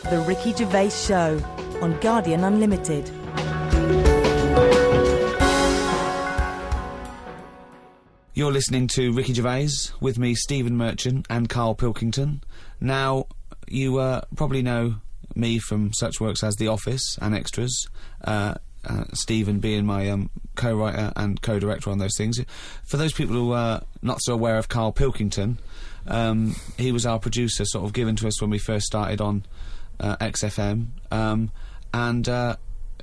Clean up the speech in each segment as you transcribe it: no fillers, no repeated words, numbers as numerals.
The Ricky Gervais Show on Guardian Unlimited. You're listening to Ricky Gervais with me, Stephen Merchant, and Carl Pilkington. Now, you probably know me from such works as The Office and Extras, Stephen being my co-writer and co-director on those things. For those people who are not so aware of Carl Pilkington, he was our producer, sort of given to us when we first started on XFM, and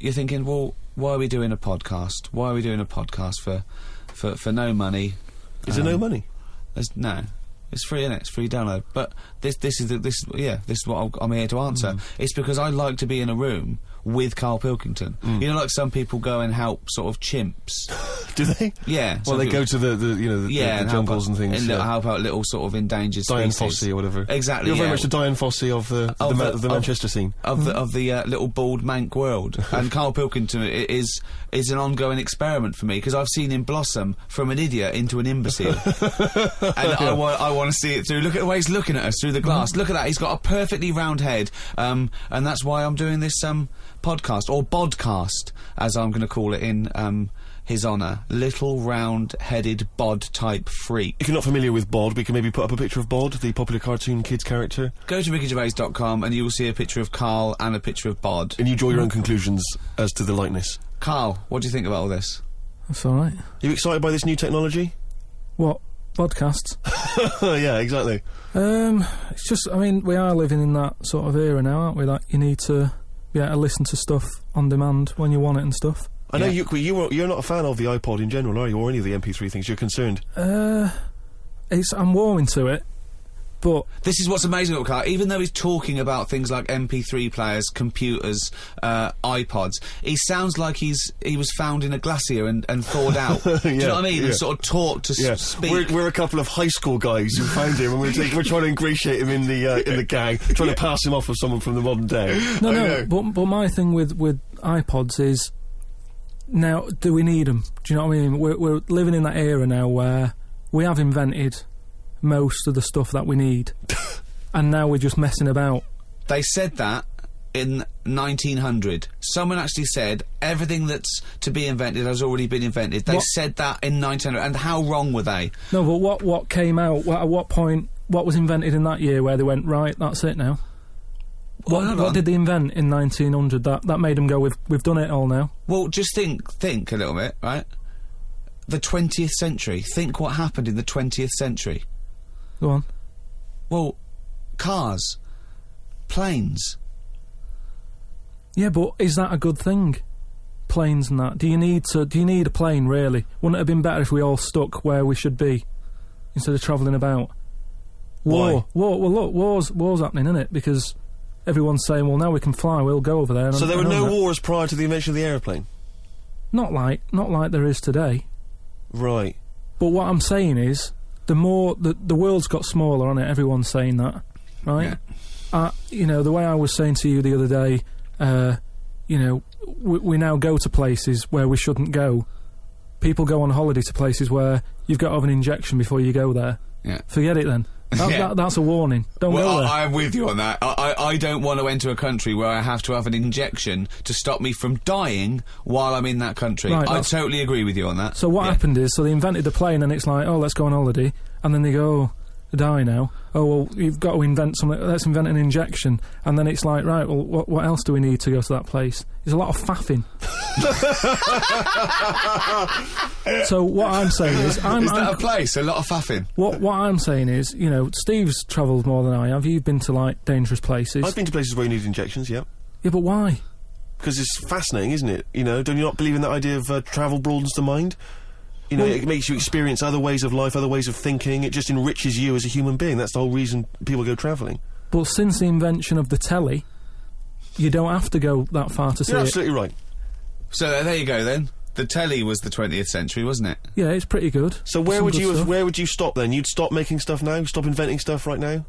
you're thinking, well, why are we doing a podcast? Why are we doing a podcast for no money? Is there no money? No. It's free, innit? It's free download. But this is what I'm here to answer. It's because I like to be in a room with Carl Pilkington. You know, like some people go and help sort of chimps. Do they? Yeah. Well, they go to the jungles and things. And help out little sort of endangered Diane species. Fossey or whatever. Exactly. You're very much the Diane Fossey of the Manchester scene. Of the little bald mank world. And Carl Pilkington is an ongoing experiment for me, because I've seen him blossom from an idiot into an imbecile. And I want to see it through. Look at the way he's looking at us through the glass. Look at that. He's got a perfectly round head. And that's why I'm doing this podcast, or bodcast, as I'm going to call it in his honour. Little round-headed bod-type freak. If you're not familiar with Bod, we can maybe put up a picture of Bod, the popular cartoon kids character. Go to rickygervais.com and you will see a picture of Carl and a picture of Bod. And you draw your own conclusions as to the likeness. Carl, what do you think about all this? That's alright. Are you excited by this new technology? What? Podcasts? Yeah, exactly. It's just, I mean, we are living in that sort of era now, aren't we? That you need to be able to listen to stuff on demand when you want it and stuff. I know you're not a fan of the iPod in general, are you? Or any of the MP3 things? You're concerned? I'm warming to it, but... This is what's amazing about Carl. Even though he's talking about things like MP3 players, computers, iPods, he sounds like he was found in a glacier and thawed out. Do you know what I mean? And sort of taught to speak. We're a couple of high school guys who found him, and we're trying to ingratiate him in the gang, trying to pass him off as someone from the modern day. No, but my thing with iPods is, now, do we need them? Do you know what I mean? We're living in that era now where we have invented most of the stuff that we need, and now we're just messing about. They said that in 1900. Someone actually said everything that's to be invented has already been invented. They said that in 1900, and how wrong were they? No, but what came out, at what point, what was invented in that year where they went, right, that's it now? What did they invent in 1900 that made them go, we've done it all now? Well, just think a little bit, right? The 20th century. Think what happened in the 20th century. Go on. Well, cars, planes. Yeah, but is that a good thing? Planes and that. Do you need a plane, really? Wouldn't it have been better if we all stuck where we should be instead of travelling about? War. Well, look, war's happening, isn't it? Because everyone's saying, well, now we can fly, we'll go over there. So there were no wars prior to the invention of the aeroplane? Not like there is today. Right. But what I'm saying is, the world's got smaller, hasn't it? Everyone's saying that, right? Yeah. The way I was saying to you the other day, we now go to places where we shouldn't go. People go on holiday to places where you've got to have an injection before you go there. Yeah. Forget it then. That's a warning. Don't go there. I'm with you on that. I don't want to enter a country where I have to have an injection to stop me from dying while I'm in that country. Right, I totally agree with you on that. So what happened is, they invented the plane, and it's like, oh, let's go on holiday, and then they go, die now. Oh, well, you've got to invent something. Let's invent an injection. And then it's like, right, well, what else do we need to go to that place? There's a lot of faffing. So what I'm saying is... Is that a place? A lot of faffing? What I'm saying is, Steve's travelled more than I have. You've been to, like, dangerous places. I've been to places where you need injections, yeah. Yeah, but why? Because it's fascinating, isn't it? Don't you not believe in that idea of travel broadens the mind? It makes you experience other ways of life, other ways of thinking. It just enriches you as a human being. That's the whole reason people go travelling. But since the invention of the telly, you don't have to go that far to see it. You're absolutely right. So there you go, then. The telly was the 20th century, wasn't it? Yeah, it's pretty good. So where would you stop, then? You'd stop making stuff now? Stop inventing stuff right now?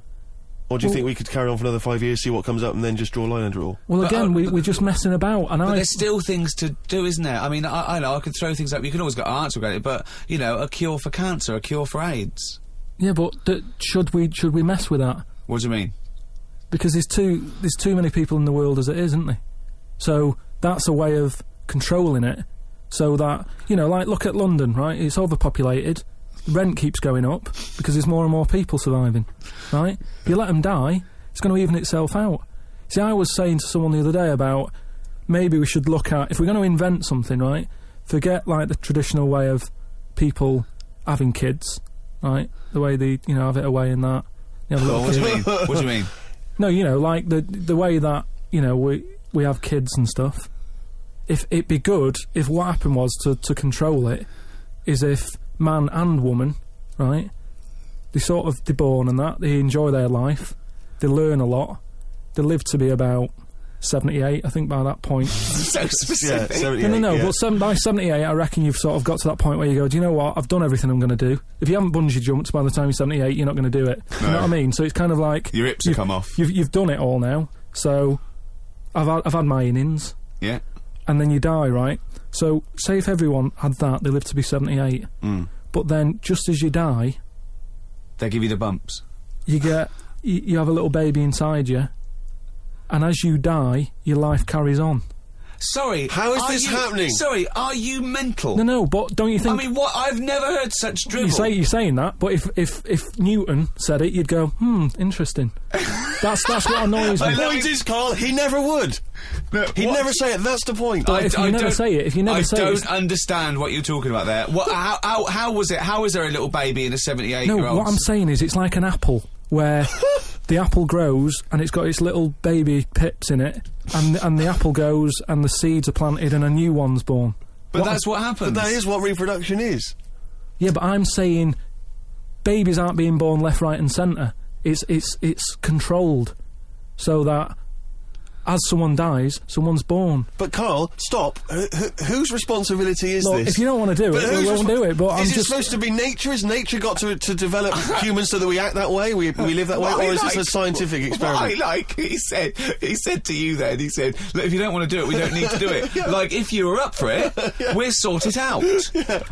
Or do you think we could carry on for another 5 years, see what comes up, and then just draw a line under it all? Well, again, we're just messing about, and but there's still things to do, isn't there? I mean, I know, I could throw things up, you can always get an answer about it, but, a cure for cancer, a cure for AIDS. Yeah, but should we mess with that? What do you mean? because there's too many people in the world as it is, isn't there? So that's a way of controlling it, so that, you know, like, look at London, right? It's overpopulated. Rent keeps going up because there's more and more people surviving, right? If you let them die, it's going to even itself out. See, I was saying to someone the other day about maybe we should look at, if we're going to invent something, right, forget, like, the traditional way of people having kids, right? The way they, you know, have it away and that. You know, What do you mean? What do you mean? No, you know, like the way that, you know, we have kids and stuff. If it'd be good if what happened was to control it is if man and woman, right, they're born and that, they enjoy their life, they learn a lot, they live to be about 78, I think, by that point. So specific. Yeah, 78, No, yeah. but by 78, I reckon you've sort of got to that point where you go, do you know what, I've done everything I'm going to do. If you haven't bungee jumped by the time you're 78, you're not going to do it. No. You know what I mean? So it's kind of like... Your hips have come off. You've done it all now, so I've had my innings. Yeah. And then you die, right? So, say if everyone had that, they live to be 78. But then, just as you die... They give you the bumps. You get... You have a little baby inside you, and as you die, your life carries on. Sorry. How is are this you- happening? Sorry, are you mental? No, but don't you think... I mean, what? I've never heard such drivel. You're saying that, but if Newton said it, you'd go, interesting. That's what annoys me. The point is, Carl, he never would. No, He'd what? never say it, that's the point. But if you never say it, I don't understand what you're talking about there. What? How was it? How is there a little baby in a 78-year-old? No, what I'm saying is it's like an apple, where the apple grows and it's got its little baby pips in it, and the apple goes and the seeds are planted and a new one's born. But that's what happens. But that is what reproduction is. Yeah, but I'm saying babies aren't being born left, right and centre. It's controlled, so that as someone dies, someone's born. But Carl, stop. Whose responsibility is Look, this? if you don't want to do it, we won't do it. But I'm is it just supposed to be nature? Has nature got to develop humans so that we act that way? We live that way? What I Or is this like- a scientific What experiment? I like, he said to you then, he said, look, if you don't want to do it, we don't need to do it. Like, if you were up for it, we'll sort it out.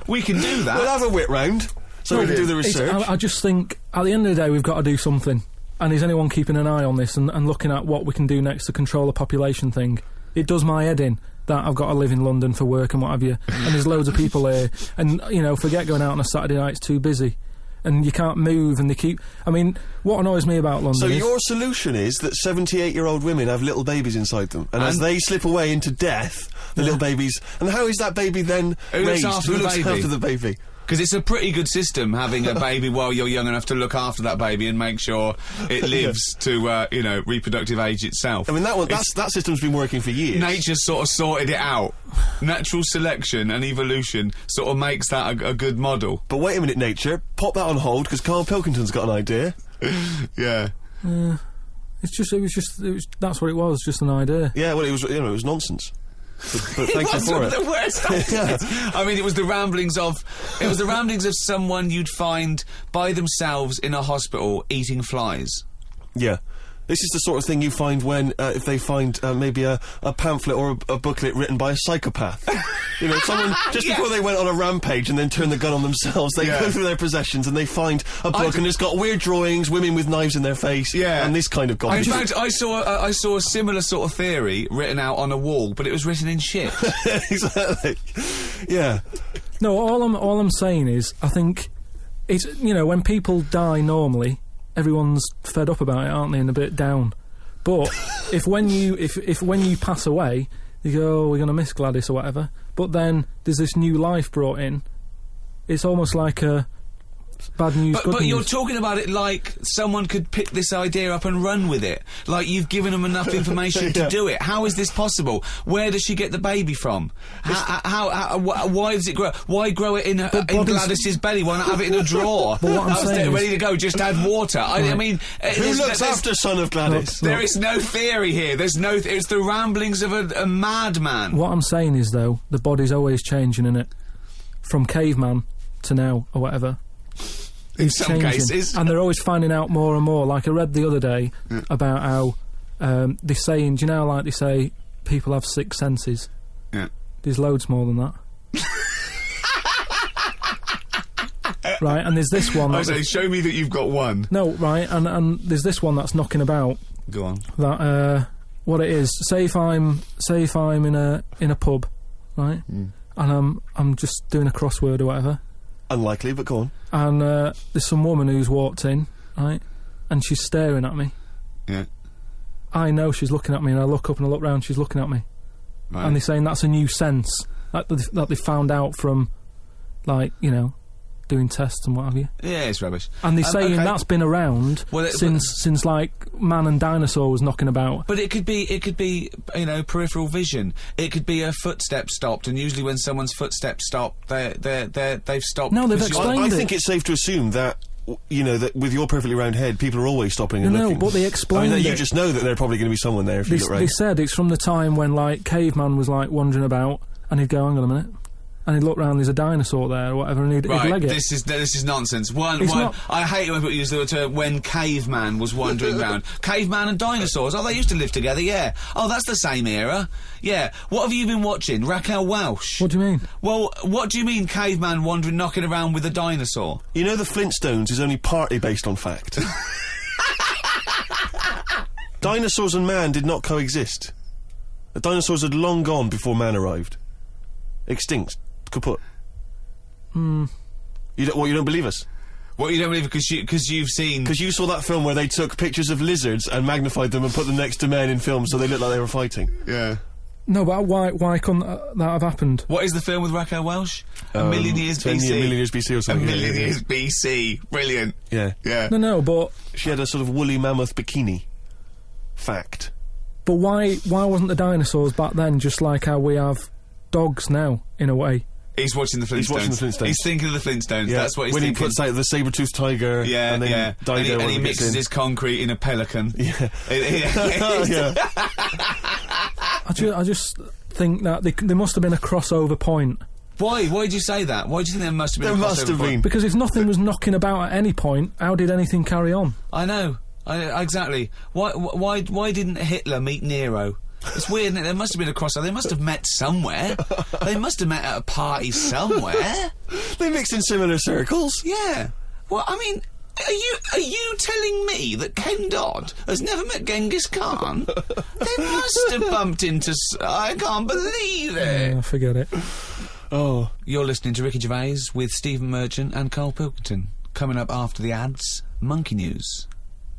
We can do that. We'll have a wit round so we can do the research. I just think at the end of the day we've got to do something. And is anyone keeping an eye on this and looking at what we can do next to control the population thing? It does my head in that I've got to live in London for work and what have you, and there's loads of people here, and, you know, forget going out on a Saturday night, it's too busy, and you can't move, and they keep... I mean, what annoys me about London So is... your solution is that 78-year-old women have little babies inside them, and as they slip away into death, the little babies... And how is that baby then Who looks raised? after Who the looks baby? after the baby? Because it's a pretty good system having a baby while you're young enough to look after that baby and make sure it lives to, you know, reproductive age itself. I mean, that system's been working for years. Nature's sort of sorted it out. Natural selection and evolution sort of makes that a good model. But wait a minute, nature. Pop that on hold, because Carl Pilkington's got an idea. Yeah. that's what it was, just an idea. Yeah, well, it was nonsense. But thank you for it. The worst ideas. I mean, it was the ramblings of someone you'd find by themselves in a hospital eating flies. Yeah. This is the sort of thing you find when, if they find maybe a pamphlet or a booklet written by a psychopath. You know, someone, just before they went on a rampage and then turned the gun on themselves, they go through their possessions and they find a book and it's got weird drawings, women with knives in their face, and this kind of In garbage. fact, I saw a similar sort of theory written out on a wall, but it was written in shit. Exactly. Yeah. No, all I'm saying is, I think it's, you know, when people die normally, everyone's fed up about it, aren't they, and a bit down. But if when you pass away, you go, oh, we're going to miss Gladys or whatever, but then there's this new life brought in, it's almost like a bad news, good But news. you're talking about it like someone could pick this idea up and run with it. Like you've given them enough information to do it. How is this possible? Where does she get the baby from? Why does it grow? Why grow it in Gladys's belly? Why not have it in a drawer? But what I'm saying ready is- to go, just add water. I mean... Who looks after son of Gladys? There is no theory here. There's no... it's the ramblings of a madman. What I'm saying is, though, the body's always changing, innit? From caveman to now, or whatever. In It's some changing. cases. And they're always finding out more and more. Like, I read the other day about how they're saying, do you know how, like, they say people have 6 senses? Yeah. There's loads more than that. Right, and there's this one... I say, show me that you've got one. No, right, and there's this one that's knocking about Go on. That what it is. Say if I'm in a pub, right, and I'm just doing a crossword or whatever. Unlikely, but go on. And there's some woman who's walked in, right, and she's staring at me. Yeah. I know she's looking at me, and I look up and I look round. She's looking at me, Right. and they're saying that's a new sense that they found out from, like, you know, doing tests and what have you. Yeah, it's rubbish. And they're saying okay. that's been around since like man and dinosaur was knocking about. But it could be, you know, peripheral vision. It could be a footstep stopped, and usually when someone's footsteps stop, they've stopped. No, they've because you're- explained I think it's safe to assume that, you know, that with your perfectly round head, people are always stopping and No, looking. but they explained I mean, it. you just know that there's probably going to be someone there if you look They right. said it's from the time when, like, caveman was, like, wandering about, and he'd go, hang on a minute, and he'd look round, there's a dinosaur there or whatever, and he'd Right, leg it. this is nonsense. It's One, not- I hate when people use the term when caveman was wandering round. Caveman and dinosaurs, oh, they used to live together, yeah. Oh, that's the same era. Yeah. What have you been watching? Raquel Welch? What do you mean? Well, what do you mean caveman wandering, knocking around with a dinosaur? You know, the Flintstones is only partly based on fact. Dinosaurs and man did not coexist. The dinosaurs had long gone before man arrived. Extinct. Kaput. You don't believe us? What, you don't believe because you've seen... Because you saw that film where they took pictures of lizards and magnified them and put them next to men in films so they looked like they were fighting. Yeah. No, but why couldn't that have happened? What is the film with Raquel Welch? A Million Years 10 BC. A million years BC or A something. Million Years BC. Brilliant. Yeah. Yeah. No, but She had a sort of woolly mammoth bikini. Fact. why wasn't the dinosaurs back then just like how we have dogs now, in a way? He's watching the Flintstones. He's watching the Flintstones. He's thinking of the Flintstones. Yeah. That's what he's when thinking. he puts out the saber-toothed tiger, Yeah, and then yeah. Dido And he mixes his concrete in a pelican. Yeah. Yeah. I just think that there must have been a crossover point. Why? Why did you say that? Why do you think there must have been There a must crossover have point? been. Because if nothing was knocking about at any point, how did anything carry on? I know. Exactly. Why didn't Hitler meet Nero? It's weird, isn't it? There must have been a crossover. They must have met somewhere. They must have met at a party somewhere. They mixed in similar circles. Yeah. Well, I mean, are you telling me that Ken Dodd has never met Genghis Khan? They must have bumped into... I can't believe it. Forget it. Oh. You're listening to Ricky Gervais with Stephen Merchant and Carl Pilkington. Coming up after the ads, Monkey News.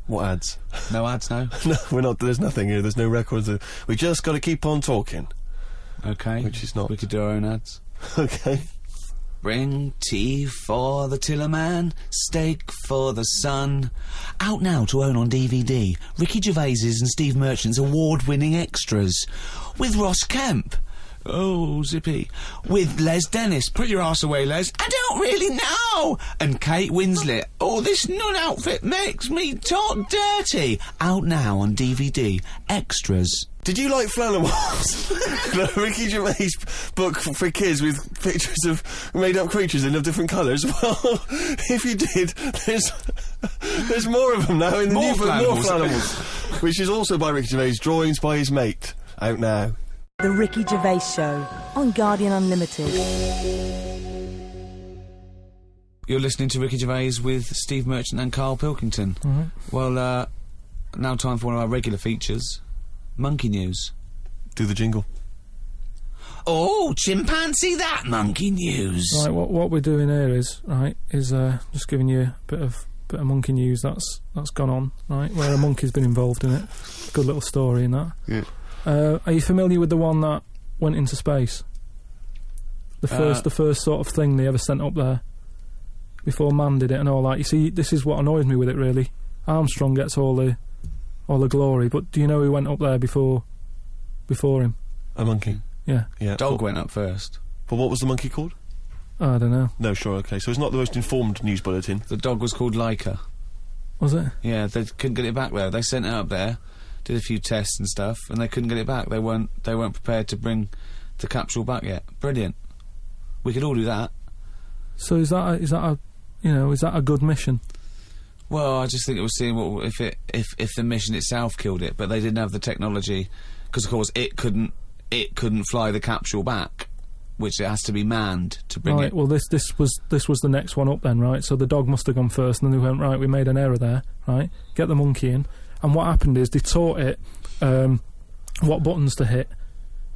What ads? No ads, no? No, we're not. There's nothing here. There's no records. We just got to keep on talking. Okay. Which is not. We could do our own ads. Okay. Bring tea for the Tillerman, steak for the sun. Out now to own on DVD, Ricky Gervais's and Steve Merchant's award-winning extras. With Ross Kemp. Oh, zippy. With Les Dennis. Put your arse away, Les. I don't really know. And Kate Winslet. Oh, this nun outfit makes me talk dirty. Out now on DVD. Extras. Did you like Flanimals? The Ricky Gervais book for kids with pictures of made-up creatures in of different colours? Well, if you did, there's more of them now in the More new book, More Flanimals. Flanimals, which is also by Ricky Gervais, drawings by his mate. Out now. The Ricky Gervais Show on Guardian Unlimited. You're listening to Ricky Gervais with Steve Merchant and Carl Pilkington. Well, now time for one of our regular features. Monkey News. Do the jingle. Oh, chimpanzee that Monkey News. Right, what we're doing here is just giving you a bit of monkey news that's gone on, right? Where a monkey's been involved in it. Good little story in that. Yeah. Are you familiar with the one that went into space? The first sort of thing they ever sent up there before man did it and all that. You see, this is what annoys me with it really. Armstrong gets all the glory, but do you know who went up there before him? A monkey. Yeah. Yeah. Dog went up first. But what was the monkey called? I don't know. No, sure, okay. So it's not the most informed news bulletin. The dog was called Laika. Was it? Yeah, they couldn't get it back there. They sent it up there, did a few tests and stuff, and they couldn't get it back. They weren't prepared to bring the capsule back yet. Brilliant. We could all do that. So is that a good mission? Well, I just think it was seeing what if the mission itself killed it, but they didn't have the technology because, of course, it couldn't fly the capsule back, which it has to be manned to bring right, it. well, this was the next one up then, right? So the dog must have gone first, and then they went, right, we made an error there, right? Get the monkey in, And what happened is they taught it what buttons to hit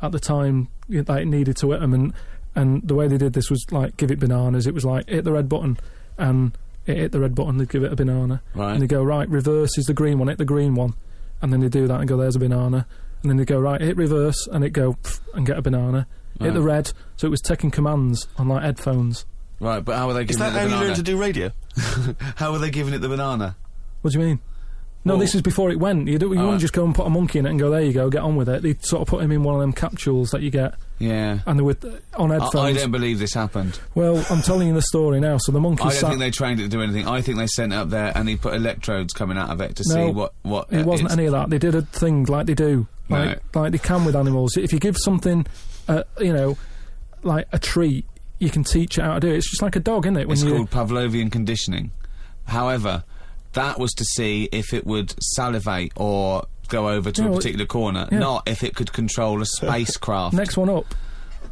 at the time that it needed to hit them, and the way they did this was like give it bananas. It was like hit the red button, and it hit the red button, they'd give it a banana. Right. And they go, right, reverse is the green one, hit the green one. And then they do that and go, there's a banana. And then they go, right, hit reverse, and it go and get a banana. Right. Hit the red, so it was taking commands on like headphones. Right, but how were they Is giving that it the how you banana? learn to do radio? How were they giving it the banana? What do you mean? No, Well- this is before it went. You right. wouldn't just go and put a monkey in it and go, there you go, get on with it. They'd sort of put him in one of them capsules that you get, Yeah. and they were on headphones. I don't believe this happened. Well, I'm telling you the story now. So the monkey I don't sat... think they trained it to do anything. I think they sent it up there and he put electrodes coming out of it to No, see what It wasn't it's- any of that. They did a thing like they do, like they can with animals. If you give something, like a treat, you can teach it how to do it. It's just like a dog, isn't it? It's called Pavlovian conditioning. However, that was to see if it would salivate or go over to a particular corner, not if it could control a spacecraft. Next one up.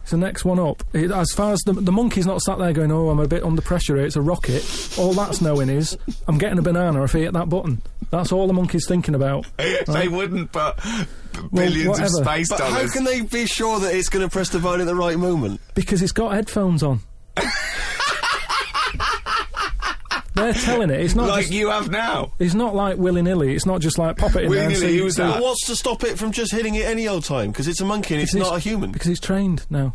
It's the next one up. As far as the monkey's not sat there going, oh, I'm a bit under pressure here, it's a rocket. All that's knowing is, I'm getting a banana if I hit that button. That's all the monkey's thinking about. They wouldn't put billions of whatever. space But dollars. how can they be sure that it's going to press the button at the right moment? Because it's got headphones on. They're telling it. It's not like just, you have now. it's not like willy-nilly. It's not just like pop it in there and Willy-nilly, see... who's see- that? But what's to stop it from just hitting it any old time? Because it's a monkey and it's Because not a human. Because he's trained now.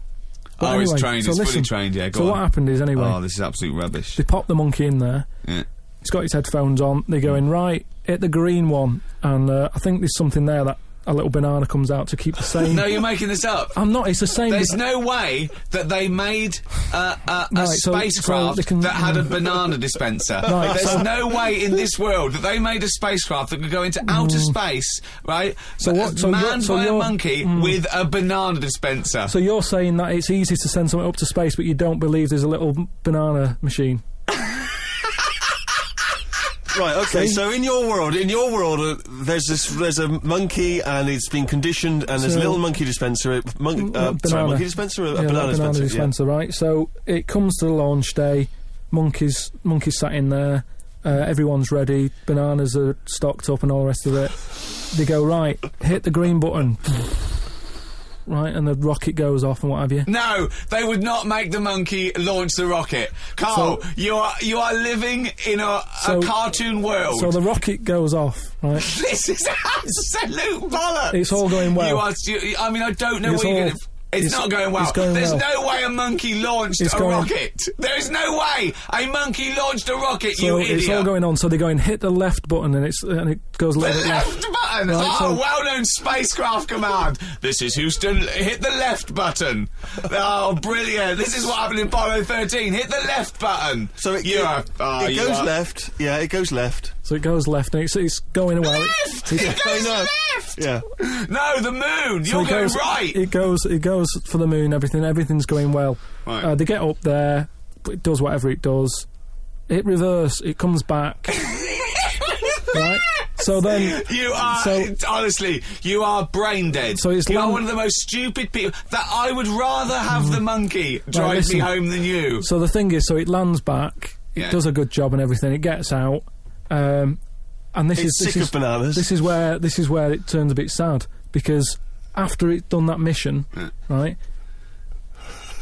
But Oh, he's anyway, trained. so He's fully listen, trained, yeah, go So on. what happened is, anyway, Oh, this is absolute rubbish. they pop the monkey in there. Yeah. He's got his headphones on. They go in, right, hit the green one. And I think there's something there that a little banana comes out to keep the same... No, you're making this up. I'm not, it's the same... There's no way that they made a Right, so spacecraft they can- that had a banana dispenser. Right, There's so- no way in this world that they made a spacecraft that could go into outer space, right? So what- so manned you're- so by a you're- monkey with a banana dispenser. So you're saying that it's easy to send something up to space, but you don't believe there's a little banana machine? Right, okay, See? so in your world, there's a monkey and it's been conditioned and there's a So- little monkey dispenser, Banana. monkey dispenser, a Yeah, banana like banana dispenser, dispenser, right? So it comes to the launch day, monkeys sat in there, everyone's ready, bananas are stocked up and all the rest of it. They go, right, hit the green button. Right, and the rocket goes off and what have you. No, they would not make the monkey launch the rocket. Carl, So- you are living in a cartoon world. So the rocket goes off, right? This is absolute bollocks. It's all going well. I mean, I don't know It's what you're all- going to... It's not going well. it's going There's well. no way a monkey launched It's a going- rocket. There is no way a monkey launched a rocket, So you idiot. it's all going on. So they go and hit the left button, and it goes a The little bit left. left button! Right, Oh, so- well-known spacecraft command. This is Houston. Hit the left button. Oh, brilliant. This is what happened in Apollo 13. Hit the left button. So it goes left. Yeah, it goes left. So it goes left, and it's going well. Left! It- It goes know. left! Yeah. No, the moon. So You're it going goes, right. It goes for the moon. Everything's going well. Right. They get up there. It does whatever it does. It reverse. It comes back. Right. So then Honestly, you are brain dead. So it's you are land- one of the most stupid people. That I would rather have the monkey drive listen. me home than you. So the thing is, so it lands back. Yeah. It does a good job and everything. It gets out. And this It's is sick of bananas. This is where it turns a bit sad, because after it done that mission, right?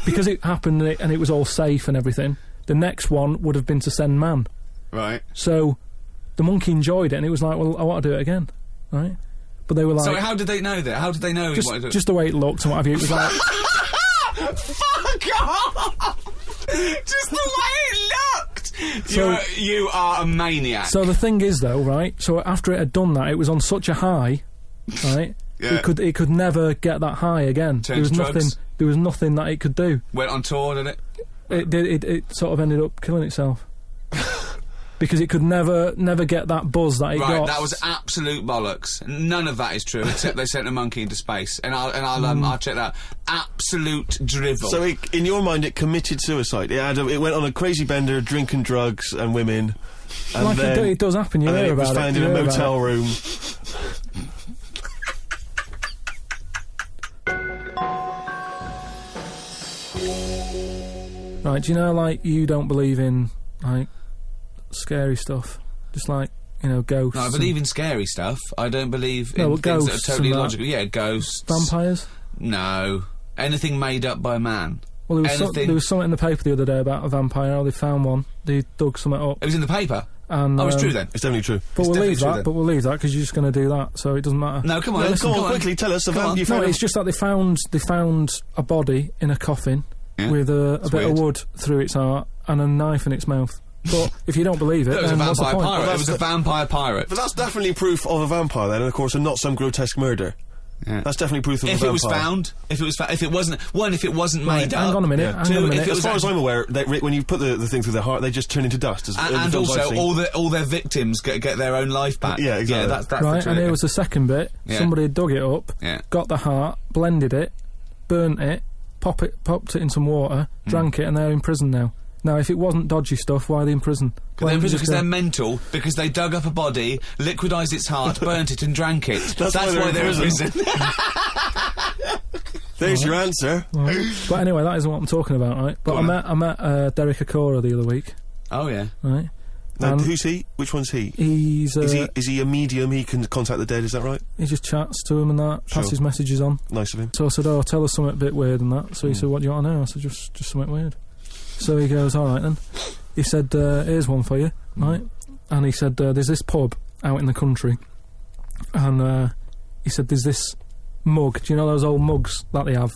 Because it happened and it was all safe and everything. The next one would have been to send man. Right. So the monkey enjoyed it, and it was like, well, I want to do it again, right? But they were like, So how did they know that? How did they know? he wanted to... just the way it looked and what have you. It was like, Fuck off! Just the way it looked. So- you are a maniac. so the thing is though, right? So after it had done that, it was on such a high, right? Yeah. It could never get that high again. Turned to drugs. There was nothing that it could do. Went on tour, did it? It sort of ended up killing itself. Because it could never get that buzz that it Right, got. that was absolute bollocks. None of that is true, except they sent a monkey into space, and I'll check that. Absolute drivel. So in your mind, it committed suicide. It went on a crazy bender, drinking drugs and women. And like then, it does happen. You and then hear it was about found it. in you a hear about motel it. room. Right, do you know, like, you don't believe in, like, scary stuff? Just like, you know, ghosts. No, I believe in scary stuff. I don't believe No, in well, things that ghosts are totally and that. illogical. Yeah, ghosts. Vampires? No. Anything made up by man. Well, there Anything... was something in the paper the other day about a vampire, how they found one. They dug something up. It was in the paper? And, oh, it's true then. It's definitely true. But we'll leave that, true, because you're just going to do that, so it doesn't matter. No, come on. No, go on, quickly, tell us. Come on. You No, found it's just that they found a body in a coffin with a bit weird. of wood through its heart and a knife in its mouth. But if you don't believe it, it was then a what's the vampire point? pirate. Well, It was a vampire pirate. But that's definitely proof of a vampire then, and of course, and not some grotesque murder. Yeah. That's definitely proof of a If vampire. it was found, if it wasn't Right, made up. hang on a minute, Yeah. hang on a Two, minute. if it As was far as I'm aware, when you put the thing through their heart, they just turn into dust. As, in the and films I've also seen. all their victims get their own life back. Yeah, exactly. Yeah, that's Right, the and here truth. was the second bit. Yeah. Somebody dug it up, Yeah. got the heart, blended it, burnt it, popped it in some water, drank it, and they're in prison now. Now, if it wasn't dodgy stuff, why are they in prison? They're in prison because they're mental, because they dug up a body, liquidised its heart, burnt it and drank it. That's why they're in prison. There's your answer. Right. But anyway, that isn't what I'm talking about, right? But I met Derek Acora the other week, Oh, yeah. right? Now, And who's he? Which one's he? he's Is he a medium? He can contact the dead, is that right? he just chats to him and that, Sure. passes messages on. Nice of him. So I said, "Oh, tell us something a bit weird and that." So he said, "What do you want to know?" I said, "Just something weird." So he goes, "All right then." He said, "Here's one for you, right?" And he said, "There's this pub out in the country, and he said there's this mug. Do you know those old mugs that they have,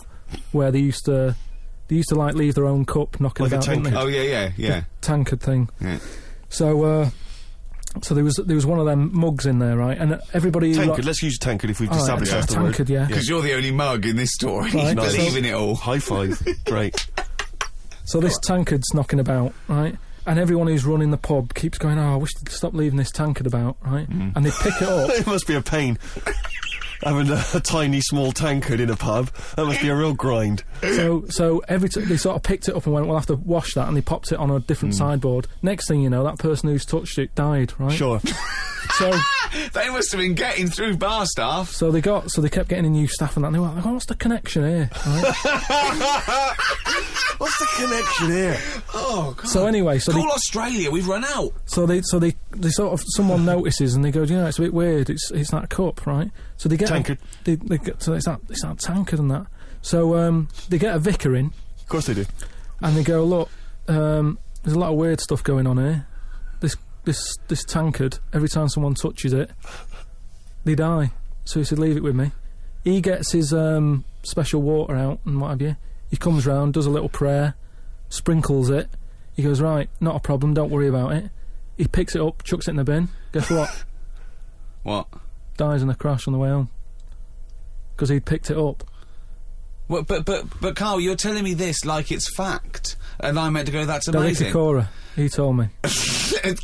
where they used to like leave their own cup knocking Like a about, didn't they? Oh, yeah. Tankard thing." Yeah. So there was one of them mugs in there, right? And everybody Tankard, let's use tankard if we've All right, established okay, that's the word. tankard, yeah. Because you're the only mug in this story. Right, You nice. believe in it all. High five. Great. So this tankard's knocking about, right? And everyone who's running the pub keeps going, "Oh, I wish they'd stop leaving this tankard about," right? And they pick it up. It must be a pain. Having a tiny, small tankard in a pub. That must be a real grind. So every they sort of picked it up and went, "We'll have to wash that," and they popped it on a different sideboard. Next thing you know, that person who's touched it died, right? Sure. So They must have been getting through bar staff. so they kept getting in new staff and that. And they were like, "What's the connection here?" Right? What's the connection here? Oh, God. So anyway, so Call Australia, we've run out. they sort of someone notices and they go, "Do you know, it's a bit weird. It's that cup, right?" So they get Tankard. They get, so it's that tankard and that. So they get a vicar in. Of course they do. And they go, "Look, there's a lot of weird stuff going on here. This tankard, every time someone touches it, they die." So he said, "Leave it with me." He gets his special water out and what have you. He comes round, does a little prayer, sprinkles it. He goes, "Right, not a problem, don't worry about it." He picks it up, chucks it in the bin. Guess what? What? Dies in a crash on the way home. Because he'd picked it up. Well, but Carl, you're telling me this like it's fact, and I'm meant to go, "That's Derek amazing." Acora, he told me.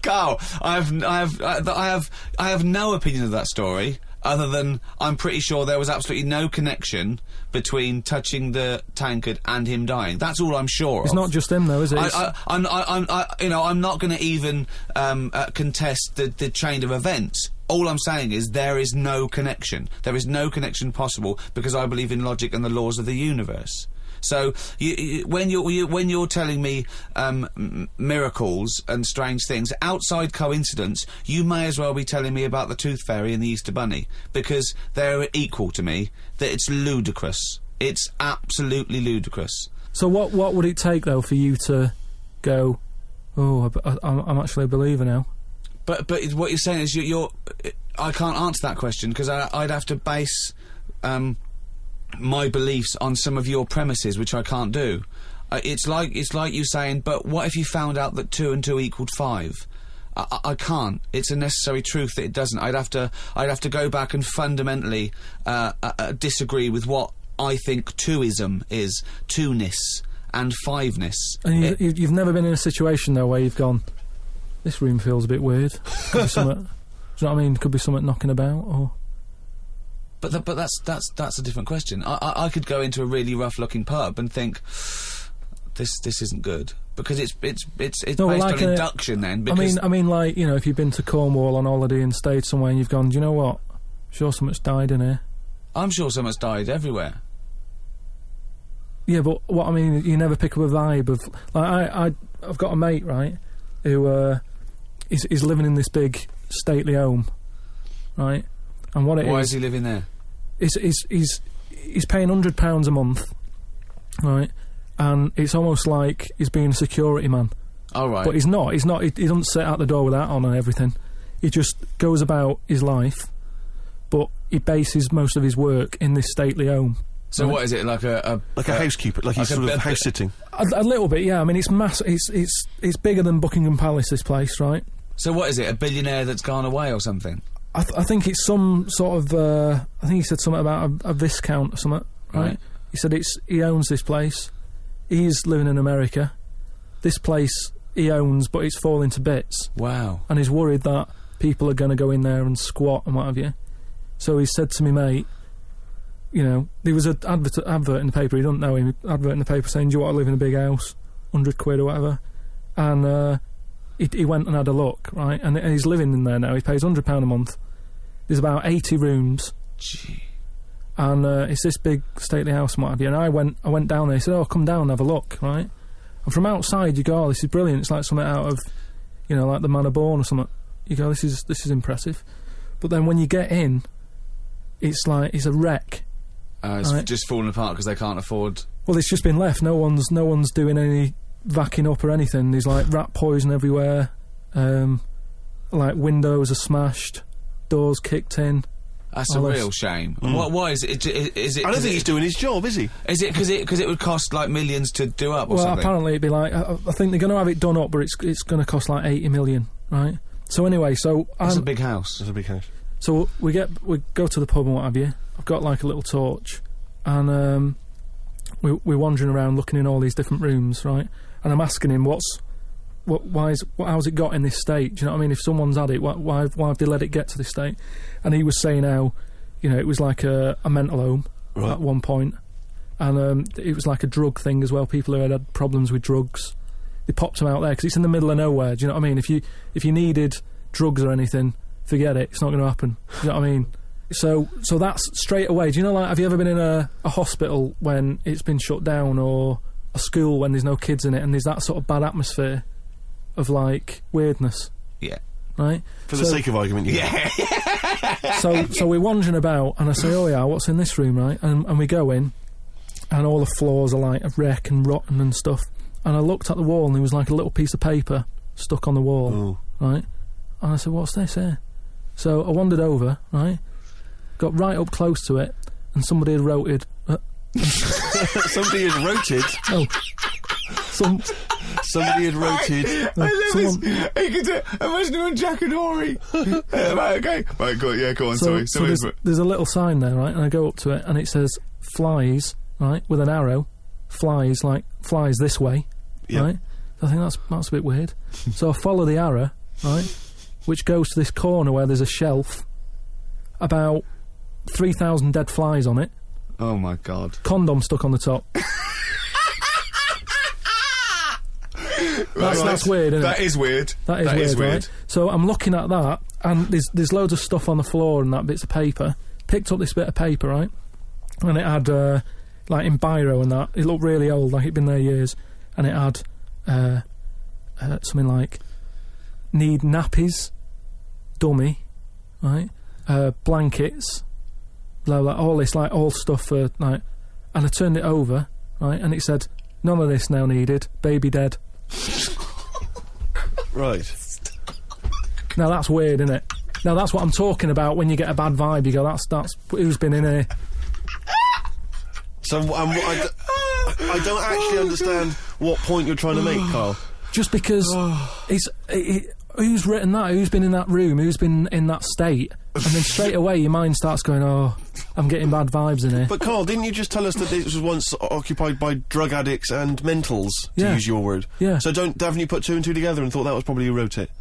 Carl, I have no opinion of that story, other than I'm pretty sure there was absolutely no connection between touching the tankard and him dying. That's all I'm sure of. It's not just him, though, is it? I'm not going to even contest the chain of events. All I'm saying is there is no connection. There is no connection possible because I believe in logic and the laws of the universe. So when you're telling me miracles and strange things outside coincidence, you may as well be telling me about the Tooth Fairy and the Easter Bunny, because they're equal to me. That it's ludicrous. It's absolutely ludicrous. So what would it take, though, for you to go, "Oh, I'm actually a believer now"? But what you're saying is you're I can't answer that question because I'd have to base my beliefs on some of your premises, which I can't do. It's like you saying, "But what if you found out that 2 and 2 equaled 5?" I can't. It's a necessary truth that it doesn't. I'd have to go back and fundamentally disagree with what I think twoism is, two-ness and fiveness. And you've never been in a situation, though, where you've gone, "This room feels a bit weird." Could be something, do you know what I mean? Could be something knocking about, or... But that's a different question. I could go into a really rough-looking pub and think, this isn't good, because it's No, based like on induction. Then, because I mean, like, you know, if you've been to Cornwall on holiday and stayed somewhere and you've gone, "Do you know what? Sure, so much died in here." I'm sure so much died everywhere. Yeah, but what I mean, you never pick up a vibe of, like, I've got a mate, right, who he's living in this big stately home, right? And what it Why is he living there? He's paying £100 a month, right? And it's almost like he's being a security man. All right. But he's not. He doesn't sit out the door with that on and everything. He just goes about his life, but he bases most of his work in this stately home. So what is it, like a housekeeper, like he's sort of house sitting? A little bit, yeah. I mean, it's massive. It's bigger than Buckingham Palace, this place, right? So what is it, a billionaire that's gone away or something? I think it's some sort of. I think he said something about a viscount or something, right? He said he owns this place. He's living in America. This place he owns, but it's falling to bits. Wow. And he's worried that people are going to go in there and squat and what have you. So he said to me, mate, you know, there was an advert in the paper, he doesn't know him, advert in the paper saying, do you want to live in a big house? 100 quid or whatever. And he went and had a look, right? And he's living in there now. He pays £100 a month. There's about 80 rooms. Gee. And it's this big stately house and what have you. And I went down there. He said, oh, come down and have a look, right? And from outside you go, oh, this is brilliant. It's like something out of, you know, like the Man of Born or something. You go, this is impressive. But then when you get in, it's like, it's a wreck. It's just falling apart because they can't afford... Well, it's just been left. No one's doing any vacuuming up or anything. There's like rat poison everywhere. Like windows are smashed, doors kicked in. That's a real shame. Why is it? Is it? I don't think he's doing his job, is he? Is it because it would cost like millions to do up or well, something? Apparently it'd be like I think they're going to have it done up, but it's going to cost like 80 million, right? So anyway, it's a big house. It's a big house. So we go to the pub and what have you. I've got like a little torch, and we're wandering around looking in all these different rooms, right? And I'm asking him how's it got in this state? Do you know what I mean? If someone's had it, why have they let it get to this state? And he was saying how, you know, it was like a mental home at one point, and it was like a drug thing as well. People who had problems with drugs, they popped them out there because it's in the middle of nowhere. Do you know what I mean? If you needed drugs or anything, forget it. It's not going to happen. Do you know what I mean? So that's straight away. Do you know, like, have you ever been in a hospital when it's been shut down, or a school when there's no kids in it, and there's that sort of bad atmosphere of like weirdness? Yeah. Right? For the sake of argument, yeah. So we're wandering about, and I say, oh yeah, what's in this room, right? And we go in, and all the floors are like a wreck and rotten and stuff. And I looked at the wall, and there was like a little piece of paper stuck on the wall, right? And I said, what's this here? So I wandered over, right? Got right up close to it, and somebody had wrote Somebody had roted? Oh. Somebody had roted. I love this. Imagine him on Jack and Horry. Right, okay. Right, go on, sorry. So there's a little sign there, right? And I go up to it, and it says, flies, right? With an arrow. Flies this way, right? So I think that's a bit weird. So I follow the arrow, right? Which goes to this corner where there's a shelf. About 3,000 dead flies on it. Oh my God. Condom stuck on the top. That's weird, isn't it? That is weird. That is weird. Right? So I'm looking at that, and there's loads of stuff on the floor and that, bits of paper. Picked up this bit of paper, right? And it had, like in biro and that, it looked really old, like it'd been there years. And it had something like, need nappies, dummy, right? Blankets, blah blah, all this, like, all stuff for, like, and I turned it over, right, and it said, none of this now needed, baby dead. Right. Now that's weird, isn't it? Now that's what I'm talking about when you get a bad vibe, you go, that's who's been in here. So I don't actually understand what point you're trying to make, Carl. Just because who's written that? Who's been in that room? Who's been in that state? And then straight away your mind starts going, oh, I'm getting bad vibes in here. But Carl, didn't you just tell us that this was once occupied by drug addicts and mentals, to use your word? Yeah. So haven't you put two and two together and thought that was probably who wrote it?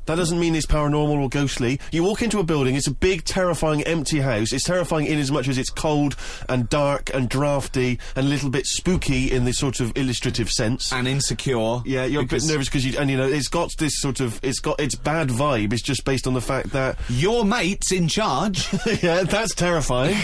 That doesn't mean it's paranormal or ghostly. You walk into a building, it's a big, terrifying, empty house. It's terrifying in as much as it's cold and dark and drafty and a little bit spooky in this sort of illustrative sense. And insecure. Yeah, you're a bit nervous because it's got this sort of, it's got its bad vibe. It's just based on the fact that... Your mate's in charge. Yeah, that's terrifying.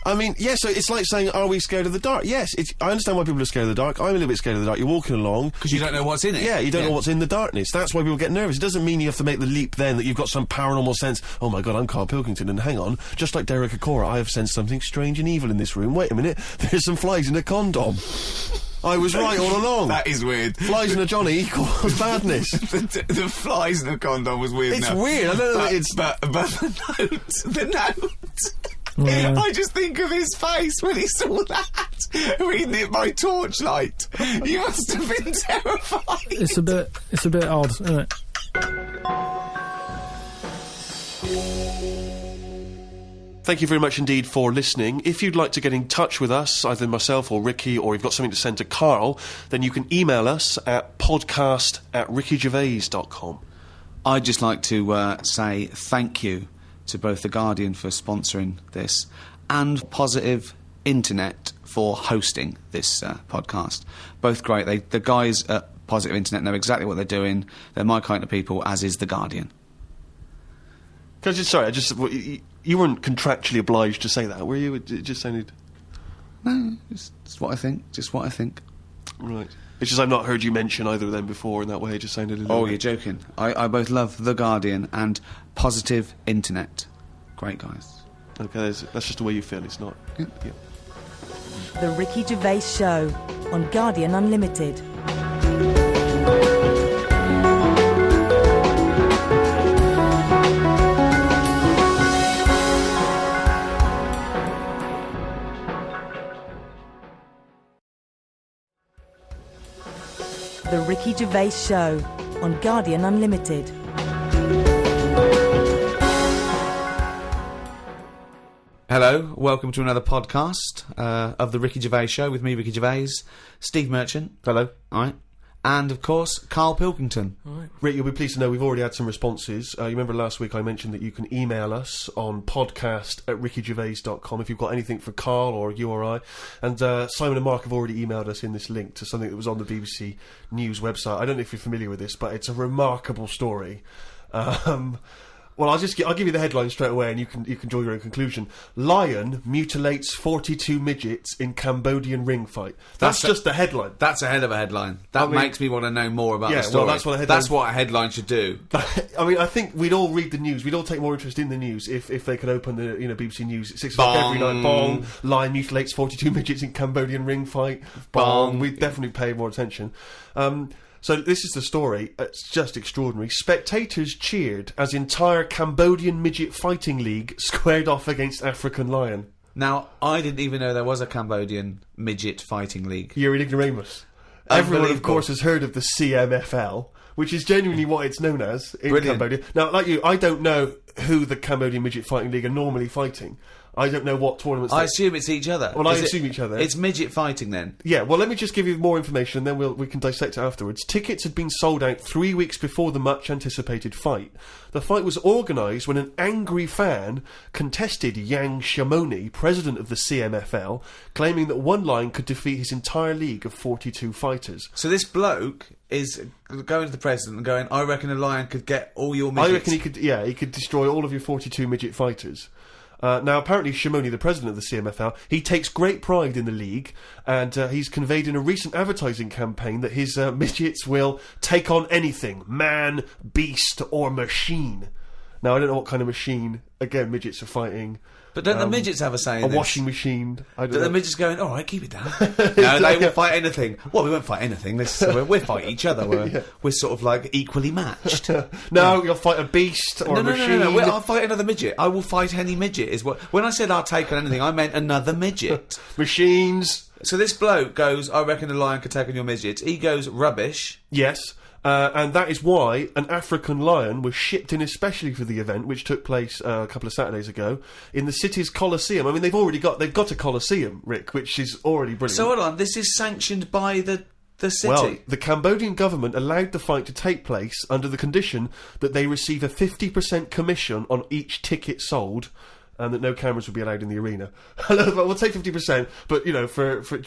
I mean, yeah, so it's like saying, are we scared of the dark? Yes, I understand why people are scared of the dark. I'm a little bit scared of the dark. You're walking along. Because you don't know what's in it. Yeah, you don't know what's in the darkness. That's why people get nervous. It doesn't mean you have to make the leap then that you've got some paranormal sense. Oh my God, I'm Carl Pilkington, and hang on, just like Derek Acora, I have sensed something strange and evil in this room. Wait a minute, there's some flies in a condom. I was right all along. That is weird. Flies in a Johnny equals badness. the flies in a condom was weird. It's enough. weird. I don't know. But the note. Yeah. I just think of his face when he saw that, reading it by torchlight. You must have been terrified. It's a bit odd, isn't it? Thank you very much indeed for listening. If you'd like to get in touch with us, either myself or Ricky, or you've got something to send to Carl, then you can email us at podcast@rickygervais.com. I'd just like to say thank you to both The Guardian for sponsoring this and Positive Internet for hosting this podcast. Both great. The guys at Positive Internet know exactly what they're doing. They're my kind of people, as is The Guardian. You weren't contractually obliged to say that, were you? It just sounded... No, it's what I think. Just what I think. Right. It's just I've not heard you mention either of them before in that way. It just sounded a little... Oh, you're joking. I both love The Guardian and Positive Internet. Great guys. Okay, that's just the way you feel, it's not... Yeah. Yeah. The Ricky Gervais Show on Guardian Unlimited. The Ricky Gervais Show on Guardian Unlimited. Hello, welcome to another podcast of The Ricky Gervais Show with me, Ricky Gervais, Steve Merchant. Hello. All right. And, of course, Carl Pilkington. Right. Rick, you'll be pleased to know we've already had some responses. You remember last week I mentioned that you can email us on podcast@rickygervais.com if you've got anything for Carl or you or I. And Simon and Mark have already emailed us in this link to something that was on the BBC News website. I don't know if you're familiar with this, but it's a remarkable story. Well, I'll give you the headline straight away, and you can draw your own conclusion. Lion mutilates 42 midgets in Cambodian ring fight. That's just the headline. That's a hell of a headline. That makes me want to know more about the story. Well, that's what a headline should do. I mean, I think we'd all read the news. We'd all take more interest in the news if they could open the BBC News at 6 o'clock every night. Bong. Lion mutilates 42 midgets in Cambodian ring fight. Bong. We'd definitely pay more attention. So this is the story. It's just extraordinary. Spectators cheered as entire Cambodian midget fighting league squared off against African lion. Now, I didn't even know there was a Cambodian midget fighting league. You're an ignoramus. Everyone, of course, has heard of the CMFL, which is genuinely what it's known as in Cambodia. Now, like you, I don't know who the Cambodian midget fighting league are normally fighting. I don't know what tournaments... I assume it's each other. Well, I assume each other. It's midget fighting, then? Yeah, well, let me just give you more information, and then we can dissect it afterwards. Tickets had been sold out 3 weeks before the much-anticipated fight. The fight was organised when an angry fan contested Yang Shamoni, president of the CMFL, claiming that one lion could defeat his entire league of 42 fighters. So this bloke is going to the president and going, I reckon a lion could get all your midgets. I reckon he could destroy all of your 42 midget fighters. Now, apparently, Shamoni, the president of the CMFL, he takes great pride in the league, and he's conveyed in a recent advertising campaign that his midgets will take on anything, man, beast, or machine. Now, I don't know what kind of machine, again, midgets are fighting. But don't the midgets have a say in a this? washing machine. I don't know. The midgets going, all right, keep it down. No, they won't fight anything. Well, we won't fight anything. We'll fight each other. We're sort of like equally matched. You'll fight a beast or a machine. No. I'll fight another midget. I will fight any midget. Is what. When I said I'll take on anything, I meant another midget. Machines. So this bloke goes, I reckon a lion could take on your midgets. He goes, rubbish. Yes. And that is why an African lion was shipped in especially for the event, which took place a couple of Saturdays ago, in the city's Colosseum. I mean, they've got a Colosseum, Rick, which is already brilliant. So hold on, this is sanctioned by the city? Well, the Cambodian government allowed the fight to take place under the condition that they receive a 50% commission on each ticket sold, and that no cameras would be allowed in the arena. We'll take 50%, but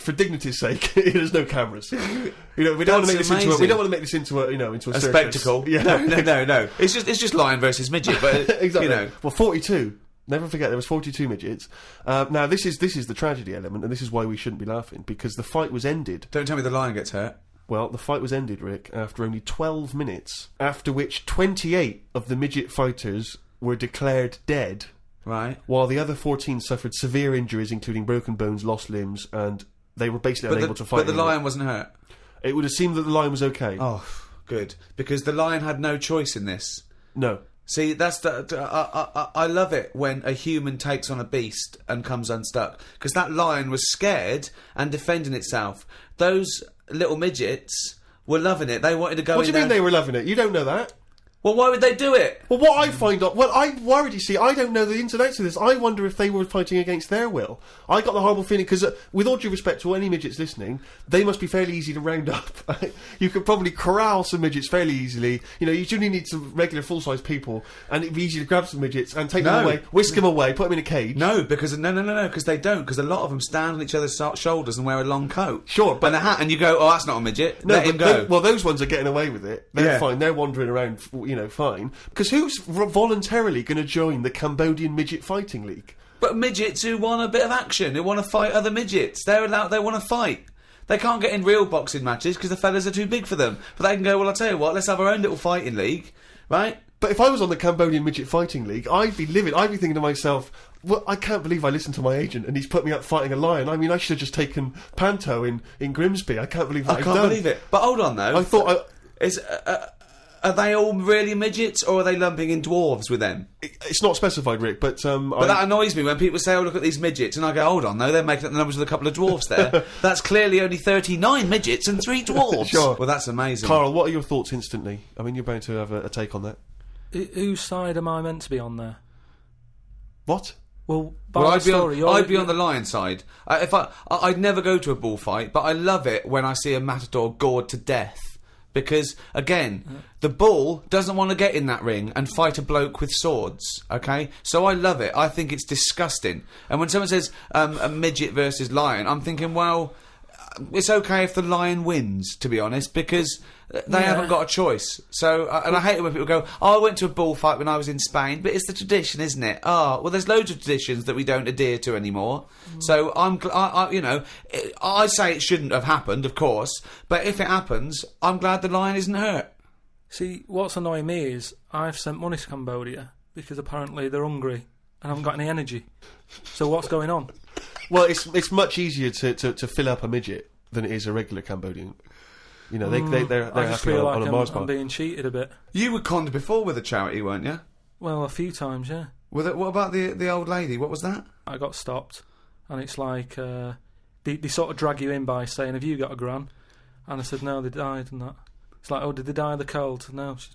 for dignity's sake, there's no cameers. We don't want to make this into a spectacle. Yeah. No. It's just lion versus midget, but exactly. Well, 42. Never forget there was 42 midgets. Now this is the tragedy element, and this is why we shouldn't be laughing, because the fight was ended. Don't tell me the lion gets hurt. Well, the fight was ended, Rick, after only 12 minutes, after which 28 of the midget fighters were declared dead. Right. While the other 14 suffered severe injuries, including broken bones, lost limbs, and they were basically unable to fight. But the anymore. lion wasn't hurt. It would have seemed that the lion was okay. Oh, good. Because the lion had no choice in this. No. See, that's I love it when a human takes on a beast and comes unstuck. Because that lion was scared and defending itself. Those little midgets were loving it. They wanted to go in. What do you mean they were loving it? You don't know that. Well, why would they do it? Well, what I find out... Well, I worried, you see. I don't know the ins and outs of this. I wonder if they were fighting against their will. I got the horrible feeling, because with all due respect to any midgets listening, they must be fairly easy to round up. You could probably corral some midgets fairly easily. You know, you only need some regular full-size people, and it'd be easy to grab some midgets and take them away, whisk them away, put them in a cage. No, because... No, because they don't. Because a lot of them stand on each other's shoulders and wear a long coat. Sure, but... And a hat, and you go, oh, that's not a midget. No, Let him go. Well, those ones are getting away with it. They're fine. They're wandering around, you know, fine. Because who's voluntarily going to join the Cambodian Midget Fighting League? But midgets who want a bit of action, who want to fight other midgets. They're allowed, they want to fight. They can't get in real boxing matches because the fellas are too big for them. But they can go, well, I'll tell you what, let's have our own little fighting league, right? But if I was on the Cambodian Midget Fighting League, I'd be livid. I'd be thinking to myself, well, I can't believe I listened to my agent and he's put me up fighting a lion. I mean, I should have just taken Panto in Grimsby. I can't believe that I can't believe it. But hold on, though. I thought are they all really midgets, or are they lumping in dwarves with them? It's not specified, Rick, but... But that annoys me when people say, oh, look at these midgets, and I go, hold on, though, they're making up the numbers with a couple of dwarves there. That's clearly only 39 midgets and 3 dwarves. Sure. Well, that's amazing. Carl, what are your thoughts instantly? I mean, you're bound to have a take on that. Whose side am I meant to be on there? What? Well, I'd be on the lion side. I'd never go to a bullfight, but I love it when I see a matador gored to death. Because, again, the bull doesn't want to get in that ring and fight a bloke with swords, okay? So I love it. I think it's disgusting. And when someone says a midget versus lion, I'm thinking, well, it's okay if the lion wins, to be honest, because they haven't got a choice. So, and I hate it when people go, oh, I went to a bullfight when I was in Spain, but it's the tradition, isn't it? Oh, well, there's loads of traditions that we don't adhere to anymore. So I say it shouldn't have happened, of course, but if it happens, I'm glad the lion isn't hurt. See, what's annoying me is I've sent money to Cambodia because apparently they're hungry and haven't got any energy. So what's going on? Well, it's much easier to fill up a midget than it is a regular Cambodian. You know, they're I just happy feel on like a Mars I'm bar. being cheated a bit. You were conned before with a charity, weren't you? Well, a few times, yeah. What about the old lady? What was that? I got stopped, and it's like they sort of drag you in by saying, "Have you got a gran?" And I said, "No, they died," and that. It's like, "Oh, did they die of the cold?" No, she's,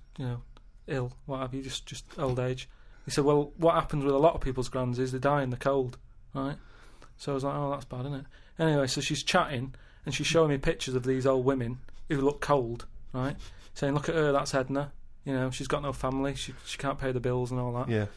ill. What have you? Just old age. He said, "Well, what happens with a lot of people's grans is they die in the cold, right?" So I was like, "Oh, that's bad, isn't it?" Anyway, so she's chatting and she's showing me pictures of these old women who look cold, right? Saying, "Look at her, that's Edna. She's got no family. She can't pay the bills and all that." Yeah.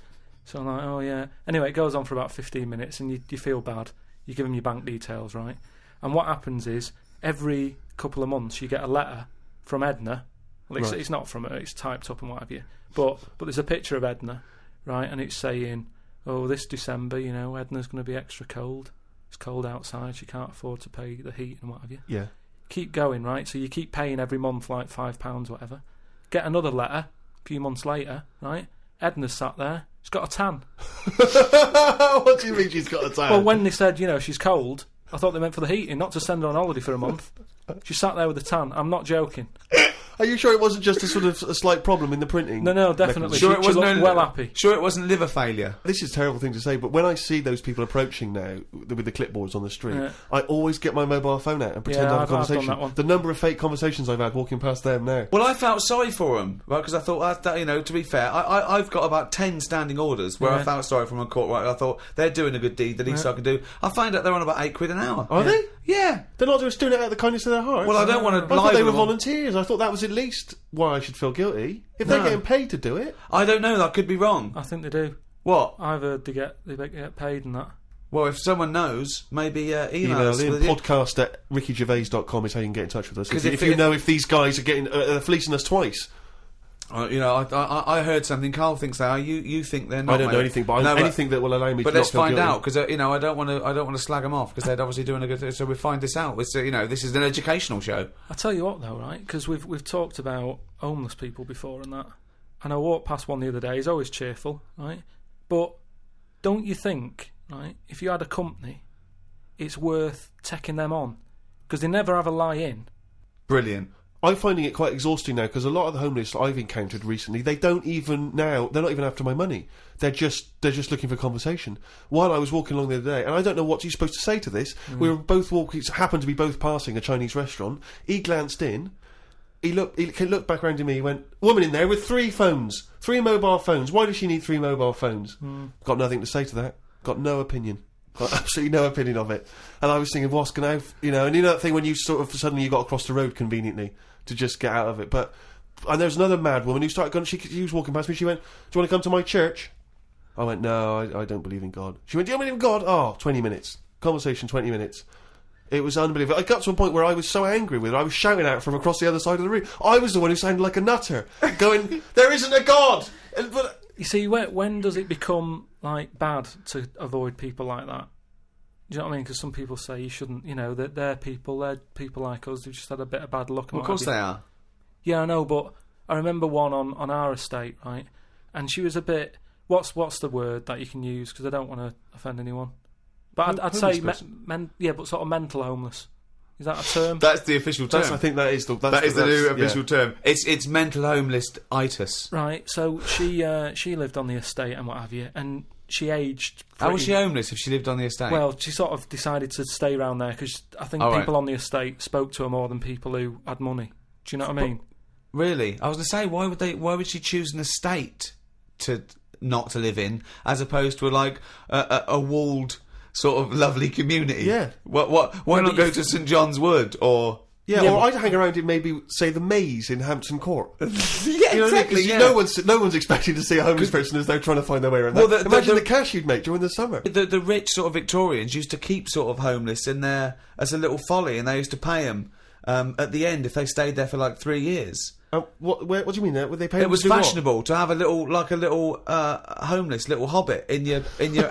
So I'm like, "Oh yeah." Anyway, it goes on for about 15 minutes, and you feel bad. You give them your bank details, right? And what happens is every couple of months you get a letter from Edna. Well, it's not from her; it's typed up and what have you. But there's a picture of Edna, right? And it's saying, "Oh, this December, Edna's going to be extra cold. It's cold outside. She can't afford to pay the heat and what have you." Yeah. Keep going, right? So you keep paying every month like £5, whatever. Get another letter a few months later, right? Edna's sat there. She's got a tan. What do you mean she's got a tan? Well, when they said, she's cold, I thought they meant for the heating, not to send her on holiday for a month. She sat there with a tan. I'm not joking. Are you sure it wasn't just a sort of a slight problem in the printing? No, definitely. Sure, she looked well happy. Sure, it wasn't liver failure. This is a terrible thing to say, but when I see those people approaching now with the clipboards on the street, I always get my mobile phone out and pretend to have a conversation. I've done that one. The number of fake conversations I've had walking past them now. Well, I felt sorry for them, right? Because I thought, to be fair, I've got about 10 standing orders where I felt sorry for them in court. Right? I thought they're doing a good deed. The least I can do. I find out they're on about £8 an hour. Are they? Yeah. They're not just doing it out of the kindness of their hearts. Well, I don't want to. I thought they were volunteers. I thought that was at least why I should feel guilty. If they're getting paid to do it. I don't know, I could be wrong. I think they do. What? I've heard they get paid and that. Well, if someone knows, maybe email us. podcast@rickygervais.com is how you can get in touch with us. If you know if these guys are getting fleecing us twice. I heard something. Carl thinks they are. You think they're not. I don't know anything, but anything that will allow me. But to let's not find feel out, because I don't want to slag them off, because they're obviously doing a good thing. So we find this out. It's, this is an educational show. I tell you what, though, right? Because we've talked about homeless people before and that, and I walked past one the other day. He's always cheerful, right? But don't you think, right? If you had a company, it's worth taking them on, because they never have a lie in. Brilliant. I'm finding it quite exhausting now, because a lot of the homeless I've encountered recently, they're not even after my money. They're just looking for conversation. While I was walking along the other day, and I don't know what you're supposed to say to this, we were both walking, happened to be both passing a Chinese restaurant. He glanced in, he looked back around to me, he went, woman in there with 3 phones, 3 mobile phones. Why does she need 3 mobile phones? Got nothing to say to that. Got no opinion. Got absolutely no opinion of it. And I was thinking, what's going to, and that thing when you sort of suddenly you got across the road conveniently to just get out of it. And there's another mad woman who started going, she was walking past me, she went, do you want to come to my church? I went, no, I don't believe in God. She went, do you believe in God? Oh, 20 minutes. Conversation, 20 minutes. It was unbelievable. I got to a point where I was so angry with her, I was shouting out from across the other side of the room. I was the one who sounded like a nutter, going, there isn't a God! But you see, when does it become, bad to avoid people like that? Do you know what I mean? Because some people say you shouldn't, that they're people like us who've just had a bit of bad luck. Well, of course they are. Yeah, I know, but I remember one on our estate, right? And she was a bit, what's the word that you can use? Because I don't want to offend anyone. But I'd say, but sort of mental homeless. Is that a term? That's the official term. I think that is the new official term. It's mental homeless-itis. Right, so she lived on the estate and what have you, and she aged. How was she homeless if she lived on the estate? Well, she sort of decided to stay around there because I think people on the estate spoke to her more than people who had money. Do you know what I mean? Really? I was going to say, why would she choose an estate to not to live in, as opposed to a walled sort of lovely community? Yeah. Why not go to St John's Wood or? Yeah, or I'd hang around in maybe, say, the Maze in Hampton Court. Exactly. Yeah. No one's expecting to see a homeless person as they're trying to find their way around. Well, imagine the cash you'd make during the summer. The rich sort of Victorians used to keep sort of homeless in there as a little folly, and they used to pay them at the end if they stayed there for 3 years. What do you mean? Would they pay? It was fashionable to have a little homeless little hobbit in your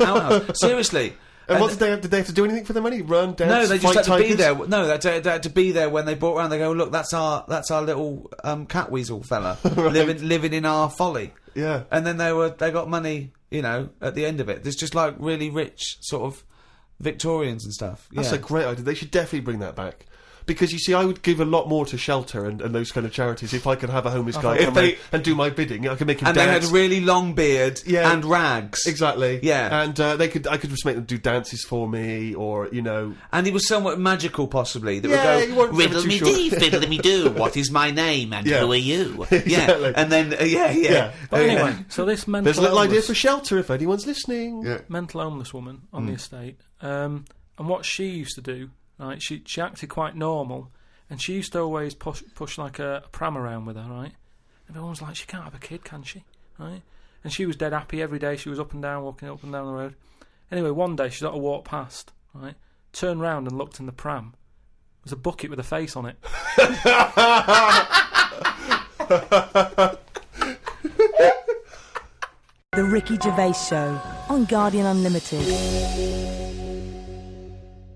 outhouse. Seriously. And what did they have to do anything for the money? Run, dance, no, they just had to tigers? be there. No, they had to be there when they brought around. They go, look, that's our little cat weasel fella right. living in our folly. Yeah, and then they got money, at the end of it. There's just really rich sort of Victorians and stuff. That's a great idea. They should definitely bring that back. Because, you see, I would give a lot more to shelter and those kind of charities if I could have a homeless guy come in and do my bidding. I could make him dance. And they had a really long beard and rags. Exactly. Yeah. And I could just make them do dances for me, or, And he was somewhat magical, possibly. That would go, riddle-me-dee, fiddle-me-doo, what is my name and who are you? Exactly. Yeah. And then, But anyway, so this mental There's a little idea for shelter if anyone's listeling. Yeah. Mental homeless woman on the estate. And what she used to do, right, she acted quite normal, and she used to always push like a pram around with her, right? And everyone was like, she can't have a kid, can she? Right? And she was dead happy every day. She was up and down, walking up and down the road. Anyway, one day she sort of walked past, right? Turned round and looked in the pram. There was a bucket with a face on it. The Ricky Gervais Show on Guardian Unlimited.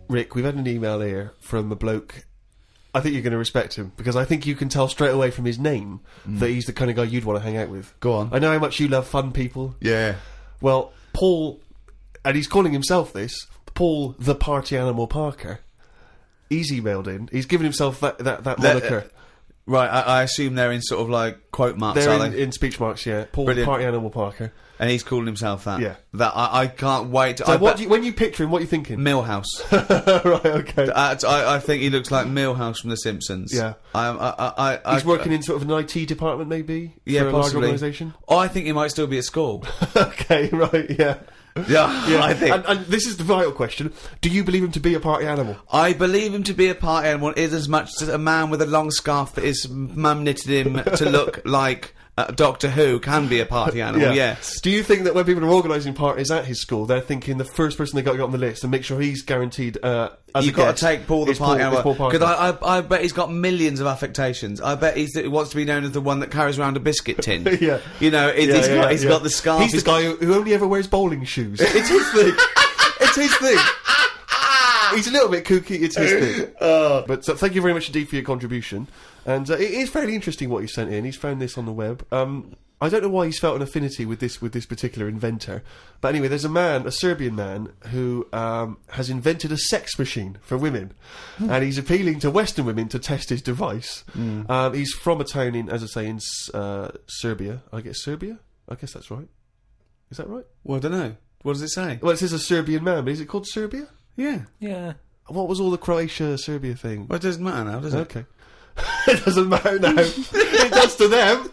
Rick, we've had an email here from a bloke. I think you're going to respect him, because I think you can tell straight away from his name that he's the kind of guy you'd want to hang out with. Go on. I know how much you love fun people. Yeah. Well, Paul, and he's calling himself this, Paul the Party Animal Parker. He's emailed in. He's given himself that moniker. Right, I assume they're in sort of quote marks, they're are they? in speech marks, yeah. Paul Brilliant. the Party Animal Parker. And he's calling himself that. Yeah. That I can't wait. So when you picture him, what are you thinking? Millhouse. Right, okay. I think he looks like Millhouse from The Simpsons. Yeah. He's working in sort of an IT department, maybe? Yeah, for a possibly. large organisation? I think he might still be at school. Okay, right, yeah. Yeah, I think. And this is the vital question. Do you believe him to be a party animal? I believe him to be a party animal is as much as a man with a long scarf that his mum knitted him to look like Doctor Who can be a party animal, yes. Do you think that when people are organising parties at his school, they're thinking the first person they got to get on the list and make sure he's guaranteed You've got to take Paul the party animal. Because I bet he's got millions of affectations. I bet he wants to be known as the one that carries around a biscuit tin. Yeah. You know, he's got the scarf. He's the guy who only ever wears bowling shoes. It's his thing. It's his thing. He's a little bit kooky, it's his thing. But thank you very much indeed for your contribution. And it is fairly interesting what he sent in. He's found this on the web. I don't know why he's felt an affinity with this particular inventor. But anyway, there's a Serbian man, who has invented a sex machine for women. And he's appealing to Western women to test his device. He's from a town in, as I say, in Serbia. I guess Serbia? I guess that's right. Is that right? Well, I don't know. What does it say? Well, it says a Serbian man, but is it called Serbia? Yeah. Yeah. What was all the Croatia-Serbia thing? Well, it doesn't matter now, does it? Okay. It doesn't matter now. It does to them.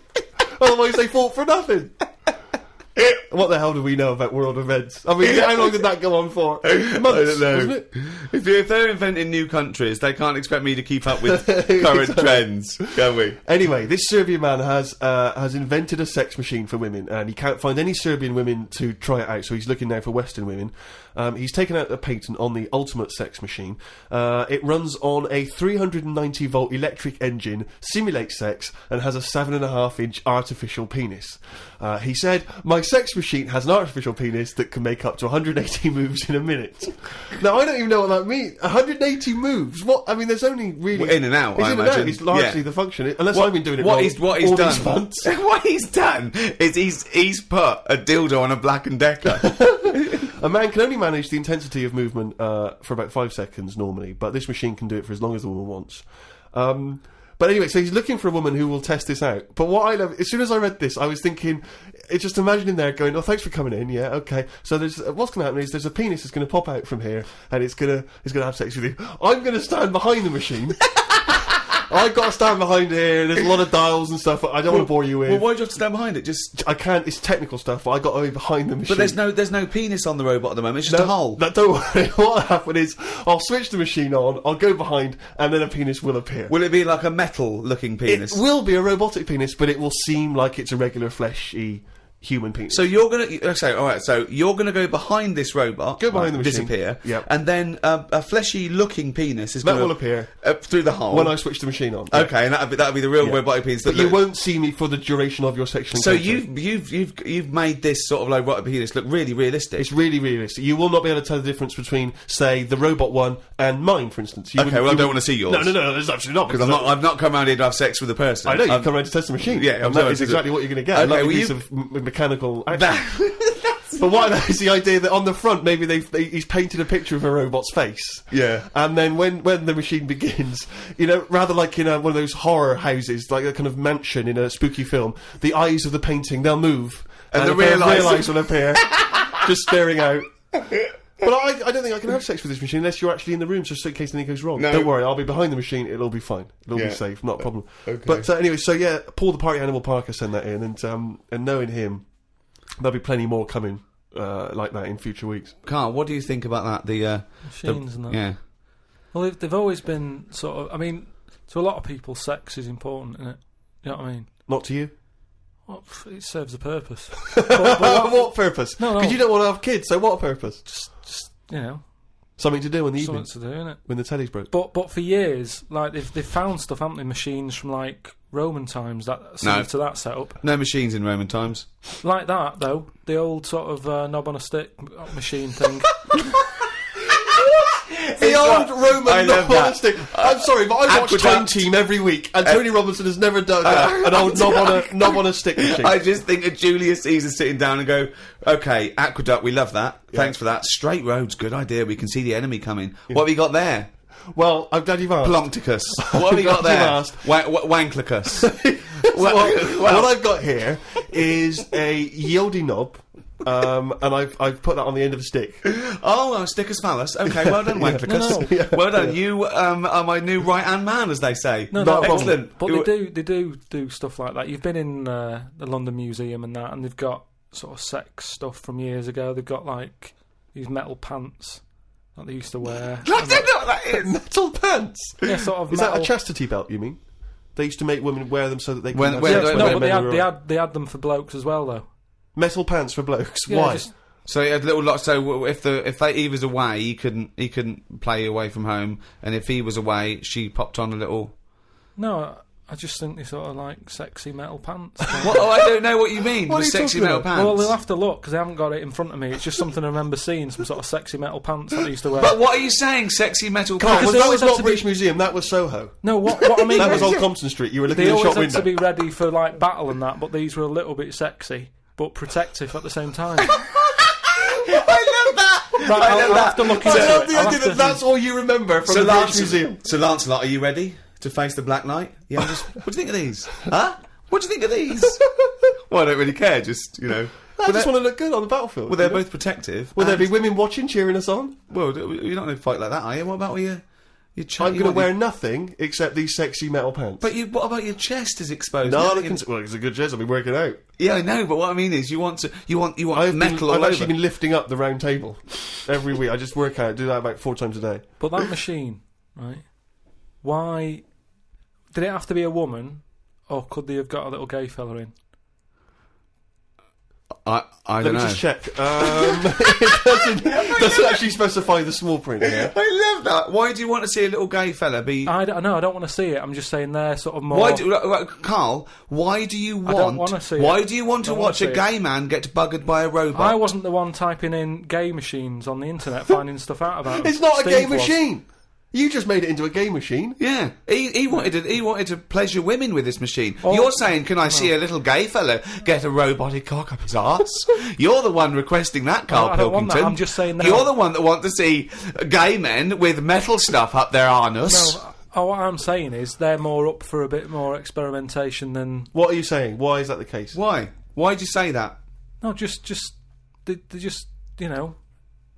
Otherwise they fought for nothing. What the hell do we know about world events? I mean, how long did that go on for? Months, I don't know. wasn't it? If they're inventing new countries, they can't expect me to keep up with current trends, can we? Anyway, this Serbian man has invented a sex machine for women, and he can't find any Serbian women to try it out, so he's looking now for Western women. He's taken out a patent on the ultimate sex machine. It runs on a 390-volt electric engine, simulates sex, and has a 7.5-inch artificial penis. He said, "My sex machine has an artificial penis that can make up to 180 moves in a minute." Now, I don't even know what that means. 180 moves? What? I mean, there's only really... Well, in and out, I imagine. It's largely the function, unless I've been doing it what wrong. He's all done. these months. What he's done is he's put a dildo on a Black & Decker. A man can only manage the intensity of movement for about 5 seconds normally, but this machine can do it for as long as the woman wants. But anyway, so he's looking for a woman who will test this out. But what I love, as soon as I read this, I was thinking, just imagining there going, "Oh, thanks for coming in, yeah, okay." So there's what's going to happen is there's a penis that's going to pop out from here, and it's going to have sex with you. I'm going to stand behind the machine. I've got to stand behind here. There's a lot of dials and stuff. I don't want to bore you with. Well, why do you have to stand behind it? Just I can't. It's technical stuff, but I got to be behind the machine. But there's no penis on the robot at the moment. It's just a hole. Don't worry. What'll happen is I'll switch the machine on. I'll go behind, and then a penis will appear. Will it be like a metal-looking penis? It will be a robotic penis, but it will seem like it's a regular fleshy human penis. So you're gonna So you're gonna go behind this robot, go behind the machine, disappear, yep. And then a fleshy-looking penis is will appear through the hole when I switch the machine on. Okay, and that'll be the real robotic penis. But you won't see me for the duration of your sexual encounter. So you've made this sort of like robotic penis look really realistic. It's really realistic. You will not be able to tell the difference between, say, the robot one and mine, for instance. I don't want to see yours. No, there's absolutely not. Because I've not come around here to have sex with a person. I know, you've come around to test the machine. Yeah, that is exactly what you're going to get. Okay, a piece of mechanical action. But what I know is the idea that on the front, maybe he's painted a picture of a robot's face. Yeah. And then when the machine begins, rather like in one of those horror houses, like a kind of mansion in a spooky film, the eyes of the painting, they'll move. And the real eyes will appear, just staring out. But I don't think I can have sex with this machine unless you're actually in the room, just in case anything goes wrong. No. Don't worry, I'll be behind the machine, it'll be fine. It'll be safe, not a problem. Okay. But anyway, so yeah, Paul the Party Animal Parker sent that in, and knowing him, there'll be plenty more coming like that in future weeks. Carl, what do you think about that? The machines and that. Yeah. Well, they've always been sort of. I mean, to a lot of people, sex is important, isn't it? You know what I mean? Not to you. Well, it serves a purpose. What purpose? No. Because you don't want to have kids, so what purpose? Just something to do in the evening. Something to do, innit? When the telly's broke. But for years, like they've found stuff, haven't they? Machines from like Roman times that similar to that setup. No machines in Roman times. Like that though, the old sort of knob on a stick machine thing. The old Roman knob on a stick. I'm sorry, but I watch Time Team every week, and Tony Robinson has never done an old knob on a stick machine. I just think of Julius Caesar sitting down and go, "Okay, aqueduct, we love that. Thanks for that. Straight roads, good idea. We can see the enemy coming. What have you got there? Well, I'm glad you've asked. Ploncticus. What have you got there? Wanklicus. What I've got here is a Yodi knob. And I've put that on the end of a stick. Oh, Stickus phallus. Okay, well done, Wanklicus. No. Well done. You are my new right-hand man, as they say. No, excellent. But they do stuff like that. You've been in the London Museum and that, and they've got sort of sex stuff from years ago. They've got like these metal pants that they used to wear. I don't know what that is. Metal pants? Yeah, sort of Is metal. that a chastity belt, you mean? They used to make women wear them so that they could... When- They had them for blokes as well, though. Metal pants for blokes. Yeah, Why? just- So he had little lots. So if he was away, he couldn't play away from home, and if he was away, she popped on a little. No, I just think they sort of like sexy metal pants. What? Oh, I don't know what you mean. What with are you sexy talking metal about? pants. Well, they'll have to look because I haven't got it in front of me. It's just something I remember seeing, some sort of sexy metal pants that they used to wear. But what are you saying? Sexy metal Carl, pants? they that always was had not to British Museum, that was Soho. No, what I mean That was is Old Compton Street. You were looking they in the always shop had to window. be ready for like battle and that, but these were a little bit sexy but protective at the same time. I love that. Right, I'll have to look into I love it. the I'll idea have to- that that's all you remember from the British Museum. So Lancelot, are you ready to face the Black Knight? Yeah. What do you think of these? Huh? What do you think of these? Well, I don't really care. Just I just want to look good on the battlefield. Well, they're both protective. Will there and- be women watching, cheering us on? Well, you're not going to fight like that, are you? What about all your I'm going to wear nothing except these sexy metal pants. But what about your chest is exposed? no, You know, well, it's a good chest. I'll be working out. yeah, I know. But what I mean is, you want metal I've all actually over. been lifting up the round table every week. I just work out, do that about 4 times a day. But that machine, right? Why did it have to be a woman, or could they have got a little gay fella in? I Let don't me know. just check. It doesn't actually specify the small print here. I love that. Why do you want to see a little gay fella be? I don't want to see it. I'm just saying they're sort of more. Carl? Why do you want? I don't wanna see it. Why do you want to Don't wanna watch a see it. gay man get buggered by a robot? I wasn't the one typing in gay machines on the internet, finding stuff out about them. It's not a Steve gay was. machine. You just made it into a gay machine. Yeah, he wanted to pleasure women with this machine. Oh. You're saying, can I see a little gay fella get a robotic cock up his arse? You're the one requesting that, Carl I don't want Pilkington. that. I'm just saying that. You're the one that want to see gay men with metal stuff up their anus. No, what I'm saying is they're more up for a bit more experimentation than. What are you saying? Why is that the case? Why? Why'd you say that? No, just they just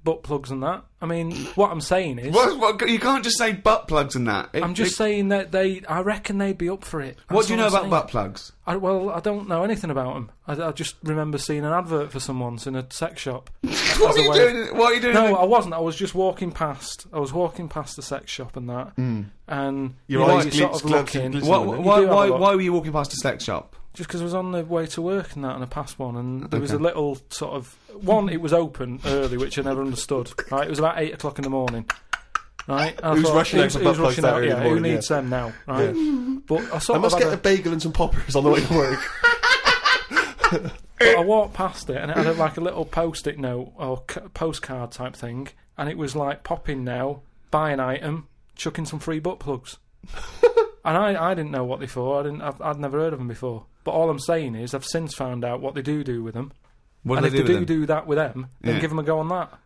butt plugs and that. I mean, what I'm saying is. What, you can't just say butt plugs and that. I'm just saying that I reckon they'd be up for it. What do you know That's about I'm butt saying. plugs? I don't know anything about them. I just remember seeing an advert for some once in a sex shop. What are you doing? What are you doing? No, I wasn't. I was just walking past. I was walking past the sex shop and that, and Your you know, eyes you're sort of glancing, looking. glistening. Why were you walking past a sex shop? Just because I was on the way to work and that, and I passed one, and there was a little sort of one. It was open early, which I never understood. Right, it was about 8 o'clock in the morning. Right, and I Who's thought, rushing out for butt plugs that early in the who morning, needs them now? Right, but I I sort must of get had a bagel and some poppers on the way to work. But I walked past it, and it had like a little post-it note or postcard type thing, and it was like, pop in now, buy an item, chuck in some free butt plugs. And I didn't know what they for. I'd never heard of them before. But all I'm saying is, I've since found out what they do with them. What And do if they they do with them? do that with them, then Yeah. give them a go on that.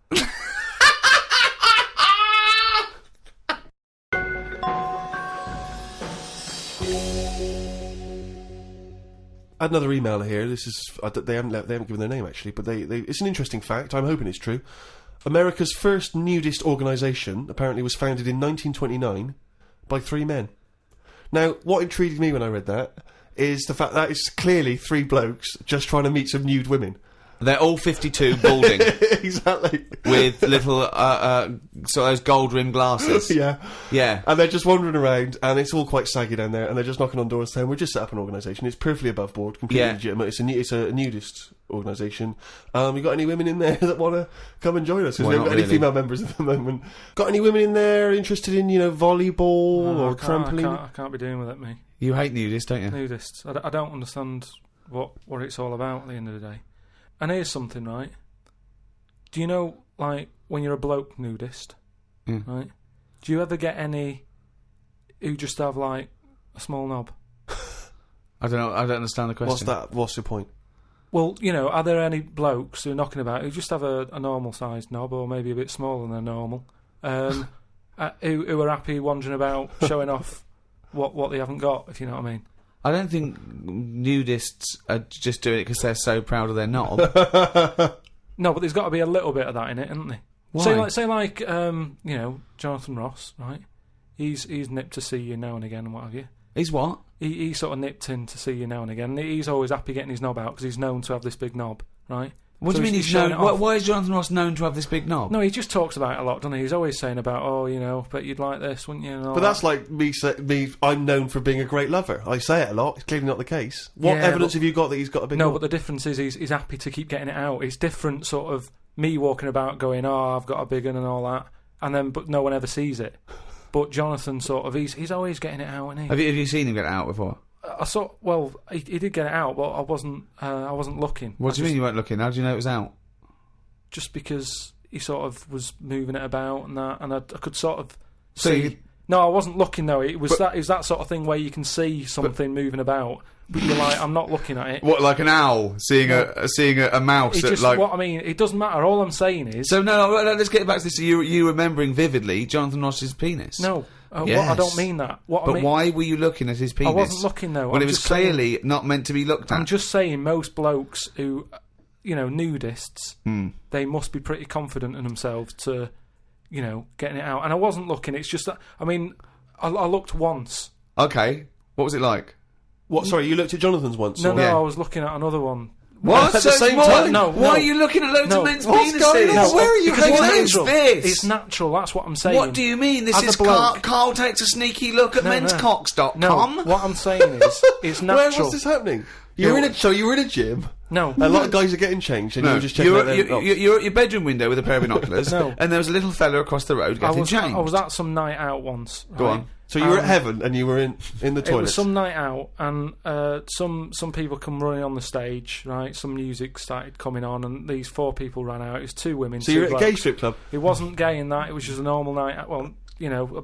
I had another email here. This is they haven't given their name actually, but it's an interesting fact. I'm hoping it's true. America's first nudist organisation apparently was founded in 1929 by 3 men. Now, what intrigued me when I read that is the fact that it's clearly 3 blokes just trying to meet some nude women. They're all 52, balding, Exactly. with little sort of those gold-rimmed glasses. Yeah. Yeah. And they're just wandering around, and it's all quite saggy down there, and they're just knocking on doors saying, we've just set up an organisation, it's perfectly above board, completely Yeah. legitimate, it's a nudist organisation. You got any women in there that want to come and join us? Because Why we haven't not got any really? female members at the moment. Got any women in there interested in, volleyball or trampoline? I can't be doing with it, me. You hate nudists, don't you? Nudists. I don't understand what it's all about at the end of the day. And here's something, right? Do you know, like, when you're a bloke nudist, right? Do you ever get any who just have, like, a small knob? I don't know. I don't understand the question. What's that? What's your point? Well, are there any blokes who are knocking about who just have a normal-sized knob, or maybe a bit smaller than normal, who are happy wandering about showing off what they haven't got, if you know what I mean? I don't think nudists are just doing it because they're so proud of their knob. No, but there's got to be a little bit of that in it, isn't there? Why? Say like Jonathan Ross, right? He's nipped to see you now and again and what have you. He's what? He sort of nipped in to see you now and again. He's always happy getting his knob out because he's known to have this big knob, right? What do you mean he's known? Why is Jonathan Ross known to have this big knob? No, he just talks about it a lot, doesn't he? He's always saying about, bet you'd like this, wouldn't you? But that's like me. I'm known for being a great lover. I say it a lot. It's clearly not the case. What evidence have you got that he's got a big knob? No, but the difference is he's happy to keep getting it out. It's different, sort of me walking about going, I've got a big one and all that, but no one ever sees it. But Jonathan, sort of, he's always getting it out, isn't he? Have you seen him get it out before? I saw. Well, he did get it out, but I wasn't looking. What do you mean you weren't looking? How do you know it was out? Just because he sort of was moving it about and that, and I could sort of So see. No, I wasn't looking though. It was that sort of thing where you can see something moving about, but you're like, I'm not looking at it. What, like an owl seeing a mouse? What I mean, it doesn't matter. All I'm saying is. So no, let's get back to this. You remembering vividly Jonathan Ross's penis? No. Yes. I don't mean that. Why were you looking at his penis? I wasn't looking though. Well, it was clearly not meant to be looked at. I'm just saying, most blokes who, nudists, they must be pretty confident in themselves to, getting it out. And I wasn't looking. It's just that. I mean, I looked once. Okay, what was it like? What? Sorry, you looked at Jonathan's once? No, I was looking at another one. What? At the same time? No. Why are you looking at loads of men's What's penises? going on? No, where are you hanging out? What is this? It's natural, that's what I'm saying. What do you mean? This is Carl takes a sneaky look at menscocks.com. No, what I'm saying is, it's natural. What's this happening? You were in a gym. No. A lot of guys are getting changed, and you were just checking out their knobs. You're at your bedroom window with a pair of binoculars, and there was a little fella across the road getting changed. I was at some night out once. Go on. So you were at heaven, and you were in the toilet. It was some night out, and some people come running on the stage, right? Some music started coming on, and these 4 people ran out. It was 2 women. So you were at a gay strip club? It wasn't gay in that. It was just a normal night out. Well,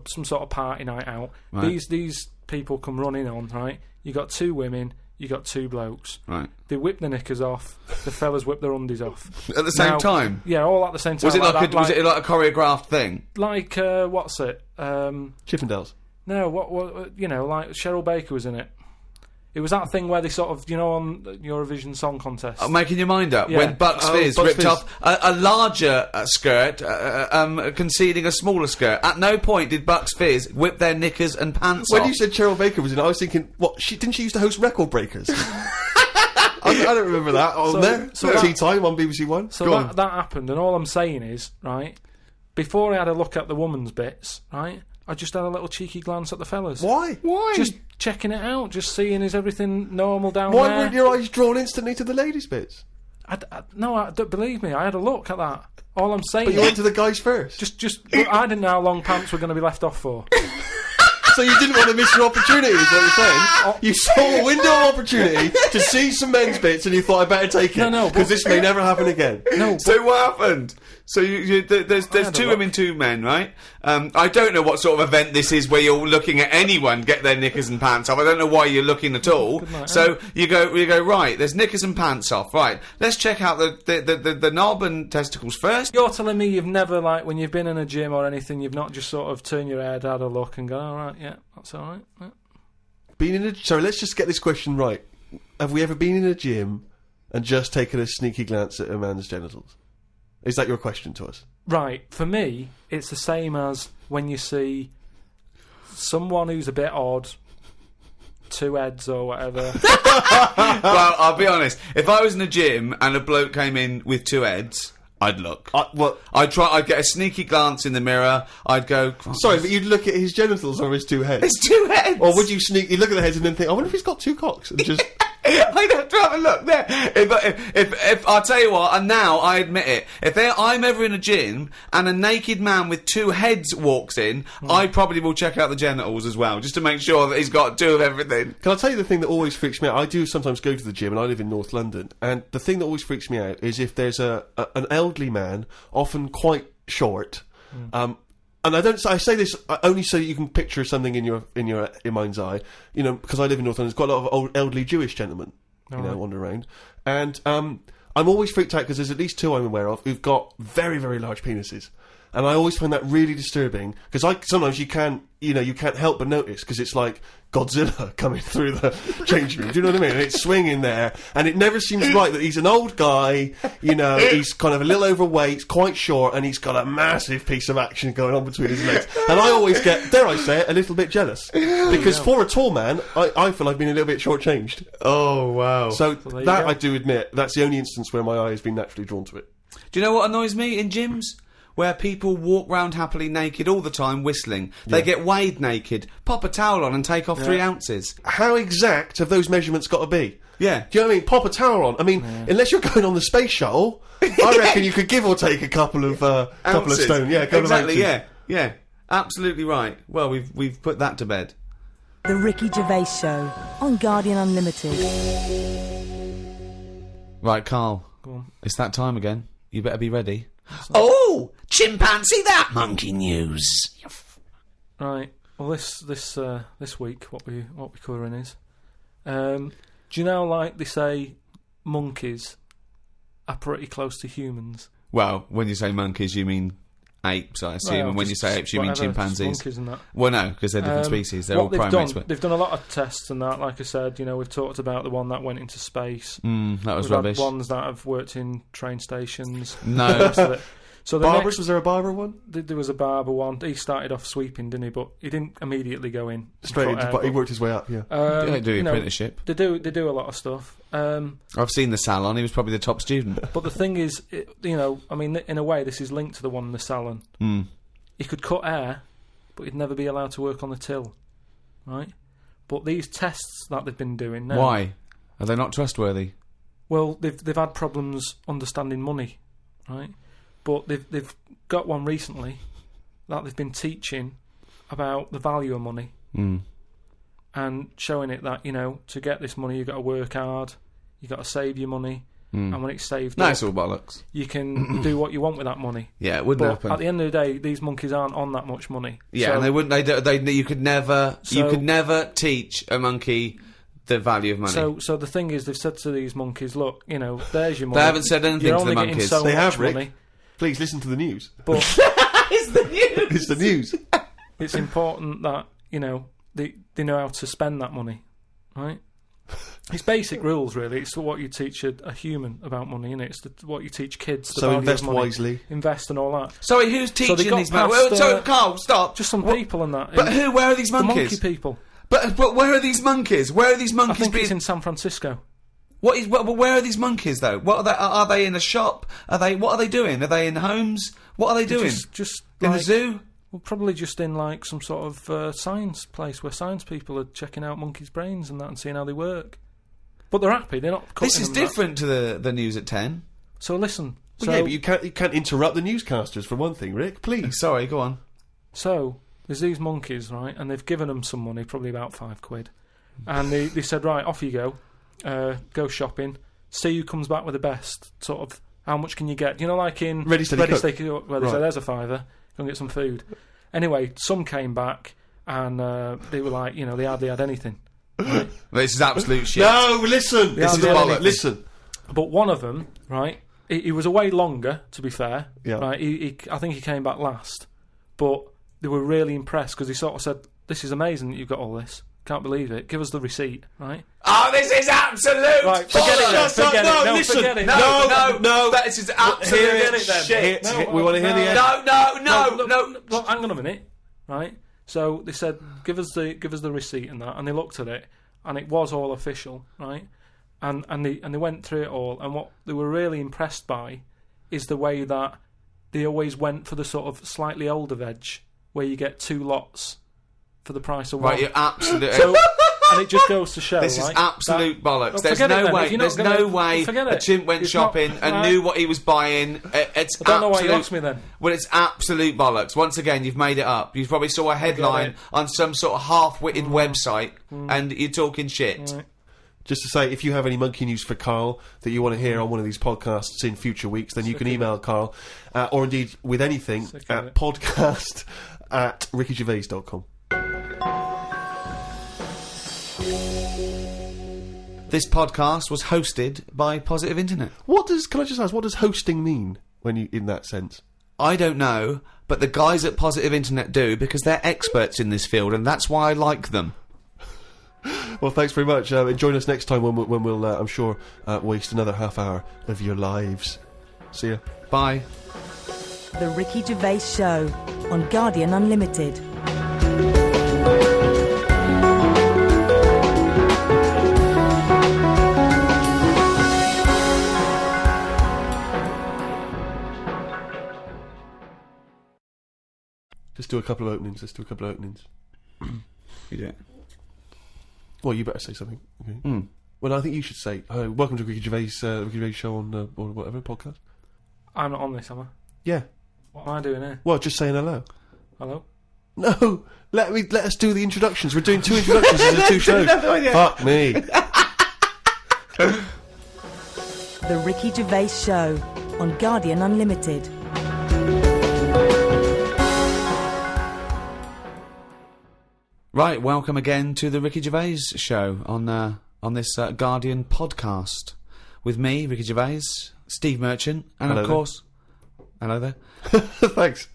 some sort of party night out. Right. These people come running on, right? You got 2 women. You got 2 blokes. Right. They whipped their knickers off. The fellas whipped their undies off. At the same time? Yeah, all at the same time. Was it was it like a choreographed thing? Like, what's it? Chippendales. No, what like Cheryl Baker was in it. It was that thing where they sort of, on Eurovision Song Contest. Making your mind up. Yeah. When Bucks Fizz ripped off a larger skirt, conceding a smaller skirt. At no point did Bucks Fizz whip their knickers and pants off. When you said Cheryl Baker was in it, I was thinking, didn't she used to host Record Breakers? I don't remember that on there. Tea Time on BBC One. So that happened, and all I'm saying is, right, before I had a look at the woman's bits, right, I just had a little cheeky glance at the fellas. Why? Just checking it out, just seeing is everything normal down there. Why weren't your eyes drawn instantly to the ladies' bits? No, don't believe me. I had a look at that. All I'm saying. But you went to the guys first. I didn't know how long pants were going to be left off for. So you didn't want to miss your opportunity, is what you're saying? You saw a window of opportunity to see some men's bits, and you thought, I better take it. No, because this may never happen again. No. So what happened? So there's 2 women, 2 men, right? I don't know what sort of event this is where you're looking at anyone get their knickers and pants off. I don't know why you're looking at all. So you go right. There's knickers and pants off. Right. Let's check out the knob and testicles first. You're telling me you've never, like, when you've been in a gym or anything, you've not just sort of turned your head, had a look, and gone, all right, yeah, that's all right. Yeah. Sorry, let's just get this question right. Have we ever been in a gym and just taken a sneaky glance at a man's genitals? Is that your question to us? Right. For me, it's the same as when you see someone who's a bit odd, 2 heads or whatever. Well, I'll be honest. If I was in a gym and a bloke came in with 2 heads, I'd look. I'd get a sneaky glance in the mirror. I'd go. Sorry, but you'd look at his genitals or his 2 heads. His 2 heads. Or would you look at the heads and then think, I wonder if he's got 2 cocks, and just. I'd have to have a look there. If I'll tell you what, and now I admit it, if I'm ever in a gym and a naked man with 2 heads walks in, I probably will check out the genitals as well, just to make sure that he's got 2 of everything. Can I tell you the thing that always freaks me out? I do sometimes go to the gym, and I live in North London, and the thing that always freaks me out is if there's an elderly man, often quite short, and I say this only so you can picture something in your mind's eye, because I live in North London. There's quite a lot of old elderly Jewish gentlemen, wander around, and I'm always freaked out because there's at least 2 I'm aware of who've got very, very large penises, and I always find that really disturbing because sometimes you can't you know, you can't help but notice, because it's like Godzilla coming through the changing room. Do you know what I mean? And it's swinging there, and it never seems right that he's an old guy, you know, he's kind of a little overweight, quite short, and he's got a massive piece of action going on between his legs. And I always get, dare I say it, a little bit jealous. Because for a tall man, I feel I've been a little bit shortchanged. Oh, wow. So that, I do admit, that's the only instance where my eye has been naturally drawn to it. Do you know what annoys me in gyms? Where people walk round happily naked all the time whistling. They get weighed naked, pop a towel on and take off 3 ounces. How exact have those measurements got to be? Yeah. Do you know what I mean? Pop a towel on. I mean, unless you're going on the space shuttle, I reckon you could give or take a couple of stone. Yeah, a couple of ounces. Yeah. Absolutely right. Well, we've put that to bed. The Ricky Gervais Show on Guardian Unlimited. Right, Carl. Go on. It's that time again. You better be ready. Oh, chimpanzee that monkey news. Right. Well, this week, what we covering is, do you know, like they say, monkeys are pretty close to humans. Well, when you say monkeys, you mean apes, I assume, Well, and when you say apes, you mean chimpanzees. Monkeys and that. Well, no, because they're different species. They're what all they've primates. done, they've done a lot of tests and that. Like I said, you know, we've talked about the one that went into space. That was We've rubbish. had ones that have worked in train stations. No. So the Barbers, was there a barber one? There was a barber one. He started off sweeping, didn't he? But he didn't immediately go in Straight into, but he worked his way up, yeah. They do you know, apprenticeship. They do a lot of stuff. I've seen the salon. He was probably the top student. But the thing is, you know, I mean, in a way, this is linked to the one in the salon. He could cut hair, but he'd never be allowed to work on the till, right? But these tests that they've been doing now... Why? Are they not trustworthy? Well, they've had problems understanding money, right? But they've got one recently that they've been teaching about the value of money and showing it that, you know, to get this money you've got to work hard, you've got to save your money, and when it's saved It's up, all bollocks. you can do what you want with that money. Yeah, it wouldn't But happen. at the end of the day, these monkeys aren't on that much money. Yeah, So- and they wouldn't. They you could never. you So- could never teach a monkey the value of money. So the thing is, they've said to these monkeys, look, you know, there's your money. They haven't said anything You're to the only getting monkeys. so They much have, Rick. money, Please listen to the news. but It's the news. It's the news. it's important that, you know, they know how to spend that money, right? It's basic rules, really. It's what you teach a human about money, innit? It's what you teach kids. The So value invest of money. wisely. Invest and all that. Sorry, who's they teaching got these past, monkeys? So, Carl, stop. Just some What- people and that. But who? Where are these The monkeys? monkey people. But where are these monkeys? Where are these I monkeys think being? it's in San Francisco. Where are these monkeys though? What are they? Are they in a shop? What are they doing? Are they in homes? What are they doing? Just in like, the zoo? Well, probably just in like some sort of science place where science people are checking out monkeys' brains and that and seeing how they work. But they're happy. They're not. This is cutting them that. different to the news at 10. So listen. Well, yeah, but you can't interrupt the newscasters for one thing, Rick. Please. Sorry, go on. So there's these monkeys, right? And they've given them some money, probably about £5, and they said, right, off you go, go shopping, see who comes back with the best. Sort of, how much can you get? You know, like in Ready, Steady, Cook. where they Right. say, there's a £5, go and get some food. Anyway, some came back and they were like, you know, they hardly had anything. Right? This is absolute shit. No, listen. This is bollocks. Listen. But one of them, right, he was away longer, to be fair. Yeah. Right, I think he came back last. But they were really impressed because he sort of said, this is amazing that you've got all this. Can't believe it. Give us the receipt, right? Oh, this is absolute. Right, forget it then. Forget it. No, listen. forget it. No. This is absolute Forget it then. shit. No, we want to hear the end. No. Look, hang on a minute, right? So they said, give us the receipt and that, and they looked at it, and it was all official, right? And they went through it all, and what they were really impressed by is the way that they always went for the sort of slightly older veg, where you get 2 lots for the price of one. Right, you're absolute. So, and it just goes to show, This is right, absolute bollocks. Well, There's forget it no then. way. If you're There's not gonna- no way forget a it. chimp went It's not- shopping and right. knew what he was buying. It's I don't know why absolute. you asked me then. Well, it's absolute bollocks. Once again, you've made it up. You probably saw a headline it. on some sort of half-witted website, and you're talking shit. Right. Just to say, if you have any monkey news for Carl that you want to hear on one of these podcasts in future weeks, then you can email Carl, or indeed with anything Sick of at it. podcast@rickygervais.com. This podcast was hosted by Positive Internet. Can I just ask, what does hosting mean when you in that sense? I don't know, but the guys at Positive Internet do, because they're experts in this field, and that's why I like them. Well, thanks very much. Join us next time when we'll I'm sure, waste another half hour of your lives. See ya. Bye. The Ricky Gervais Show on Guardian Unlimited. Let's do a couple of openings. You do it. Well, you better say something. Okay. Well, I think you should say, welcome to Ricky Gervais Show on or whatever podcast. I'm not on this, am I? Yeah. What am I doing here? Well, just saying hello. Hello? No, let us do the introductions. We're doing 2 introductions in 2 shows. Fuck me. The Ricky Gervais Show on Guardian Unlimited. Right, welcome again to the Ricky Gervais Show on this Guardian podcast with me, Ricky Gervais, Steve Merchant, and Hello of course, hello there, Thanks.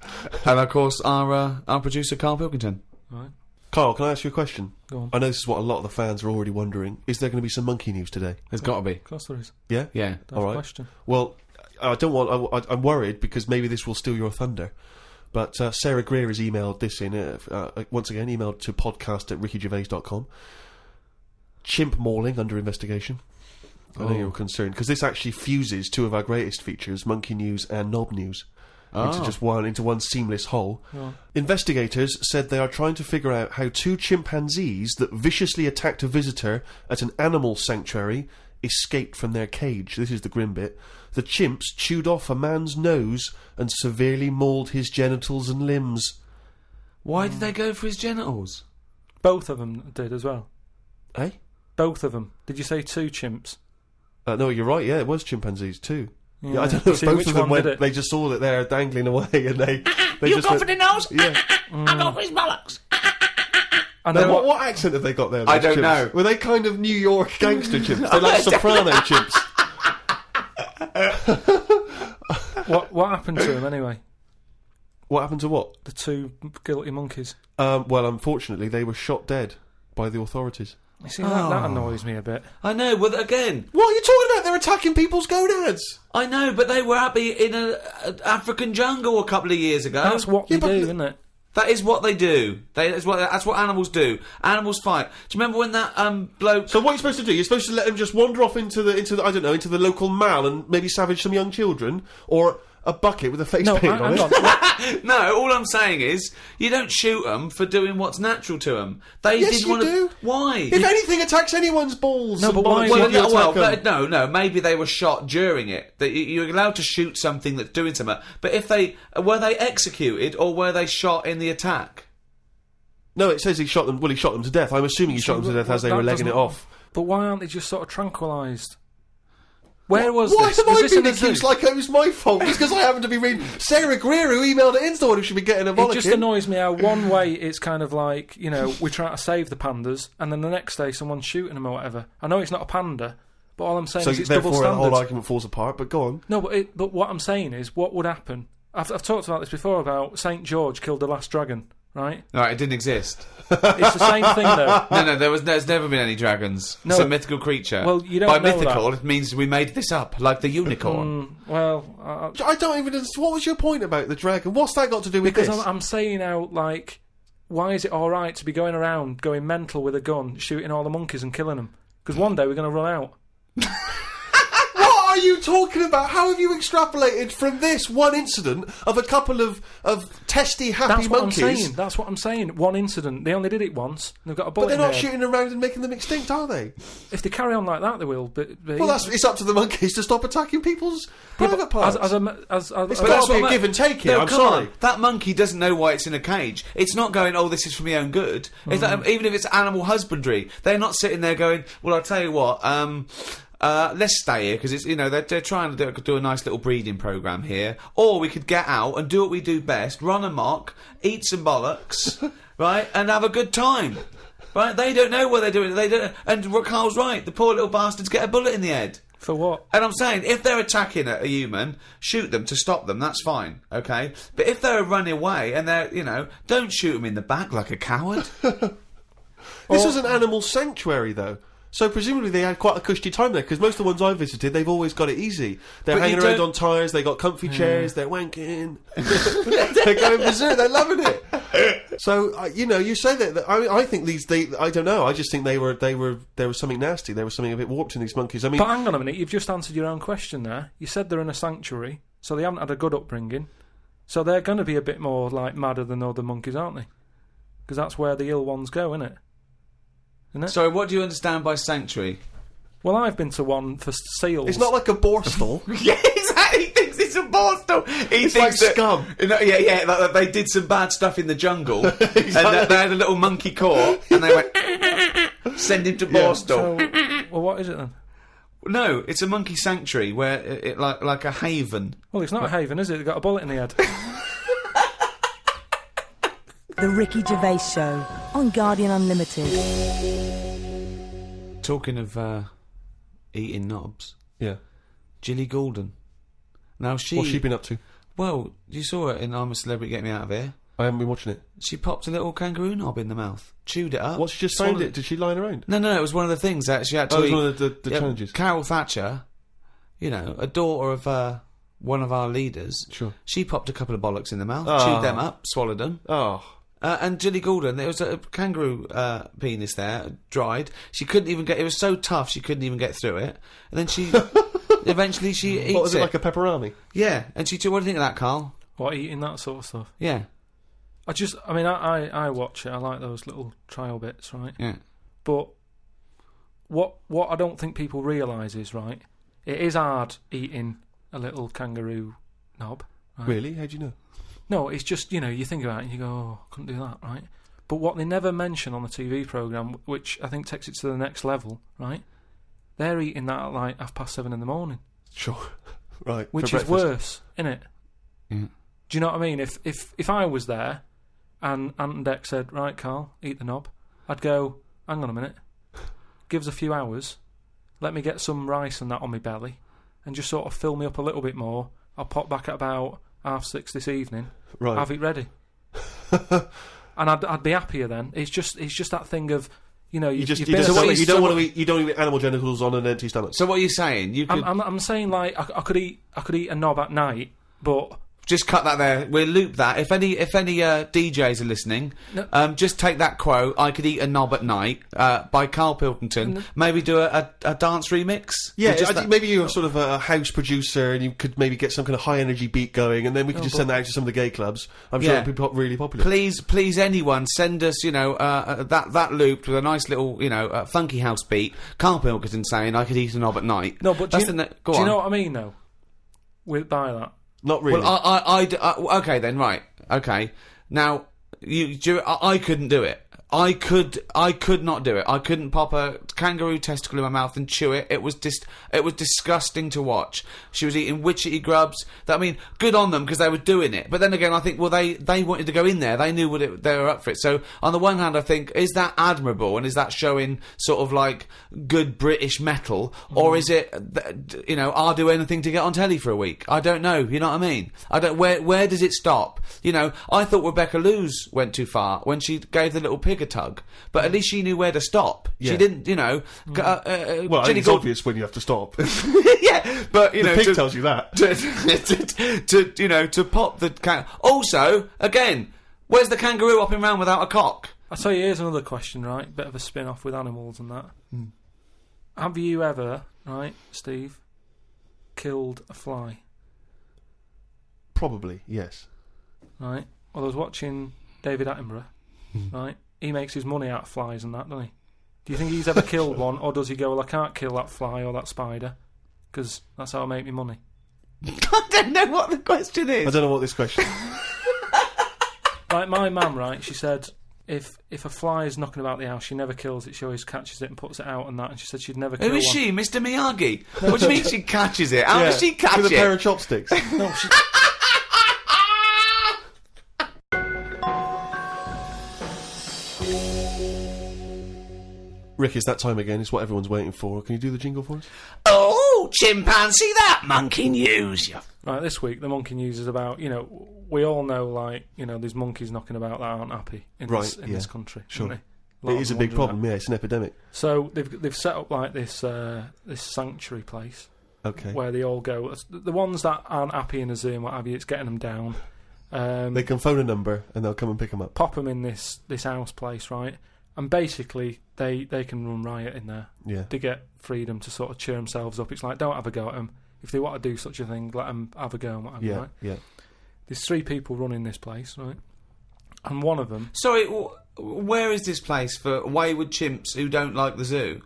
and of course our producer Carl Pilkington. Right. Carl, can I ask you a question? Go on. I know this is what a lot of the fans are already wondering. Is there going to be some monkey news today? There's got to be, Of course there is. Yeah? yeah. That's All right. a question. Well, I don't want... I'm worried because maybe this will steal your thunder. But Sarah Greer has emailed this in, once again, emailed to podcast@rickygervais.com. Chimp mauling under investigation. I know you're concerned, because this actually fuses 2 of our greatest features, Monkey News and Knob News, into one seamless whole. Oh. Investigators said they are trying to figure out how 2 chimpanzees that viciously attacked a visitor at an animal sanctuary escaped from their cage. This is the grim bit. The chimps chewed off a man's nose and severely mauled his genitals and limbs. Why did they go for his genitals? Both of them did as well. Eh? Both of them. Did you say 2 chimps? No, you're right, yeah, it was chimpanzees too. Yeah. Yeah, I don't know if See, both which of them one went, did it? they just saw that they're dangling away and they You just go went, for the nose? Yeah. I go for his bollocks. And Now, then what accent have they got there? I those don't chimps? know. Were they kind of New York gangster chimps? They're like soprano chimps. What happened to him anyway? What happened to what? The 2 guilty monkeys. Well, unfortunately, they were shot dead by the authorities. You see, that annoys me a bit. I know, but again, What are you talking about? They're attacking people's gonads. I know, but they were happy in an African jungle a couple of years ago. That's what Yeah, they but do, the- isn't it? That is what they do. That's what animals do. Animals fight. Do you remember when that bloke? So what are you supposed to do? You're supposed to let them just wander off into the I don't know, into the local mall and maybe savage some young children, or a bucket with a face No, paint on hang it. on. No, all I'm saying is you don't shoot them for doing what's natural to them. They Yes, did you want do. Why? If anything attacks anyone's balls, No, and but why- bollocks, Well, you attack them. no. Maybe they were shot during it. That you're allowed to shoot something that's doing something. But if were they executed or were they shot in the attack? No, it says he shot them. Well, he shot them to death. I'm assuming he shot them to death as they That were legging it doesn't- off. But why aren't they just sort of tranquilised? Where was Why this? have Was I this in been a zoo? accused like it was my fault? Just because I happen to be reading Sarah Greer, who emailed it in, the one who should be getting a It bollock just in. annoys me how one way it's kind of like, you know, we're trying to save the pandas, and then the next day someone's shooting them or whatever. I know it's not a panda, but all I'm saying So is it's double therefore, the standards. whole argument falls apart. But go on. No, but what I'm saying is, what would happen? I've talked about this before about St. George killed the last dragon, right? No, it didn't exist. It's the same thing though. No, there's never been any dragons. No. It's a mythical creature. Well, you don't By know mythical, that. it means we made this up, like the unicorn. I don't even understand. What was your point about the dragon? What's that got to do with Because this? I'm saying out, like, why is it alright to be going around, going mental with a gun, shooting all the monkeys and killing them? Because one day we're going to run out. What are you talking about? How have you extrapolated from this one incident of a couple of testy, happy That's what monkeys? I'm saying. That's what I'm saying. One incident. They only did it once. And they've got a But bullet they're in not their head. shooting around and making them extinct, are they? If they carry on like that, they will. But Well, it's up to the monkeys to stop attacking people's Yeah, private but parts. It's It's got got to be a give and take here. No, I'm come sorry. on. That monkey doesn't know why it's in a cage. It's not going, oh, this is for my own good. It's like, even if it's animal husbandry, they're not sitting there going, well, I'll tell you what, let's stay here, because it's, you know, they're trying to do a nice little breeding programme here. Or we could get out and do what we do best, run amok, eat some bollocks, right, and have a good time. Right? They don't know what they're doing. They don't, and Carl's right, the poor little bastards get a bullet in the head. For what? And I'm saying, if they're attacking a human, shoot them to stop them, that's fine, okay? But if they're running away and they're, don't shoot them in the back like a coward. This was an animal sanctuary, though. So presumably they had quite a cushy time there, because most of the ones I've visited, they've always got it easy. They're hanging around on tyres, they got comfy chairs, they're wanking. They're going berserk, they're loving it. So, you say that I think I don't know, I just think there was something nasty, there was something a bit warped in these monkeys. I mean... But hang on a minute, you've just answered your own question there. You said they're in a sanctuary, so they haven't had a good upbringing. So they're going to be a bit more, madder than other monkeys, aren't they? Because that's where the ill ones go, isn't it? Sorry, what do you understand by sanctuary? Well, I've been to one for seals. It's not like a borstal. Yeah, exactly. He thinks it's a borstal. It's like scum. Yeah, they did some bad stuff in the jungle, and they had a little monkey court, and they went, send him to borstal. So, well, what is it then? No, it's a monkey sanctuary where it like a haven. Well, it's not a haven, is it? They've got a bullet in the head. The Ricky Gervais Show on Guardian Unlimited. Talking of eating knobs, yeah, Jilly Goulden. Now what's she been up to? Well, you saw it in I'm a Celebrity, Get Me Out of Here. I haven't been watching it. She popped a little kangaroo knob in the mouth, chewed it up. What, she just found it? Did she line around? No, it was one of the things that she had to eat. It was one of the challenges. Carol Thatcher, a daughter of one of our leaders. Sure. She popped a couple of bollocks in the mouth, chewed them up, swallowed them. Oh. And Jilly Goulden, there was a kangaroo penis there, dried. She couldn't even get... It was so tough, she couldn't even get through it. And then she... eventually she eats it. What, was it like a pepperoni? Yeah. And what do you think of that, Carl? What, eating that sort of stuff? Yeah. I watch it. I like those little trial bits, right? Yeah. But what I don't think people realise is, right, it is hard eating a little kangaroo knob. Right? Really? How do you know? No, it's just, you think about it and you go, oh, couldn't do that, right? But what they never mention on the TV programme, which I think takes it to the next level, right? They're eating that at 7:30 in the morning. Sure. Right. Which is worse, innit? Yeah. Do you know what I mean? If I was there and Ant and Dec said, right, Carl, eat the knob, I'd go, hang on a minute, give us a few hours, let me get some rice and that on my belly, and just sort of fill me up a little bit more. I'll pop back at about 6:30 this evening. Right. Have it ready. And I'd be happier then. It's just that thing of, you don't want to eat animal genitals on an empty stomach. So what are you saying? You could I'm saying I could eat a knob at night, but just cut that there. We'll loop that. If any DJs are listening, just take that quote. I could eat a knob at night by Carl Pilkington. Maybe do a dance remix. Yeah, maybe you're sort of a house producer and you could maybe get some kind of high energy beat going, and then we could just send that out to some of the gay clubs. I'm sure it'd be really popular. Please, anyone send us that looped with a nice little funky house beat. Carl Pilkington saying I could eat a knob at night. No, but do you know what I mean though? By that. Not really. Well, okay then, right. Okay. Now, I couldn't do it. I could not do it. I couldn't pop a kangaroo testicle in my mouth and chew it. It was disgusting to watch. She was eating witchetty grubs. Good on them because they were doing it. But then again, I think, well, they wanted to go in there. They knew they were up for it. So on the one hand, I think, is that admirable and is that showing sort of like good British metal, or is it, I'll do anything to get on telly for a week? I don't know. You know what I mean? I don't. Where does it stop? I thought Rebecca Lewis went too far when she gave the little pig a tug, but at least she knew where to stop. Yeah. She didn't, well, it's obvious when you have to stop. Yeah, but the pig tells you that. To pop the Also, again, where's the kangaroo hopping around without a cock? I'll tell you, here's another question, right? Bit of a spin-off with animals and that. Have you ever, right, Steve, killed a fly? Probably, yes. Right. Well, I was watching David Attenborough, right? He makes his money out of flies and that, doesn't he? Do you think he's ever killed one, or does he go, well, I can't kill that fly or that spider, because that's how I make my money? I don't know what the question is. I don't know what this question is. Like my mum, right, she said, if a fly is knocking about the house, she never kills it, she always catches it and puts it out and that, and she said she'd never kill one. Who is she, Mr. Miyagi? What do you mean she catches it? How does she catch it? With a pair of chopsticks. No, she... Rick, it's that time again. It's what everyone's waiting for. Can you do the jingle for us? Oh, Oh, chimpanzee, that monkey news. Right, this week the monkey news is about, we all know, like, there's monkeys knocking about that aren't happy in this country. Sure. Aren't they? It is a big problem, it's an epidemic. So they've set up like this sanctuary place. Okay. Where they all go. The ones that aren't happy in a zoo and what have you, it's getting them down. They can phone a number and they'll come and pick them up. Pop them in this house place, right? And basically, they can run riot in there. Yeah. They get freedom to sort of cheer themselves up. It's like, don't have a go at them. If they want to do such a thing, let them have a go and what have you, right? Yeah. There's 3 people running this place, right? And one of them... Sorry, where is this place for wayward chimps who don't like the zoo?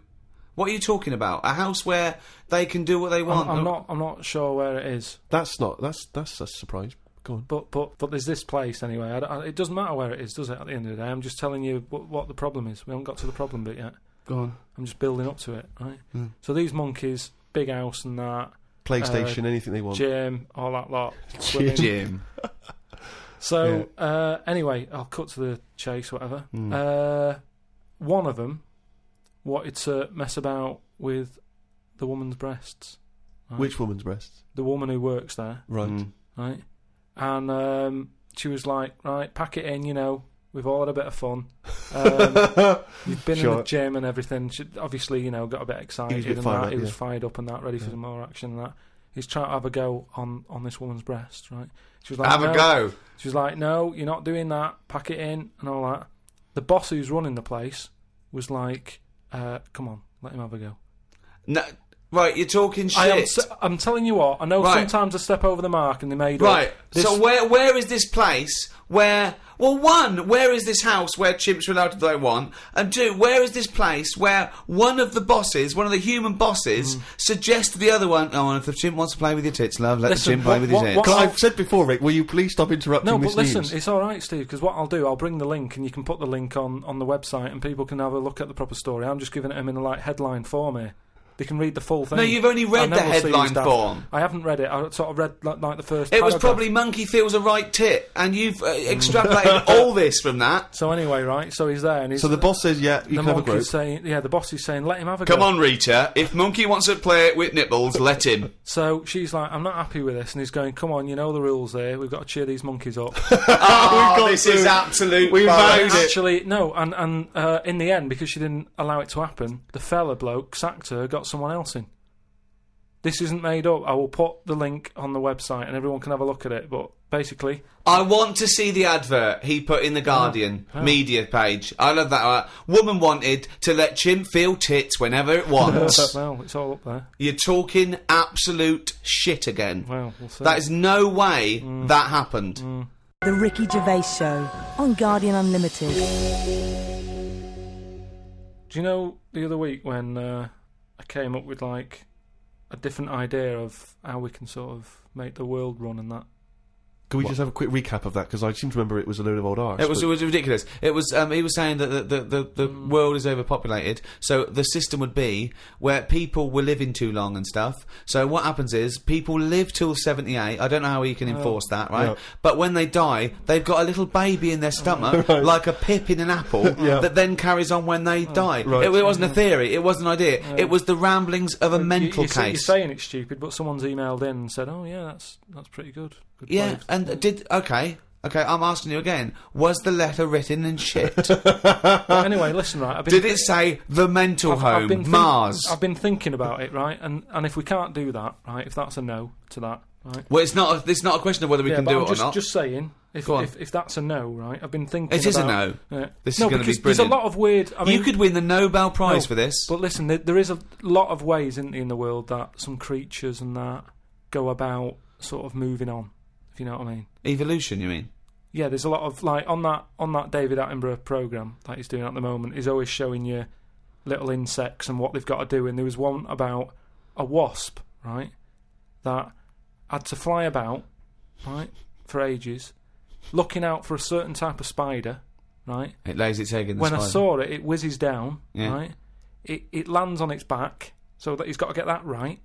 What are you talking about? A house where they can do what they want? I'm not sure where it is. That's a surprise. Go on. But there's this place anyway. It doesn't matter where it is, does it? At the end of the day, I'm just telling you what the problem is. We haven't got to the problem bit yet. Go on. I'm just building up to it, right? So these monkeys, big house and that, PlayStation, anything they want. Gym, all that lot. Swimming. Gym. So anyway, I'll cut to the chase. Whatever. One of them wanted to mess about with the woman's breasts. Right? Which woman's breasts? The woman who works there. Right. Right. And she was like, right, pack it in, we've all had a bit of fun. You've been in the gym and everything. She obviously, got a bit excited He was fired up and that, ready for some more action and that. He's trying to have a go on this woman's breast, right? She was like, have a go. She was like, no, you're not doing that. Pack it in and all that. The boss who's running the place was like, come on, let him have a go. No, right, you're talking shit. I'm telling you what, I know sometimes I step over the mark and they made right. This so where is this place where... Well, 1, where is this house where chimps are allowed to do what they want? And 2, where is this place where one of the bosses, one of the human bosses, suggests to the other one, oh, and if the chimp wants to play with your tits, love, let the chimp play with his head. I've said before, Rick, will you please stop interrupting No, this but listen, news? it's all right, Steve, because what I'll do, I'll bring the link and you can put the link on the website and people can have a look at the proper story. I'm just giving it them in a headline form here. They can read the full thing. No, you've only read the headline form. I haven't read it. I sort of read like the first It was paragraph. probably monkey feels a right tit, and you've extrapolated all this from that. So anyway, right, so he's there and he's... So the boss says, yeah, you can have a group. The boss is saying, let him have a go. Come on, Rita, if monkey wants to play with nipples, let him. So she's like, I'm not happy with this, and he's going, come on, you know the rules here, we've got to cheer these monkeys up. This is absolute We've bollocks. made it. Actually, no, and in the end, because she didn't allow it to happen, the fella bloke sacked her, got someone else in. This isn't made up. I will put the link on the website and everyone can have a look at it, but basically... I want to see the advert he put in the Guardian media page. I love that. Woman wanted to let chimp feel tits whenever it wants. Well, it's all up there. You're talking absolute shit again. Well, we'll see. That is no way that happened. The Ricky Gervais Show on Guardian Unlimited. Do you know the other week when I came up with, like, a different idea of how we can sort of make the world run and that? Can we just have a quick recap of that? Because I seem to remember it was a load of old arse. It was ridiculous. It was he was saying that the world is overpopulated, so the system would be where people were living too long and stuff. So what happens is people live till 78. I don't know how you can enforce that, right? Yeah. But when they die, they've got a little baby in their stomach, like a pip in an apple, that then carries on when they die. Right. It wasn't a theory. It wasn't an idea. It was the ramblings of a mental you're case. You're saying it's stupid, but someone's emailed in and said, "Oh yeah, that's pretty good." Good Yeah, place. and okay, I'm asking you again. Was the letter written in shit? But anyway, listen, right. Did it say the mental home, Mars? I've been thinking about it, right, and if we can't do that, right, if that's a no to that, right. Well, it's not a question of whether we can but do I'm it or not. Just saying, if that's a no, right, I've been thinking. It is about, a no. This is no, going to be because there's brilliant. a lot of weird. I mean, you could win the Nobel Prize for this. But listen, there is a lot of ways, isn't there, in the world that some creatures and that go about sort of moving on. If you know what I mean. Evolution, you mean? Yeah, there's a lot of, like, on that David Attenborough programme that he's doing at the moment, he's always showing you little insects and what they've got to do, and there was one about a wasp, right, that had to fly about, right, for ages, looking out for a certain type of spider, right. It lays its egg in the When spider. I saw it, it whizzes down, right, it lands on its back, so that he's got to get that right,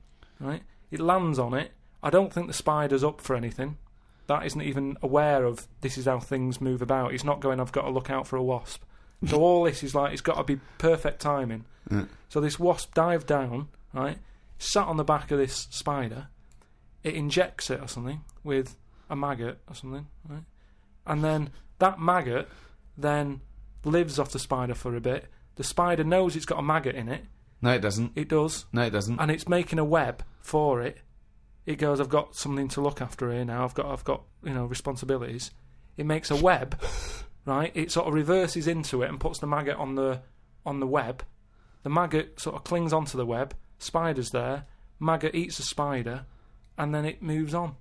it lands on it. I don't think the spider's up for anything. That isn't even aware of this is how things move about. It's not going, I've got to look out for a wasp. So all this is like, it's got to be perfect timing. So this wasp dived down, right? sat on the back of this spider, it injects it or something with a maggot or something, right? And then that maggot then lives off the spider for a bit. The spider knows it's got a maggot in it. No, it doesn't. It does. No, it doesn't. And it's making a web for it. It goes, I've got something to look after here now. I've got responsibilities. It makes a web, right? It sort of reverses into it and puts the maggot on the web. The maggot sort of clings onto the web. Spider's there. Maggot eats the spider, and then it moves on.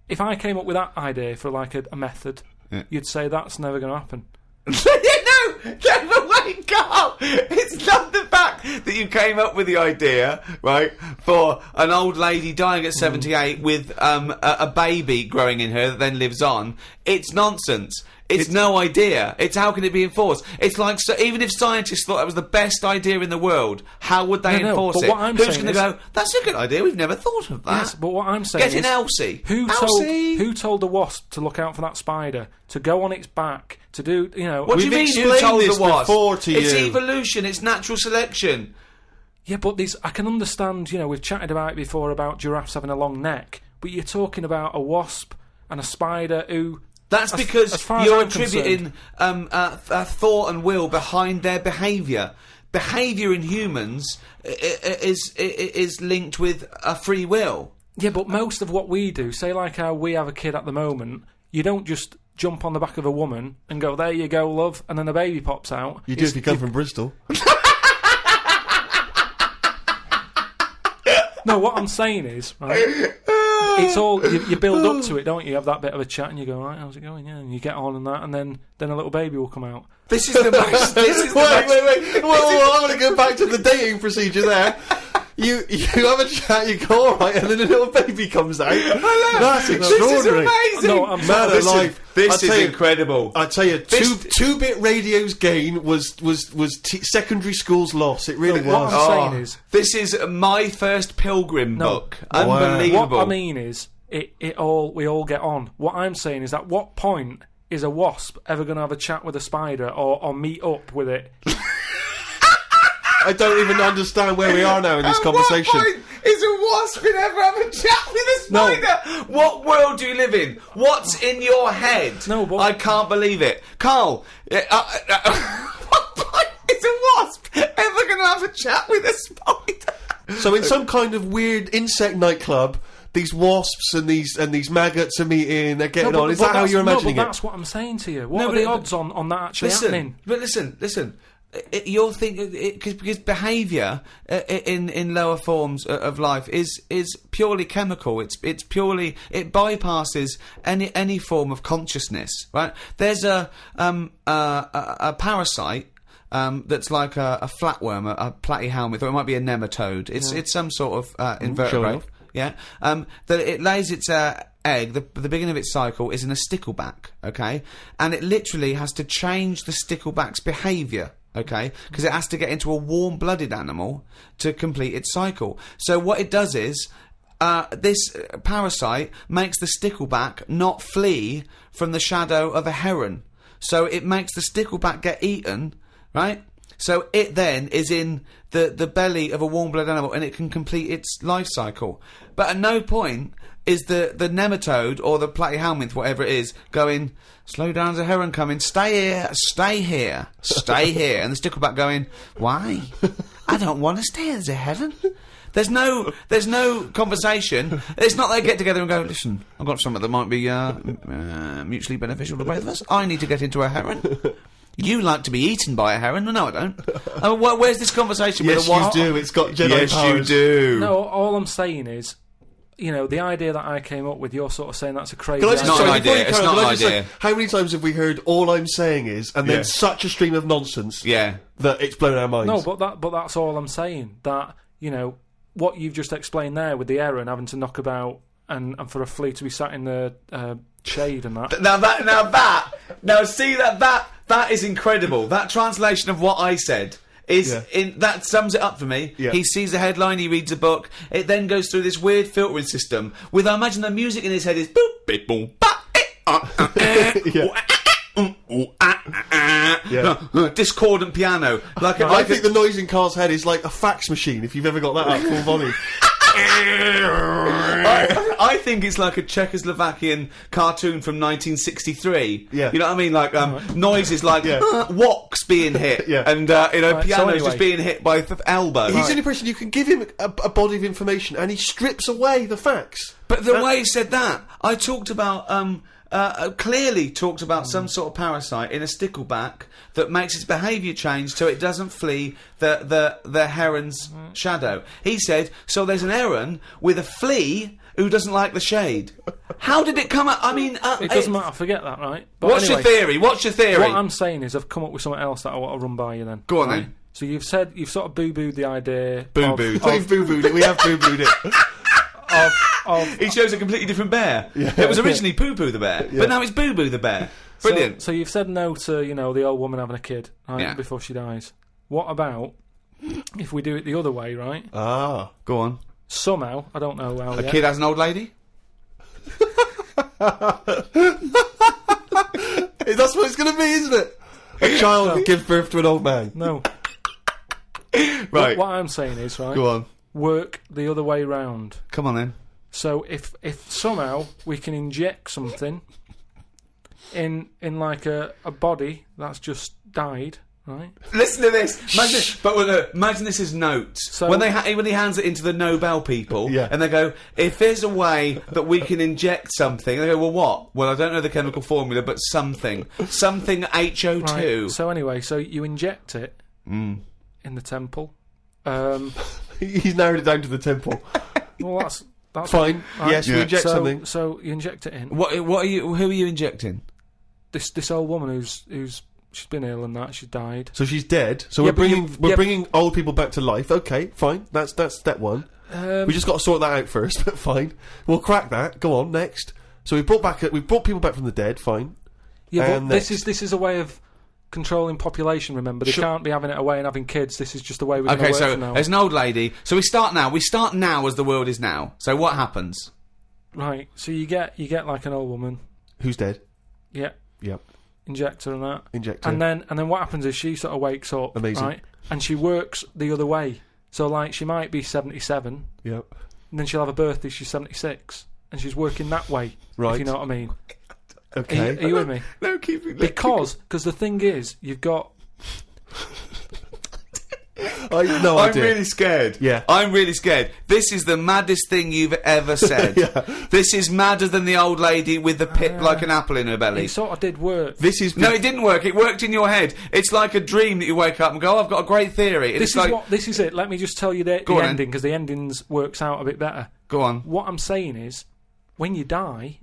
If I came up with that idea for like a method, you'd say that's never going to happen. No, wait, Carl! It's not the fact that you came up with the idea, right, for an old lady dying at 78 with a baby growing in her that then lives on. It's nonsense. It's no idea. It's how can it be enforced? It's like, so even if scientists thought that was the best idea in the world, how would they enforce but it? what I'm Who's saying going to is- go, that's a good idea, we've never thought of that. Yes, but what I'm saying Get in is... Elsie. Who told the wasp to look out for that spider, to go on its back, to do, What do you mean who explained told this the wasp? before to It's you. evolution, it's natural selection. Yeah, but I can understand, we've chatted about it before about giraffes having a long neck, but you're talking about a wasp and a spider who... That's as because far as you're I'm attributing thought and will behind their behaviour. Behaviour in humans is linked with a free will. Yeah, but most of what we do, say like how we have a kid at the moment, you don't just jump on the back of a woman and go, there you go, love, and then a baby pops out. You do if you come from Bristol. No, what I'm saying is, right, it's all, you build up to it, don't you? You have that bit of a chat and you go, right, how's it going? Yeah, and you get on and that, and then a little baby will come out. This is the most... Wait. Well, I want to go back to the dating procedure there. You have a chat, you go alright, and then a little baby comes out. That's extraordinary. This is amazing. No, I'm Man sorry. of life. This I tell is you- incredible. I tell you, This- two-bit radio's gain was secondary school's loss. It really No, what was. I'm saying is... This is my first Pilgrim book. Wow. Unbelievable. What I mean is, we all get on. What I'm saying is, at what point is a wasp ever going to have a chat with a spider or meet up with it? I don't even understand where we are now in this conversation. What point is a wasp going to ever have a chat with a spider? What world do you live in? What's in your head? No, but... I can't believe it. Carl, what point is a wasp ever going to have a chat with a spider? So in some kind of weird insect nightclub, these wasps and these maggots are meeting, they're getting on. Is that how you're imagining but it? that's what I'm saying to you. What No, are but the it- odds on that actually happening? Listen. You're thinking because behaviour in lower forms of life is purely chemical. It's purely, it bypasses any form of consciousness. Right? There's a parasite. That's like a flatworm, a platyhelminth, or it might be a nematode. It's some sort of invertebrate. enough. Yeah. That it lays its egg. The beginning of its cycle is in a stickleback. Okay, and it literally has to change the stickleback's behaviour. Okay, because it has to get into a warm-blooded animal to complete its cycle. So what it does is, this parasite makes the stickleback not flee from the shadow of a heron. So it makes the stickleback get eaten, right? So it then is in the belly of a warm-blooded animal and it can complete its life cycle. But at no point is the nematode or the platyhelminth, whatever it is, going, slow down, there's a heron coming, stay here, stay here, stay here. And the stickleback going, why? I don't want to stay, there's a heron. There's no conversation. It's not they get together and go, listen, I've got something that might be mutually beneficial to both of us. I need to get into a heron. You like to be eaten by a heron? No, I don't. Where's this conversation Yes, with a wasp? you do. It's got Jedi Yes, powers. you do. No, all I'm saying is, the idea that I came up with, you're sort of saying that's a crazy Can I just, not sorry, an before idea, you it's carry on, not can I an just say, idea. how many times have we heard all I'm saying is, and Yeah. then such a stream of nonsense Yeah. that it's blown our minds? No, but that's all I'm saying. That, what you've just explained there with the heron having to knock about and for a flea to be sat in the shade and that. Now see that is incredible. That translation of what I said is that sums it up for me. Yeah. He sees the headline, he reads a book, it then goes through this weird filtering system with, I imagine the music in his head is boop beep boom ba discordant piano. I think the noise in Carl's head is like a fax machine, if you've ever got that at full volume. I think it's like a Czechoslovakian cartoon from 1963. Yeah. You know what I mean? Like, noises like woks being hit. Yeah. And, pianos just being hit by the elbow. He's the only person you can give him a body of information, and he strips away the facts. But the way he said that, I talked about, clearly talked about some sort of parasite in a stickleback that makes its behaviour change so it doesn't flee the heron's shadow. He said, so there's an heron with a flea who doesn't like the shade. How did it come out? I mean... it doesn't matter, forget that, right? But What's your theory? What I'm saying is I've come up with something else that I want to run by you then. Go on right? then. So you've sort of boo-booed the idea... Boo-booed. We've boo-booed it. We have boo-booed it. He shows a completely different bear. Yeah. It was originally Poo-Poo the bear, but now it's Boo-Boo the bear. Brilliant. So you've said no to, the old woman having a kid, right, before she dies. What about if we do it the other way, right? Ah. Go on. Somehow, I don't know how A kid has an old lady? That's what it's going to be, isn't it? A child that gives birth to an old man. No. Right. What I'm saying is, right... Go on. Work the other way round. Come on then. So if somehow we can inject something in like a body that's just died, right? Listen to this. Imagine this is notes. So when he hands it into the Nobel people, and they go, if there's a way that we can inject something, they go, well, what? Well, I don't know the chemical formula, but something HO2. Right. So anyway, you inject it in the temple. He's narrowed it down to the temple. Well, that's fine. Right. Yes, we inject something. So you inject it in. Who are you injecting? This old woman who's she's been ill and that she's died. So she's dead. So we're bringing old people back to life. Okay, fine. That's step one. We just got to sort that out first. But fine, we'll crack that. Go on, next. So we brought people back from the dead. Fine. Yeah, but this is a way of controlling population. Remember, they can't be having it away and having kids. This is just the way we're going to work so now. There's an old lady. So we start now. We start now as the world is now. So what happens? Right. So you get like an old woman who's dead. Yeah. Yep. Inject her and that. Inject her. And then what happens is she sort of wakes up. Amazing. Right. And she works the other way. So like she might be 77. Yep. And then she'll have a birthday. She's 76, and she's working that way. Right. If you know what I mean. Okay. Are you with me? No, keep it. Because the thing is, you've got... I'm really scared. Yeah. I'm really scared. This is the maddest thing you've ever said. This is madder than the old lady with the pip like an apple in her belly. It sort of did work. No, it didn't work. It worked in your head. It's like a dream that you wake up and go, oh, I've got a great theory. This is it. Let me just tell you the ending, because the endings works out a bit better. Go on. What I'm saying is, when you die,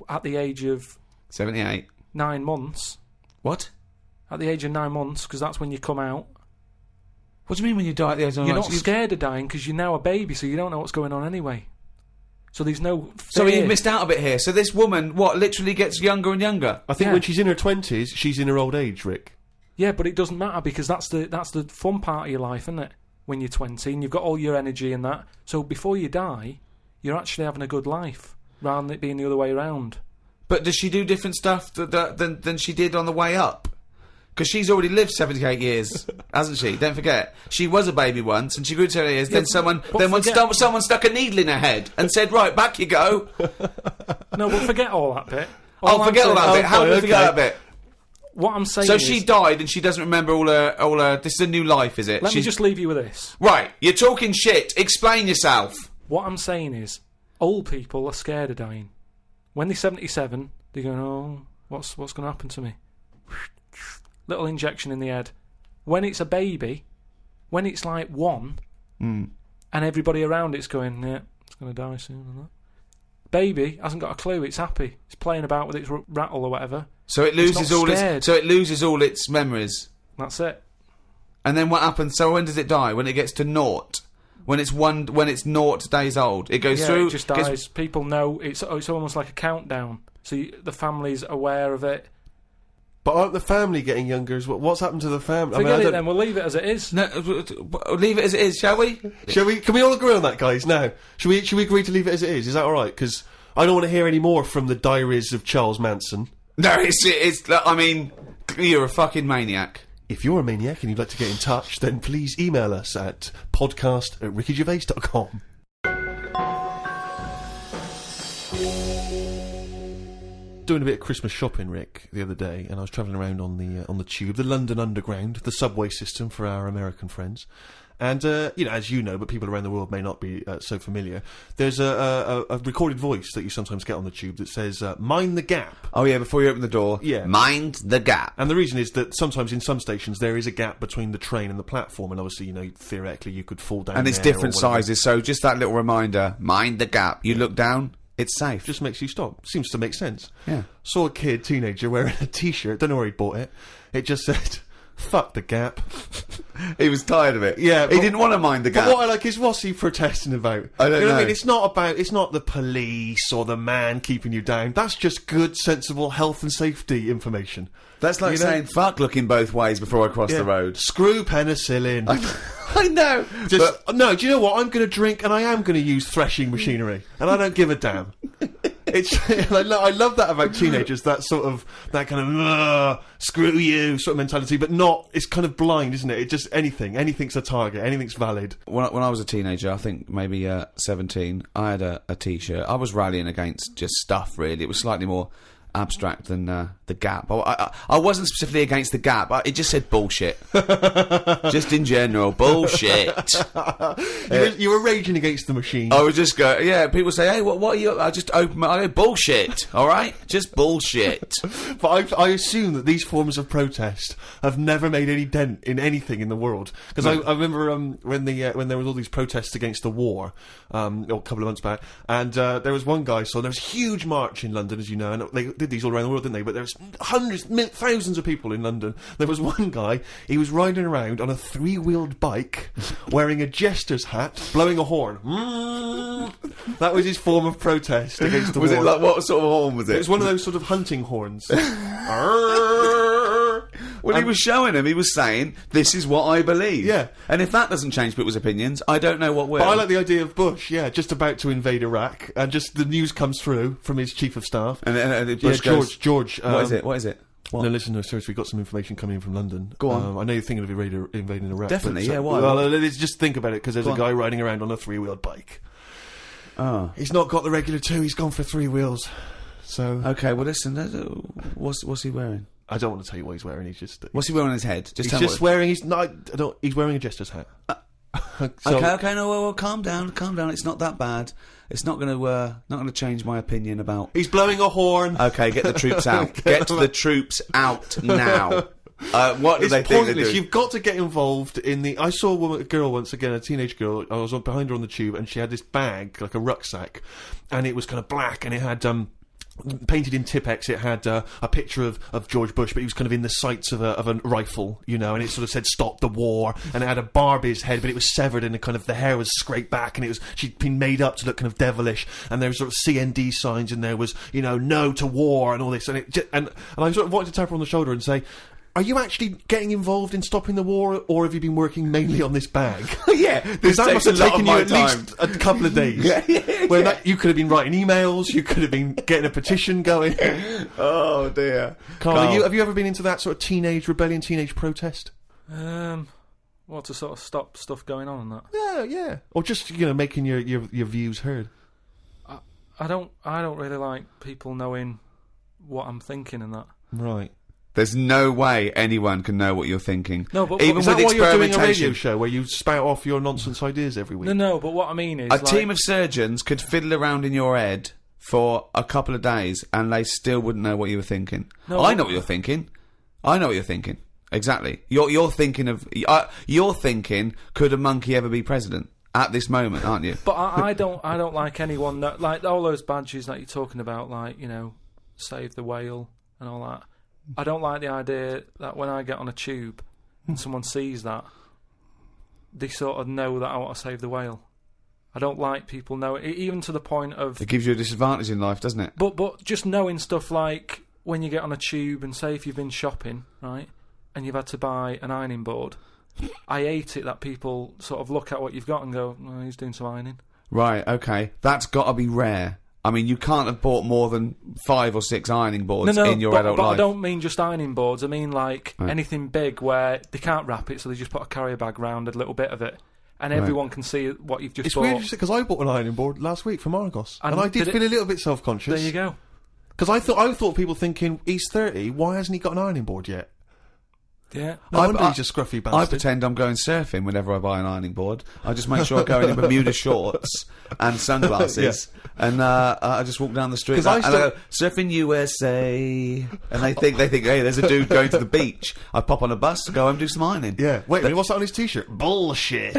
at the age of... 78. 9 months... What? At the age of 9 months, because that's when you come out. What do you mean when you die at the age of 9 months? You're not scared of dying because you're now a baby, so you don't know what's going on anyway. So there's no fear. So you've missed out a bit here. So this woman, literally gets younger and younger? I think when she's in her 20s, she's in her old age, Rick. Yeah, but it doesn't matter because that's the fun part of your life, isn't it? When you're 20 and you've got all your energy and that. So before you die, you're actually having a good life, rather than it being the other way around. But does she do different stuff than she did on the way up? Because she's already lived 78 years, hasn't she? Don't forget. She was a baby once, and she grew to 78 years. Then someone stuck a needle in her head and said, right, back you go. No, but forget all that bit. Forget all that bit. How do we forget that bit? What I'm saying is... So she died and she doesn't remember all her... This is a new life, is it? Let me just leave you with this. Right, you're talking shit. Explain yourself. What I'm saying is, old people are scared of dying. When they're 77, they're going, oh, what's going to happen to me? Little injection in the head. When it's a baby, when it's like 1, and everybody around it's going, yeah, it's going to die soon and that. Baby hasn't got a clue. It's happy. It's playing about with its rattle or whatever. So it loses all its memories. That's it. And then what happens? So when does it die? When it gets to 0? When it's 0 days old, it goes through. It just dies. People know it's almost like a countdown. So the family's aware of it. But aren't the family getting younger as well? What's happened to the family? Forget it then, we'll leave it as it is. No, leave it as it is, shall we? Shall we? Can we all agree on that, guys, now? Should we agree to leave it as it is? Is that alright? Because I don't want to hear any more from the diaries of Charles Manson. No, it's. I mean, you're a fucking maniac. If you're a maniac and you'd like to get in touch, then please email us at podcast@rickygervais.com. Doing a bit of Christmas shopping, Rick, the other day, and I was travelling around on the tube, the London Underground, the subway system for our American friends. And, as you know, but people around the world may not be so familiar, there's a recorded voice that you sometimes get on the tube that says, mind the gap. Oh, yeah, before you open the door. Yeah. Mind the gap. And the reason is that sometimes in some stations there is a gap between the train and the platform, and obviously, theoretically you could fall down. And it's there different sizes, so just that little reminder, mind the gap. You look down, it's safe. Just makes you stop. Seems to make sense. Yeah. Saw a teenager, wearing a t-shirt, don't know where he bought it. It just said, fuck the gap. He was tired of it. Yeah. He didn't want to mind the gap. But what I like is, what's he protesting about? I don't know. What I mean? It's not the police or the man keeping you down. That's just good, sensible health and safety information. That's like saying, fuck looking both ways before I cross the road. Screw penicillin. I know. No, do you know what? I'm going to drink and I am going to use threshing machinery. And I don't give a damn. I love that about teenagers, that kind of screw you sort of mentality, but not, it's kind of blind, isn't it? It just, anything's a target, anything's valid. When I was a teenager, I think maybe 17, I had a t-shirt. I was rallying against just stuff, really. It was slightly more abstract than the gap. I wasn't specifically against the gap. It just said bullshit. Just in general, bullshit. You were raging against the machine. I would just go, yeah, people say, hey, what are you, I just open my, I go, bullshit, alright? Just bullshit. But I assume that these forms of protest have never made any dent in anything in the world. Because I remember when there was all these protests against the war, a couple of months back, and there was one guy, so there was a huge march in London, as you know, and they did these all around the world, didn't they? But there was thousands of people in London. There was one guy, he was riding around on a 3-wheeled bike, wearing a jester's hat, blowing a horn. That was his form of protest against the war. Was it like, what sort of horn was it? It was one of those sort of hunting horns. Well, he was showing him, he was saying, this is what I believe. Yeah. And if that doesn't change people's opinions, I don't know what will. But I like the idea of Bush, just about to invade Iraq, and just the news comes through from his chief of staff. And Bush goes, George. What is it? What? No, listen, seriously, we've got some information coming in from London. Go on. I know you're thinking of invading Iraq. Definitely, but, yeah, why? Well, let's just think about it, because there's a guy riding around on a 3-wheeled bike. Oh. He's not got the regular 2, he's gone for 3 wheels. So... Okay, well listen, what's he wearing? I don't want to tell you what he's wearing, he's just... What's he wearing on his head? He's wearing... He's wearing a jester's hat. Okay, no, well, calm down. It's not that bad. It's not going to change my opinion about... He's blowing a horn. Okay, get the troops out. Get the troops out now. What do it's they think pointless. they're doing? You've got to get involved in the... I saw a girl once again, a teenage girl. I was behind her on the tube, and she had this bag, like a rucksack, and it was kind of black, and it had... painted in Tipex, it had a picture of George Bush, but he was kind of in the sights of a rifle, and it sort of said "Stop the War," and it had a Barbie's head, but it was severed, and the hair was scraped back, and she'd been made up to look kind of devilish, and there was sort of CND signs, and there was "No to war" and all this, and I sort of wanted to tap her on the shoulder and say, are you actually getting involved in stopping the war, or have you been working mainly on this bag? Yeah, because that must have taken you at least a couple of days. You could have been writing emails, you could have been getting a petition going. Oh dear. Carl, have you ever been into that sort of teenage rebellion, teenage protest? Well, to sort of stop stuff going on and that. Yeah. Or just making your views heard. I don't really like people knowing what I'm thinking and that. Right. There's no way anyone can know what you're thinking. No, but even is with that why you're doing a radio experimentation. show where you spout off your nonsense ideas every week? No, but what I mean is... A team of surgeons could fiddle around in your head for a couple of days and they still wouldn't know what you were thinking. No, I know what you're thinking. Exactly. You're thinking of... you're thinking, could a monkey ever be president? At this moment, aren't you? But I don't like anyone that... Like, all those badges that you're talking about, like, Save the Whale and all that. I don't like the idea that when I get on a tube and someone sees that, they sort of know that I want to save the whale. I don't like people knowing, even to the point of... It gives you a disadvantage in life, doesn't it? But just knowing stuff like when you get on a tube and say if you've been shopping, right, and you've had to buy an ironing board, I hate it that people sort of look at what you've got and go, oh, he's doing some ironing. Right, okay. That's got to be rare. I mean, you can't have bought more than 5 or 6 ironing boards in your adult but life. I don't mean just ironing boards. I mean, like, anything big where they can't wrap it, so they just put a carrier bag round a little bit of it, and everyone can see what you've just bought. It's weird because I bought an ironing board last week from Argos, and I did feel a little bit self-conscious. There you go. Because I thought people thinking, he's 30, why hasn't he got an ironing board yet? Yeah. No wonder he's a scruffy bastard. I pretend I'm going surfing whenever I buy an ironing board. I just make sure I go in Bermuda shorts and sunglasses, and I just walk down the street and I go, surfing USA, and they think, hey, there's a dude going to the beach. I pop on a bus to go home and do some ironing. Yeah. Wait a minute, what's that on his t-shirt? Bullshit.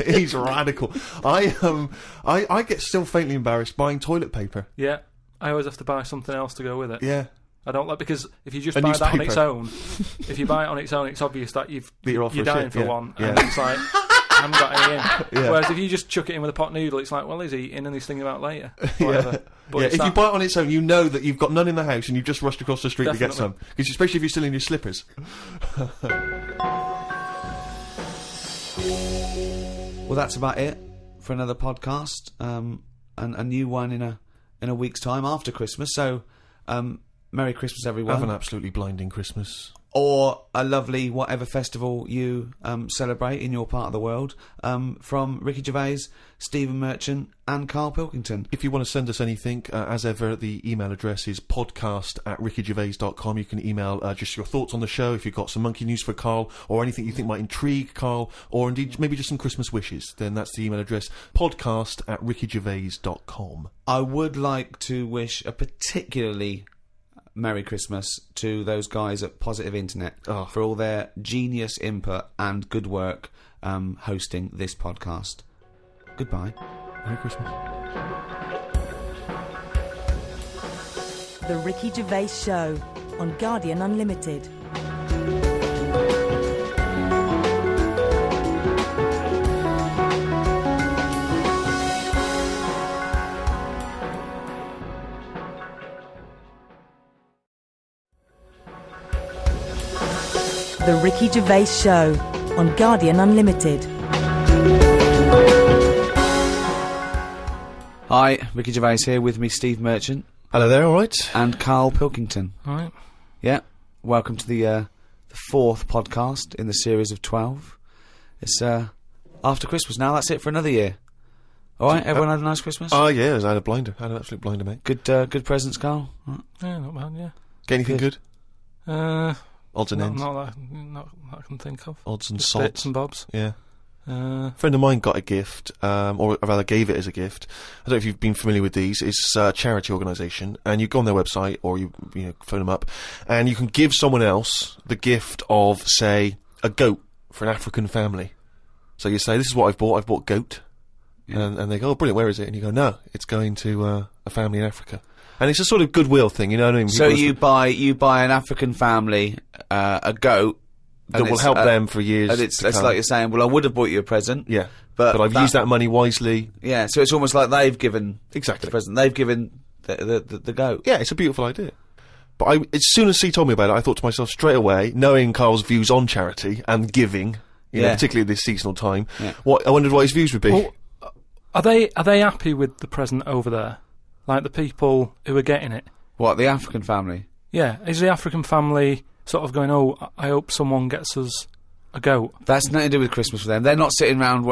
He's radical. I get still faintly embarrassed buying toilet paper. Yeah. I always have to buy something else to go with it. Yeah. I don't like, because if you just buy that on its own, if you buy it on its own, it's obvious that you're dying for one, and it's like, I haven't got any in. Yeah. Whereas if you just chuck it in with a pot noodle, it's like, well, he's eating and he's thinking about later. Whatever. But if you buy it on its own, you know that you've got none in the house and you've just rushed across the street to get some. Especially if you're still in your slippers. Well, that's about it for another podcast, and a new one in a week's time after Christmas. So, Merry Christmas, everyone. Have an absolutely blinding Christmas. Or a lovely whatever festival you celebrate in your part of the world. From Ricky Gervais, Stephen Merchant and Carl Pilkington. If you want to send us anything, as ever, the email address is podcast@rickygervais.com. You can email just your thoughts on the show, if you've got some monkey news for Carl, or anything you think might intrigue Carl, or indeed maybe just some Christmas wishes. Then that's the email address, podcast@rickygervais.com. I would like to wish a particularly Merry Christmas to those guys at Positive Internet for all their genius input and good work hosting this podcast. Goodbye. Merry Christmas. The Ricky Gervais Show on Guardian Unlimited. The Ricky Gervais Show on Guardian Unlimited. Hi, Ricky Gervais here, with me Steve Merchant. Hello there, alright? And Carl Pilkington. Alright. Yeah, welcome to the 4th podcast in the series of 12. It's after Christmas now, that's it for another year. Alright, everyone had a nice Christmas? Oh yeah, I had a blinder. I had an absolute blinder, mate. Good presents, Carl? Right. Yeah, not bad, yeah. Get anything good? Odds and ends. Not that I can think of. Odds and just sods. Bits and bobs. Yeah. A friend of mine got a gift, or rather gave it as a gift. I don't know if you've been familiar with these. It's a charity organisation, and you go on their website, or you phone them up, and you can give someone else the gift of, say, a goat for an African family. So you say, this is what I've bought goat. Yeah. And they go, oh, brilliant, where is it? And you go, no, it's going to a family in Africa. And it's a sort of goodwill thing, you know what I mean? So you buy an African family a goat that will help them for years. And it's like you're saying, well, I would have bought you a present. Yeah, but I've used that money wisely. Yeah, so it's almost like they've given exactly the present. They've given the goat. Yeah, it's a beautiful idea. But as soon as he told me about it, I thought to myself straight away, knowing Carl's views on charity and giving, you know, particularly at this seasonal time, I wondered what his views would be. Well, are they happy with the present over there? Like the people who are getting it? What, the African family? Yeah, is the African family sort of going, oh, I hope someone gets us a goat? That's nothing to do with Christmas for them. They're not sitting around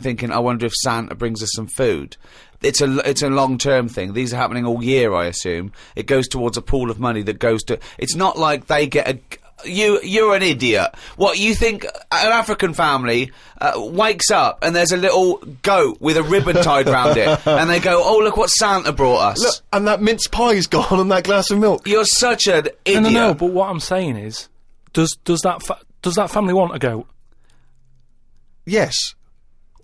thinking, I wonder if Santa brings us some food. It's a long-term thing. These are happening all year, I assume. It goes towards a pool of money that goes to... It's not like they get a... You're an idiot. What, you think an African family wakes up and there's a little goat with a ribbon tied round it, and they go, oh, look what Santa brought us. Look, and that mince pie's gone and that glass of milk. You're such an idiot. No, but what I'm saying is, does that family want a goat? Yes.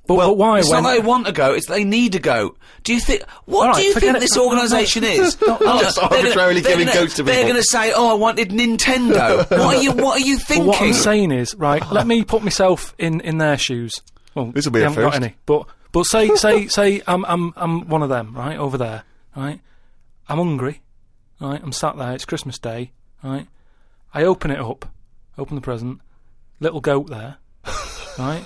But why? It's not they want a goat, it's they need a goat. Do you think... What do you think this organisation is? Just arbitrarily giving goats to people. They're going to say, oh, I wanted Nintendo. What are you thinking? Well, what I'm saying is, right, let me put myself in their shoes. Well, this will be a first. Got any. But say I'm one of them, right, over there, right? I'm hungry, right? I'm sat there, it's Christmas Day, right? I open it up, open the present, little goat there, right?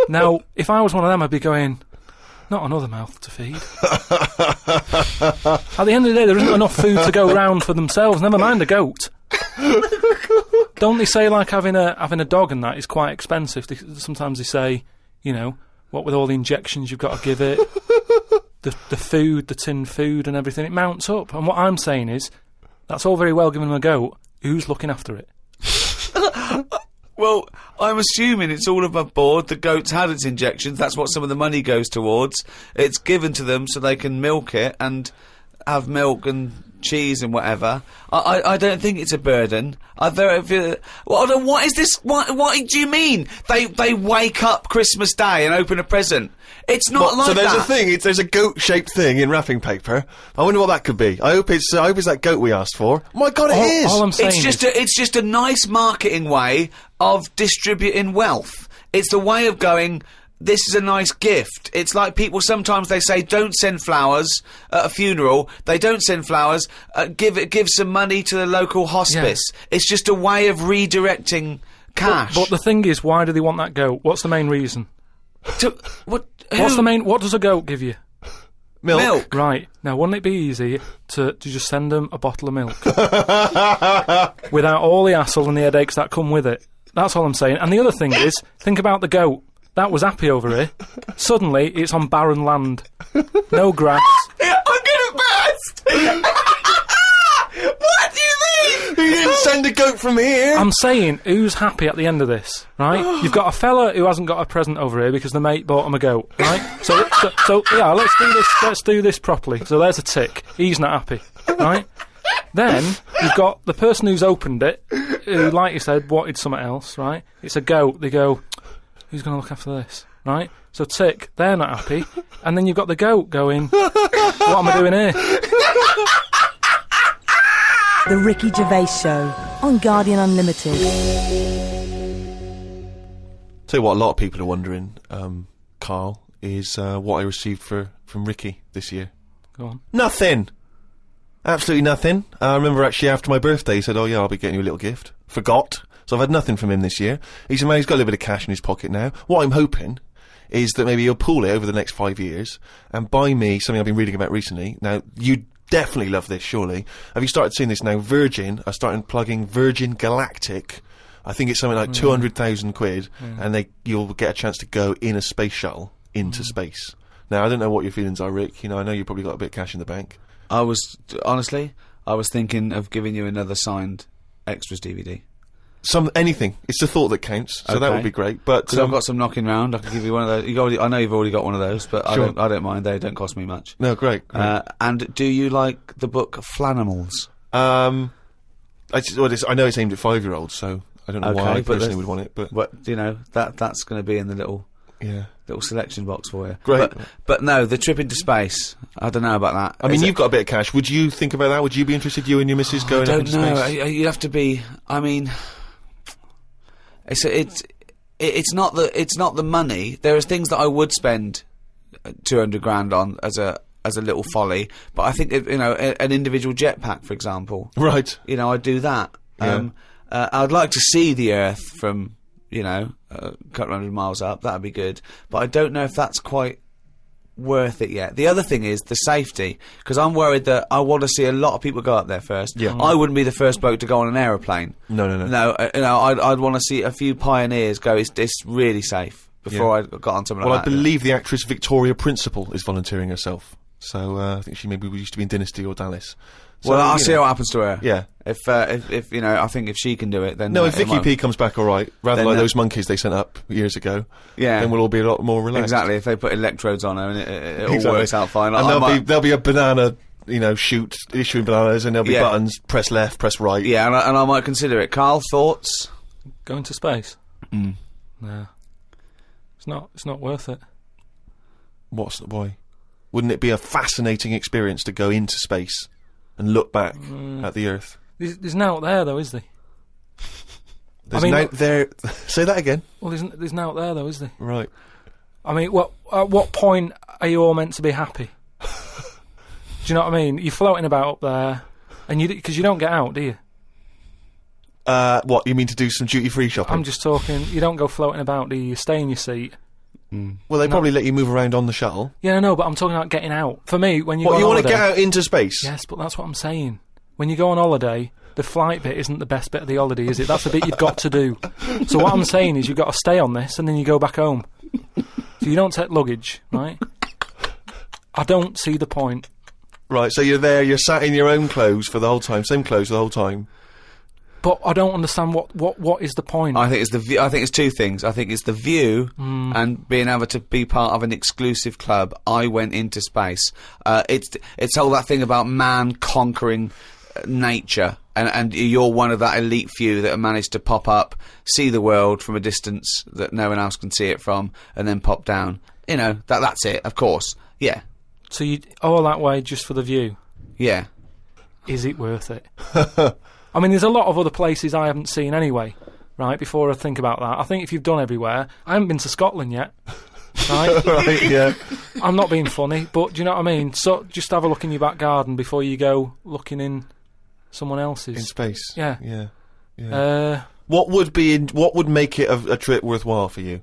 Now, if I was one of them, I'd be going, Not another mouth to feed. At the end of the day, there isn't enough food to go round for themselves, never mind a goat. Don't they say, like, having a dog and that is quite expensive? Sometimes they say, you know, what with all the injections you've got to give it, the food, the tinned food and everything, it mounts up. And what I'm saying is, that's all very well giving them a goat. Who's looking after it? Well, I'm assuming it's all above board. The goat's had its injections. That's what some of the money goes towards. It's given to them so they can milk it and have milk and cheese and whatever. I don't think it's a burden. What is this? What do you mean? They wake up Christmas Day and open a present. It's not like that. So there's a thing. There's a goat-shaped thing in wrapping paper. I wonder what that could be. I hope it's that goat we asked for. My God, it is. All I'm saying it's just a nice marketing way of distributing wealth. It's the way of going, this is a nice gift. It's like people sometimes they say, don't send flowers at a funeral. They don't send flowers. Give some money to the local hospice. Yeah. It's just a way of redirecting cash. But the thing is, why do they want that goat? What's the main reason? What does a goat give you? Milk. Right. Now, wouldn't it be easy to just send them a bottle of milk? Without all the hassle and the headaches that come with it. That's all I'm saying. And the other thing is, think about the goat. That was happy over here. Suddenly, it's on barren land. No grass. I'm gonna burst! What do you mean? You didn't send a goat from here. I'm saying, who's happy at the end of this, right? You've got a fella who hasn't got a present over here because the mate bought him a goat, right? So yeah, let's do this properly. So there's a tick. He's not happy, right? Then you've got the person who's opened it, who, like you said, wanted something else, right? It's a goat. They go, who's going to look after this, right? So tick, they're not happy. And then you've got the goat going, what am I doing here? The Ricky Gervais Show on Guardian Unlimited. Tell you what, a lot of people are wondering, Carl, is what I received from Ricky this year. Go on. Nothing. Absolutely nothing. I remember actually after my birthday, he said, "Oh yeah, I'll be getting you a little gift." Forgot. So I've had nothing from him this year. He said, "Man, he's got a little bit of cash in his pocket now." What I'm hoping is that maybe he'll pool it over the next 5 years and buy me something I've been reading about recently. Now, you definitely love this, surely. Have you started seeing this now? Virgin are starting plugging Virgin Galactic. I think it's something like 200,000 quid, and you'll get a chance to go in a space shuttle into space. Now, I don't know what your feelings are, Rick. You know, I know you've probably got a bit of cash in the bank. I was thinking of giving you another signed extras DVD. Anything. It's the thought that counts, so that would be great. But because I've got some knocking round, I can give you one of those. I know you've already got one of those, but sure. I don't mind. They don't cost me much. No, great. And do you like the book Flanimals? I know it's aimed at 5-year-olds, so I don't know why I personally would want it. But you know that's going to be in the little selection box for you. Great. But no, the trip into space. I don't know about that. I mean, you've got a bit of cash. Would you think about that? Would you be interested, you and your missus, going up into space? I don't know. You have to be. I mean. It's not the money. There are things that I would spend 200 grand on as a little folly, but I think an individual jetpack, for example, right? You know, I'd do that. Yeah. I'd like to see the Earth from a couple hundred miles up. That'd be good, but I don't know if that's quite worth it yet. The other thing is the safety, because I'm worried that I want to see a lot of people go up there first. Yeah. I wouldn't be the first bloke to go on an aeroplane. No. I'd want to see a few pioneers go. It's really safe before I got on something like that. Well, I believe the actress Victoria Principal is volunteering herself. So I think she maybe used to be in Dynasty or Dallas. So, I'll see what happens to her. Yeah. If I think if she can do it, then no. If Vicky P comes back all right, rather like those monkeys they sent up years ago, then we'll all be a lot more relaxed. Exactly. If they put electrodes on her and it all works out fine, and there'll be a banana, chute issuing bananas, and there'll be buttons. Press left, press right. Yeah, and I might consider it. Carl, thoughts? Going to space? No, it's not worth it. Why? Wouldn't it be a fascinating experience to go into space and look back at the Earth? There's no out there, though, is there? There's no out there. Say that again. Well, there's no out there, though, is there? Right. I mean, at what point are you all meant to be happy? Do you know what I mean? You're floating about up there, and because you don't get out, do you? What, you mean to do some duty-free shopping? I'm just talking, you don't go floating about, do you? You stay in your seat, Well, they probably let you move around on the shuttle. Yeah, I know, but I'm talking about getting out. For me, when you go What, on you want to holiday, get out into space? yes, but that's what I'm saying. When you go on holiday, the flight bit isn't the best bit of the holiday, is it? That's the bit you've got to do. So what I'm saying is you've got to stay on this and then you go back home. So you don't take luggage, right? I don't see the point. Right, so you're there, you're sat in your own clothes for the whole time, same clothes for the whole time. But I don't understand what is the point. I think it's the view. I think it's two things. I think it's the view and being able to be part of an exclusive club. I went into space. It's all that thing about man conquering nature, and you're one of that elite few that have managed to pop up, see the world from a distance that no one else can see it from, and then pop down. You know, that's it. Of course, yeah. So you all that way just for the view? Yeah. Is it worth it? I mean, there's a lot of other places I haven't seen anyway, right, before I think about that. I think if you've done everywhere... I haven't been to Scotland yet, right? Right, yeah. I'm not being funny, but do you know what I mean? So just have a look in your back garden before you go looking in someone else's. In space. Yeah. Yeah. Yeah. Uh, What would make it a trip worthwhile for you?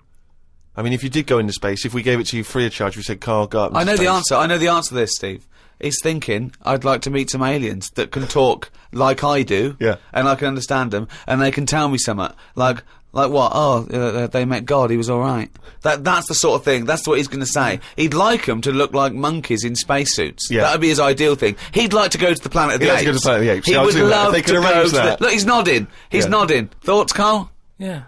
I mean, if you did go into space, if we gave it to you free of charge, we said, Carl, go up into I know space. the answer. I know the answer to this, Steve. He's thinking, I'd like to meet some aliens that can talk like I do, Yeah. and I can understand them, and they can tell me something. Like what? Oh, they met God, he was alright. That's the sort of thing, that's what he's going to say. He'd like them to look like monkeys in spacesuits. Yeah. That would be his ideal thing. He'd like to go to the Planet of the He'd Apes. like to go to the Planet of the Apes. He Yeah, I was would doing that. If love they to could go arrange to the... that. Look, he's nodding. He's Yeah. nodding. Thoughts, Carl? yeah.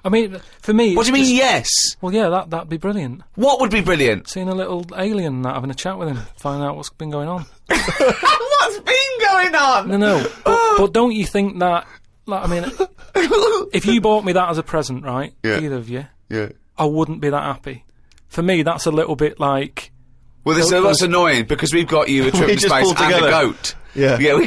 I mean, for me... What do it's you mean, just- yes? Well, yeah, that'd be brilliant. What would be brilliant? Seeing a little alien and that, having a chat with him, find out what's been going on. What's been going on? No, but don't you think that... Like, I mean, if you bought me that as a present, right, Yeah. either of you, Yeah. I wouldn't be that happy. For me, that's a little bit like... Well, that's annoying because we've got you a trip We to just space pulled and a together. goat. Yeah. Yeah, we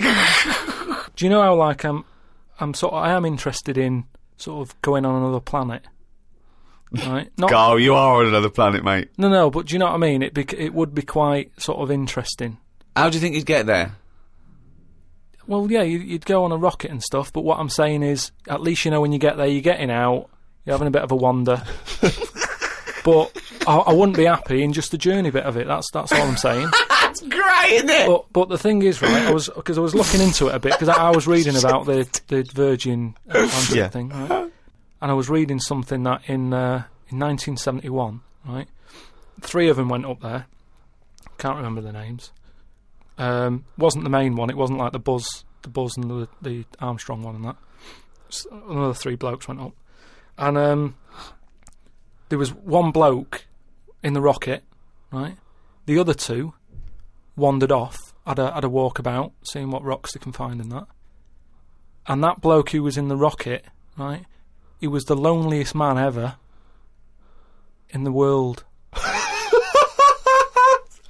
Do you know how, like, I am interested in sort of going on another planet, right? Not, Carl, you are on another planet, mate. no, but do you know what I mean? It would be quite sort of interesting. How do you think you'd get there? Well, yeah, you'd go on a rocket and stuff, but what I'm saying is, at least you know when you get there, you're getting out, you're having a bit of a wander. But I wouldn't be happy in just the journey bit of it. That's all I'm saying. That's great, isn't it? But the thing is, right? I was looking into it a bit because I was reading about the Virgin Atlantic Yeah. thing, right? And I was reading something that in 1971, right? 3 of them went up there. Can't remember the names. Wasn't the main one. It wasn't like the Buzz and the Armstrong one and that. Just another 3 blokes went up, and there was one bloke in the rocket, right? The other 2 wandered off, had a walkabout, seeing what rocks they can find in that. And that bloke who was in the rocket, right? He was the loneliest man ever in the world.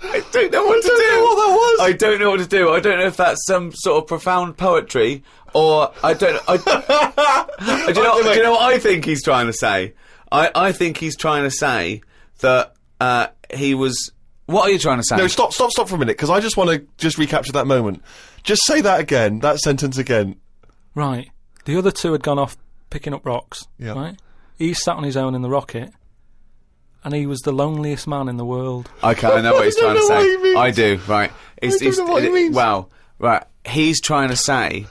I don't know what to do. What that was? I don't know what to do. I don't know if that's some sort of profound poetry or I don't. Do you know what I think he's trying to say? I think he's trying to say that he was. What are you trying to say? No, stop for a minute, because I just want to just recapture that moment. Just say that again, that sentence again. Right. The other 2 had gone off picking up rocks. Yeah. Right. He sat on his own in the rocket, and he was the loneliest man in the world. Okay, I know what he's trying to know what he say. means. I do. Right. I don't know what he means. Well, right. He's trying to say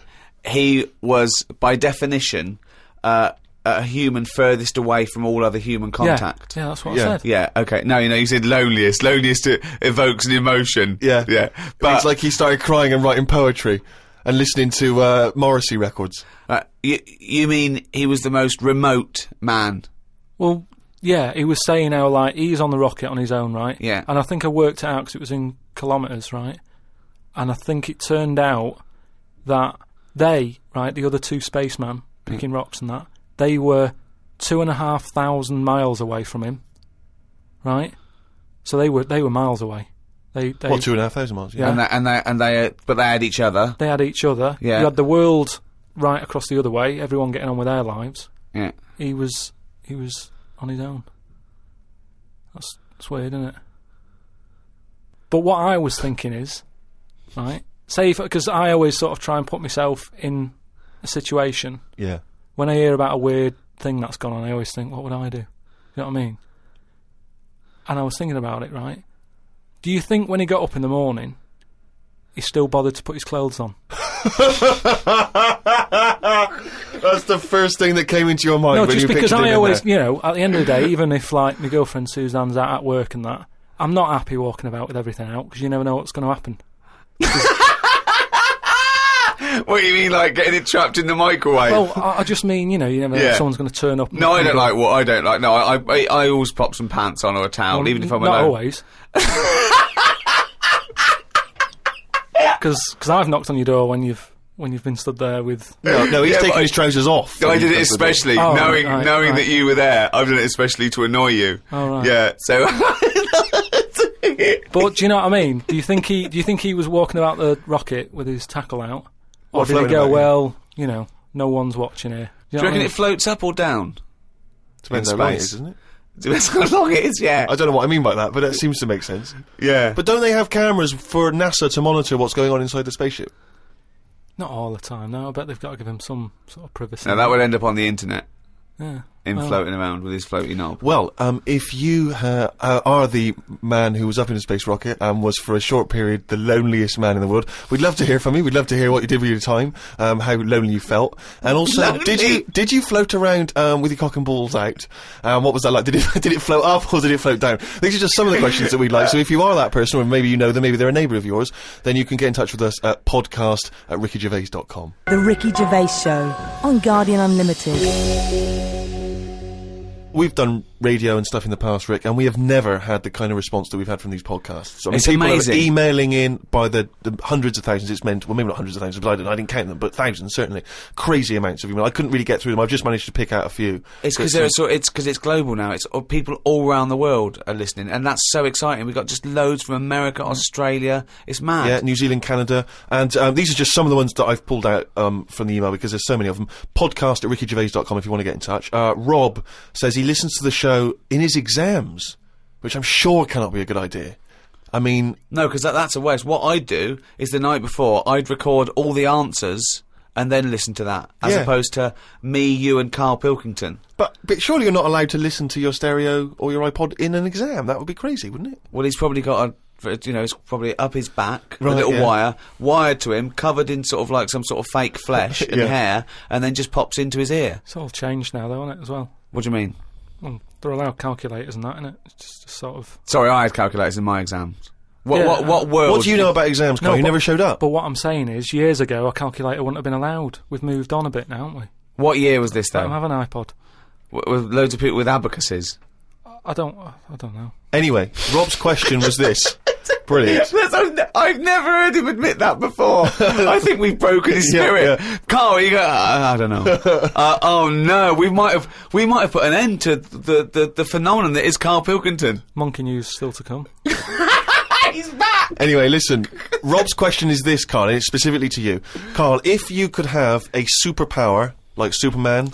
he was, by definition, a human furthest away from all other human contact. Yeah, that's what Yeah. I said. Yeah, okay. No, you said loneliest. Loneliest evokes an emotion. Yeah. Yeah. But But it's like he started crying and writing poetry and listening to Morrissey records. you mean he was the most remote man? Well, yeah, he was saying how, like, he's on the rocket on his own, right? Yeah. And I think I worked it out because it was in kilometres, right? And I think it turned out that they, right, the other 2 spacemen picking rocks and that, they were 2,500 miles away from him, right? So they were miles away. They 2,500 miles? Yeah. Yeah. And they but they had each other. They had each other. Yeah. You had the world right across the other way, everyone getting on with their lives. Yeah. He was on his own. That's weird, isn't it? But what I was thinking is, right, say, because I always sort of try and put myself in a situation. Yeah. When I hear about a weird thing that's gone on, I always think, what would I do? You know what I mean? and I was thinking about it, right? Do you think when he got up in the morning, he still bothered to put his clothes on? That's the first thing that came into your mind. No, when just you because pictured him I in always, there. you know, at the end of the day, even if, like, my girlfriend Suzanne's out at work and that, I'm not happy walking about with everything out, because you never know what's going to happen. What do you mean, like getting it trapped in the microwave? Well, I just mean, you know, you never know if someone's going to turn up. No, I don't like what I don't like. No, I always pop some pants on or a towel, even if I'm not alone. always. Because I've knocked on your door when you've been stood there with. No, he's taking his trousers off. I did it especially, knowing that you were there. I've done it especially to annoy you. Oh, right. Yeah, so. But do you know what I mean? Do you think he was walking about the rocket with his tackle out, or did he floating go, about, well, you know, no one's watching here? Do you reckon it floats up or down? Depends in how long it space. is, doesn't it? Depends how long it is, yeah. I don't know what I mean by that, but it seems to make sense. Yeah. But don't they have cameras for NASA to monitor what's going on inside the spaceship? Not all the time, no. I bet they've got to give him some sort of privacy. Now, that would end up on the internet. Yeah. Him floating around with his floaty knob. Well, if you are the man who was up in a space rocket and was for a short period the loneliest man in the world, we'd love to hear from you. We'd love to hear what you did with your time, how lonely you felt, and also Lonely? did you float around with your cock and balls out? What was that like? Did it float up or did it float down? These are just some of the questions that we'd like. So if you are that person, or maybe you know them, maybe they're a neighbour of yours, then you can get in touch with us at podcast@rickygervais.com. The Ricky Gervais Show on Guardian Unlimited. We've done radio and stuff in the past, Rick, and we have never had the kind of response that we've had from these podcasts. I mean, It's people amazing. are emailing in by the hundreds of thousands. It's meant, well, maybe not hundreds of thousands, but I didn't count them, but thousands, certainly. Crazy amounts of email. I couldn't really get through them. I've just managed to pick out a few. It's because it's global now. It's people all around the world are listening, and that's so exciting. We've got just loads from America, Australia. It's mad. Yeah, New Zealand, Canada. And these are just some of the ones that I've pulled out from the email because there's so many of them. Podcast@rickygervais.com if you want to get in touch. Rob says he listens to the show in his exams, which I'm sure cannot be a good idea. I mean... No, because that's a waste. What I'd do is the night before, I'd record all the answers and then listen to that, as opposed to me, you and Carl Pilkington. But surely you're not allowed to listen to your stereo or your iPod in an exam. That would be crazy, wouldn't it? Well, he's probably got it's probably up his back, Right, a little yeah. wire, wired to him, covered in sort of like some sort of fake flesh and Yeah. hair, and then just pops into his ear. It's all changed now, though, isn't it, as well? What do you mean? Well, they're allowed calculators and that, innit? It's just sort of... Sorry, I had calculators in my exams. What Yeah, what world? What do you know about exams, Carl? No, You but- never showed up. But what I'm saying is, years ago, a calculator wouldn't have been allowed. We've moved on a bit now, haven't we? What year was this, I don't though? have an iPod. With loads of people with abacuses. I don't know. Anyway, Rob's question was this. Brilliant. I've never heard him admit that before. I think we've broken his spirit. Yeah. Carl, you go, I don't know. Oh no, we might have put an end to the phenomenon that is Carl Pilkington. Monkey news still to come. He's back! Anyway, listen. Rob's question is this, Carl, and it's specifically to you. Carl, if you could have a superpower, like Superman,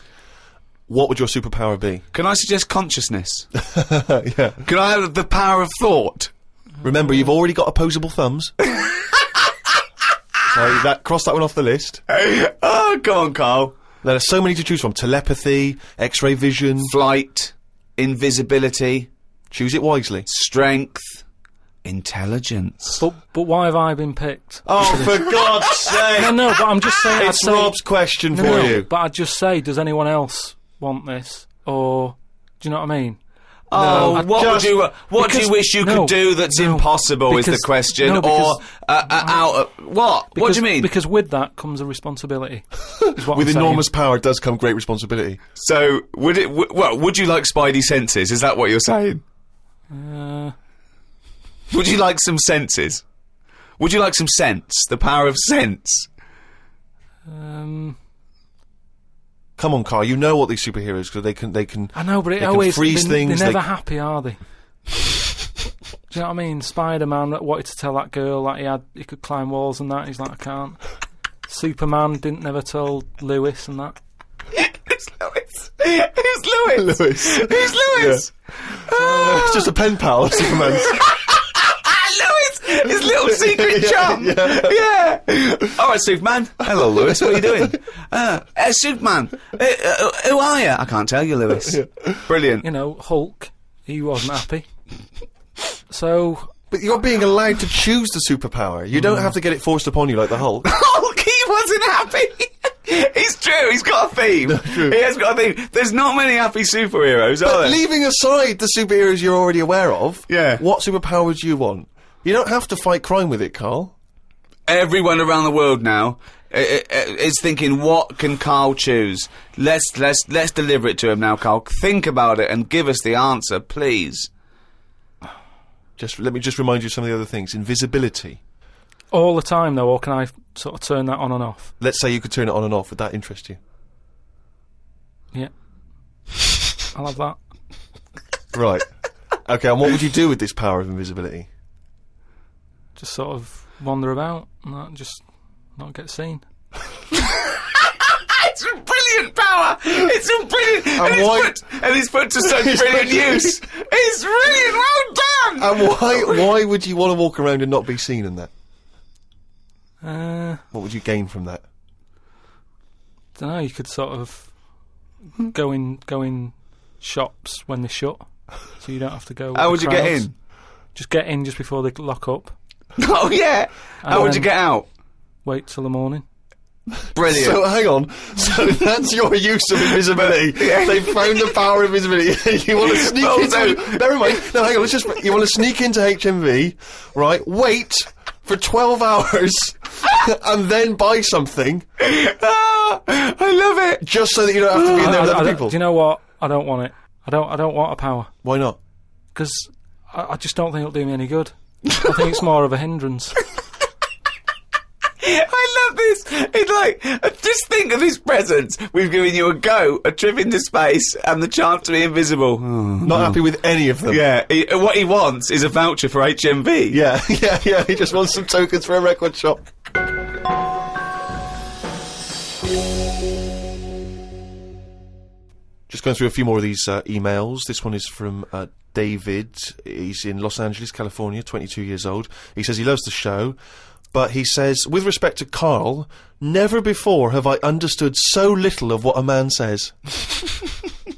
what would your superpower be? Can I suggest consciousness? Yeah. Can I have the power of thought? Remember, you've already got opposable thumbs. So cross that one off the list. Oh, come on, Carl. Now, there's so many to choose from. Telepathy, X-ray vision. Flight, invisibility, Choose it wisely. strength, intelligence. But why have I been picked? Oh, for God's sake! No, but I'm just saying... It's Rob's question for No, you. but I'd just say, does anyone else want this? Or... Do you know what I mean? Oh, No, what do you wish you could do that's impossible is the because- question, no, or because- what? What do you mean? Because with that comes a responsibility. Is what With I'm saying. enormous power does come great responsibility. So would it? Would you like Spidey senses? Is that what you're saying? Would you like some senses? Would you like some sense? The power of sense. Come on, Carl. You know what these superheroes because they can. I know, but it they can always... freeze things. They're they- never happy, are they? Do you know what I mean? Spider-Man wanted to tell that girl that he could climb walls and that. He's like, I can't. Superman didn't never tell Lewis and that. Who's Lewis? Who's Lewis? Lewis. Who's Lewis? It's just a pen pal of Superman's. Lewis, his little secret chum. Yeah. All right, Superman. Hello, Lewis. What are you doing? Superman. Who are you? I can't tell you, Lewis. Brilliant. You know, Hulk, he wasn't happy. So... But you're being allowed to choose the superpower. You don't have to get it forced upon you like the Hulk. Hulk, he wasn't happy. It's true, he's got a theme. He has got a theme. There's not many happy superheroes, are But there? leaving aside the superheroes you're already aware of, Yeah. what superpower would you want? You don't have to fight crime with it, Carl. Everyone around the world now is thinking, what can Carl choose? Let's deliver it to him now, Carl. Think about it and give us the answer, please. Let me just remind you of some of the other things. Invisibility. All the time, though, or can I sort of turn that on and off? Let's say you could turn it on and off. Would that interest you? Yeah. I'll have that. Right. Okay, and what would you do with this power of invisibility? Just sort of wander about and just not get seen. It's a brilliant power! It's a brilliant... And it's put to such brilliant use! It's brilliant! Well done! And why would you want to walk around and not be seen in that? What would you gain from that? Don't know, you could sort of go in shops when they shut, so you don't have to go with How the would you get crowds. in? Just get in just before they lock up. Oh, yeah! How would you get out? Wait till the morning. Brilliant. So, hang on. So, that's your use of invisibility. They found the power of invisibility. You want to sneak into... Bear in mind... No, hang on, you want to sneak into HMV, right, wait for 12 hours, and then buy something... I love it! Just so that you don't have to be in there with other people. Do you know what? I don't want it. I don't want a power. Why not? Because I just don't think it'll do me any good. I think it's more of a hindrance. I love this! It's like, just think of his presents. We've given you a trip into space, and the chance to be invisible. Not happy with any of them. Yeah, what he wants is a voucher for HMV. Yeah, he just wants some tokens for a record shop. Just going through a few more of these emails. This one is from David. He's in Los Angeles, California, 22 years old. He says he loves the show, but he says, with respect to Carl, never before have I understood so little of what a man says.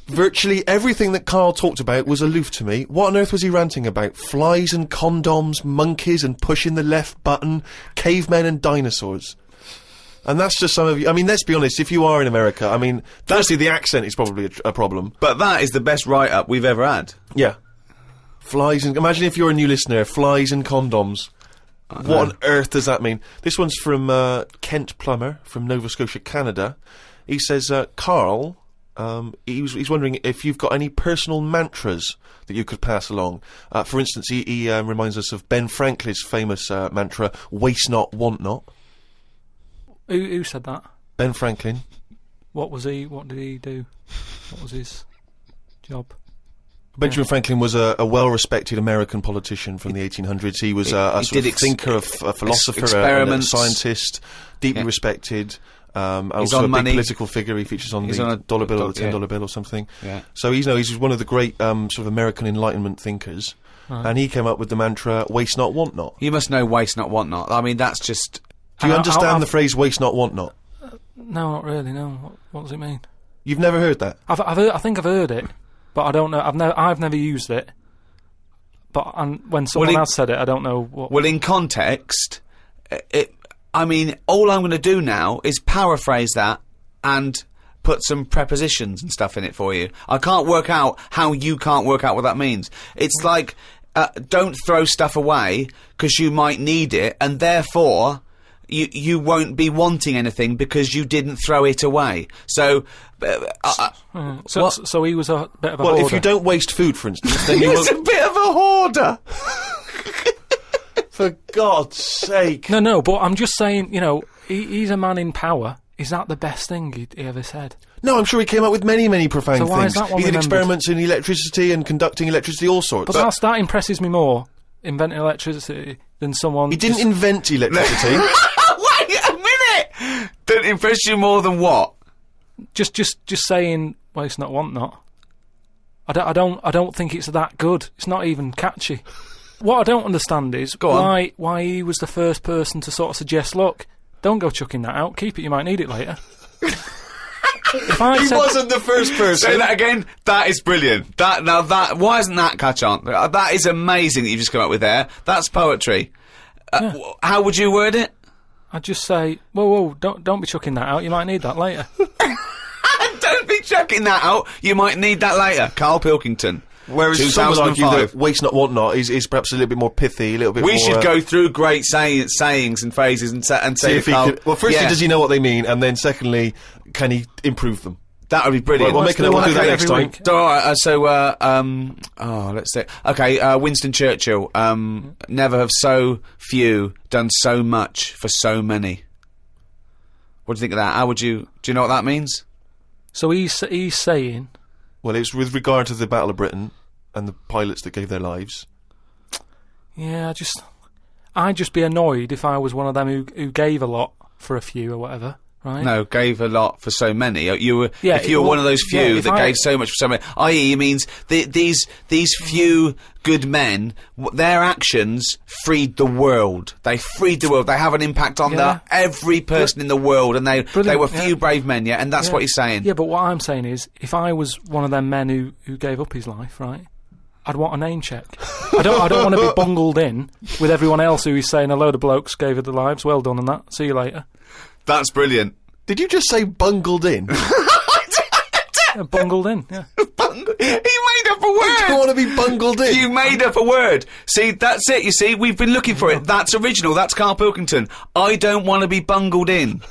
Virtually everything that Carl talked about was aloof to me. What on earth was he ranting about? Flies and condoms, monkeys and pushing the left button, cavemen and dinosaurs. And that's just some of you... I mean, let's be honest, if you are in America, I mean, firstly, the accent is probably a problem. But that is the best write-up we've ever had. Yeah. Flies and... Imagine if you're a new listener, flies and condoms. What on earth does that mean? This one's from Kent Plummer from Nova Scotia, Canada. He says, Carl, he's wondering if you've got any personal mantras that you could pass along. For instance, he reminds us of Ben Franklin's famous mantra, waste not, want not. Who said that? Ben Franklin. What did he do? What was his job? Benjamin Franklin was a well-respected American politician from the 1800s. He was a sort of thinker, a philosopher, a scientist, deeply respected. Also a big political figure. He features on the dollar bill or the $10 bill or something. Yeah. So he's one of the great sort of American Enlightenment thinkers. Right. And he came up with the mantra, waste not, want not. You must know waste not, want not. I mean, that's just... Do you understand the phrase waste not, want not? No, not really, no. What does it mean? You've never heard that? I think I've heard it. But I don't know. I've never used it. But when someone else said it, I don't know what. Well, in context, I mean, all I'm going to do now is paraphrase that and put some prepositions and stuff in it for you. I can't work out how you can't work out what that means. It's like, don't throw stuff away because you might need it, and therefore you won't be wanting anything because you didn't throw it away. So he was a bit of a hoarder. Well, if you don't waste food, for instance, then he was a bit of a hoarder. For God's sake. No, but I'm just saying, he's a man in power. Is that the best thing he ever said? No, I'm sure he came up with many, many profound things. Why is that one he did experiments in electricity and conducting electricity, all sorts. But that impresses me more, inventing electricity, than someone... He didn't invent electricity. Wait a minute! That impressed you more than what? Just saying, waste not, want not. I don't think it's that good. It's not even catchy. What I don't understand is why he was the first person to sort of suggest, look, don't go chucking that out, keep it, you might need it later. If I He said, wasn't the first person. Say that again. That is brilliant. Why isn't that catch on? That is amazing that you've just come up with there. That's poetry. How would you word it? I'd just say, whoa, don't be chucking that out. You might need that later. Don't be chucking that out. You might need that later. Carl Pilkington. Whereas some would argue 2005. that waste not, want not is perhaps a little bit more pithy, a little bit more... We should go through great sayings and phrases and say See if he Carl, could, well, firstly, yeah, does he know what they mean? And then secondly, can he improve them? that would be brilliant. Well, we'll do that next time. Let's see. Okay, Winston Churchill. Never have so few done so much for so many. What do you think of that? Do you know what that means? So he's saying... Well, it's with regard to the Battle of Britain and the pilots that gave their lives. Yeah, I'd just be annoyed if I was one of them who gave a lot for a few or whatever, right? No, gave a lot for so many. If you were well, one of those few yeah, that gave so much for so many, i.e., it means these few good men, their actions freed the world. They freed the world. They have an impact on every person in the world, and they were few brave men, and that's what he's saying. Yeah, but what I'm saying is, if I was one of them men who gave up his life, right, I'd want a name check. I don't want to be bungled in with everyone else who is saying a load of blokes gave their lives. Well done on that. See you later. That's brilliant. Did you just say bungled in? Yeah, bungled in, yeah. He made up a word. I don't want to be bungled in. You made up a word. See, that's it, you see. We've been looking for it. That's original. That's Carl Pilkington. I don't want to be bungled in.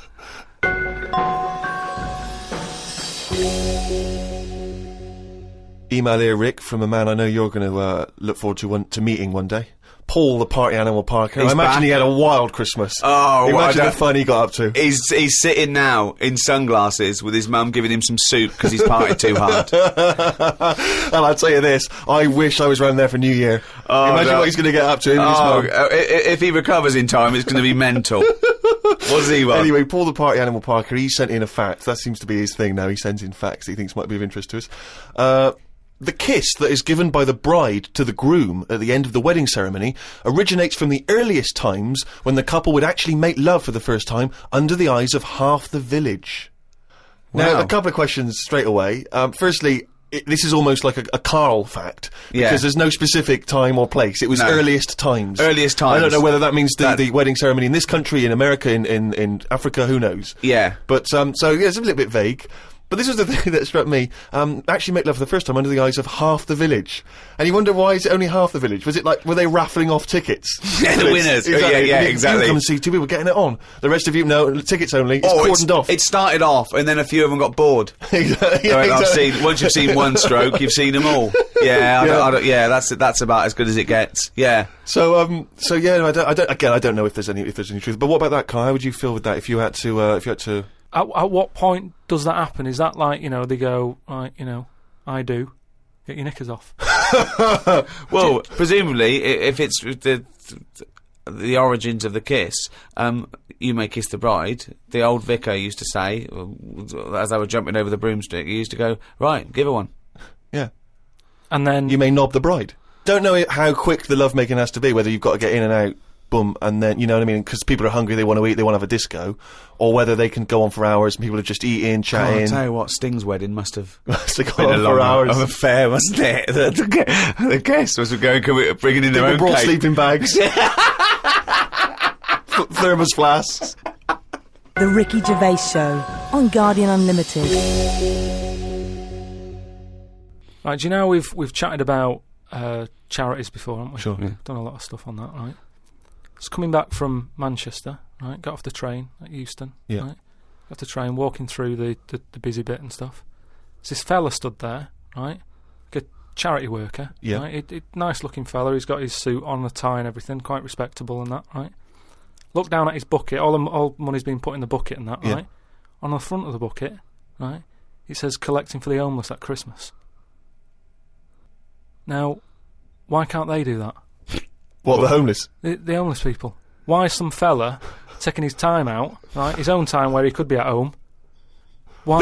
Email here, Rick, from a man I know you're going to look forward to meeting one day. Paul, the party animal parker. I imagine he had a wild Christmas. Oh, imagine the fun he got up to. He's sitting now in sunglasses with his mum giving him some soup because he's partied too hard. And I'll tell you this, I wish I was round there for New Year. Imagine what he's going to get up to. If he recovers in time, it's going to be mental. What's he want? Anyway, Paul, the party animal parker, he sent in a fact. That seems to be his thing now. He sends in facts that he thinks might be of interest to us. The kiss that is given by the bride to the groom at the end of the wedding ceremony originates from the earliest times when the couple would actually make love for the first time under the eyes of half the village. Wow. Now, a couple of questions straight away. Firstly, this is almost like a Carl fact, because there's no specific time or place. It was earliest times. Earliest times. I don't know whether that means the wedding ceremony in this country, in America, in Africa, who knows? Yeah. But, so, yeah, it's a little bit vague. But this was the thing that struck me. Actually make love for the first time under the eyes of half the village. And you wonder, why is it only half the village? Was it like, were they raffling off tickets? Yeah, the winners. Exactly. Exactly. You come and see two people getting it on. The rest of you, no, tickets only. It's cordoned off. It started off, and then a few of them got bored. Exactly. Once you've seen one stroke, you've seen them all. That's about as good as it gets. Yeah. So yeah, I don't know if there's any truth. But what about that, Kai? How would you feel with that if you had to? At what point does that happen? Is that like, they go, I do. Get your knickers off. Well, presumably, if it's the origins of the kiss, you may kiss the bride. The old vicar used to say, as they were jumping over the broomstick, he used to go, right, give her one. Yeah. And then... You may knob the bride. Don't know how quick the lovemaking has to be, whether you've got to get in and out, boom, and then, you know what I mean? Because people are hungry, they want to eat, they want to have a disco, or whether they can go on for hours and people are just eating, chatting. I'll tell you what, Sting's wedding must have been a long hours of affair, wasn't it? The guests was bringing in their own brought cake. sleeping bags, thermos flasks. The Ricky Gervais Show on Guardian Unlimited. Right, do you know we've chatted about charities before, haven't we? Sure. Yeah. Done a lot of stuff on that, right? Just coming back from Manchester, right? Got off the train at Euston, yeah. Right? Got off the train, walking through the busy bit and stuff. There's this fella stood there, right? Like a charity worker, yeah. Right? Nice looking fella. He's got his suit on, a tie and everything, quite respectable and that, right? Look down at his bucket. All money's been put in the bucket and that, yeah. Right? On the front of the bucket, right? It says collecting for the homeless at Christmas. Now, why can't they do that? What, the homeless? The homeless people. Why is some fella taking his time out, right? His own time where he could be at home. Why?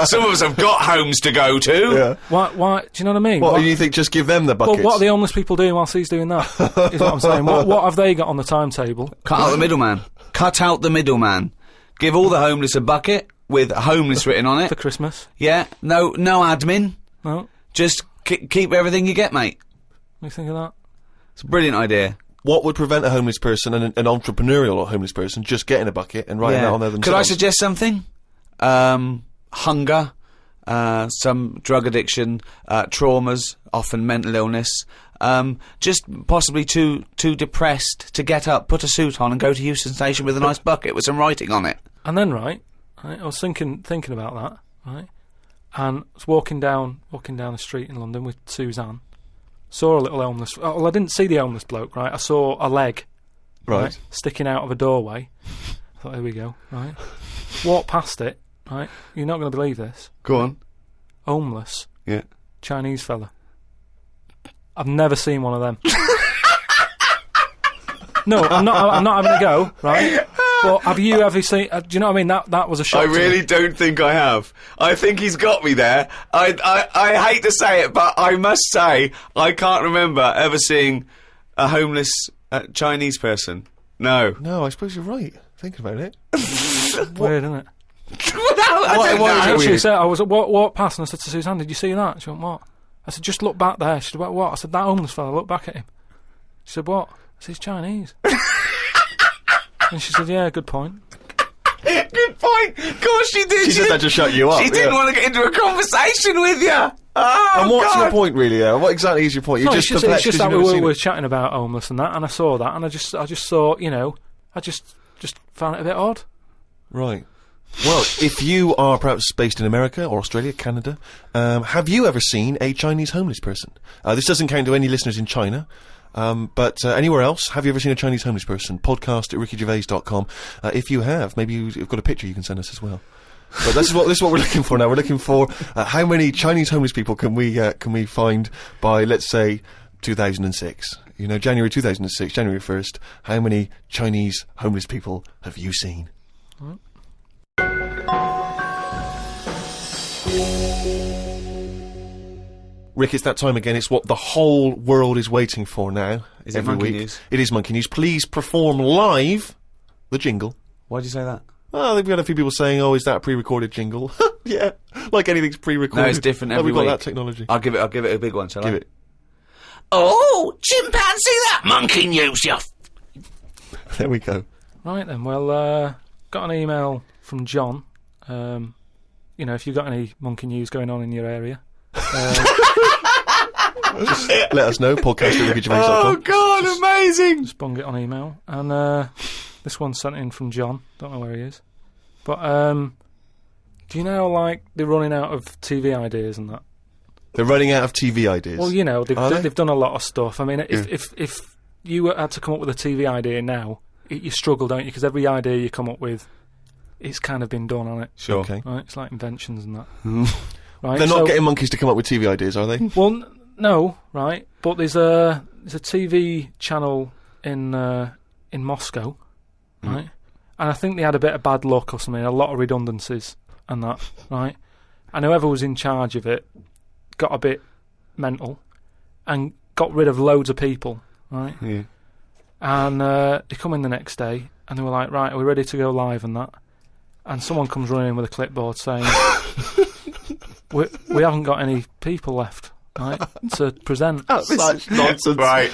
Some of us have got homes to go to. Yeah. Why? Do you know what I mean? What do you think? Just give them the buckets? Well, what are the homeless people doing whilst he's doing that? Is what I'm saying. What have they got on the timetable? Cut out the middleman. Cut out the middleman. Give all the homeless a bucket, with homeless written on it. For Christmas. Yeah, no admin. No. Just keep everything you get, mate. What do you think of that? It's a brilliant idea. What would prevent a homeless person and an entrepreneurial homeless person just getting a bucket and writing that on there themselves? Could I suggest something? Hunger, some drug addiction, traumas, often mental illness. Just possibly too depressed to get up, put a suit on, and go to Euston Station with a nice bucket with some writing on it. And then, right, I was thinking about that, right, and I was walking down the street in London with Suzanne. Saw a little homeless. Well, I didn't see the homeless bloke, right. I saw a leg, Right. sticking out of a doorway. I thought, here we go, right. Walked past it, right. You're not going to believe this. Go on. Homeless. Yeah. Chinese fella. I've never seen one of them. No, I'm not having a go, right? But have you ever seen? Do you know what I mean? That was a shock. I to me. really don't think I have. I think he's got me there. I hate to say it, but I must say I can't remember ever seeing a homeless Chinese person. No. No, I suppose you're right. Thinking about it. Weird, isn't it? Why is it weird? I was walked past and I said to Suzanne, "Did you see that?" She went, "What?" I said, "Just look back there." She said, "What?" I said, "That homeless fella. Look back at him." She said, "What?" I said, "He's Chinese." And she said, "Yeah, good point." Good point. Of course she did. She said that to shut you up. She didn't want to get into a conversation with you. Oh, And what's God. your point, really? What exactly is your point? You're No, just it's perplexed just 'cause that you've we never seen were it. chatting about homeless and that, and I saw that, and I just thought, I just found it a bit odd. Right. Well, if you are perhaps based in America or Australia, Canada, have you ever seen a Chinese homeless person? This doesn't count to any listeners in China. But anywhere else, have you ever seen a Chinese homeless person? Podcast at rickygervais.com. If you have, maybe you've got a picture you can send us as well. But this is what we're looking for now. We're looking for how many Chinese homeless people can we find by, let's say, 2006. January 2006, January 1st. How many Chinese homeless people have you seen? Rick, it's that time again. It's what the whole world is waiting for now. Is it every Monkey week. News? It is Monkey News. Please perform live the jingle. Why'd you say that? Oh, we've got a few people saying, "Oh, is that a pre-recorded jingle?" Yeah, like anything's pre-recorded. No, it's different every we've got week. that technology. I'll give it a big one, shall I? Give it. Oh, chimpanzee that monkey news, you There we go. Right then, well, got an email from John. If you've got any monkey news going on in your area, Let us know. Podcast at rickygervais.com. Oh God, amazing! just bung it on email. And this one's sent in from John. Don't know where he is. But do you know, like, they're running out of TV ideas and that? They're running out of TV ideas. Well, they've done a lot of stuff. I mean, Yeah. if you had to come up with a TV idea now, you struggle, don't you? Because every idea you come up with, it's kind of been done on it. Sure. Okay. Right? It's like inventions and that. Right? They're not getting monkeys to come up with TV ideas, are they? Well, no, right? But there's a TV channel in Moscow, right? And I think they had a bit of bad luck or something, a lot of redundancies and that, right? And whoever was in charge of it got a bit mental and got rid of loads of people, right? Yeah. And they come in the next day and they were like, "Right, are we ready to go live and that?" And someone comes running in with a clipboard saying, we haven't got any people left, right, to present. Such nonsense. Right.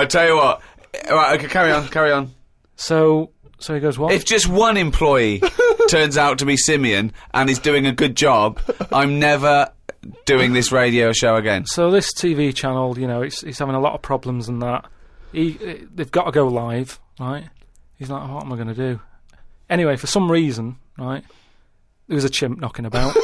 Tell you what. Right. Okay. Carry on. So he goes, "What?" If just one employee turns out to be Simeon and is doing a good job, I'm never doing this radio show again. So this TV channel, it's having a lot of problems and that. They've got to go live, right? He's like, "What am I going to do?" Anyway, for some reason, right, there was a chimp knocking about.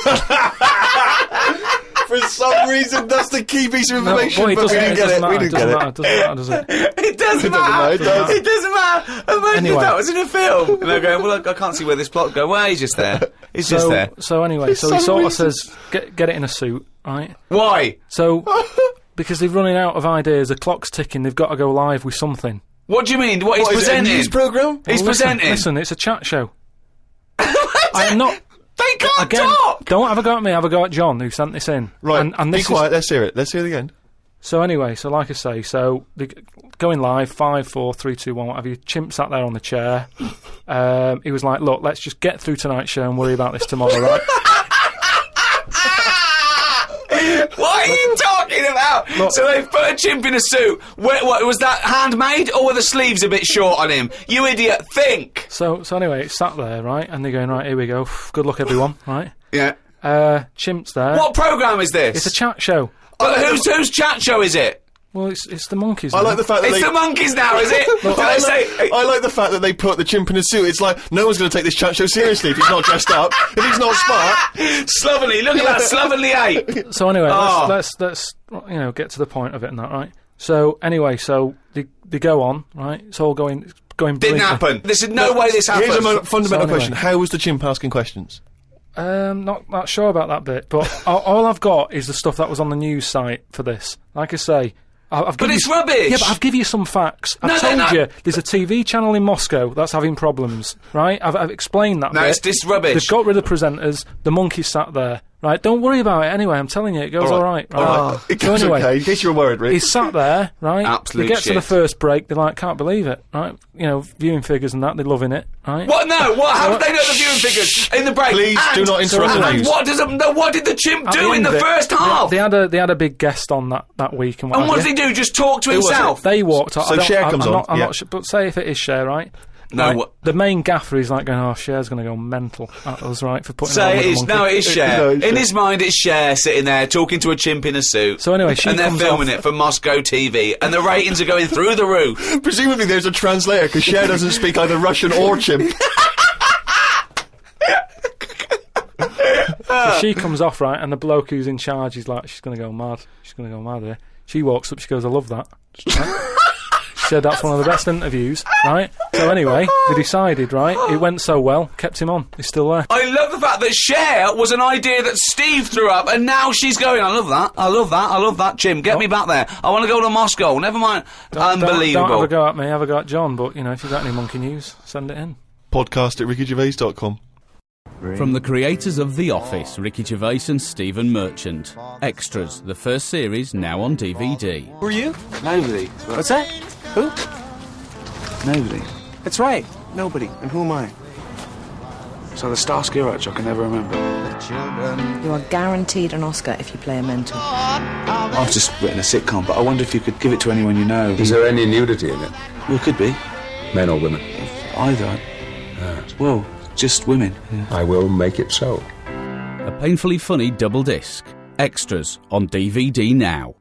For some reason, that's the key piece of information, No, but we didn't get it. We didn't get it. It doesn't matter, does it? It doesn't matter. It does. It doesn't matter. Imagine Anyway. if that was in a film. And they're going, well, I can't see where this plot go. Well, he's just there. He's just there. So anyway, so he some sort of reason. says, get it in a suit, right? Why? So, because they're running out of ideas, the clock's ticking, they've got to go live with something. What do you mean? What, he's What, is it a presenting? news programme? He's Well, presenting. Listen, it's a chat show. I'm not... They can't Again, talk. don't have a go at me, have a go at John, who sent this in. Right, And be this quiet, let's hear it. Let's hear it again. So anyway, so like I say, so going live, 5, 4, 3, 2, 1, what have you. Chimp sat there on the chair. He was like, look, let's just get through tonight's show and worry about this tomorrow, right? What are you talking about? Look. So they've put a chimp in a suit. What was that handmade, or were the sleeves a bit short on him? You idiot, think! So anyway, it sat there, right? And they're going, right, here we go. Good luck, everyone, right? Yeah. Chimp's there. What programme is this? It's a chat show. But whose chat show is it? Well, it's the monkeys. I like the fact that It's the monkeys now, is it? I like the fact that they put the chimp in a suit. It's like, no one's going to take this chat show seriously if he's not dressed up, if he's not smart. Slovenly, look at that slovenly ape. So anyway, Oh. let's get to the point of it and that, right? So anyway, so they go on, right? It's all going Didn't brilliantly. happen. There's no way this happened. Here's a fundamental anyway. question. How was the chimp asking questions? Not sure about that bit, but all I've got is the stuff that was on the news site for this. Like I say, I've But given it's you, rubbish. Yeah, but I've given you some facts. No, I've no, told no. you there's a TV channel in Moscow that's having problems, right? I've explained that. No, bit. it's rubbish. They've got rid of the presenters. The monkey sat there, right? Don't worry about it. Anyway, I'm telling you, it goes all right. It So goes anyway, okay, in case you were worried, Rick. he's sat there, right? Absolute They get to the shit. first break. They're like, can't believe it, right? You know, viewing figures and that. They're loving it, right? What? No. What? How did they know the viewing figures in the break? Please do not interrupt the And news. what did the chimp At do in end the of it, first half? They had a big guest on that week, and what And what have did you. he do? Just talk to was it? himself? They walked off. So Cher comes on, I'm yeah. not sure, but say if it is Cher, right? No, Right, what- the main gaffer is like going, oh, Cher's going to go mental at us, right, for putting Say on it with the is. monkey. No, it is Cher. No, it's In Cher. his mind, it's Cher sitting there talking to a chimp in a suit. So anyway, she and they're comes filming off- it for Moscow TV, and the ratings are going through the roof. Presumably there's a translator, because Cher doesn't speak either Russian or chimp. So she comes off, right, and the bloke who's in charge is like, she's going to go mad. She's going to go mad here. She walks up, she goes, I love that. Right? She said that's one of the best interviews, right? So anyway, they decided, right, it went so well, kept him on. He's still there. I love the fact that Cher was an idea that Steve threw up, and now she's going, I love that, Jim, get me back there. I want to go to Moscow, never mind. Unbelievable. Don't have a go at me, have a go at John, but, you know, if you've got any monkey news, send it in. Podcast at rickygervais.com. From the creators of The Office, Ricky Gervais and Stephen Merchant. Extras, the first series, now on DVD. Who are you? Nobody. What's that? Who? Nobody. That's right. Nobody. And who am I? So the Starsky Hutch I can never remember. You are guaranteed an Oscar if you play a mentor. I've just written a sitcom, but I wonder if you could give it to anyone you know. Is there any nudity in it? Well, it could be. Men or women? Either. Well, just women. Yeah. I will make it so. A painfully funny double disc. Extras on DVD now.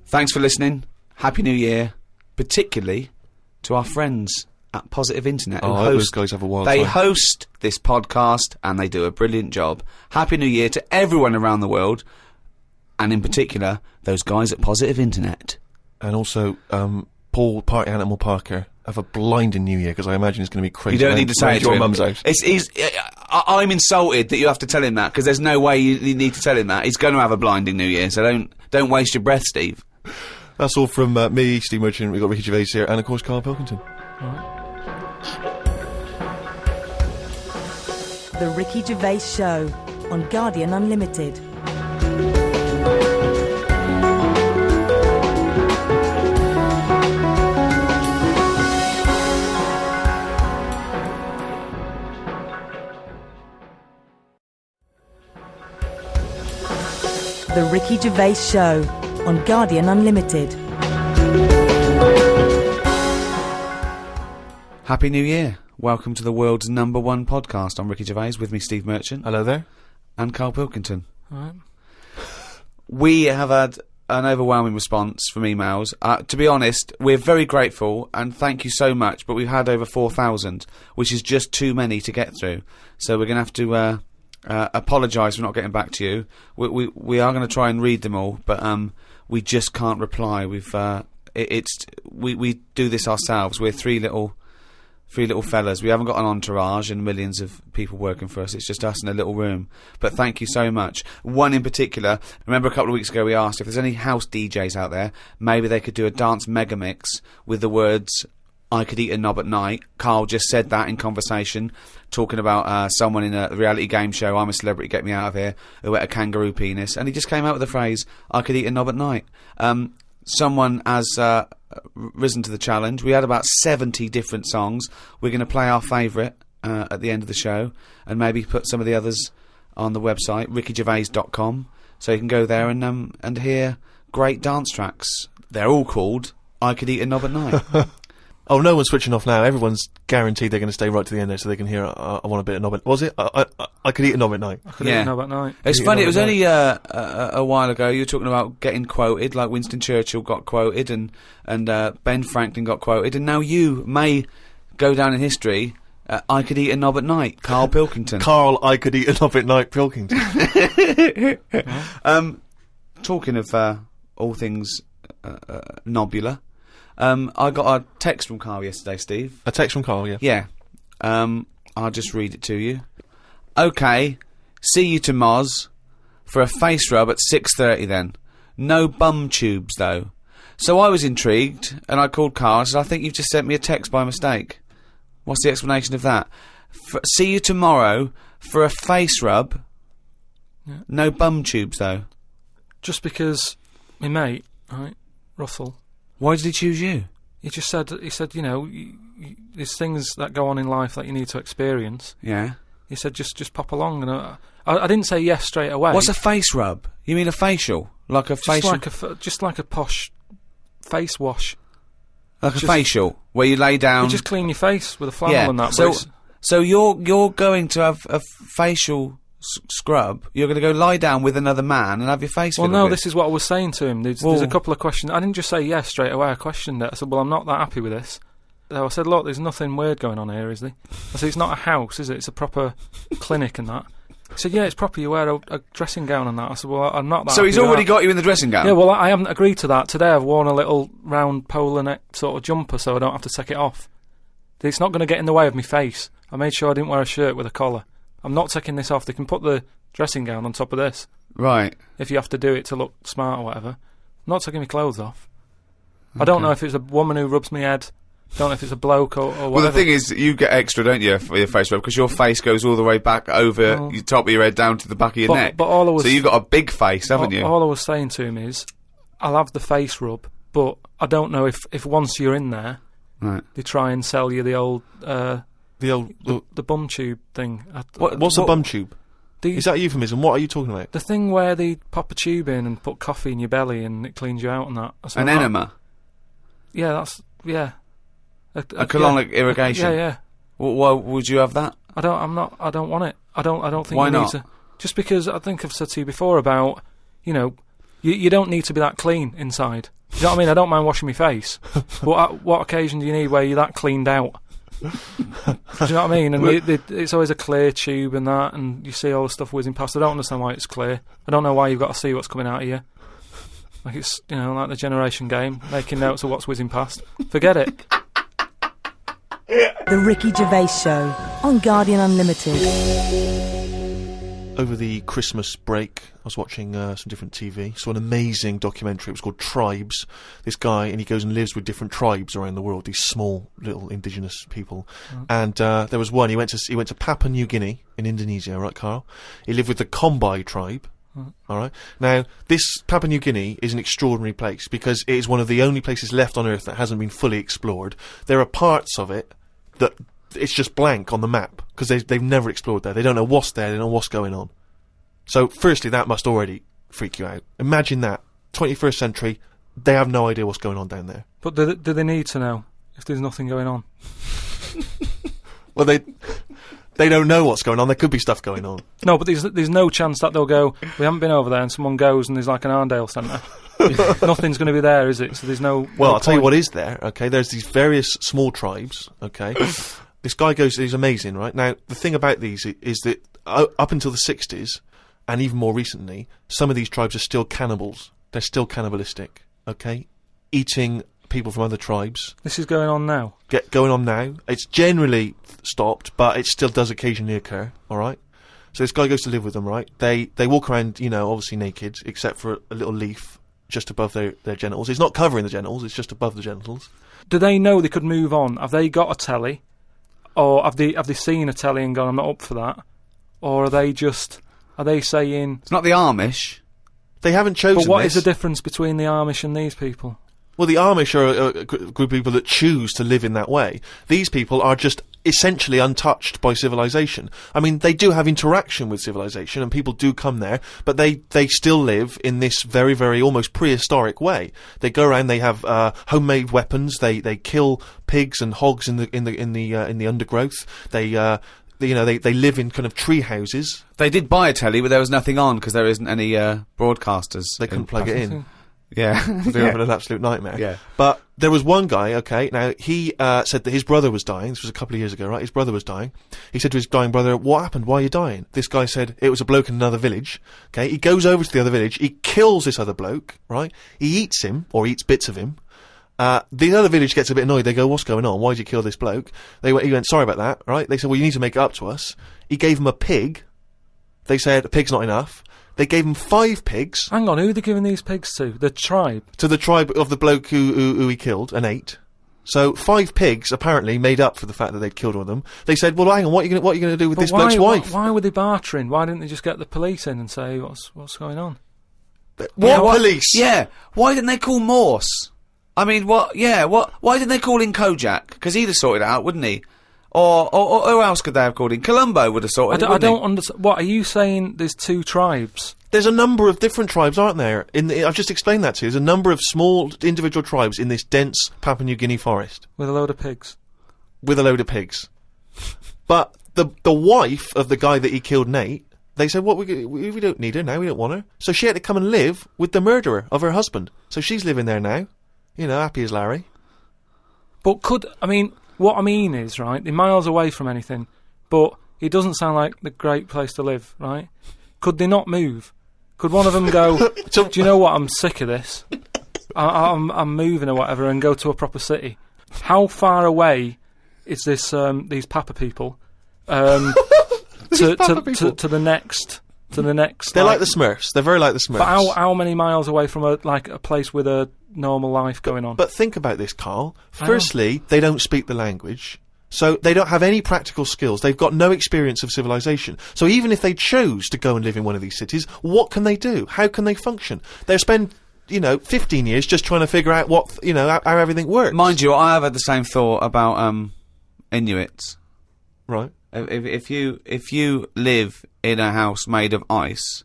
Thanks for listening. Happy New Year, particularly to our friends at Positive Internet. who Oh, I hope those guys have a wild They time. host this podcast, and they do a brilliant job. Happy New Year to everyone around the world, and in particular, those guys at Positive Internet. And also, Paul Party Animal Parker, have a blinding New Year, because I imagine it's going to be crazy. You don't need to say it to your him. mum's house. I'm insulted that you have to tell him that, because there's no way you need to tell him that. He's going to have a blinding New Year, so don't waste your breath, Steve. That's all from me, Steve Merchant. We've got Ricky Gervais here, and of course, Carl Pilkington. The Ricky Gervais Show on Guardian Unlimited. The Ricky Gervais Show on Guardian Unlimited. Happy New Year. Welcome to the world's #1 podcast. I'm Ricky Gervais, with me Steve Merchant Hello there. and Carl Pilkington. Alright. We have had an overwhelming response from emails. To be honest, we're very grateful and thank you so much, but we've had over 4,000, which is just too many to get through. So we're going to have to apologise for not getting back to you. We are going to try and read them all, but we just can't reply. We do this ourselves. We're three little fellas. We haven't got an entourage and millions of people working for us. It's just us in a little room. But thank you so much. One in particular, remember a couple of weeks ago we asked if there's any house DJs out there, maybe they could do a dance mega mix with the words I could eat a knob at night. Carl just said that in conversation, talking about someone in a reality game show, I'm a Celebrity, Get Me Out of Here, who ate a kangaroo penis, and he just came out with the phrase, I could eat a knob at night. Someone has risen to the challenge. We had about 70 different songs. We're going to play our favourite at the end of the show, and maybe put some of the others on the website, rickygervais.com, so you can go there and hear great dance tracks. They're all called I Could Eat a Knob at Night. Oh, no one's switching off now. Everyone's guaranteed they're going to stay right to the end there so they can hear I want a bit of knob at... Was it? I could eat a knob at night. I could eat a knob at night. It's funny, it was only a while ago you were talking about getting quoted, like Winston Churchill got quoted and Ben Franklin got quoted, and now you may go down in history, I could eat a knob at night, Carl Pilkington. Carl, I could eat a knob at night, Pilkington. Talking of all things nobular, I got a text from Carl yesterday, Steve. A text from Carl, yeah. Yeah. I'll just read it to you. Okay, see you to Moz for a face rub at 6:30 then. No bum tubes, though. So I was intrigued, and I called Carl and said, I think you've just sent me a text by mistake. What's the explanation of that? See you tomorrow for a face rub. Yeah. No bum tubes, though. Just because my mate, right, Russell... Why did he choose you? He said, you know, there's things that go on in life that you need to experience. Yeah. He said, just pop along. And I didn't say yes straight away. What's a face rub? You mean a facial? Like a facial? Just like a posh face wash. Like a facial, where you lay down... You just clean your face with a flannel and that. So you're going to have a facial... scrub, you're going to go lie down with another man and have your face Well, filled no, with. this is what I was saying to him. There's a couple of questions. I didn't just say yes straight away. I questioned it. I said, well, I'm not that happy with this. So I said, look, there's nothing weird going on here, is there? I said, it's not a house, is it? It's a proper clinic and that. He said, yeah, it's proper. You wear a dressing gown and that. I said, well, I'm not that So he's happy with already that. got you in the dressing gown? Yeah, well, I haven't agreed to that. Today I've worn a little round polar neck sort of jumper so I don't have to take it off. It's not going to get in the way of my face. I made sure I didn't wear a shirt with a collar. I'm not taking this off. They can put the dressing gown on top of this. Right. If you have to do it to look smart or whatever. I'm not taking my clothes off. Okay. I don't know if it's a woman who rubs my head. I don't know if it's a bloke or whatever. Well, the thing is, you get extra, don't you, for your face rub, because your face goes all the way back over the top of your head down to the back of your neck. But all I was, so you've got a big face, haven't you? All I was saying to him is, I'll have the face rub, but I don't know if once you're in there, right, they try and sell you the bum tube thing. What's a bum tube? Is that a euphemism? What are you talking about? The thing where they pop a tube in and put coffee in your belly and it cleans you out and that. An enema? Yeah, yeah. A colonic irrigation? Yeah. Why would you have that? I don't want it. I don't think Why you not? need to. Just because I think I've said to you before about, you know, you don't need to be that clean inside. Do you know what I mean? I don't mind washing my face. But at what occasion do you need where you're that cleaned out? Do you know what I mean? And it's always a clear tube and that, and you see all the stuff whizzing past. I don't understand why it's clear. I don't know why you've got to see what's coming out of you. Like it's, you know, like the generation game, making notes of what's whizzing past. Forget it. The Ricky Gervais Show on Guardian Unlimited. Over the Christmas break, I was watching some different TV. Saw an amazing documentary. It was called Tribes. This guy, and he goes and lives with different tribes around the world. These small little indigenous people. And there was one. He went to Papua New Guinea in Indonesia. Right, Carl? He lived with the Kombai tribe. All right. Now, this Papua New Guinea is an extraordinary place because it is one of the only places left on Earth that hasn't been fully explored. There are parts of it that it's just blank on the map because they've never explored there. They don't know what's there. They don't know what's going on. So, firstly, that must already freak you out. Imagine that 21st century. They have no idea what's going on down there. But do they need to know if there's nothing going on? Well, they don't know what's going on. There could be stuff going on. No, but there's no chance that they'll go, we haven't been over there, and someone goes and there's like an Arndale centre. Nothing's going to be there, is it? So there's no... Well, I'll tell you what is there, okay? There's these various small tribes, okay? This guy goes, he's amazing, right? Now, the thing about these is that up until the 60s, and even more recently, some of these tribes are still cannibals. They're still cannibalistic, okay? Eating people from other tribes. This is going on now? Going on now. It's generally stopped, but it still does occasionally occur, alright? So this guy goes to live with them, right? They walk around, you know, obviously naked, except for a little leaf just above their genitals. It's not covering the genitals, it's just above the genitals. Do they know they could move on? Have they got a telly? Or have they seen a telly and gone, I'm not up for that? Or are they saying... It's not the Amish. They haven't chosen But what this. is the difference between the Amish and these people? Well, the Amish are a group of people that choose to live in that way. These people are just essentially untouched by civilization. I mean, they do have interaction with civilization, and people do come there, but they still live in this very, very almost prehistoric way. They go around. They have homemade weapons. They kill pigs and hogs in the undergrowth. They live in kind of tree houses. They did buy a telly, but there was nothing on because there isn't any broadcasters. They couldn't plug it in. Yeah. They're having an absolute nightmare. Yeah. But there was one guy, okay, now he said that his brother was dying. This was a couple of years ago, right? His brother was dying. He said to his dying brother, what happened? Why are you dying? This guy said, it was a bloke in another village. Okay, he goes over to the other village. He kills this other bloke, right? He eats him, or eats bits of him. The other village gets a bit annoyed. They go, what's going on? Why did you kill this bloke? He went, sorry about that, right? They said, well, you need to make it up to us. He gave him a pig. They said, a pig's not enough. They gave him 5 pigs. Hang on, who are they giving these pigs to? The tribe? To the tribe of the bloke who he killed and ate. So 5 pigs apparently made up for the fact that they'd killed one of them. They said, well, hang on, what are you going to do with this bloke's wife? Why were they bartering? Why didn't they just get the police in and say, what's going on? What police? Yeah, why didn't they call Morse? I mean, what? Yeah, what? Why didn't they call in Kojak? Because he'd have sorted it out, wouldn't he? Or who else could they have called in? Columbo would have sorted it, I don't understand. What, are you saying there's 2 tribes? There's a number of different tribes, aren't there? I've just explained that to you. There's a number of small individual tribes in this dense Papua New Guinea forest. With a load of pigs? With a load of pigs. But the wife of the guy that he killed, Nate, they said, what, we don't need her now, we don't want her. So she had to come and live with the murderer of her husband. So she's living there now. You know, happy as Larry. But what I mean is, right, they're miles away from anything, but it doesn't sound like the great place to live, right? Could they not move? Could one of them go, do you know what, I'm sick of this. I'm moving or whatever, and go to a proper city. How far away is this, these Papa people, to the next... They're like the Smurfs. They're very like the Smurfs. But how many miles away from a place with a normal life going on? But think about this, Carl. Firstly, they don't speak the language, so they don't have any practical skills. They've got no experience of civilization. So even if they chose to go and live in one of these cities, what can they do? How can they function? They'll spend 15 years just trying to figure out how everything works. Mind you, I have had the same thought about Inuits. Right. If you live in a house made of ice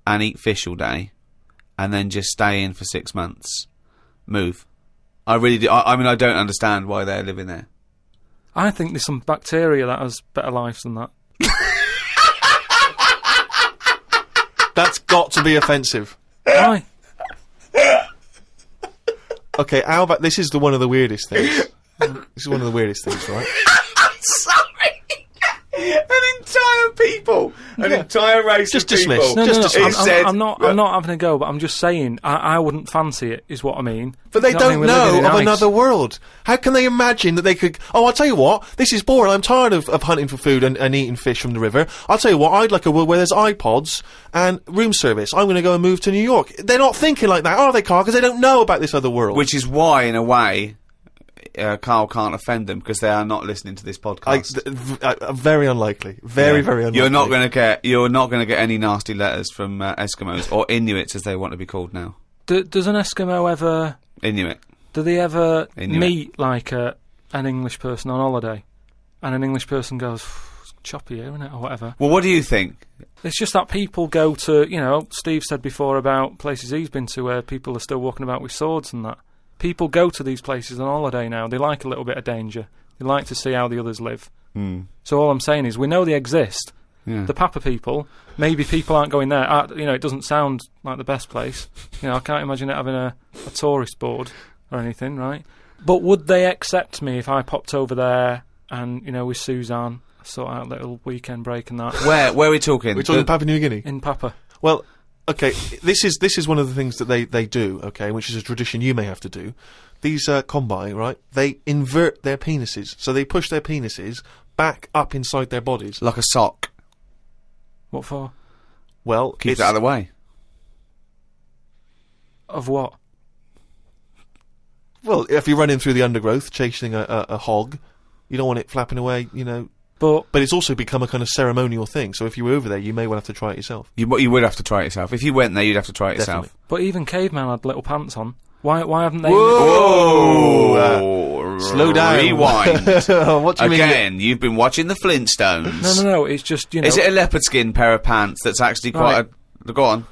and eat fish all day, and then just stay in for 6 months, move. I really do. I mean, I don't understand why they're living there. I think there's some bacteria that has better lives than that. That's got to be offensive. Why? Okay, how about this? Is one of the weirdest things. This is one of the weirdest things, right? An entire race just of people. dismissed. I'm not having a go, but I'm just saying I wouldn't fancy it, is what I mean. But they don't know of ice. another world. How can they imagine that they could... Oh, I'll tell you what, this is boring. I'm tired of hunting for food and eating fish from the river. I'll tell you what, I'd like a world where there's iPods and room service. I'm going to go and move to New York. They're not thinking like that, are they, Carl? Because they don't know about this other world. Which is why, in a way... Carl can't offend them because they are not listening to this podcast. Very unlikely. Very unlikely. You're not going to get any nasty letters from Eskimos or Inuits, as they want to be called now. Does an Eskimo ever Inuit? Do they ever meet like an English person on holiday, and an English person goes, "It's choppy here, isn't it?" or whatever? Well, what do you think? It's just that people go to, Steve said before about places he's been to where people are still walking about with swords and that. People go to these places on holiday now. They like a little bit of danger. They like to see how the others live. Mm. So all I'm saying is we know they exist. Yeah. The Papa people, maybe people aren't going there. It doesn't sound like the best place. I can't imagine it having a tourist board or anything, right? But would they accept me if I popped over there and, with Suzanne, sort out a little weekend break and that? Where are we talking? We're talking Papua New Guinea? In Papa. Well... Okay, this is one of the things that they do, okay, which is a tradition you may have to do. These Kombai, right, they invert their penises. So they push their penises back up inside their bodies. Like a sock. What for? Well, keeps it out of the way. Of what? Well, if you're running through the undergrowth chasing a hog, you don't want it flapping away, you know. But it's also become a kind of ceremonial thing. So if you were over there, you may well have to try it yourself. You would have to try it yourself. If you went there, you'd have to try it yourself. But even cavemen had little pants on. Why haven't they? Whoa! Slow down. Rewind. What do you Again, you've been watching the Flintstones. No. It's just, you know. Is it a leopard skin pair of pants that's actually quite a... Go on.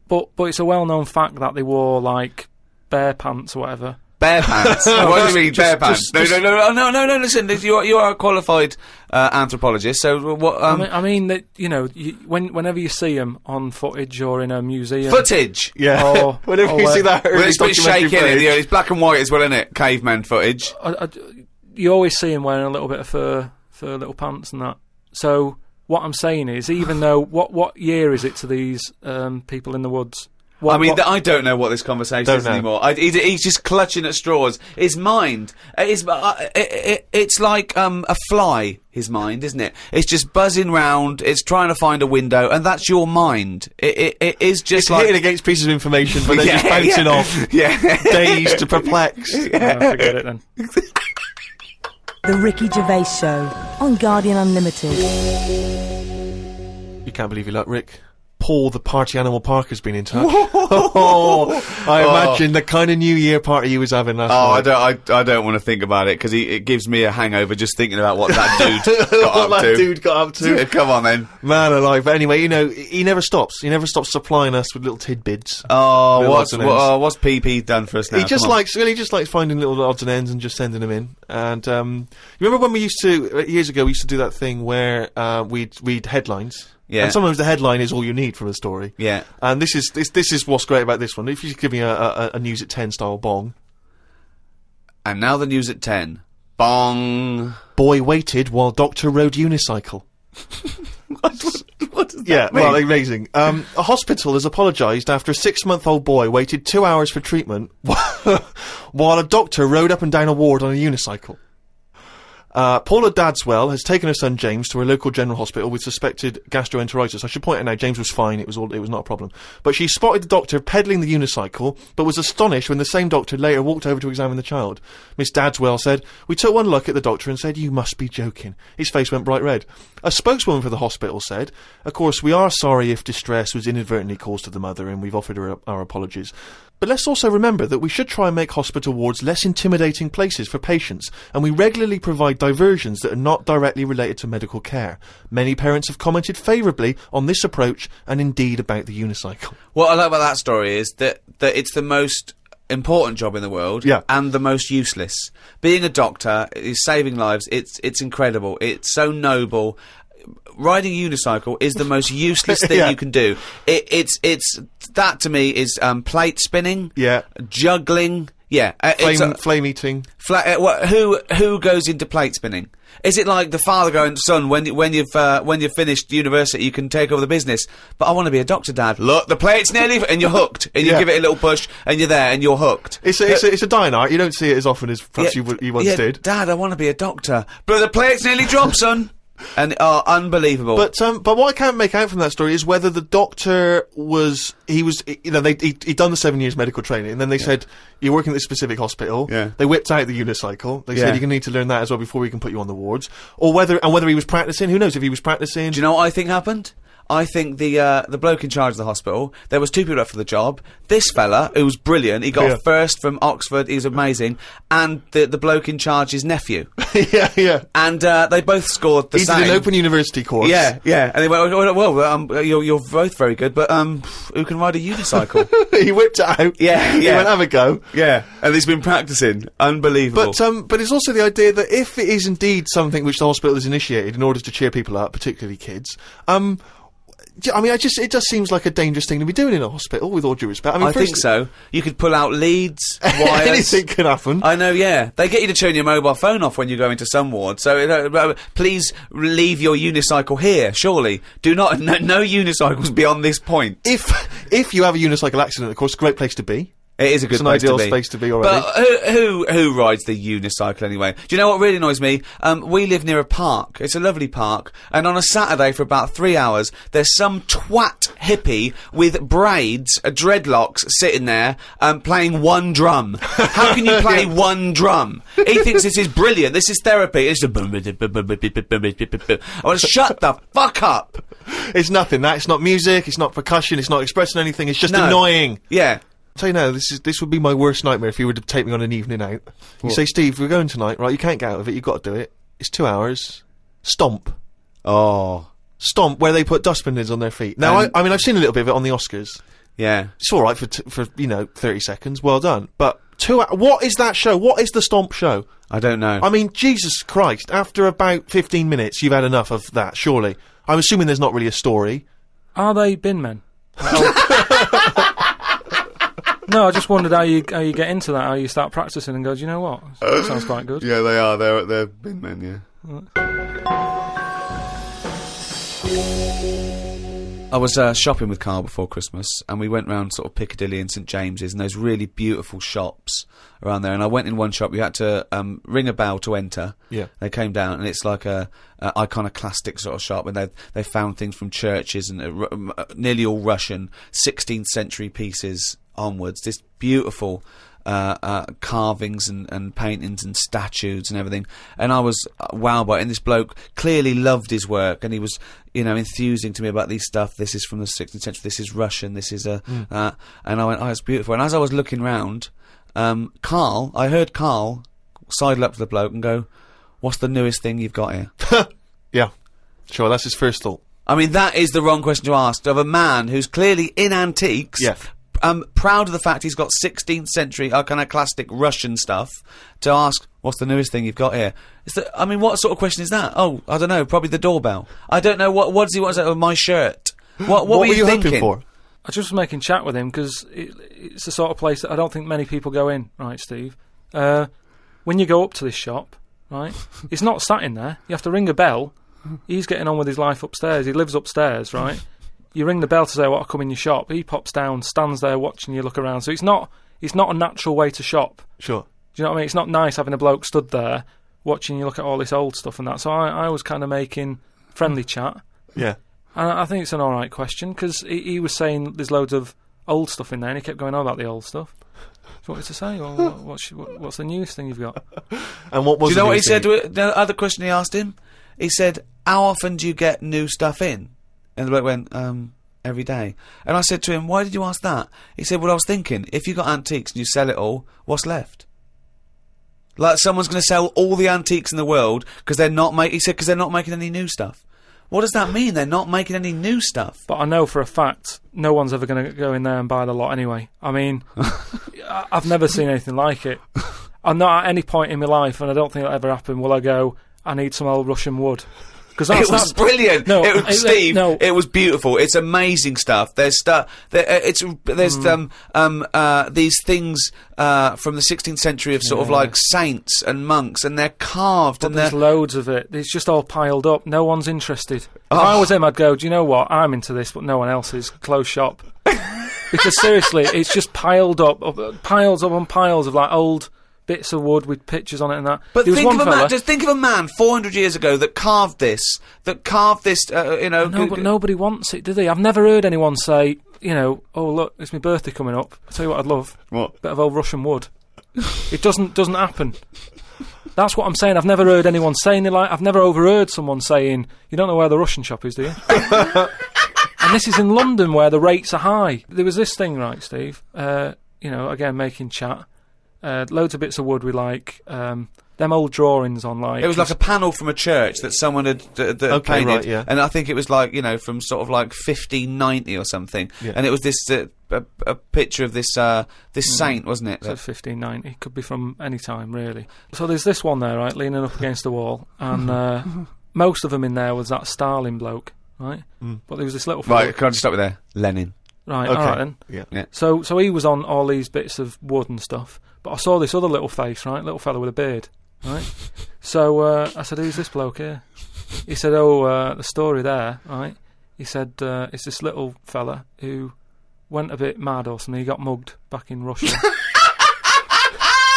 But it's a well-known fact that they wore, like, bear pants or whatever. Bare pants? What do you mean, bare pants? No, listen, you are a qualified anthropologist, so what... I mean that, you know, whenever you see them on footage or in a museum... Footage? Yeah. Whenever you see that early it's a bit documentary shaky, footage. it's black and white as well, isn't it? Caveman footage. You always see them wearing a little bit of fur little pants and that. So, what I'm saying is, even though... What year is it to these people in the woods? I don't know what this conversation is anymore. He's just clutching at straws. His mind, it's like a fly. His mind, isn't it? It's just buzzing round. It's trying to find a window, and that's your mind. It is just like hitting against pieces of information, but then just bouncing off. Yeah, dazed, perplexed. Forget it then. The Ricky Gervais Show on Guardian Unlimited. You can't believe your luck, Rick. Paul, the party animal Parker's been in touch. I imagine the kind of New Year party he was having last night. I don't want to think about it, because it gives me a hangover just thinking about what that dude got up to. Yeah, come on then. Man alive. But anyway, you know, he never stops. He never stops supplying us with little tidbits. Oh, what's PP done for us now? He just likes finding little odds and ends and just sending them in. And you remember when we used to, years ago, we used to do that thing where we'd read headlines. Yeah. And sometimes the headline is all you need from a story. Yeah. And this is what's great about this one. If you just give me a News at 10 style bong. And now the news at 10. Bong. Boy waited while doctor rode unicycle. What does that mean? Well, amazing. A hospital has apologised after a 6-month-old boy waited 2 hours for treatment while a doctor rode up and down a ward on a unicycle. Paula Dadswell has taken her son James to her local general hospital with suspected gastroenteritis. I should point out now, James was fine, it was not a problem. But she spotted the doctor pedalling the unicycle, but was astonished when the same doctor later walked over to examine the child. Miss Dadswell said, "We took one look at the doctor and said, 'You must be joking.' His face went bright red." A spokeswoman for the hospital said, "Of course, we are sorry if distress was inadvertently caused to the mother, and we've offered her our apologies. But let's also remember that we should try and make hospital wards less intimidating places for patients, and we regularly provide diversions that are not directly related to medical care. Many parents have commented favourably on this approach, and indeed about the unicycle." What I like about that story is that it's the most important job in the world, and the most useless. Being a doctor is saving lives. It's incredible. It's so noble. Riding a unicycle is the most useless thing you can do. It's that to me is plate spinning, juggling, flame eating. Who goes into plate spinning? Is it like the father going, "Son, when you've finished university, you can take over the business"? But I want to be a doctor, Dad. Look, the plate's nearly, and you're hooked, and you give it a little push, and you're there, and you're hooked. It's a dying art. You don't see it as often as perhaps you once did. Dad, I want to be a doctor, but the plate's nearly dropped, son. And unbelievable. But what I can't make out from that story is whether the doctor he'd done the 7 years medical training, and then they said, "You're working at this specific hospital." Yeah. They whipped out the unicycle. They said, "You're going to need to learn that as well before we can put you on the wards." Or whether he was practicing. Who knows if he was practicing? Do you know what I think happened? I think the bloke in charge of the hospital, there was 2 people up for the job. This fella, who was brilliant, he got a first from Oxford, he was amazing, and the bloke in charge, his nephew. Yeah. And they both scored the same. He did an open university course. Yeah. And they went, well, you're both very good, but who can ride a unicycle? He whipped it out. Yeah. He went, "Have a go." Yeah. And he's been practising. Unbelievable. But it's also the idea that if it is indeed something which the hospital has initiated in order to cheer people up, particularly kids, I mean, it just seems like a dangerous thing to be doing in a hospital, with all due respect. I think so. You could pull out leads, wires. Anything could happen. I know, yeah. They get you to turn your mobile phone off when you go into some ward, so please leave your unicycle here, surely. Do not, no unicycles beyond this point. If you have a unicycle accident, of course, a great place to be. It is a good it's an place ideal to be. space to be already. But who rides the unicycle anyway? Do you know what really annoys me? We live near a park. It's a lovely park, and on a Saturday for about 3 hours, there's some twat hippie with braids, dreadlocks, sitting there, playing one drum. How can you play one drum? He thinks this is brilliant. This is therapy. It's I want to shut the fuck up. It's nothing. It's not music. It's not percussion. It's not expressing anything. It's just annoying. Yeah. So this would be my worst nightmare if you were to take me on an evening out. You say, Steve, we're going tonight, right? You can't get out of it. You've got to do it. It's 2 hours. Stomp. Oh. Stomp, where they put dustbin lids on their feet. Now, I mean, I've seen a little bit of it on the Oscars. Yeah. It's all right for 30 seconds. Well done. But what is that show? What is the Stomp show? I don't know. I mean, Jesus Christ. After about 15 minutes, you've had enough of that, surely. I'm assuming there's not really a story. Are they bin men? No, I just wondered how you get into that, how you start practicing and go, do you know what? That sounds quite good. Yeah, they are. They're bin men, yeah. I was shopping with Carl before Christmas, and we went round sort of Piccadilly and St James's and those really beautiful shops around there. And I went in one shop. You had to ring a bell to enter. Yeah, they came down, and it's like a iconoclastic sort of shop, and they found things from churches and nearly all Russian 16th century pieces onwards. This beautiful carvings and paintings and statues and everything, and I was wowed by it. And this bloke clearly loved his work, and he was, enthusing to me about these stuff. This is from the 16th century. This is Russian. This is and I went, oh, it's beautiful. And as I was looking round, I heard Carl sidle up to the bloke and go, "What's the newest thing you've got here?" Yeah, sure. That's his first thought. I mean, that is the wrong question to ask of a man who's clearly in antiques. Yeah. Proud of the fact he's got 16th century iconoclastic Russian stuff, to ask, what's the newest thing you've got here? What sort of question is that? Oh, I don't know, probably the doorbell. I don't know, what does he want to say? Oh, my shirt. What were you thinking? Hoping for? I just was making chat with him, because it's the sort of place that I don't think many people go in, right, Steve? When you go up to this shop, right, it's not sat in there. You have to ring a bell. He's getting on with his life upstairs. He lives upstairs, right? You ring the bell to say, "What, I come in your shop." He pops down, stands there watching you look around. So it's not a natural way to shop. Sure. Do you know what I mean? It's not nice having a bloke stood there watching you look at all this old stuff and that. So I was kind of making friendly chat. Yeah. And I think it's an alright question, because he was saying there's loads of old stuff in there, and he kept going on about the old stuff. So what was to say? Well, what's the newest thing you've got? And what was? Do you know what he said? The other question he asked him, he said, "How often do you get new stuff in?" And the bloke went, every day. And I said to him, "Why did you ask that?" He said, "Well, I was thinking, if you got antiques and you sell it all, what's left? Like, someone's going to sell all the antiques in the world because they're not because they're not making any new stuff. What does that mean? They're not making any new stuff. But I know for a fact no one's ever going to go in there and buy the lot anyway. I mean, I've never seen anything like it. I'm not at any point in my life, and I don't think it'll ever happen, will I go, "I need some old Russian wood." Because it was brilliant. No, Steve, it was beautiful. It's amazing stuff. There's stuff. There's these things from the 16th century of sort of like saints and monks, and they're carved. But and there's loads of it. It's just all piled up. No one's interested. If I was him, I'd go, "Do you know what? I'm into this, but no one else is. Close shop." Because seriously, it's just piled up on piles of like old bits of wood with pictures on it and that. But just think of a man 400 years ago that carved this, No, but nobody wants it, do they? I've never heard anyone say, "Oh, look, it's my birthday coming up. I'll tell you what I'd love. What? Bit of old Russian wood." It doesn't happen. That's what I'm saying. I've never heard anyone saying it. Like, I've never overheard someone saying, "You don't know where the Russian shop is, do you?" And this is in London, where the rates are high. There was this thing, right, Steve? Again, making chat. Loads of bits of wood with like them old drawings on, like, it was like a panel from a church that someone had painted, right, yeah. And I think it was like from sort of like 1590 or something, yeah. And it was this a picture of this saint, wasn't it? So 1590, it could be from any time really. So there's this one there, right, leaning up against the wall, and most of them in there was that Stalin bloke, right? But there was this little fella. Right, can I just stop with there? Lenin. Right, okay. alright then. Yeah. So he was on all these bits of wood and stuff, but I saw this other little face, right, little fella with a beard, right? So I said, "Who's this bloke here?" He said, "Oh, the story there, right?" He said, "It's this little fella who went a bit mad or something. He got mugged back in Russia.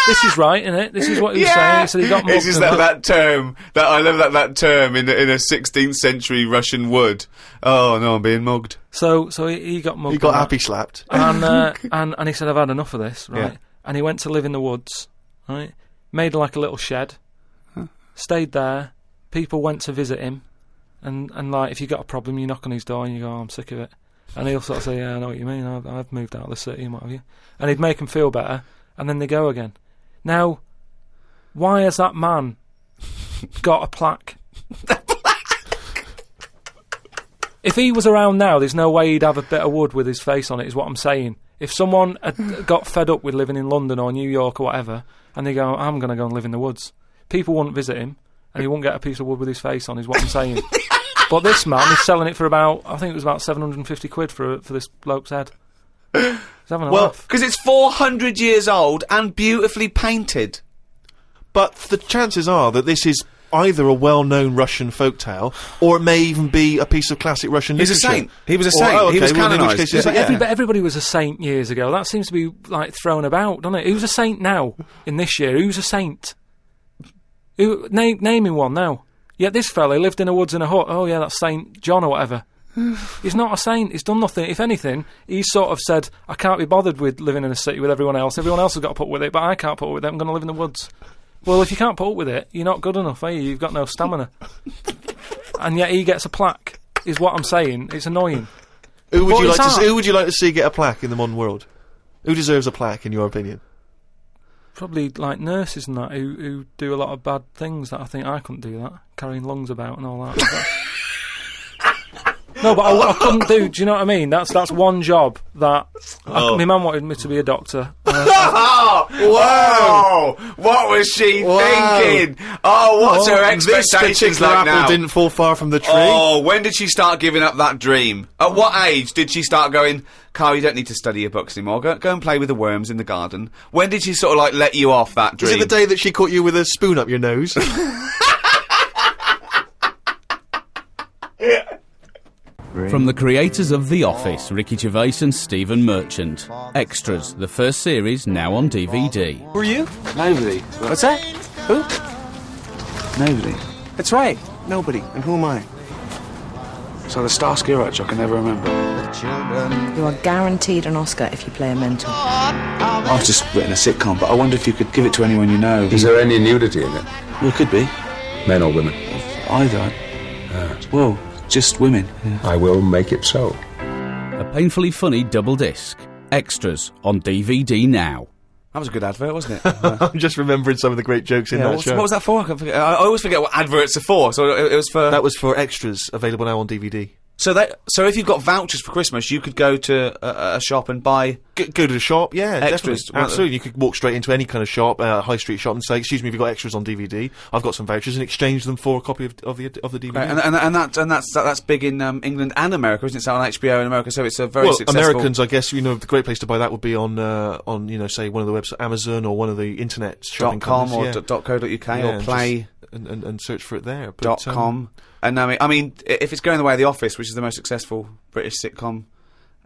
This is right, isn't it? This is what he was saying. He said he got mugged. It's just that term. I love that term in a 16th century Russian wood. Oh no, I'm being mugged. So he got mugged. He got happy slapped. And he said, I've had enough of this, right? Yeah. And he went to live in the woods, right? Made like a little shed, stayed there. People went to visit him, and like if you got a problem, you knock on his door and you go, I'm sick of it. And he'll sort of say, yeah, I know what you mean. I've moved out of the city and what have you. And he'd make them feel better, and then they go again. Now, why has that man got a plaque? If he was around now, there's no way he'd have a bit of wood with his face on it, is what I'm saying. If someone had got fed up with living in London or New York or whatever, and they go, I'm going to go and live in the woods, people wouldn't visit him, and he wouldn't get a piece of wood with his face on, is what I'm saying. But this man is selling it for about, I think it was about 750 quid for this bloke's head. He's having a laugh. Because it's 400 years old and beautifully painted. But the chances are that this is either a well-known Russian folktale, or it may even be a piece of classic Russian literature. He's a saint. He was a saint. He was canonised. Everybody was a saint years ago. That seems to be like thrown about, doesn't it? Who's a saint now in this year? Who's a saint? Naming one now. Yet this fella lived in the woods in a hut. Oh yeah, that's Saint John or whatever. He's not a saint. He's done nothing. If anything, he's sort of said, I can't be bothered with living in a city with everyone else. Everyone else has got to put up with it, but I can't put up with it. I'm going to live in the woods. Well, if you can't put up with it, you're not good enough, are you? You've got no stamina. And yet he gets a plaque, is what I'm saying. It's annoying. Who would you like to see get a plaque in the modern world? Who deserves a plaque, in your opinion? Probably like nurses and that, who do a lot of bad things that I think I couldn't do that. Carrying lungs about and all that. No, but I couldn't do. Do you know what I mean? That's one job that my mum wanted me to be a doctor. Whoa! What was she thinking? Oh, what's her expectations like now? Apple didn't fall far from the tree. Oh, when did she start giving up that dream? At what age did she start going, Carl, you don't need to study your books anymore. Go and play with the worms in the garden. When did she sort of like let you off that dream? Is it the day that she caught you with a spoon up your nose? From the creators of The Office, Ricky Gervais and Stephen Merchant. Extras, the first series, now on DVD. Who are you? Nobody. What's that? Who? Nobody. That's right. Nobody. And who am I? So the Starsky Hutch, I can never remember. You are guaranteed an Oscar if you play a mentor. I've just written a sitcom, but I wonder if you could give it to anyone you know. Is there any nudity in it? Well, it could be. Men or women? Either. Well, just women. Yeah. I will make it so. A painfully funny double disc. Extras on DVD now. That was a good advert, wasn't it? I'm just remembering some of the great jokes in that show. What was that for? I always forget what adverts are for. So it was for... That was for Extras, available now on DVD. So if you've got vouchers for Christmas, you could go to a shop and buy... Go to the shop, yeah, extras. Definitely. Absolutely. You could walk straight into any kind of shop, high street shop, and say, excuse me, have you got extras on DVD? I've got some vouchers, and exchange them for a copy of the DVD. Right, and that's big in England and America, isn't it? It's on HBO in America, so it's a very successful... Americans, I guess, the great place to buy that would be on say, one of the websites, Amazon, or one of the internet shopping .com companies, or .co.uk or Play... And search for it there. But, .com. And I mean, if it's going the way of The Office, which is the most successful British sitcom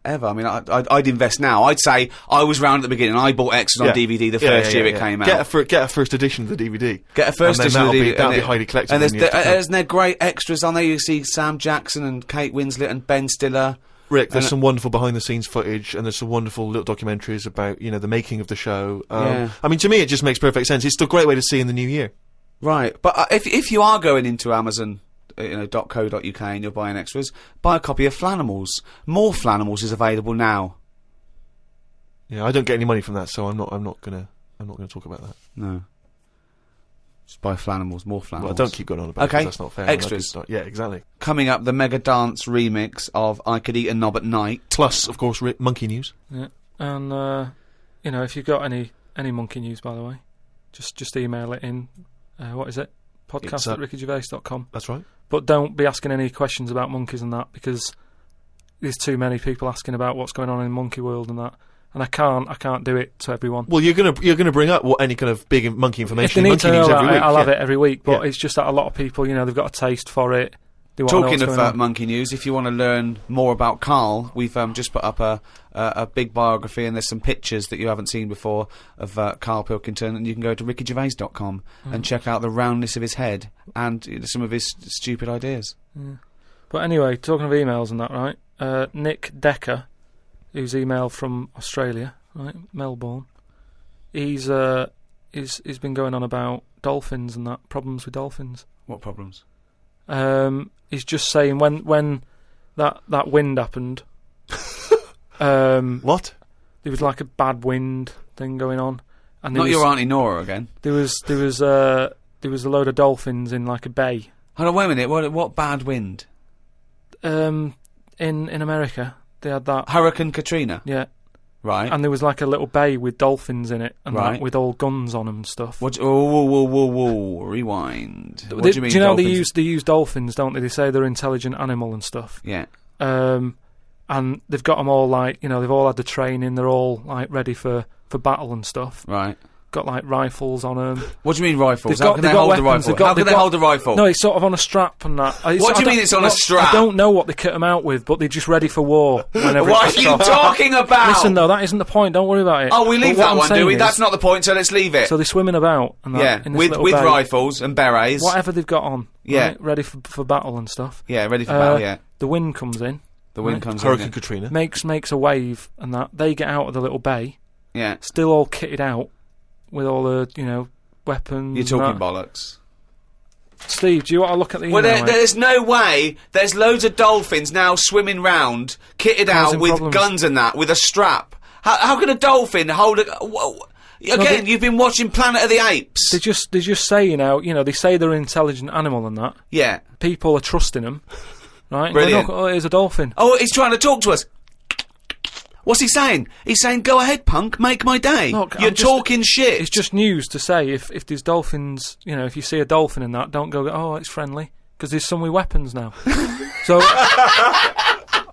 ever, I mean, I'd invest now. I'd say I was round at the beginning. I bought Extras on DVD the first year it came out. Get a first edition of the DVD. Get a first edition of the DVD. That'll be highly collectible. And there's great extras on there. You see Sam Jackson and Kate Winslet and Ben Stiller. Rick, there's some wonderful behind-the-scenes footage, and there's some wonderful little documentaries about, the making of the show. I mean, to me, it just makes perfect sense. It's still a great way to see in the new year. Right, but if you are going into Amazon, .co.uk and you're buying extras, buy a copy of Flanimals. More Flanimals is available now. Yeah, I don't get any money from that, so I'm not gonna talk about that. No. Just buy Flanimals, more Flanimals. Well, don't keep going on about it, 'cause that's not fair. Extras. Yeah, exactly. Coming up, the Mega Dance remix of I Could Eat a Knob at Night. Plus, of course, monkey news. Yeah, and if you've got any monkey news, by the way, just email it in. What is it? Podcast at rickygervais.com. That's right. But don't be asking any questions about monkeys and that, because there's too many people asking about what's going on in monkey world and that, and I can't do it to everyone. Well, you're gonna bring up any kind of big monkey information. If they need to know that, every week, I'll have it every week. But it's just that a lot of people, they've got a taste for it. they want to know Talking what's of going on. monkey news, if you want to learn more about Carl, we've just put up a big biography, and there's some pictures that you haven't seen before of Carl Pilkington, and you can go to rickygervais.com and check out the roundness of his head and some of his stupid ideas. But anyway, talking of emails and that, right? Nick Decker, who's emailed from Australia, right, Melbourne. He's been going on about dolphins and that, problems with dolphins. What problems? He's just saying when that wind happened. What? There was like a bad wind thing going on, and Not your Auntie Nora again. There was a load of dolphins in like a bay. Hold on, wait a minute. What bad wind? In America, they had that Hurricane Katrina. Yeah. Right. And there was like a little bay with dolphins in it, and right. that, with all guns on them and stuff. What? Whoa! Rewind. What do you mean? Do you know dolphins? they use dolphins, don't they? They say they're an intelligent animal and stuff. Yeah. And they've got them all like, they've all had the training. They're all like ready for battle and stuff. Right. Got like rifles on them. What do you mean rifles? How can they hold the rifle? How can they hold the rifle? No, it's sort of on a strap and that. What do you mean it's on a strap? I don't know what they kit them out with, but they're just ready for war. What are you talking about? Listen, though, that isn't the point. Don't worry about it. Oh, we leave that one, do we? That's not the point, so let's leave it. So they're swimming about. And that, yeah, with rifles and berets. Whatever they've got on. Yeah. Right, ready for battle and stuff. Yeah, ready for battle, yeah. The wind comes in. The wind comes Hurricane in. Katrina. Makes a wave and that. They get out of the little bay. Yeah. Still all kitted out with all the, weapons. You're talking bollocks. Steve, do you want to look at the email? Well, there's no way. There's loads of dolphins now swimming round, kitted out with guns and that, with a strap. How can a dolphin hold a... Again, you've been watching Planet of the Apes. They're just saying they say they're an intelligent animal and that. Yeah. People are trusting them. Right? Brilliant. Look, here's a dolphin. Oh, he's trying to talk to us. What's he saying? He's saying, go ahead, punk, make my day. Look, you're talking shit. It's just news to say if there's dolphins, if you see a dolphin in that, don't go, oh, it's friendly, because there's some with weapons now. So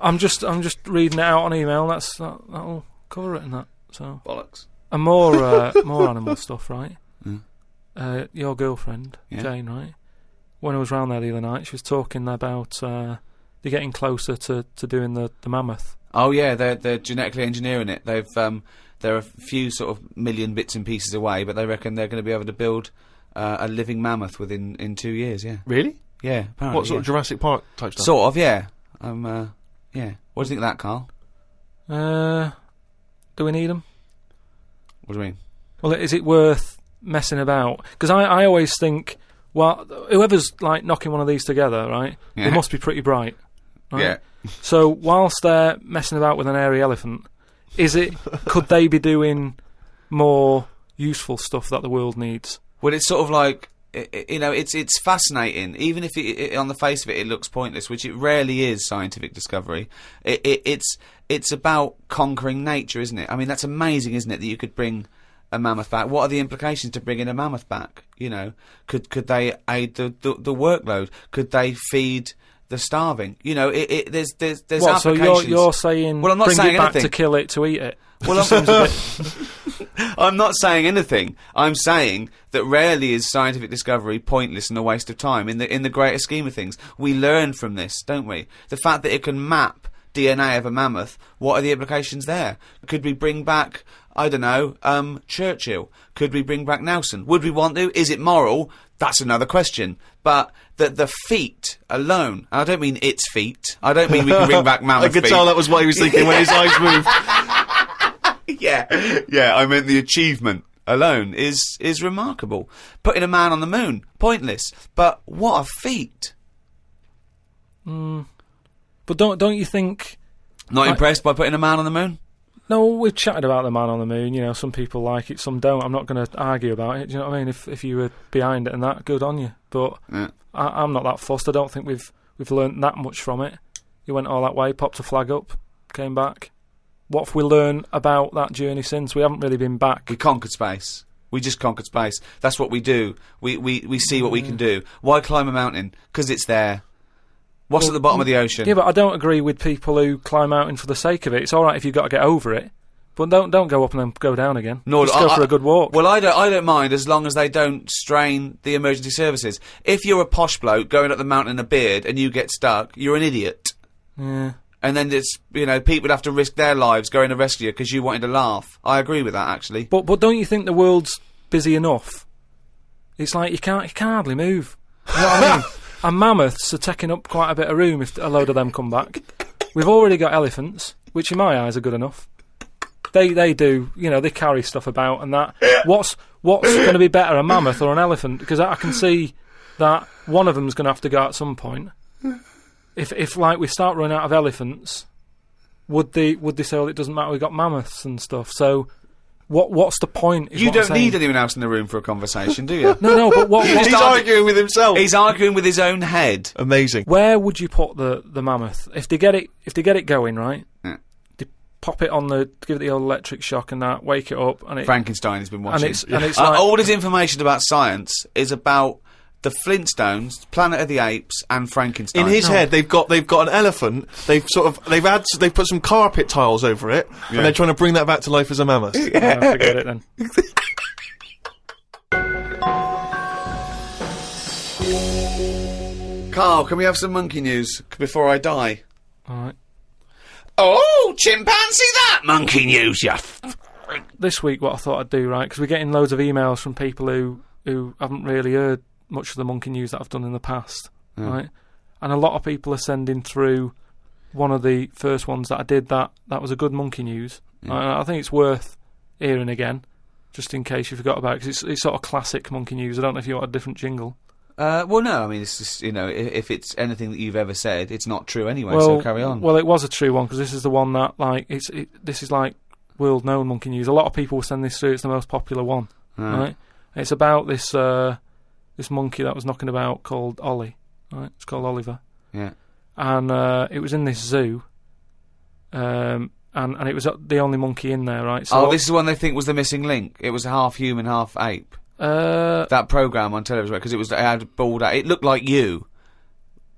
I'm just reading it out on email. That'll cover it and that. So bollocks. And more animal stuff, right? Mm. Your girlfriend, Jane, right? When I was round there the other night, she was talking about they're getting closer to doing the mammoth. Oh yeah, they're genetically engineering it. They've there are a few sort of million bits and pieces away, but they reckon they're going to be able to build a living mammoth in 2 years. Yeah. Really? Yeah. Apparently, What sort of Jurassic Park type stuff? Sort of. Yeah. Yeah. What do you think of that, Carl? Do we need them? What do you mean? Well, is it worth messing about? Because I always think, well, whoever's like knocking one of these together, right? Yeah. They must be pretty bright. Right? Yeah. So whilst they're messing about with an hairy elephant, could they be doing more useful stuff that the world needs? Well, it's sort of like, it's fascinating. Even if on the face of it, it looks pointless, which it rarely is. Scientific discovery. It's about conquering nature, isn't it? I mean, that's amazing, isn't it? That you could bring a mammoth back. What are the implications to bringing a mammoth back? Could they aid the workload? Could they feed the starving? There's what, applications. So you're saying, well, I'm not bring saying it back anything. to kill it, to eat it? Well, I'm not saying anything. I'm saying that rarely is scientific discovery pointless and a waste of time. In the greater scheme of things, we learn from this, don't we? The fact that it can map DNA of a mammoth, what are the implications there? Could we bring back, I don't know, Churchill? Could we bring back Nelson? Would we want to? Is it moral? That's another question. But the feet alone, and I don't mean its feet, I don't mean we can bring back mammoth feet. I could tell that was what he was thinking when his eyes moved. Yeah, I meant the achievement alone is remarkable. Putting a man on the moon, pointless. But what a feat. But don't you think... Not impressed by putting a man on the moon? No, we've chatted about the man on the moon. Some people like it, some don't. I'm not going to argue about it. Do you know what I mean? If you were behind it and that, good on you. But yeah. I'm not that fussed. I don't think we've learnt that much from it. He went all that way, popped a flag up, came back. What have we learned about that journey since? We haven't really been back. We conquered space. We just conquered space. That's what we do. We see what we can do. Why climb a mountain? Because it's there. What's at the bottom of the ocean? Yeah, but I don't agree with people who climb mountains for the sake of it. It's all right if you've got to get over it, But don't go up and then go down again. No, just go for a good walk. Well, I don't mind as long as they don't strain the emergency services. If you're a posh bloke going up the mountain in a beard and you get stuck, you're an idiot. Yeah. And then it's, people would have to risk their lives going to rescue you because you wanted to laugh. I agree with that, actually. But don't you think the world's busy enough? It's like you can hardly move. You know what I mean? And mammoths are taking up quite a bit of room if a load of them come back. We've already got elephants, which in my eyes are good enough. They do, they carry stuff about and that. What's going to be better, a mammoth or an elephant? Because I can see that one of them's going to have to go at some point. If like we start running out of elephants, would they say, well, it doesn't matter, we've got mammoths and stuff. So what's the point? You don't need anyone else in the room for a conversation, do you? No, but what He's arguing with himself. He's arguing with his own head. Amazing. Where would you put the mammoth if they get it going, right? Yeah. They pop it on give it the old electric shock and that, wake it up, and Frankenstein has been watching. And it's like, all his information about science is about the Flintstones, Planet of the Apes, and Frankenstein. In his head, they've got an elephant. They've put some carpet tiles over it, and they're trying to bring that back to life as a mammoth. Forget it then. Carl, can we have some monkey news before I die? All right. Oh, chimpanzee that monkey news, you. This week, what I thought I'd do, right, because we're getting loads of emails from people who haven't really heard much of the monkey news that I've done in the past, right? And a lot of people are sending through one of the first ones that I did that was a good monkey news. I think it's worth hearing again, just in case you forgot about it, because it's sort of classic monkey news. I don't know if you want a different jingle. Well, no, I mean, it's just, if it's anything that you've ever said, it's not true anyway, so carry on. Well, it was a true one, because this is the one that, like, this is like world-known monkey news. A lot of people will send this through. It's the most popular one, right? And it's about this monkey that was knocking about called Ollie, right? It's called Oliver. Yeah. And it was in this zoo, and it was the only monkey in there, right? So this is the one they think was the missing link. It was half human, half ape. That programme on television, because it had bald. It looked like you,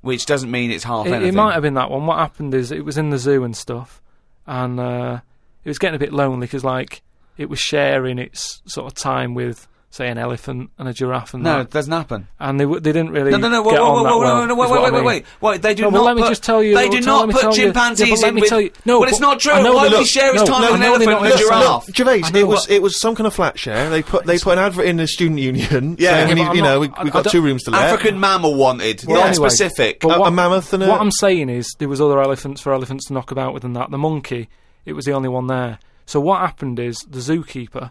which doesn't mean it's half anything. It might have been that one. What happened is it was in the zoo and stuff, and it was getting a bit lonely because, like, it was sharing its sort of time with, say, an elephant and a giraffe and that. No, it doesn't happen. And they didn't really No, get on that well. Wait, they do no, not let me just tell you. They do not put chimpanzees in with... No, well, it's not true. Why would he share his time with an elephant and a giraffe? Look, Gervais, it was some kind of flat share. They put an advert in the student union. Yeah, saying we've got 2 rooms to let. African mammal wanted. Well, not anyway, specific. A mammoth and a... What I'm saying is there was other elephants for elephants to knock about with than that. The monkey, it was the only one there. So what happened is the zookeeper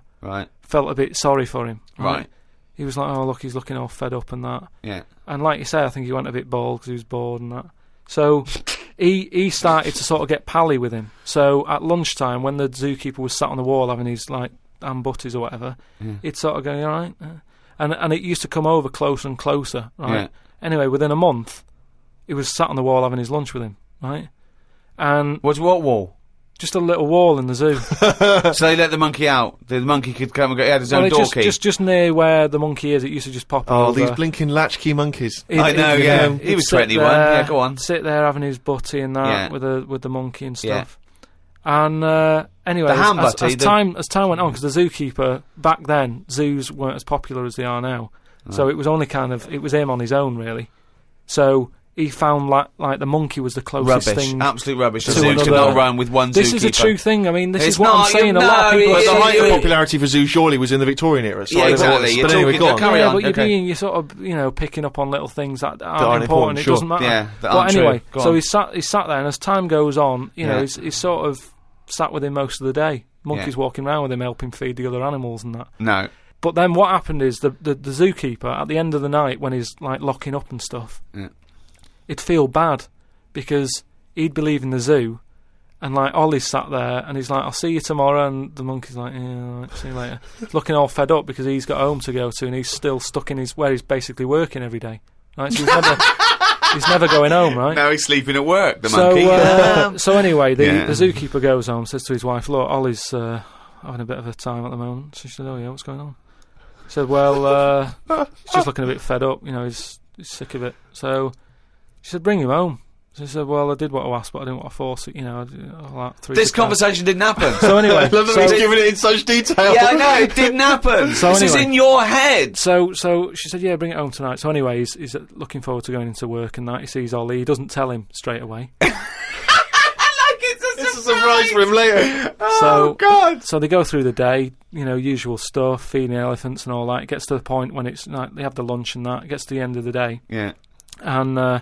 felt a bit sorry for him. Right. He was like, oh, look, he's looking all fed up and that. Yeah. And like you say, I think he went a bit bald because he was bored and that. So he started to sort of get pally with him. So at lunchtime, when the zookeeper was sat on the wall having his, like, ham butties or whatever, he'd sort of go, all right? And it used to come over closer and closer, right? Yeah. Anyway, within a month, he was sat on the wall having his lunch with him, right? And... What wall? Just a little wall in the zoo. So they let the monkey out. The monkey could come and go. He had his own door key. Just near where the monkey is, it used to just pop over. Oh, these blinking latchkey monkeys. I know, yeah. He was 21. Yeah, go on. Sit there having his butty and that with the monkey and stuff. Yeah. And anyway, the ham butty, as time went on, because the zookeeper back then, zoos weren't as popular as they are now. Right. So it was only it was him on his own really. So he found like the monkey was the closest thing. Absolute rubbish. The zoo cannot run with one zookeeper. This is a true thing. I mean, this is what I'm saying. A lot of people. But the height of popularity for zoos surely was in the Victorian era. So exactly. But anyway, go on. But you're sort of picking up on little things that aren't important. It doesn't matter. Yeah, but anyway, so he sat there, and as time goes on, he's sort of sat with him most of the day. Monkeys walking around with him, helping feed the other animals and that. No. But then what happened is the zookeeper at the end of the night when he's like locking up and stuff. Yeah. He'd feel bad because he'd be leaving the zoo and like Ollie's sat there and he's like, I'll see you tomorrow, and the monkey's like, yeah, all right, see you later. He's looking all fed up because he's got home to go to and he's still stuck in where he's basically working every day. Right? So he's never going home, right? Now he's sleeping at work, the monkey. So anyway, the zookeeper goes home, says to his wife, look, Ollie's having a bit of a time at the moment. So she said, oh yeah, what's going on? He said, well, he's just looking a bit fed up, he's sick of it. So she said, bring him home. So he said, well, I did what I asked, but I didn't want to force it, like 3 This conversation didn't happen. So anyway... I love that he's giving it in such detail. Yeah, I know, it didn't happen. So this is anyway. in your head. So she said, yeah, bring it home tonight. So anyway, he's looking forward to going into work and that. He sees Ollie. He doesn't tell him straight away. It's a surprise for him later. Oh, God. So they go through the day, usual stuff, feeding elephants and all that. It gets to the point when it's like they have the lunch and that. It gets to the end of the day. Yeah. And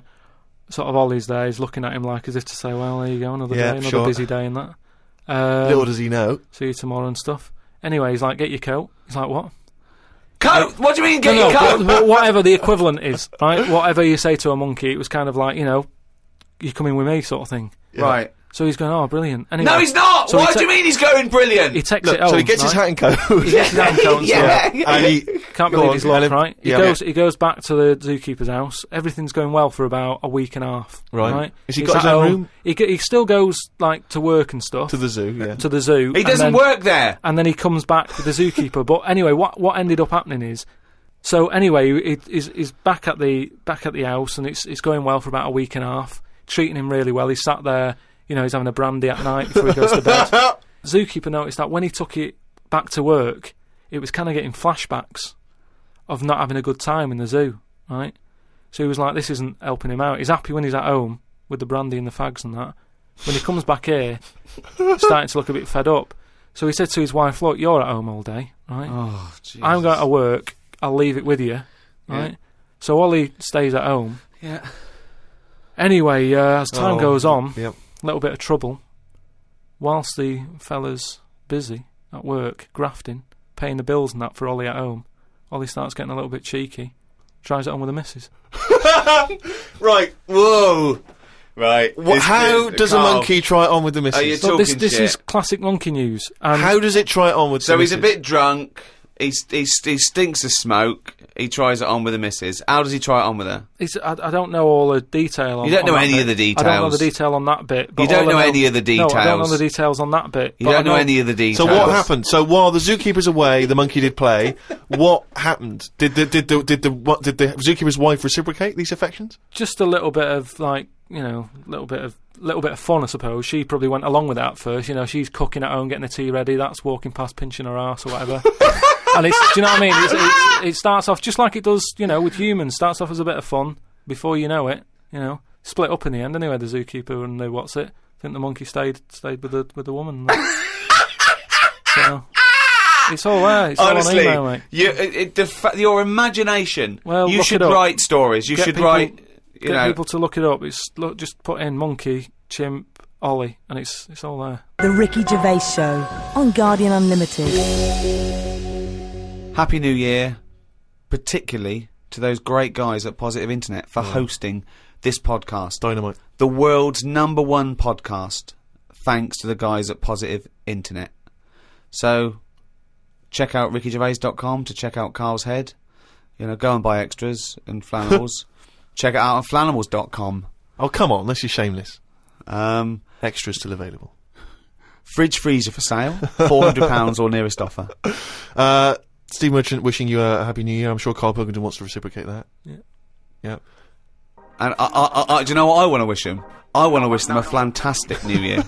sort of Ollie's there. He's looking at him like as if to say, well, there you go, another day, another busy day and that. Little does he know. See you tomorrow and stuff. Anyway, he's like, get your coat. He's like, what? Coat? What do you mean, get your coat? But whatever the equivalent is, right? Whatever you say to a monkey, it was kind of like, you're coming with me sort of thing. Yeah. Right. So he's going, oh, brilliant. Anyway, no, he's not! So What do you mean he's going brilliant? He takes it home. So he gets his hat and coat. He gets his hat and coat and stuff. And he... Can't believe his luck, right? He Yeah. He goes back to the zookeeper's house. Everything's going well for about a week and a half. Right? Has he He's got his at own home. room? He still goes, like, to work and stuff. To the zoo, yeah. To the zoo. He doesn't work there! And then he comes back with the zookeeper. But anyway, what ended up happening is... So anyway, he's back at the house, and it's going well for about a week and a half. Treating him really well. He's sat there... he's having a brandy at night before he goes to bed. Zookeeper noticed that when he took it back to work, it was kind of getting flashbacks of not having a good time in the zoo, right? So he was like, this isn't helping him out. He's happy when he's at home with the brandy and the fags and that. When he comes back here, starting to look a bit fed up. So he said to his wife, look, you're at home all day, right? Oh, Jesus. I'm going to work. I'll leave it with you, right? Yeah. So Ollie stays at home. Yeah. Anyway, as time goes on... Yep. Little bit of trouble. Whilst the fella's busy at work, grafting, paying the bills and that for Ollie at home, Ollie starts getting a little bit cheeky. Tries it on with the missus. Right. Whoa. Right. How does a monkey try it on with the missus? Are you So talking this shit? is classic monkey news. And How does it try it on with the So missus? he's a bit drunk. He stinks of smoke. He tries it on with the missus. How does he try it on with her? I don't know all the detail on You don't know on that any bit. of the details. I don't know the detail on that bit. But You don't all I know any of the details. No, I don't know the details on that bit. You but don't I know any of the details. So what happened? So while the zookeeper's away, the monkey did play. What happened? Did the zookeeper's wife reciprocate these affections? Just a little bit of like, little bit of fun, I suppose. She probably went along with that at first. She's cooking at home, getting the tea ready. That's walking past, pinching her arse or whatever. And do you know what I mean? It starts off just like it does, with humans. Starts off as a bit of fun. Before you know it, split up in the end. Anyway, the zookeeper and the I think the monkey stayed with the woman. So, it's all there. It's Honestly, all on email, mate. your imagination. Well, you look should it up. write stories. You Get should people- write. Get people to look it up. Just put in monkey, chimp, Ollie, and it's all there. The Ricky Gervais Show on Guardian Unlimited. Happy New Year, particularly to those great guys at Positive Internet for hosting this podcast. Dynamite. The world's #1 podcast, thanks to the guys at Positive Internet. So, check out rickygervais.com to check out Carl's head. Go and buy extras and flannels. Check it out on flannels.com. Oh, come on, this is shameless. Extras still available. Fridge freezer for sale, £400 or nearest offer. Steve Merchant wishing you a happy new year. I'm sure Carl Pilkington wants to reciprocate that. Yeah. And do you know what I want to wish them? I want to wish them a fantastic new year.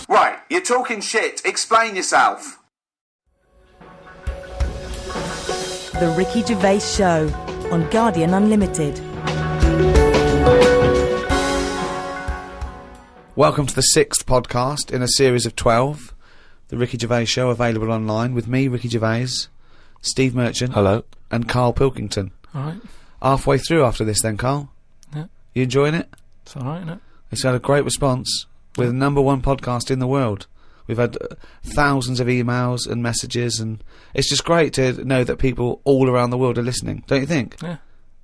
Right, you're talking shit. Explain yourself. The Ricky Gervais Show on Guardian Unlimited. Welcome to the 6th podcast in a series of 12. The Ricky Gervais Show, available online with me, Ricky Gervais, Steve Merchant. Hello. And Carl Pilkington. All right. Halfway through after this then, Carl. Yeah. You enjoying it? It's all right, isn't it? It's had a great response. We're the #1 podcast in the world. We've had thousands of emails and messages, and it's just great to know that people all around the world are listening, don't you think? Yeah.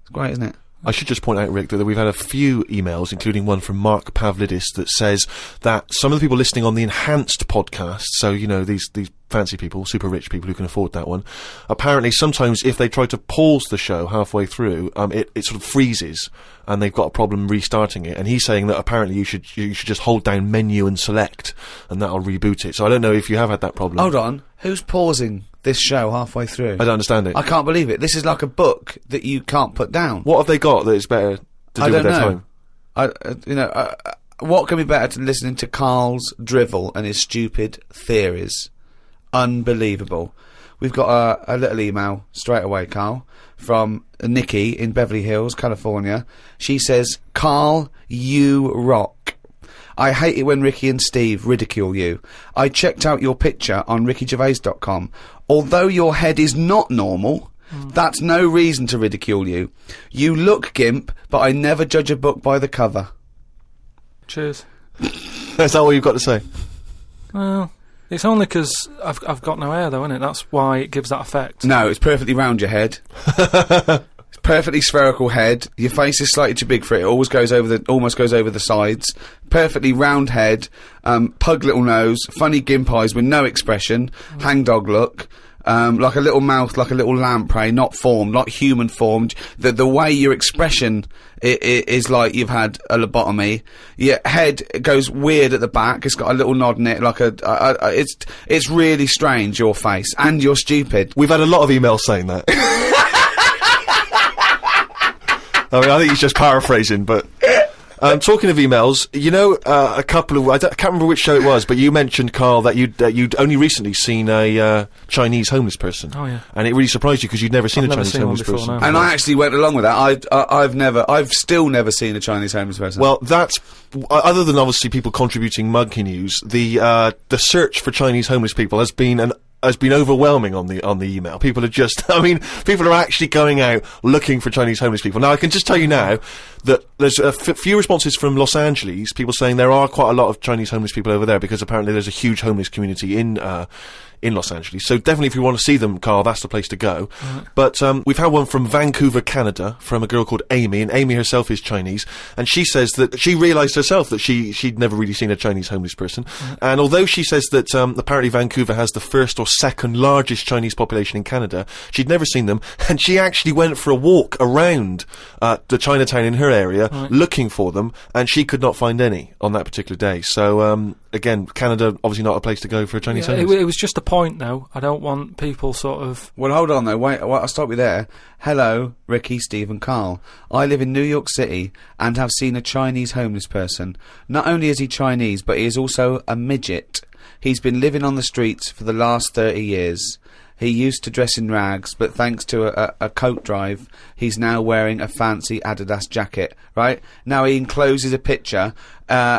It's great, isn't it? I should just point out, Rick, that we've had a few emails, including one from Mark Pavlidis, that says that some of the people listening on the enhanced podcast, so, you know, these fancy people, super rich people who can afford that one, apparently sometimes if they try to pause the show halfway through, it sort of freezes, and they've got a problem restarting it. And he's saying that apparently you should just hold down menu and select, and that'll reboot it. So I don't know if you have had that problem. Hold on. Who's pausing this show halfway through? I don't understand it. I can't believe it. This is like a book that you can't put down. What have they got that is better to do with their time? What can be better than listening to Carl's drivel and his stupid theories? Unbelievable. We've got a little email straight away, Carl, from Nikki in Beverly Hills, California. She says, Carl, you rock. I hate it when Ricky and Steve ridicule you. I checked out your picture on rickygervais.com. Although your head is not normal, that's no reason to ridicule you. You look gimp, but I never judge a book by the cover. Cheers. That's all you've got to say? Well, it's only because I've got no hair, though, isn't it? That's why it gives that effect. No, it's perfectly round your head. It's perfectly spherical head. Your face is slightly too big for it. It almost goes over the sides. Perfectly round head, pug little nose, funny gimp eyes with no expression, hangdog look. Like a little mouth, like a little lamprey, not formed, not human formed. The way your expression is like you've had a lobotomy. Your head goes weird at the back. It's got a little nod in it, like it's really strange, your face, and you're stupid. We've had a lot of emails saying that. I mean, I think he's just paraphrasing, but... talking of emails, you know, a couple of... I can't remember which show it was, but you mentioned, Carl, that you'd only recently seen a Chinese homeless person. Oh, yeah. And it really surprised you because you'd never seen a Chinese homeless person. No. And I actually went along with that. I've still never seen a Chinese homeless person. Well, that's... other than obviously people contributing monkey news, the search for Chinese homeless people has been overwhelming on the email. People are just, people are actually going out looking for Chinese homeless people. Now, I can just tell you now that there's a few responses from Los Angeles, people saying there are quite a lot of Chinese homeless people over there because apparently there's a huge homeless community in Los Angeles. So definitely if you want to see them, Carl, that's the place to go. Right. But we've had one from Vancouver, Canada, from a girl called Amy, and Amy herself is Chinese, and she says that she realised herself that she'd never really seen a Chinese homeless person. Right. And although she says that apparently Vancouver has the first or second largest Chinese population in Canada, she'd never seen them, and she actually went for a walk around the Chinatown in her area, right, looking for them, and she could not find any on that particular day. So again, Canada obviously not a place to go for a Chinese homeless. It was just a point, though. I don't want people sort of... Well, hold on, though. Wait, I'll stop you there. Hello, Ricky, Steve and Carl. I live in New York City and have seen a Chinese homeless person. Not only is he Chinese, but he is also a midget. He's been living on the streets for the last 30 years. He used to dress in rags, but thanks to a coat drive, he's now wearing a fancy Adidas jacket, right? Now he encloses a picture.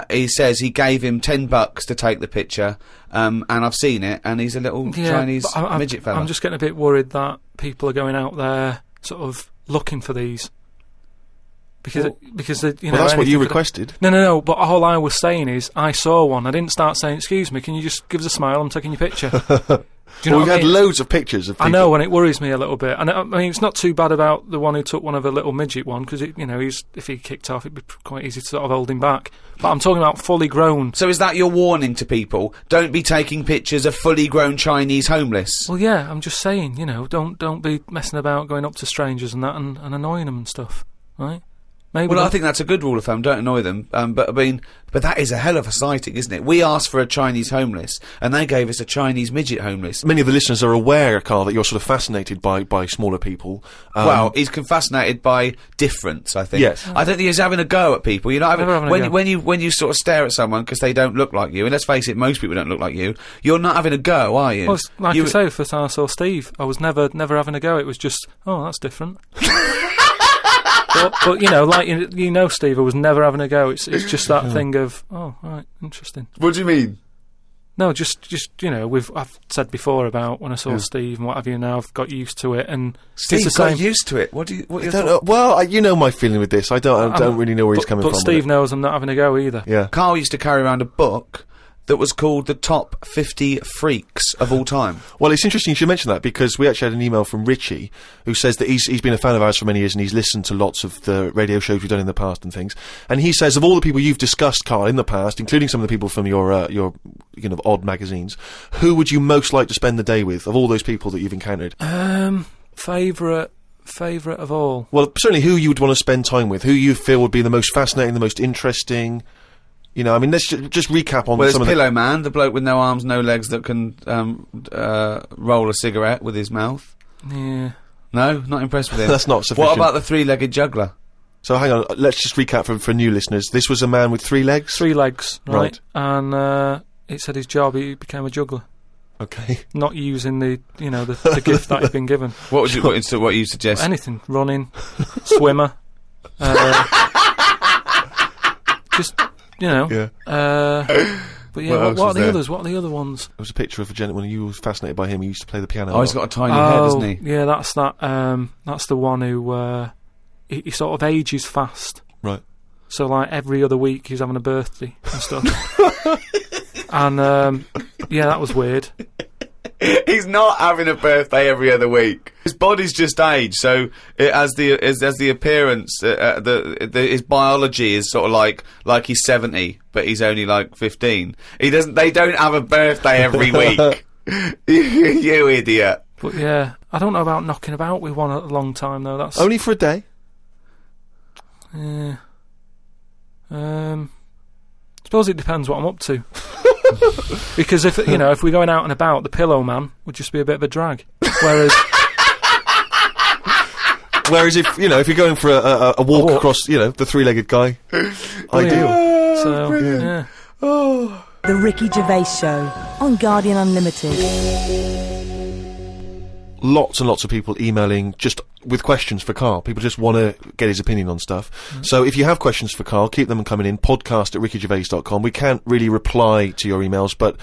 He says he gave him $10 to take the picture, and I've seen it, and he's a little Chinese midget fella. I'm just getting a bit worried that people are going out there sort of looking for these. Because that's what you requested. No. But all I was saying is, I saw one. I didn't start saying, "Excuse me, can you just give us a smile? I'm taking your picture." Do you know We've what I had mean? loads of pictures of people. I know, and it worries me a little bit. And I mean, it's not too bad about the one who took one of a little midget one, because, you know, if he kicked off, it'd be quite easy to sort of hold him back. But I'm talking about fully grown. So is that your warning to people? Don't be taking pictures of fully grown Chinese homeless. Well, yeah, I'm just saying, you know, don't be messing about going up to strangers and that and annoying them and stuff, right? Maybe. Well, I think that's a good rule of thumb. Don't annoy them. But I mean, but that is a hell of a sighting, isn't it? We asked for a Chinese homeless, and they gave us a Chinese midget homeless. Many of the listeners are aware, Carl, that you're sort of fascinated by smaller people. Well, he's fascinated by difference, I think. Yes. I don't think he's having a go at people. You're not Never having a go. when you sort of stare at someone because they don't look like you, and let's face it, most people don't look like you. You're not having a go, are you? Well, like I say, the first time I saw Steve, I was never having a go. It was just, oh, that's different. But you know, like you know, Steve, I was never having a go. It's just that thing of, oh, right, interesting. What do you mean? No, just you know, I've said before about when I saw Steve and what have you. Now I've got used to it, and Steve it's the got same. used to it. What I don't know. Well, you know my feeling with this. I don't really know where he's coming from. But Steve knows I'm not having a go either. Yeah. Carl used to carry around a book that was called the Top 50 Freaks of All Time. Well, it's interesting you should mention that, because we actually had an email from Richie who says that he's been a fan of ours for many years and he's listened to lots of the radio shows we've done in the past and things. And he says, of all the people you've discussed, Carl, in the past, including some of the people from your you know, odd magazines, who would you most like to spend the day with, of all those people that you've encountered? Favourite of all? Well, certainly who you would want to spend time with, who you feel would be the most fascinating, the most interesting. You know, I mean, let's just recap on some of the... Pillow Man, the bloke with no arms, no legs that can roll a cigarette with his mouth. Yeah. No, not impressed with him. That's not sufficient. What about the three-legged juggler? So hang on, let's just recap for new listeners. This was a man with 3 legs? 3 legs, Right. And it said his job, he became a juggler. Okay. Not using the gift that he'd been given. What you suggest? Anything. Running, swimmer. Just... You know, but yeah, what are the others? What are the other ones? There was a picture of a gentleman who was fascinated by him. He used to play the piano. Oh, he's got a tiny head, hasn't he? Yeah, that's that. That's the one who he sort of ages fast. Right. So like every other week he's having a birthday and stuff. And yeah, that was weird. He's not having a birthday every other week. His body's just aged, so it has the appearance. His biology is sort of like he's 70, but he's only like 15. They don't have a birthday every week. You idiot. But yeah, I don't know about knocking about with one a long time though. That's only for a day. Yeah. Suppose it depends what I'm up to. Because if we're going out and about, the Pillow Man would just be a bit of a drag. Whereas if you're going for a walk across, the 3-legged guy, ideal. So yeah. The Ricky Gervais Show on Guardian Unlimited. Lots and lots of people emailing just with questions for Carl. People just want to get his opinion on stuff. So if you have questions for Carl, keep them coming in. podcast@rickygervais.com. We can't really reply to your emails, but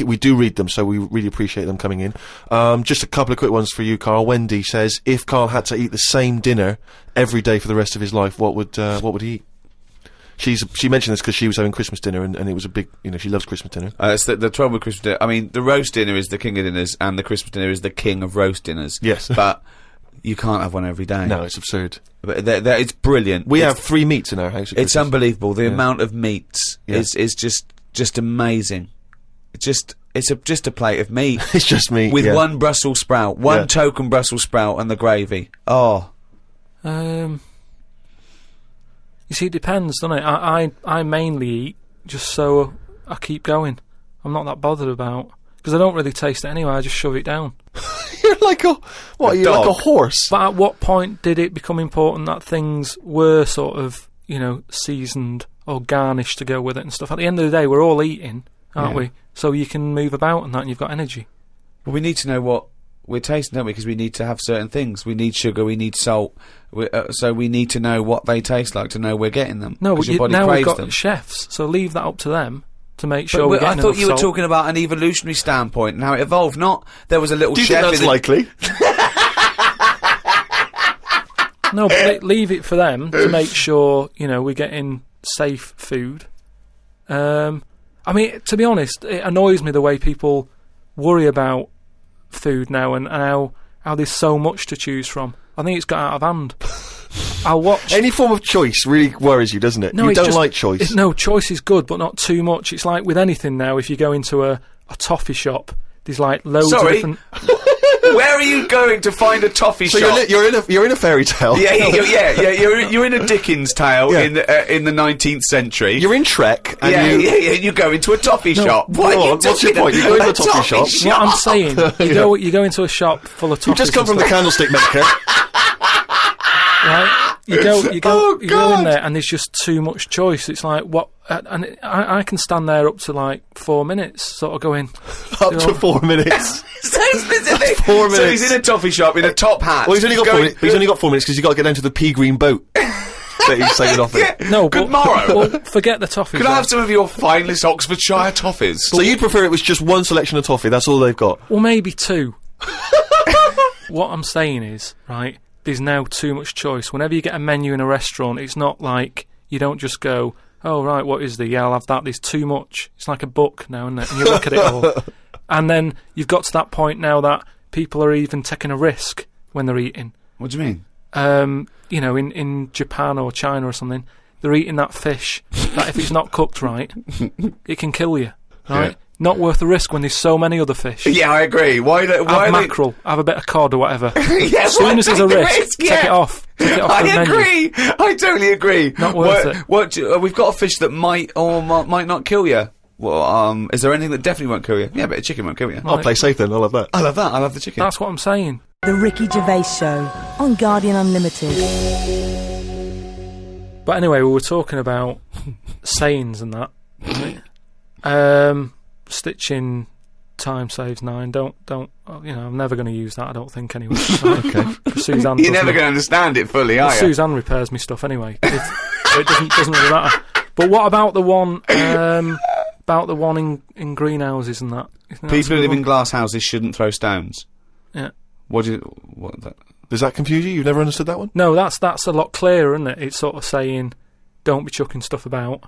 we do read them, so we really appreciate them coming in. Just a couple of quick ones for you, Carl. Wendy says, if Carl had to eat the same dinner every day for the rest of his life, what would he eat? She mentioned this because she was having Christmas dinner and it was a big, she loves Christmas dinner. It's the trouble with Christmas dinner. I mean, the roast dinner is the king of dinners and the Christmas dinner is the king of roast dinners. Yes. But you can't have one every day. No, it's absurd. But it's brilliant. We have 3 meats in our house. It's unbelievable. The amount of meats is just amazing. It's just a plate of meat. It's just meat. With one Brussels sprout, one token Brussels sprout and the gravy. Oh. You see, it depends, doesn't it? I mainly eat just so I keep going. I'm not that bothered about... Because I don't really taste it anyway, I just shove it down. You're like a horse? But at what point did it become important that things were sort of, seasoned or garnished to go with it and stuff? At the end of the day, we're all eating, aren't we? So you can move about and that, and you've got energy. Well, we need to know what we're tasting, don't we? Because we need to have certain things. We need sugar, we need salt. So we need to know what they taste like to know we're getting them. No, but your body now we've craves got them. chefs, so leave that up to them to make sure we're getting I thought you were salt. talking about an evolutionary standpoint and how it evolved, not there was a little chef... Do you think that's likely? No, but leave it for them to make sure, we're getting safe food. I mean, to be honest, it annoys me the way people worry about food now and how there's so much to choose from. I think it's got out of hand. I'll watch... Any form of choice really worries you, doesn't it? No, you it's don't just, like choice. No, choice is good, but not too much. It's like with anything now, if you go into a toffee shop, there's like loads of different... Where are you going to find a toffee shop? So you're in a fairy tale. Yeah, you're in a Dickens tale in the 19th century. You're in Shrek. And you go into a toffee shop. What's your point? You go into a toffee shop. What I'm saying, you go into a shop full of toffees. You've just come from the candlestick maker. Right? You go in there and there's just too much choice. It's like, what... and I can stand there up to like 4 minutes, sort of going... Up to 4 minutes? So specific. 4 minutes. So he's in a toffee shop in a top hat. Well, he's only got 4 minutes. He's only got 4 minutes because you've got to get down to the pea green boat that he's sailing off in. No, good morrow. Well, forget the toffees. Could I have some of your finest Oxfordshire toffees? So you'd prefer it was just one selection of toffee, that's all they've got? Well, maybe two. What I'm saying is, right, there's now too much choice. Whenever you get a menu in a restaurant, it's not like you don't just go, oh, right, what is there? Yeah, I'll have that. There's too much. It's like a book now, isn't it? And you look at it all. And then you've got to that point now that people are even taking a risk when they're eating. What do you mean? You know, in Japan or China or something, they're eating that fish that if it's not cooked right, it can kill you, right? Yeah. Not worth the risk when there's so many other fish. Yeah, I agree. Why have mackerel, have a bit of cod or whatever. Yeah, as soon as there's a risk, take it off. Take it off I the agree. Menu. I totally agree. Not worth it. We've got a fish that might or might not kill you. Well, is there anything that definitely won't kill you? Yeah, but a chicken won't kill you. I'll play safe then. I love that. I love the chicken. That's what I'm saying. The Ricky Gervais Show on Guardian Unlimited. But anyway, we were talking about sayings and that. Right? Stitching time saves 9. Don't. I'm never going to use that. I don't think anyway. Okay. Suzanne. You're never going to understand it fully, are you? Suzanne repairs me stuff anyway. It doesn't really matter. But what about the one? About the one in greenhouses and that? People who live in glass houses shouldn't throw stones. Yeah. What? Does that confuse you? You've never understood that one? No, that's a lot clearer, isn't it? It's sort of saying, don't be chucking stuff about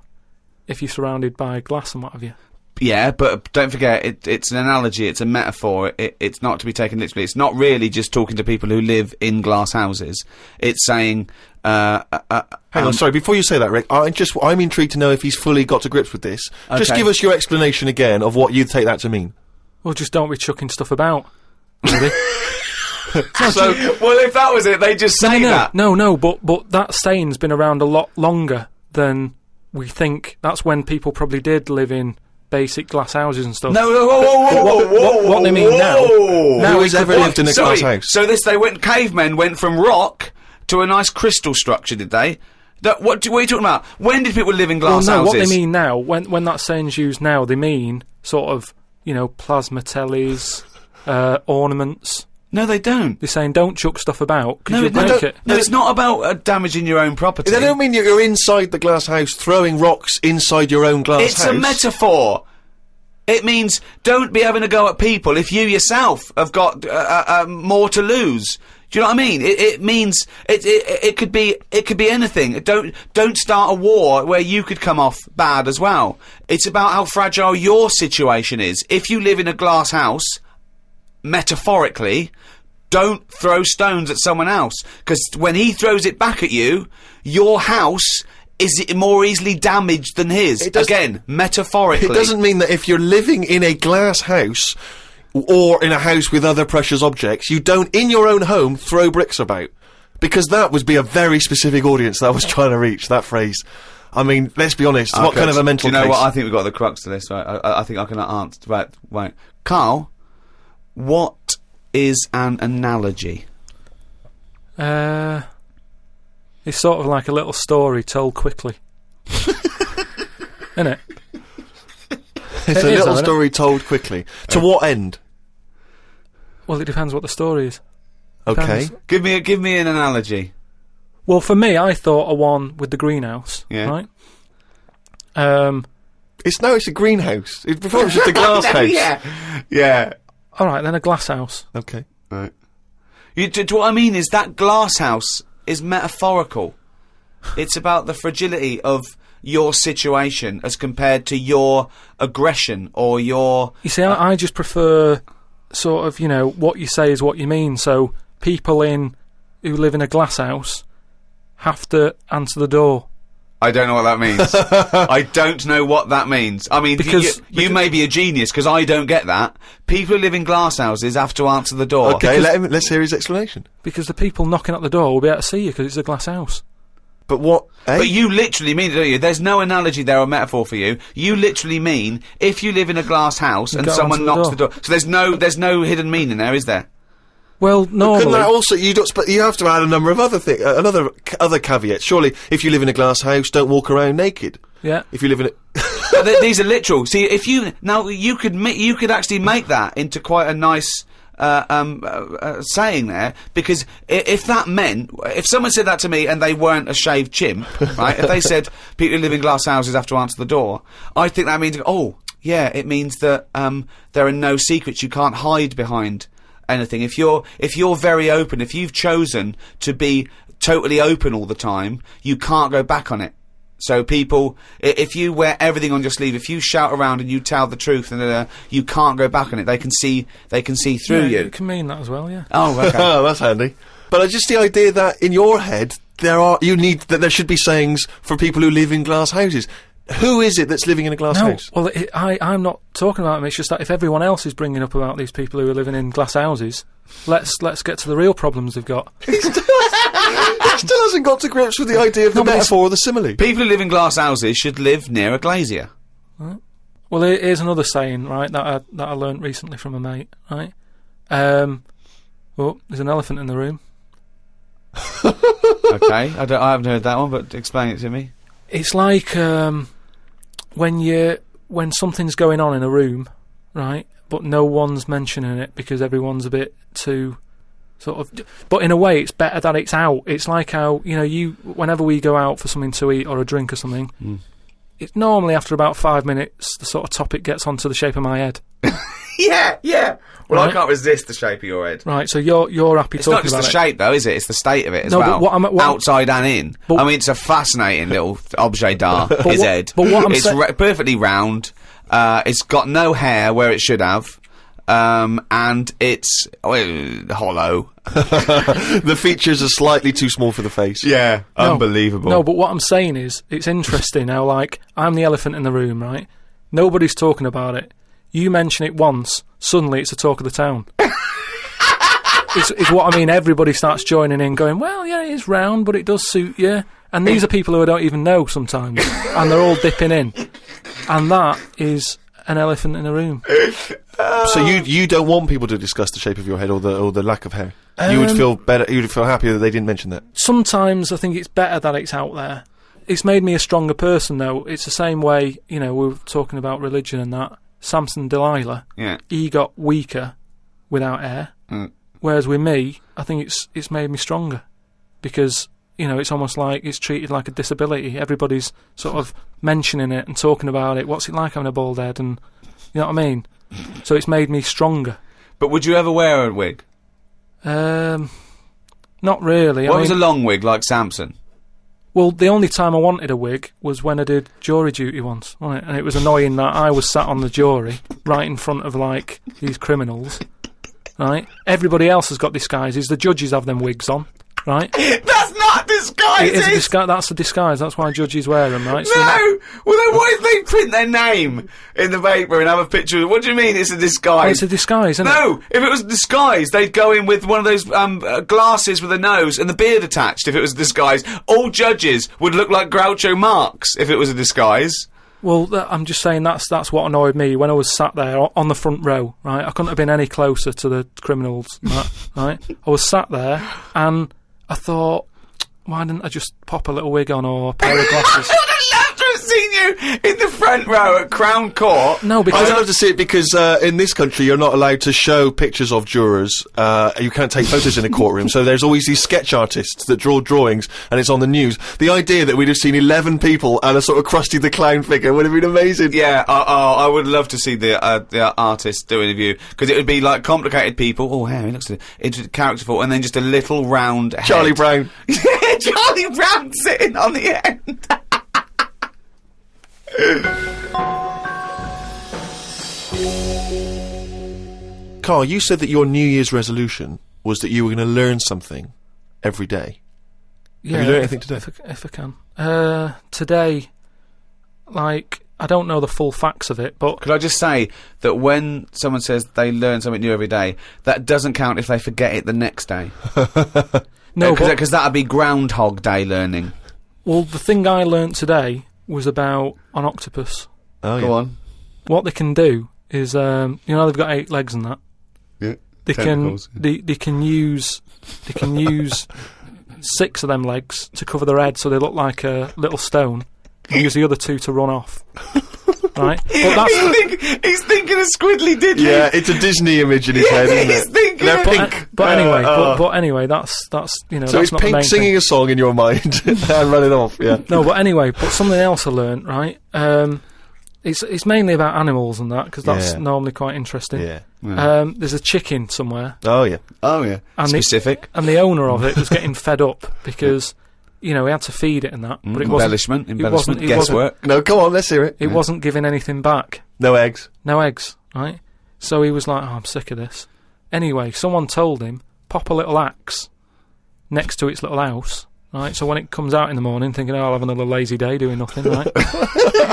if you're surrounded by glass and what have you. Yeah, but don't forget, it's an analogy, it's a metaphor, it's not to be taken literally. It's not really just talking to people who live in glass houses. It's saying... hang on, sorry, before you say that, Rick, I'm intrigued to know if he's fully got to grips with this. Okay. Just give us your explanation again of what you'd take that to mean. Well, just don't be chucking stuff about, really. So, well, if that was it, they just say that. No, but that saying's been around a lot longer than we think. That's when people probably did live in basic glass houses and stuff. No, whoa, what they mean now. Who has ever lived in a glass house? So cavemen went from rock to a nice crystal structure, did they? What are you talking about? When did people live in glass houses? What they mean now, when that saying's used now, they mean sort of, plasma tellies, ornaments. No, they don't. They're saying don't chuck stuff about because you'll break it. No, it's not about damaging your own property. They don't mean you're inside the glass house throwing rocks inside your own glass house. It's a metaphor. It means don't be having a go at people if you yourself have got more to lose. Do you know what I mean? It means it could be anything. Don't start a war where you could come off bad as well. It's about how fragile your situation is. If you live in a glass house, metaphorically, don't throw stones at someone else, because when he throws it back at you, your house is more easily damaged than his. Again, metaphorically. It doesn't mean that if you're living in a glass house or in a house with other precious objects, you don't, in your own home, throw bricks about. Because that would be a very specific audience that I was trying to reach, that phrase. I mean, let's be honest, what kind of a mental case? Do you know what? I think we've got the crux to this, right? I think I can answer. Right. Carl, what is an analogy? It's sort of like a little story told quickly. Isn't it? It's a little story told quickly. To what end? Well, it depends what the story is. Okay. Give me an analogy. Well, for me, I thought of one with the greenhouse. Yeah. Right? It's a greenhouse. Before it was just a glass house. Yeah. All right, then a glass house. Okay. Right. What I mean is that glass house is metaphorical. It's about the fragility of your situation as compared to your aggression or your... You see, I just prefer sort of, what you say is what you mean. So people who live in a glass house have to answer the door. I don't know what that means. I don't know what that means. I mean, because you may be a genius, because I don't get that. People who live in glass houses have to answer the door. Okay, let's hear his explanation. Because the people knocking at the door will be able to see you because it's a glass house. But what? But you literally mean it, don't you? There's no analogy there or metaphor for you. You literally mean if you live in a glass house and someone knocks the door. So there's no hidden meaning there, is there? Well, normally... Couldn't that also... You have to add a number of other things, other caveats. Surely, if you live in a glass house, don't walk around naked. Yeah. If you live in a... But these are literal. See, if you... Now, you could actually make that into quite a nice... saying there, because if that meant, if someone said that to me and they weren't a shaved chimp, right, if they said people who live in glass houses have to answer the door, I think that means, it means that there are no secrets, you can't hide behind anything. If you're very open, if you've chosen to be totally open all the time, you can't go back on it. So people, if you wear everything on your sleeve, if you shout around and you tell the truth, and you can't go back on it. They can see through you. It can mean that as well, yeah. Oh, okay. Oh, that's handy. But just the idea that in your head there should be sayings for people who live in glass houses. Who is it that's living in a glass house? Well, I'm not talking about them. It's just that if everyone else is bringing up about these people who are living in glass houses, let's get to the real problems they've got. He still hasn't got to grips with the idea of the metaphor or the simile. People who live in glass houses should live near a glazier. Right. Well, here's another saying, right, that I learnt recently from a mate, right? Well, there's an elephant in the room. Okay, I haven't heard that one, but explain it to me. It's like when something's going on in a room, right, but no one's mentioning it because everyone's a bit too sort of... But in a way, it's better that it's out. It's like how, whenever we go out for something to eat or a drink or something, it's normally after about 5 minutes, the sort of topic gets onto the shape of my head. Yeah. Well, right? I can't resist the shape of your head. Right, so you're happy talking about it. It's not just the shape, though, is it? It's the state of it as well. But outside and in. I mean, it's a fascinating little objet d'art, his head. But what I'm it's perfectly round. It's got no hair where it should have. And it's hollow. The features are slightly too small for the face. Yeah, unbelievable. No, but what I'm saying is, it's interesting how, like, I'm the elephant in the room, right? Nobody's talking about it. You mention it once, suddenly it's the talk of the town. It's what I mean. Everybody starts joining in, going, well, yeah, it is round, but it does suit you. And these are people who I don't even know sometimes, and they're all dipping in. And that is an elephant in a room. So you don't want people to discuss the shape of your head or the lack of hair? You would feel better, you would feel happier that they didn't mention that? Sometimes I think it's better that it's out there. It's made me a stronger person, though. It's the same way, we were talking about religion and that. Samson Delilah, he got weaker without hair. Whereas with me, I think it's made me stronger. Because, it's almost like it's treated like a disability. Everybody's sort of mentioning it and talking about it. What's it like having a bald head? And, you know what I mean? So it's made me stronger. But would you ever wear a wig? Not really. What was a long wig like Samson? Well, the only time I wanted a wig was when I did jury duty once, wasn't it? And it was annoying that I was sat on the jury right in front of, like, these criminals, right? Everybody else has got disguises. The judges have them wigs on, right? That's not disguises! It is a disguise. That's a disguise. That's why judges wear them, right? No! Well, then why did they print their name in the paper and have a picture? What do you mean it's a disguise? Well, it's a disguise, isn't it? No! If it was a disguise, they'd go in with one of those glasses with a nose and the beard attached if it was a disguise. All judges would look like Groucho Marx if it was a disguise. Well, I'm just saying that's what annoyed me when I was sat there on the front row, right? I couldn't have been any closer to the criminals than that, right? I was sat there and I thought, why didn't I just pop a little wig on or a pair of glasses? I would have loved to have seen you in the front row at Crown Court. No, because I'd love to see it because in this country you're not allowed to show pictures of jurors. You can't take photos in a courtroom, so there's always these sketch artists that draw drawings, and it's on the news. The idea that we'd have seen 11 people and a sort of Krusty the Clown figure would have been amazing. Yeah, I would love to see the artist do an interview, because it would be like complicated people. Oh, hey, he looks it's characterful, and then just a little round head. Charlie Brown. Charlie Brown sitting on the end. Carl, you said that your New Year's resolution was that you were going to learn something every day. Yeah, Have you learned anything today? If I can. Today, like, I don't know the full facts of it, but... Could I just say that when someone says they learn something new every day, that doesn't count if they forget it the next day? No, because that'd be Groundhog Day learning. Well, the thing I learnt today was about an octopus. Oh, Go on. What they can do is, you know, they've got 8 legs and that. Yeah. They can use 6 of them legs to cover their head, so they look like a little stone. And use the other 2 to run off. Right? But that's he's thinking of Squiddly Diddly. Yeah, it's a Disney image in his head, isn't he's it? thinking They're of pink. But anyway, that's you know. So that's it's not the Pink main singing thing. a song in your mind and running off. Yeah. No, but anyway, but something else I learnt, right? It's mainly about animals and that, because that's normally quite interesting. Yeah. There's a chicken somewhere. Oh yeah. And Specific. and the owner of it was getting fed up because, you know, he had to feed it and that. But it wasn't. Embellishment. It Guesswork. No, come on, let's hear it. It wasn't giving anything back. No eggs. No eggs, right? So he was like, oh, I'm sick of this. Anyway, someone told him, pop a little axe next to its little house, right? So when it comes out in the morning thinking, oh, I'll have another lazy day doing nothing, right?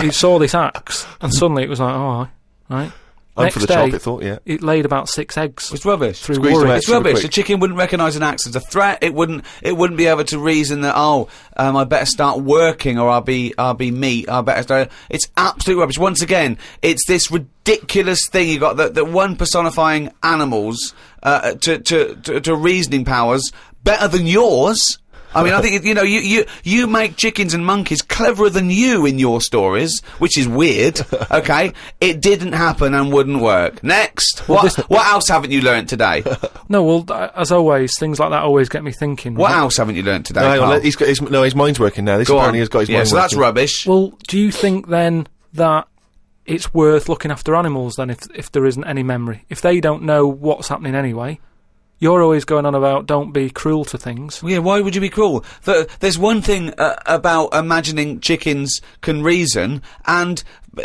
He saw this axe, and suddenly it was like, oh, right? I'm for the chocolate thought, yeah. It laid about 6 eggs. It's rubbish. Through Squeeze them worry. out It's super rubbish. quick. The chicken wouldn't recognise an axe as a threat. It wouldn't be able to reason that I better start working or I'll be meat. I better start. It's absolute rubbish. Once again, it's this ridiculous thing you got that one personifying animals to reasoning powers better than yours. I mean, I think, you know, you make chickens and monkeys cleverer than you in your stories, which is weird, okay? It didn't happen and wouldn't work. Next! What else haven't you learnt today? No, well, as always, things like that always get me thinking. What right? else haven't you learnt today, No, hang on, Carl? he's got his mind's working now. This Go apparently on. has got his mind so that's working. rubbish. Well, do you think then that it's worth looking after animals then if there isn't any memory? If they don't know what's happening anyway, you're always going on about don't be cruel to things. Well, yeah, why would you be cruel? There's one thing about imagining chickens can reason, and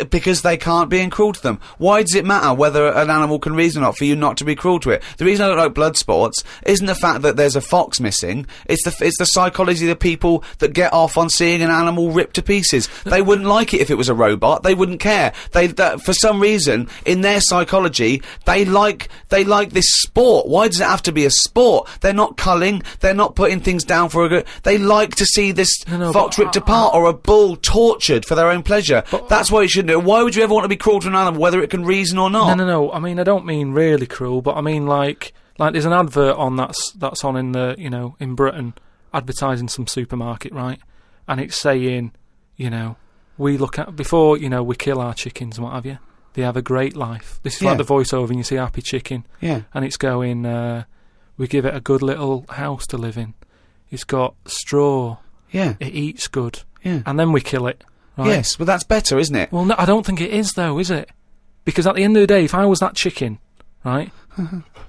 because they can't, being cruel to them. Why does it matter whether an animal can reason or not for you not to be cruel to it? The reason I don't like blood sports isn't the fact that there's a fox missing. It's the psychology of the people that get off on seeing an animal ripped to pieces. They wouldn't like it if it was a robot. They wouldn't care. For some reason, in their psychology, they like this sport. Why does it have to be a sport? They're not culling. They're not putting things down for a good. They like to see this fox ripped apart or a bull tortured for their own pleasure. That's why it shouldn't do. Why would you ever want to be cruel to an animal, whether it can reason or not? No. I mean, I don't mean really cruel, but I mean like there's an advert on that's on in the, you know, in Britain, advertising some supermarket, right? And it's saying, you know, we look at before, you know, we kill our chickens and what have you. They have a great life. This is like the voiceover, and you see a happy chicken. Yeah. And it's going, we give it a good little house to live in. It's got straw. Yeah. It eats good. Yeah. And then we kill it. Right? Yes, but that's better, isn't it? Well, no, I don't think it is, though, is it? Because at the end of the day, if I was that chicken, right,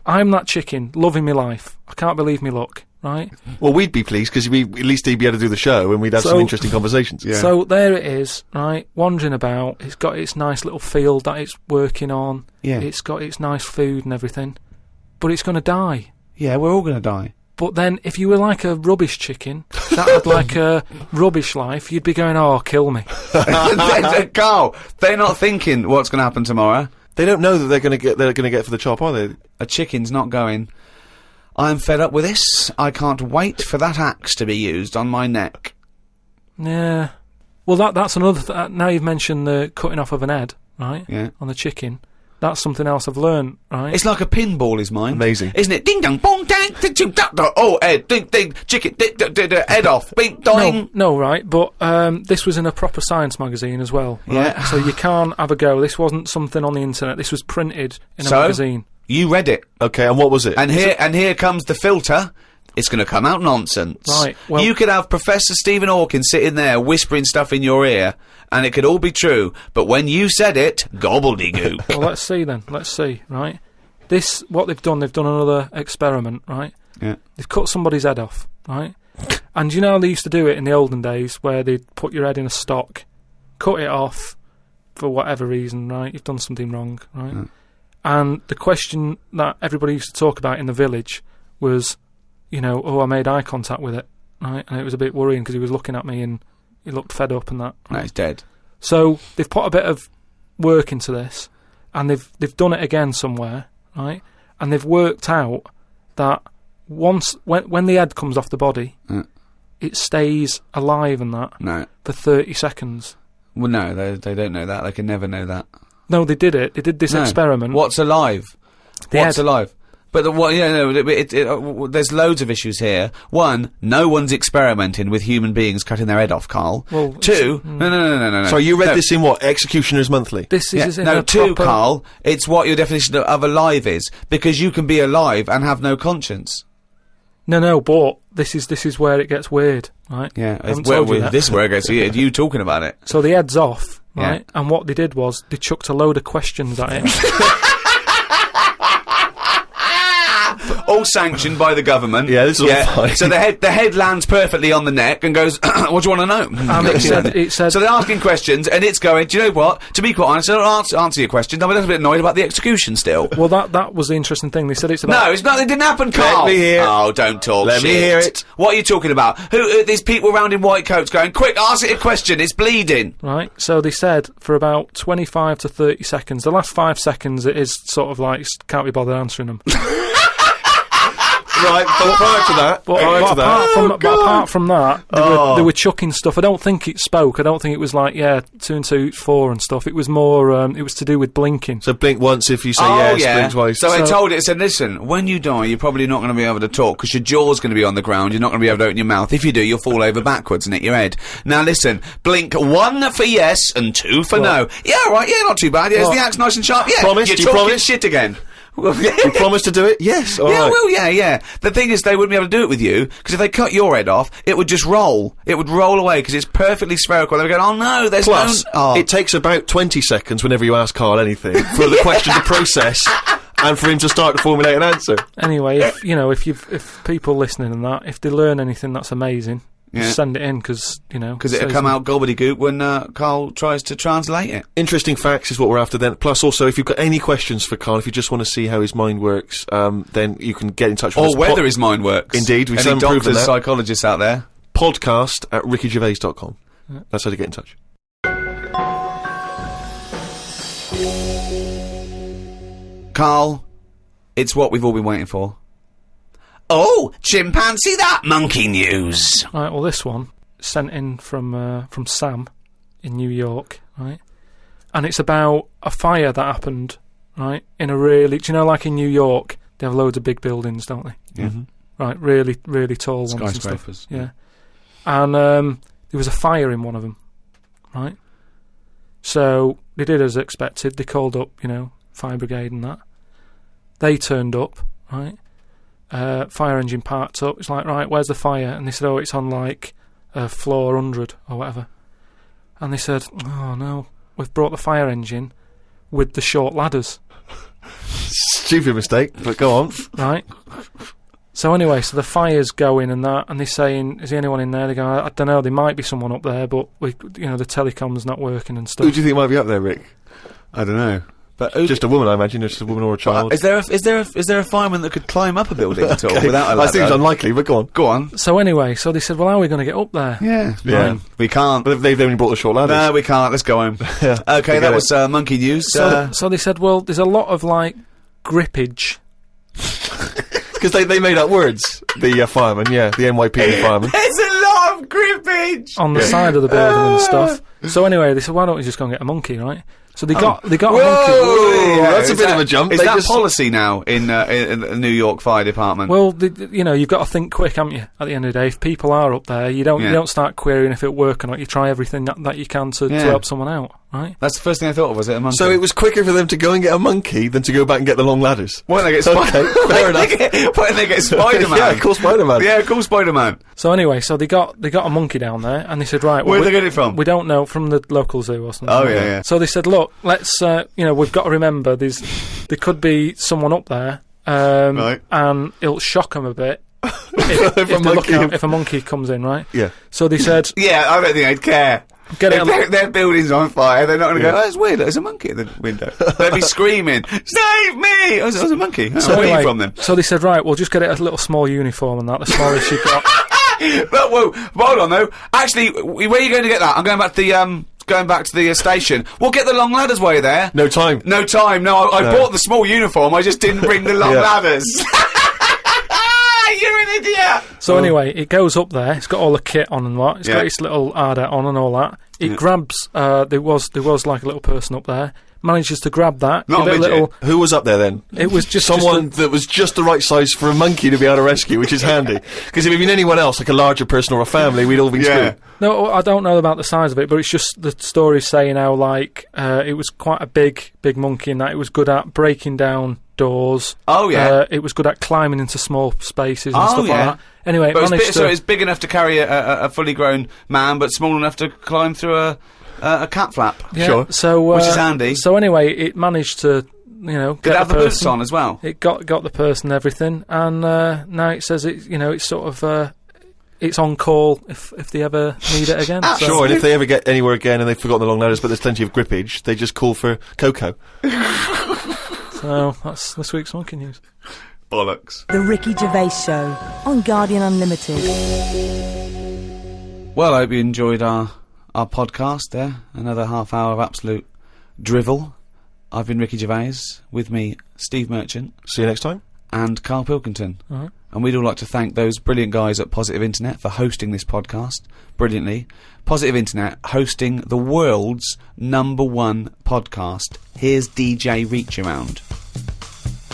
I'm that chicken, loving my life. I can't believe me luck, right? Well, we'd be pleased, because at least he'd be able to do the show, and we'd have some interesting conversations. Yeah. So there it is, right, wandering about. It's got its nice little field that it's working on. Yeah. It's got its nice food and everything. But it's going to die. Yeah, we're all going to die. But then, if you were like a rubbish chicken that had like a rubbish life, you'd be going, "Oh, kill me." Carl, they're not thinking what's going to happen tomorrow. They don't know that they're going to get for the chop, are they? A chicken's not going, I'm fed up with this. I can't wait for that axe to be used on my neck. Yeah. Well, that's another. Now you've mentioned the cutting off of an head, right? Yeah. On the chicken. That's something else I've learned, right? It's like a pinball, is mine. Amazing. Isn't it? Ding dong, bong, dang, ding, oh, head, ding, ding, chicken, head off, beep, doing. No, right, but this was in a proper science magazine as well, right? Yeah. So you can't have a go. This wasn't something on the internet. This was printed in a magazine. You read it. Okay, and what was it? And here comes the filter. It's going to come out nonsense. Right, well... You could have Professor Stephen Hawking sitting there whispering stuff in your ear, and it could all be true, but when you said it, gobbledygook. Well, let's see then. Let's see, right? What they've done another experiment, right? Yeah. They've cut somebody's head off, right? And you know how they used to do it in the olden days, where they'd put your head in a stock, cut it off, for whatever reason, right? You've done something wrong, right? And the question that everybody used to talk about in the village was, I made eye contact with it, right? And it was a bit worrying because he was looking at me and he looked fed up and that. No, he's dead. So they've put a bit of work into this, and they've done it again somewhere, right? And they've worked out that when the head comes off the body, it stays alive and that for 30 seconds. Well, no, they don't know that. They can never know that. No, they did it. They did this experiment. What's alive? What's alive? But there's loads of issues here. One, no one's experimenting with human beings cutting their head off, Carl. Well, two, no. So you read this in what? Executioner's Monthly? This is in a two, proper... Carl, it's what your definition of alive is, because you can be alive and have no conscience. No, but this is where it gets weird, right? Yeah, this is where it gets weird. You talking about it. So the head's off, right? And what they did was they chucked a load of questions at it. All sanctioned by the government. Yeah, this is all fine. So the head lands perfectly on the neck and goes, what do you want to know? And it said... So they're asking questions, and it's going, do you know what? To be quite honest, I don't answer your questions. I'm a little bit annoyed about the execution still. Well, that was the interesting thing. They said it's about... No, it's not. It didn't happen, Carl. Let me hear. Oh, don't talk Let shit. me hear it. What are you talking about? Who these people around in white coats going, quick, ask it a question. It's bleeding. Right. So they said for about 25 to 30 seconds. The last 5 seconds, it is sort of like, can't be bothered answering them. Right, but prior to that, apart from that, they were chucking stuff. I don't think it spoke. I don't think it was like, 2 and 2 is 4 and stuff. It was more, it was to do with blinking. So blink once if you say yes, blink twice. So I told it, said, listen, when you die, you're probably not going to be able to talk because your jaw's going to be on the ground. You're not going to be able to open your mouth. If you do, you'll fall over backwards and hit your head. Now listen, blink 1 for yes and 2 for no. Yeah, right, not too bad. Yeah, is the axe nice and sharp? Yeah, promise, you're talking shit again. You promise to do it? Yes. All right. Well, yeah. The thing is, they wouldn't be able to do it with you, because if they cut your head off, it would just roll. It would roll away, because it's perfectly spherical. They would go, oh no, there's Plus, it takes about 20 seconds whenever you ask Carl anything for the question to process and for him to start to formulate an answer. Anyway, if people listening and that, if they learn anything, that's amazing. Just send it in, because it'll come out gobbledygook when Carl tries to translate it. Interesting facts is what we're after then. Plus, also, if you've got any questions for Carl, if you just want to see how his mind works, then you can get in touch with us. Or whether his mind works. Indeed, we've any proven doctors, that. psychologists out there. Podcast at rickygervais.com. That's how to get in touch. Carl, it's what we've all been waiting for. Oh, chimpanzee that monkey news. Right, well, this one sent in from Sam in New York, right? And it's about a fire that happened, right? In a really, do you know, like in New York, they have loads of big buildings, don't they? Yeah. Right, really, really tall ones. Skyscrapers. And stuff. Yeah. And there was a fire in one of them, right? So they did as expected. They called up, fire brigade and that. They turned up, right? Fire engine parked up. It's like, right, where's the fire? And they said, oh, it's on like floor 100 or whatever. And they said, oh no, we've brought the fire engine with the short ladders. Stupid mistake, but go on. Right. So anyway, so the fire's going and that, and they're saying, is there anyone in there? They go, I don't know, there might be someone up there, but the telecom's not working and stuff. Who do you think might be up there, Rick? I don't know. But just a woman, I imagine. Just a woman or a child. Is there a fireman that could climb up a building at all without a ladder? That seems unlikely, but go on. Go on. So anyway, so they said, well, how are we going to get up there? Yeah. We can't. But they've only brought the short ladders. No, we can't. Let's go home. Okay, that was monkey news. So they said, well, there's a lot of like grippage. Because they made up words. The fireman, the NYPD fireman. There's a lot of grippage on the side of the building and stuff. So anyway, they said, why don't we just go and get a monkey, right? So they got a monkey. That's a bit of a jump. Is that policy now in the New York Fire Department? Well, you've got to think quick, haven't you? At the end of the day, if people are up there, you don't start querying if it works or not. You try everything that you can to help someone out, right? That's the first thing I thought of. Was it a monkey? So it was quicker for them to go and get a monkey than to go back and get the long ladders. Why don't they get fair enough. Why don't they get Spider-Man? Yeah, call Spider-Man. Yeah, call Spider-Man. So anyway, so they got a monkey down there, and they said, right, where did they get it from? We don't know, from the local zoo or something. Oh yeah. So they said, look, let's we've got to remember there could be someone up there, right, and it'll shock them a bit if a monkey comes in, right? Yeah. So they said, yeah, I don't think I'd care. Get it. If their building's on fire, they're not going to go, oh, it's weird, there's a monkey at the window. They'll be screaming, save me! Oh, there's a monkey. So Away anyway, from them. So they said, right, we'll just get it a little small uniform and that, the smallest you've got. But, whoa, hold on though. Actually, where are you going to get that? I'm going back to the station. We'll get the long ladders while you're there. No time. No, I bought the small uniform, I just didn't bring the long ladders. You're an idiot! So anyway, it goes up there, it's got all the kit on and what, it's got its little Arda on and all that. It grabs, there was like a little person up there, manages to grab that, Not give a it a midget. little... Who was up there then? It was just someone that was just the right size for a monkey to be able to rescue, which is handy. Because if it'd been anyone else, like a larger person or a family, we'd all been screwed. No, I don't know about the size of it, but it's just the story saying how, like, it was quite a big monkey in that it was good at breaking down doors. Oh, yeah. It was good at climbing into small spaces and stuff like that. Anyway, but so it's big enough to carry a fully grown man, but small enough to climb through a cat flap. Yeah, sure. So, which is handy. So anyway, it managed to, Did get it have the boots person. on as well? It got the person and everything, and now it says it's sort of it's on call if they ever need it again. Sure, and if they ever get anywhere again and they've forgotten the long ladders, but there's plenty of grippage, they just call for Coco. So that's this week's monkey news. Bollocks. The Ricky Gervais Show on Guardian Unlimited. Well, I hope you enjoyed our podcast there. Another half hour of absolute drivel. I've been Ricky Gervais. With me, Steve Merchant. See you next time. And Carl Pilkington. All right. And we'd all like to thank those brilliant guys at Positive Internet for hosting this podcast brilliantly. Positive Internet hosting the world's #1 podcast. Here's DJ Reach Around.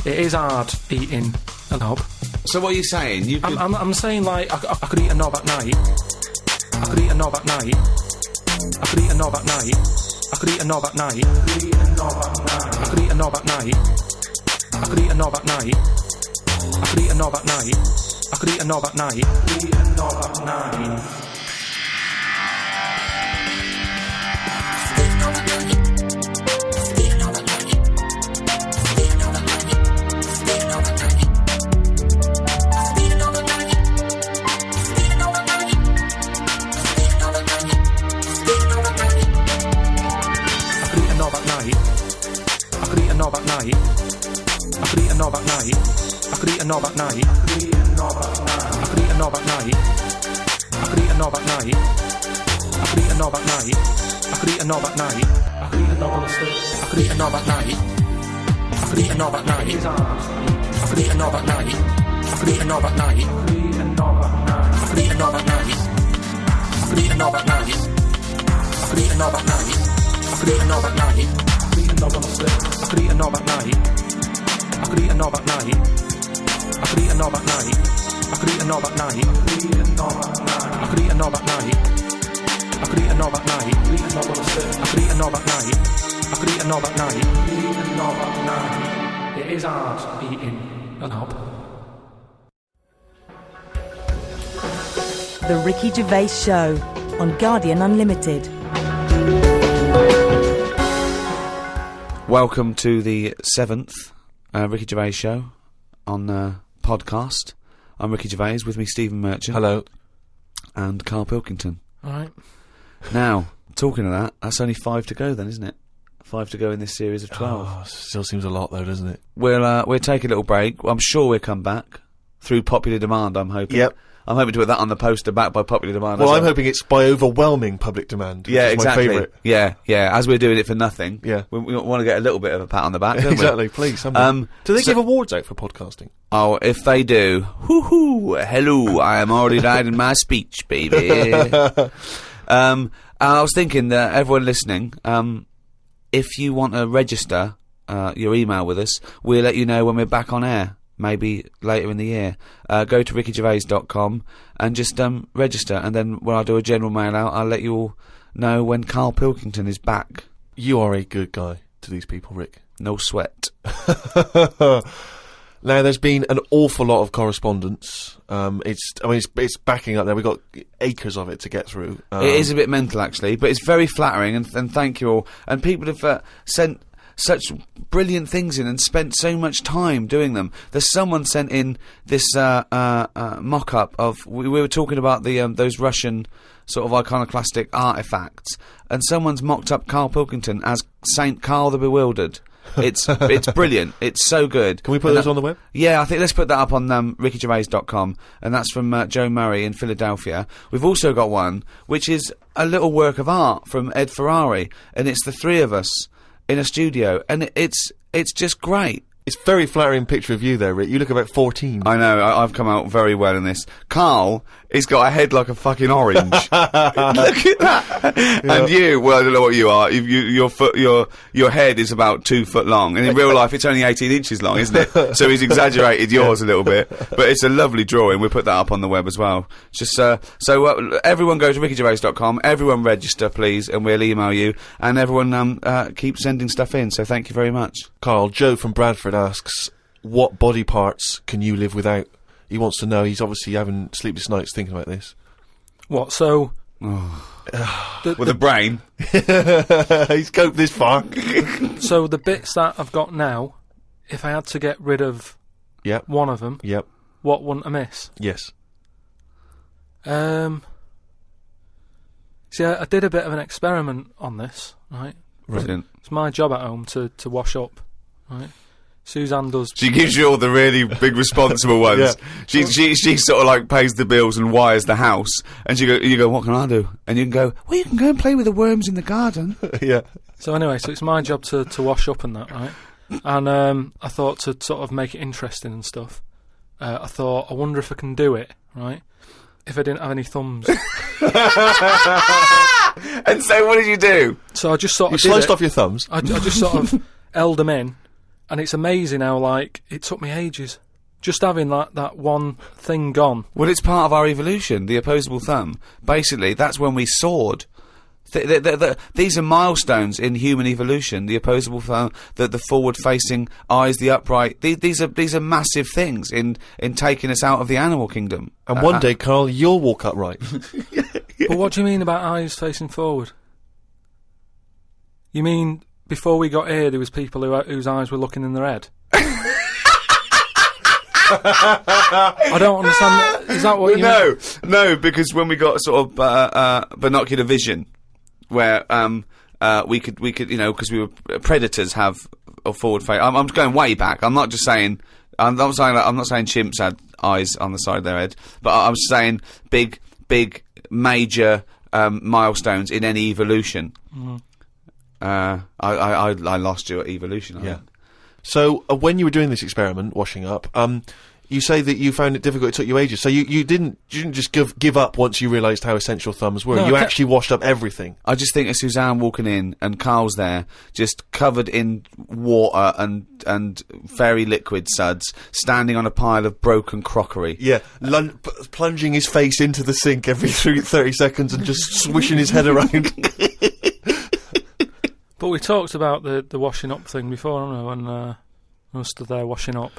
It is hard eating a knob. So what are you saying? You could... I'm saying, like, I could eat a knob at night. I could eat a knob at night. I could eat a knob at night. I could eat a knob at night. I could eat a knob at night. I could eat a knob at night. I could eat a knob at night. I could eat a knob at night. I could eat a knob at night. I could eat a knob at night. I could eat a knob at night. I could eat a knob at night. I could eat a knob at night. I could eat a knob at night. I could eat a knob at night. I could eat a knob at night. I could eat a knob at night. I could eat a knob on the stick. I could eat a knob at night. I could eat a knob at night. I could eat a knob at night. I could eat a knob at night. I could eat a knob at night. I could eat a knob at night. I could eat a knob at night. I could eat a knob at night. I could eat a knob at night. I could eat a knob on the slip. I could eat a knob at night. I could eat a knob at night. I could eat a knob at night. I could eat a knob at night. I could eat a knob at night. I could eat a knob at night. I could eat a knob at night. I could eat a knob on the slip. I could eat a knob at night. I could eat a knob at night. I could eat a knob at night. It is hard eating a knob. The Ricky Gervais Show on Guardian Unlimited. Welcome to the 7th Ricky Gervais Show on podcast. I'm Ricky Gervais, with me Stephen Merchant. Hello. And Carl Pilkington. Alright. Now, talking of that, that's only 5 to go then, isn't it? 5 to go in this series of 12. Oh, still seems a lot though, doesn't it? We'll take a little break. I'm sure we'll come back through popular demand, I'm hoping. Yep. I'm hoping to put that on the poster, back by popular demand. Well, I'm hoping it's by overwhelming public demand. Yeah, which is exactly. my favourite. Yeah. As we're doing it for nothing. Yeah. We want to get a little bit of a pat on the back, don't Exactly, we? please. Do they give awards out for podcasting? Oh, if they do, hoo-hoo, hello, I am already writing my speech, baby. I was thinking that everyone listening, if you want to register your email with us, we'll let you know when we're back on air. Maybe later in the year. Go to rickygervais.com and just register, and then when I do a general mail out, I'll let you all know when Carl Pilkington is back. You are a good guy to these people, Rick. No sweat. Now, there's been an awful lot of correspondence. It's backing up there. We've got acres of it to get through. It is a bit mental, actually, but it's very flattering, and thank you all. And people have sent such brilliant things in and spent so much time doing them. There's someone sent in this mock-up of... We were talking about the those Russian sort of iconoclastic artefacts, and someone's mocked up Carl Pilkington as Saint Carl the Bewildered. It's brilliant. It's so good. Can we put those on the web? Yeah, I think let's put that up on rickygervais.com, and that's from Joe Murray in Philadelphia. We've also got one which is a little work of art from Ed Ferrari, and it's the three of us in a studio, and it's just great. It's a very flattering picture of you there, Rick. You look about 14. I know, I've come out very well in this. Carl, he's got a head like a fucking orange. Look at that. Yeah. And you, well, I don't know what you are. Your head is about 2 foot long, and in real life it's only 18 inches long, isn't it? So he's exaggerated yours a little bit, but it's a lovely drawing. We'll put that up on the web as well. Just everyone go to rickygervais.com. Everyone register, please, and we'll email you. And everyone keep sending stuff in. So thank you very much. Carl, Joe from Bradford asks, what body parts can you live without? He wants to know. He's obviously having sleepless nights thinking about this. What, so... With a brain. He's coped this far. So the bits that I've got now, if I had to get rid of one of them, what wouldn't I miss? Yes. See, I did a bit of an experiment on this, right? Brilliant. It's my job at home to wash up, right? Suzanne does... She gives you all the really big responsible ones. Yeah. She sort of like pays the bills and wires the house, and you go, what can I do? And you can go, well, you can go and play with the worms in the garden. Yeah. So anyway, so it's my job to wash up and that, right? And I thought to sort of make it interesting and stuff, I thought, I wonder if I can do it, right? If I didn't have any thumbs. And so what did you do? So I just sort of sliced off your thumbs? I just sort of held them in. And it's amazing how, like, it took me ages. Just having that one thing gone. Well, it's part of our evolution, the opposable thumb. Basically, that's when we soared. These are milestones in human evolution. The opposable thumb, the forward-facing eyes, the upright. These are massive things in taking us out of the animal kingdom. And one day, Carl, you'll walk upright. But what do you mean about eyes facing forward? You mean... Before we got here, there was people whose eyes were looking in their head. I don't understand. Is that what you mean? No, because when we got sort of binocular vision, where we could, because we were predators have a forward face. I'm going way back. I'm not just saying. I'm not saying chimps had eyes on the side of their head, but I'm saying big, major milestones in any evolution. Mm. I lost you at evolution. Yeah. So when you were doing this experiment, washing up, you say that you found it difficult. It took you ages. So you didn't just give up once you realised how essential thumbs were. No, you actually washed up everything. I just think of Suzanne walking in and Carl's there, just covered in water and fairy liquid suds, standing on a pile of broken crockery. Yeah, plunging his face into the sink every 30 seconds and just swishing his head around. But we talked about the washing up thing before, haven't we, when I was stood there washing up.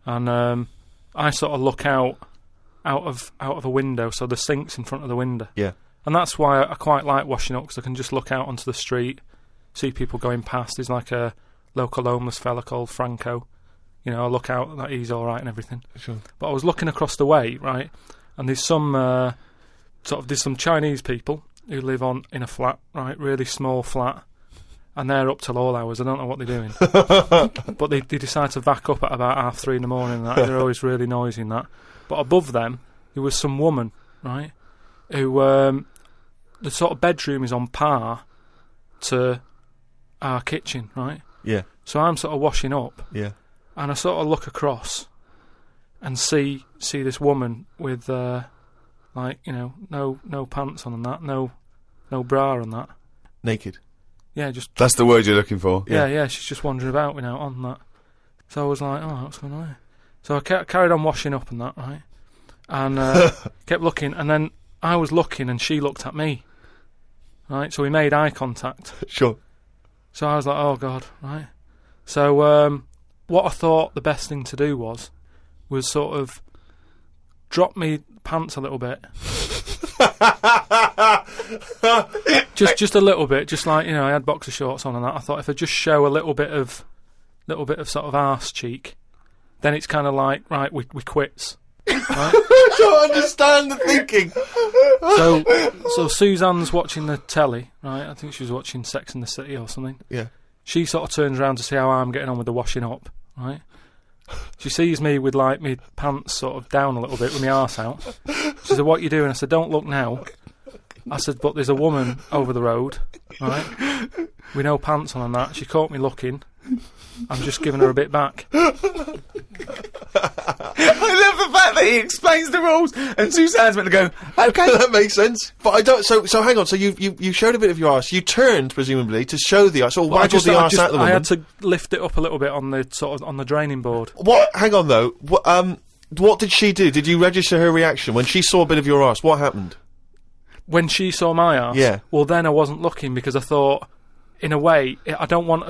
And I sort of look out of a window, so the sink's in front of the window. Yeah. And that's why I quite like washing up, because I can just look out onto the street, see people going past. There's like a local homeless fella called Franco. You know, I look out, that he's all right and everything. Sure. But I was looking across the way, right, and there's some some Chinese people who live in a flat, right, really small flat. And they're up till all hours. I don't know what they're doing. But they decide to back up at about 3:30 in the morning. And they're always really noisy and that. But above them, there was some woman, right, who, the sort of bedroom is on par to our kitchen, right? Yeah. So I'm sort of washing up. Yeah. And I sort of look across and see this woman with, no pants on and that, no bra and that. Naked. Yeah, just... That's the word you're looking for. Yeah, she's just wandering about, on that. So I was like, oh, what's going on here? So I carried on washing up and that, right? And kept looking, and then I was looking and she looked at me. Right, so we made eye contact. Sure. So I was like, oh, God, right? So what I thought the best thing to do was sort of drop me pants a little bit. just a little bit, just like, you know, I had boxer shorts on and that. I thought if I just show a little bit of sort of arse cheek, then it's kind of like, right, we quits. Right? I don't understand the thinking. So Suzanne's watching the telly, right? I think she was watching Sex and the City or something. Yeah. She sort of turns around to see how I'm getting on with the washing up, right? She sees me with, like, my pants sort of down a little bit with my arse out. She said, "What you doing?" I said, "Don't look now." I said, "But there's a woman over the road, right, with no pants on and that." She caught me looking. I'm just giving her a bit back. I love the fact that he explains the rules, and Suzanne's meant to go, "Okay." That makes sense. But I don't. So hang on. So you showed a bit of your arse. You turned presumably to show the arse, or waggled the arse at the woman. I had to lift it up a little bit on the sort of on the draining board. What? Hang on though. What did she do? Did you register her reaction when she saw a bit of your arse? What happened? When she saw my arse, yeah. Well, then I wasn't looking because I thought, in a way, I don't want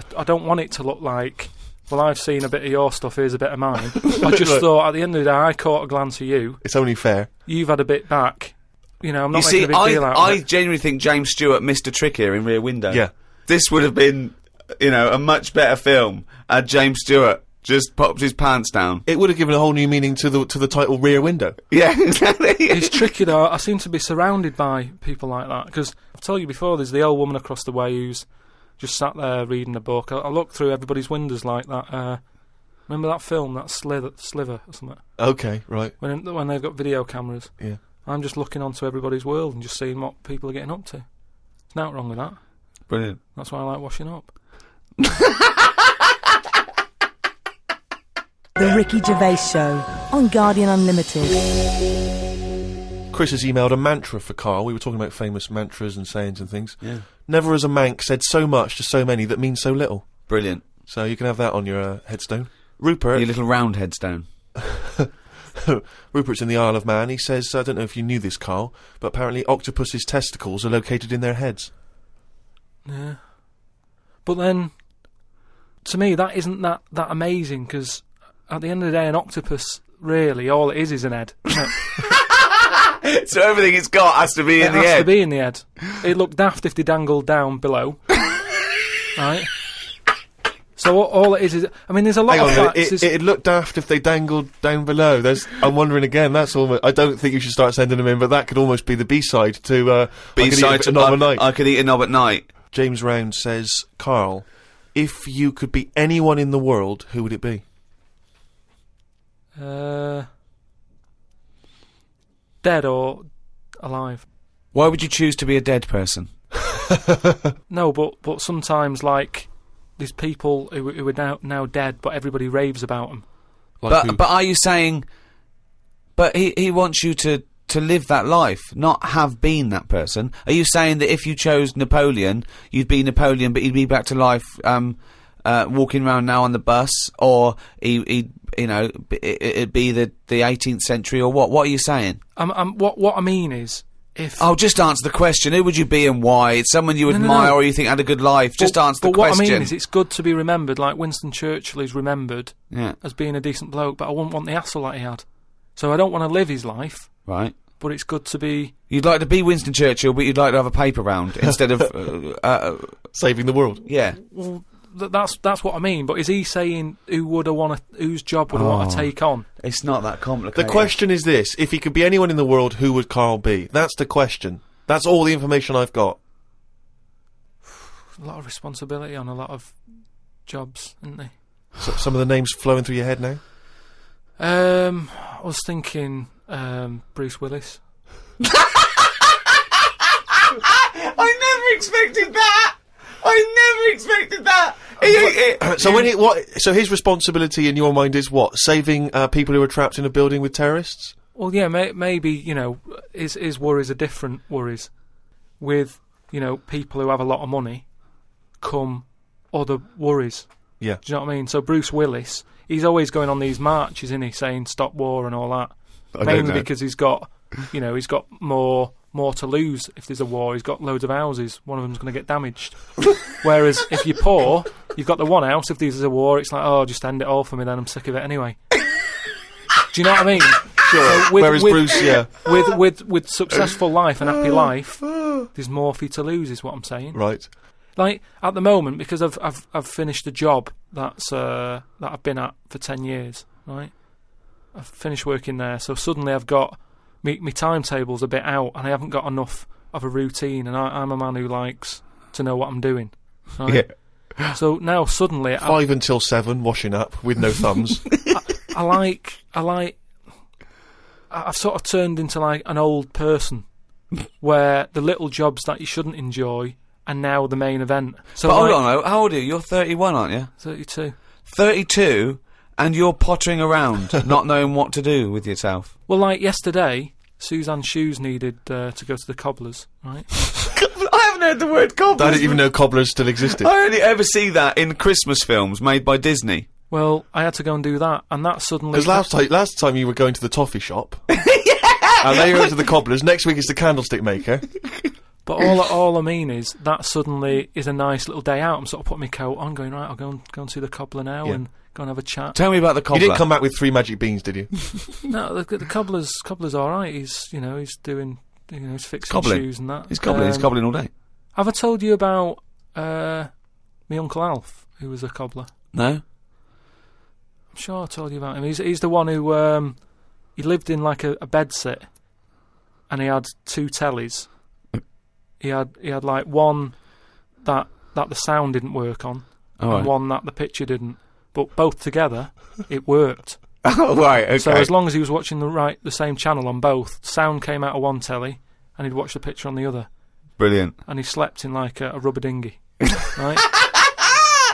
it to look like, well, I've seen a bit of your stuff, here's a bit of mine. I just thought, at the end of the day, I caught a glance of you. It's only fair. You've had a bit back. You know, I'm not making a big deal out of it. I genuinely think James Stewart missed a trick here in Rear Window. Yeah. This would have been, you know, a much better film had James Stewart just popped his pants down. It would have given a whole new meaning to the title Rear Window. Yeah, exactly. It's tricky though. I seem to be surrounded by people like that because I've told you before. There's the old woman across the way who's just sat there reading a book. I look through everybody's windows like that. Remember that film, that Sliver or something? Okay, right. When they've got video cameras. Yeah. I'm just looking onto everybody's world and just seeing what people are getting up to. There's nothing wrong with that. Brilliant. That's why I like washing up. The Ricky Gervais Show on Guardian Unlimited. Chris has emailed a mantra for Carl. We were talking about famous mantras and sayings and things. Yeah. Never as a mank said so much to so many that means so little. Brilliant. So you can have that on your headstone. Rupert. Your little round headstone. Rupert's in the Isle of Man. He says, I don't know if you knew this, Carl, but apparently octopus's testicles are located in their heads. Yeah. But then, to me, that isn't that amazing, because at the end of the day, an octopus, really, all it is an head. So everything it's got has to be in the head? It has to be in the head. It'd look daft if they dangled down below. Right? So all it is... I mean, there's a lot of facts... It'd look daft if they dangled down below. I'm wondering again, that's almost... I don't think you should start sending them in, but that could almost be the B-side to... B-side to Knob at Night. I could eat a knob at night. James Round says, Carl, if you could be anyone in the world, who would it be? Dead or alive? Why would you choose to be a dead person? No, but sometimes, like, there's people who are now dead, but everybody raves about them. But are you saying... But he wants you to live that life, not have been that person. Are you saying that if you chose Napoleon, you'd be Napoleon, but he'd be back to life, walking around now on the bus, or it'd be the 18th century, or what? What are you saying? What I mean is, if... Oh, just answer the question. Who would you be and why? It's someone you admire or you think had a good life. Just answer the question. But what I mean is, it's good to be remembered, like Winston Churchill is remembered as being a decent bloke, but I wouldn't want the hassle that he had. So I don't want to live his life. Right. But it's good to be... You'd like to be Winston Churchill, but you'd like to have a paper round instead of... saving the world. Yeah. Well, that's what I mean, but is he saying whose job would I want to take on? It's not that complicated. The question is this: if he could be anyone in the world, who would Carl be? That's the question. That's all the information I've got. A lot of responsibility on a lot of jobs, isn't there? So, some of the names flowing through your head now? I was thinking Bruce Willis. I never expected that! So his responsibility in your mind is what? Saving people who are trapped in a building with terrorists? Well, yeah, maybe, his worries are different worries. With, people who have a lot of money come other worries. Yeah. Do you know what I mean? So Bruce Willis, he's always going on these marches, isn't he, saying stop war and all that. Mainly because he's got more to lose if there's a war. He's got loads of houses. One of them's going to get damaged. Whereas if you're poor, you've got the one house. If there's a war, it's like, oh, just end it all for me then. I'm sick of it anyway. Do you know what I mean? Sure. So with successful life and happy life, There's more for you to lose, is what I'm saying. Right. Like at the moment, because I've finished a job that I've been at for 10 years. Right. I've finished working there, so suddenly I've got my timetable's a bit out, and I haven't got enough of a routine. And I'm a man who likes to know what I'm doing. Right? Yeah. So now suddenly 5 until 7, washing up with no thumbs. I've sort of turned into like an old person, where the little jobs that you shouldn't enjoy are now the main event. So but hold on, how old are you? You're 31, aren't you? 32. 32, and you're pottering around, not knowing what to do with yourself. Well, like yesterday, Suzanne's shoes needed to go to the cobblers, right? I haven't heard the word cobblers. I didn't even know cobblers still existed. I only ever see that in Christmas films made by Disney. Well, I had to go and do that, and that suddenly... Because last time you were going to the toffee shop, and now you're going to the cobblers. Next week it's the candlestick maker. But all I mean is that suddenly is a nice little day out. I'm sort of putting my coat on, going, right, I'll go and see the cobbler now and go and have a chat. Tell me about the cobbler. You didn't come back with 3 magic beans, did you? No, the cobbler's all right. He's doing, he's fixing cobbling. Shoes and that. He's cobbling all day. Have I told you about my Uncle Alf, who was a cobbler? No. I'm sure I told you about him. He's the one who he lived in like a bedsit, and he had 2 tellies. He had like one that the sound didn't work on, and one that the picture didn't. But both together, it worked. Oh right, okay. So as long as he was watching the same channel on both, sound came out of one telly, and he'd watch the picture on the other. Brilliant. And he slept in like a rubber dinghy, right?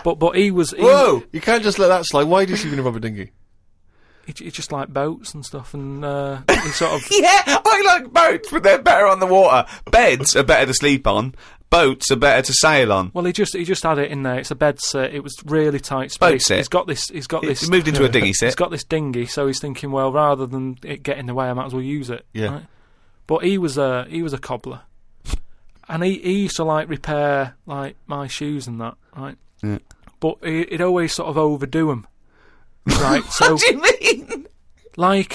But he was... Whoa! You can't just let that slide. Why did he sleep in a rubber dinghy? He just liked boats and stuff, and he sort of... Yeah, I like boats, but they're better on the water. Beds are better to sleep on. Boats are better to sail on. Well, he just had it in there. It's a bed sit. It was really tight space. Boat sit. He's got this. He moved into a dinghy sit. He's got this dinghy, so he's thinking, well, rather than it get in the way, I might as well use it. Yeah. Right? But he was a cobbler, and he used to like repair like my shoes and that, right? Yeah. But he'd always sort of overdo them. Right, so what do you mean? Like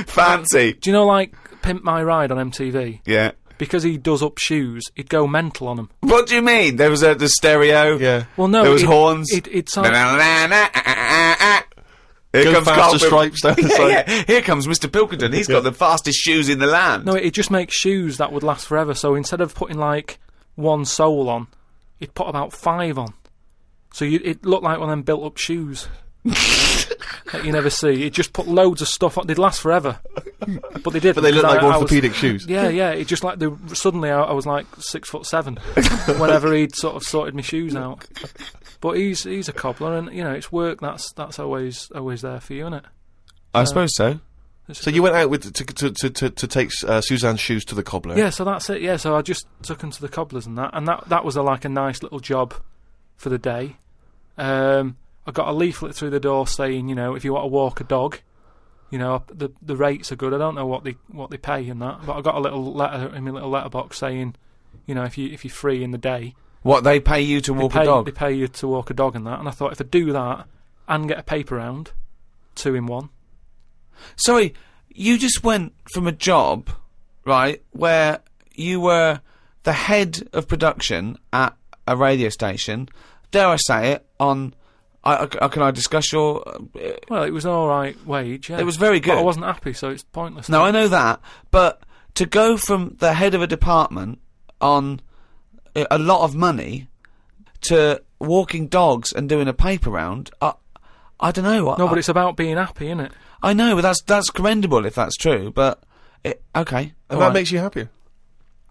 fancy. Do you know like Pimp My Ride on MTV? Yeah. Because he does up shoes, he'd go mental on them. What do you mean? There was the stereo. Yeah. Well, no, there was horns. It sounded... Here comes faster stripes down the side. Yeah. Here comes Mr. Pilkington. He's got the fastest shoes in the land. No, it just makes shoes that would last forever. So instead of putting like 1 sole on, he'd put about 5 on. So it looked like one of them built-up shoes that you never see. It just put loads of stuff on. They'd last forever, but they didn't. But they look like orthopaedic shoes. Yeah. It just like suddenly I was like 6'7" whenever he'd sort of sorted my shoes out. But he's a cobbler, and it's work that's always there for you, isn't it? I suppose so. So you went out with to take Suzanne's shoes to the cobbler. Yeah, so that's it. Yeah, so I just took him to the cobblers and that was like a nice little job for the day. I got a leaflet through the door saying, if you want to walk a dog, the rates are good. I don't know what they pay and that, but I got a little letter in my little letterbox saying, if you're free in the day. What, they pay you to walk a dog? They pay you to walk a dog and that. And I thought if I do that and get a paper round, 2 in 1. Sorry, you just went from a job, right, where you were the head of production at a radio station, dare I say it, on... can I discuss your... well, it was an alright wage, yeah. It was very good. But I wasn't happy, so it's pointless. No, I know that, but to go from the head of a department on a lot of money to walking dogs and doing a paper round, I don't know. No, but it's about being happy, isn't it? I know, but that's commendable if that's true, but... okay. And that makes you happier?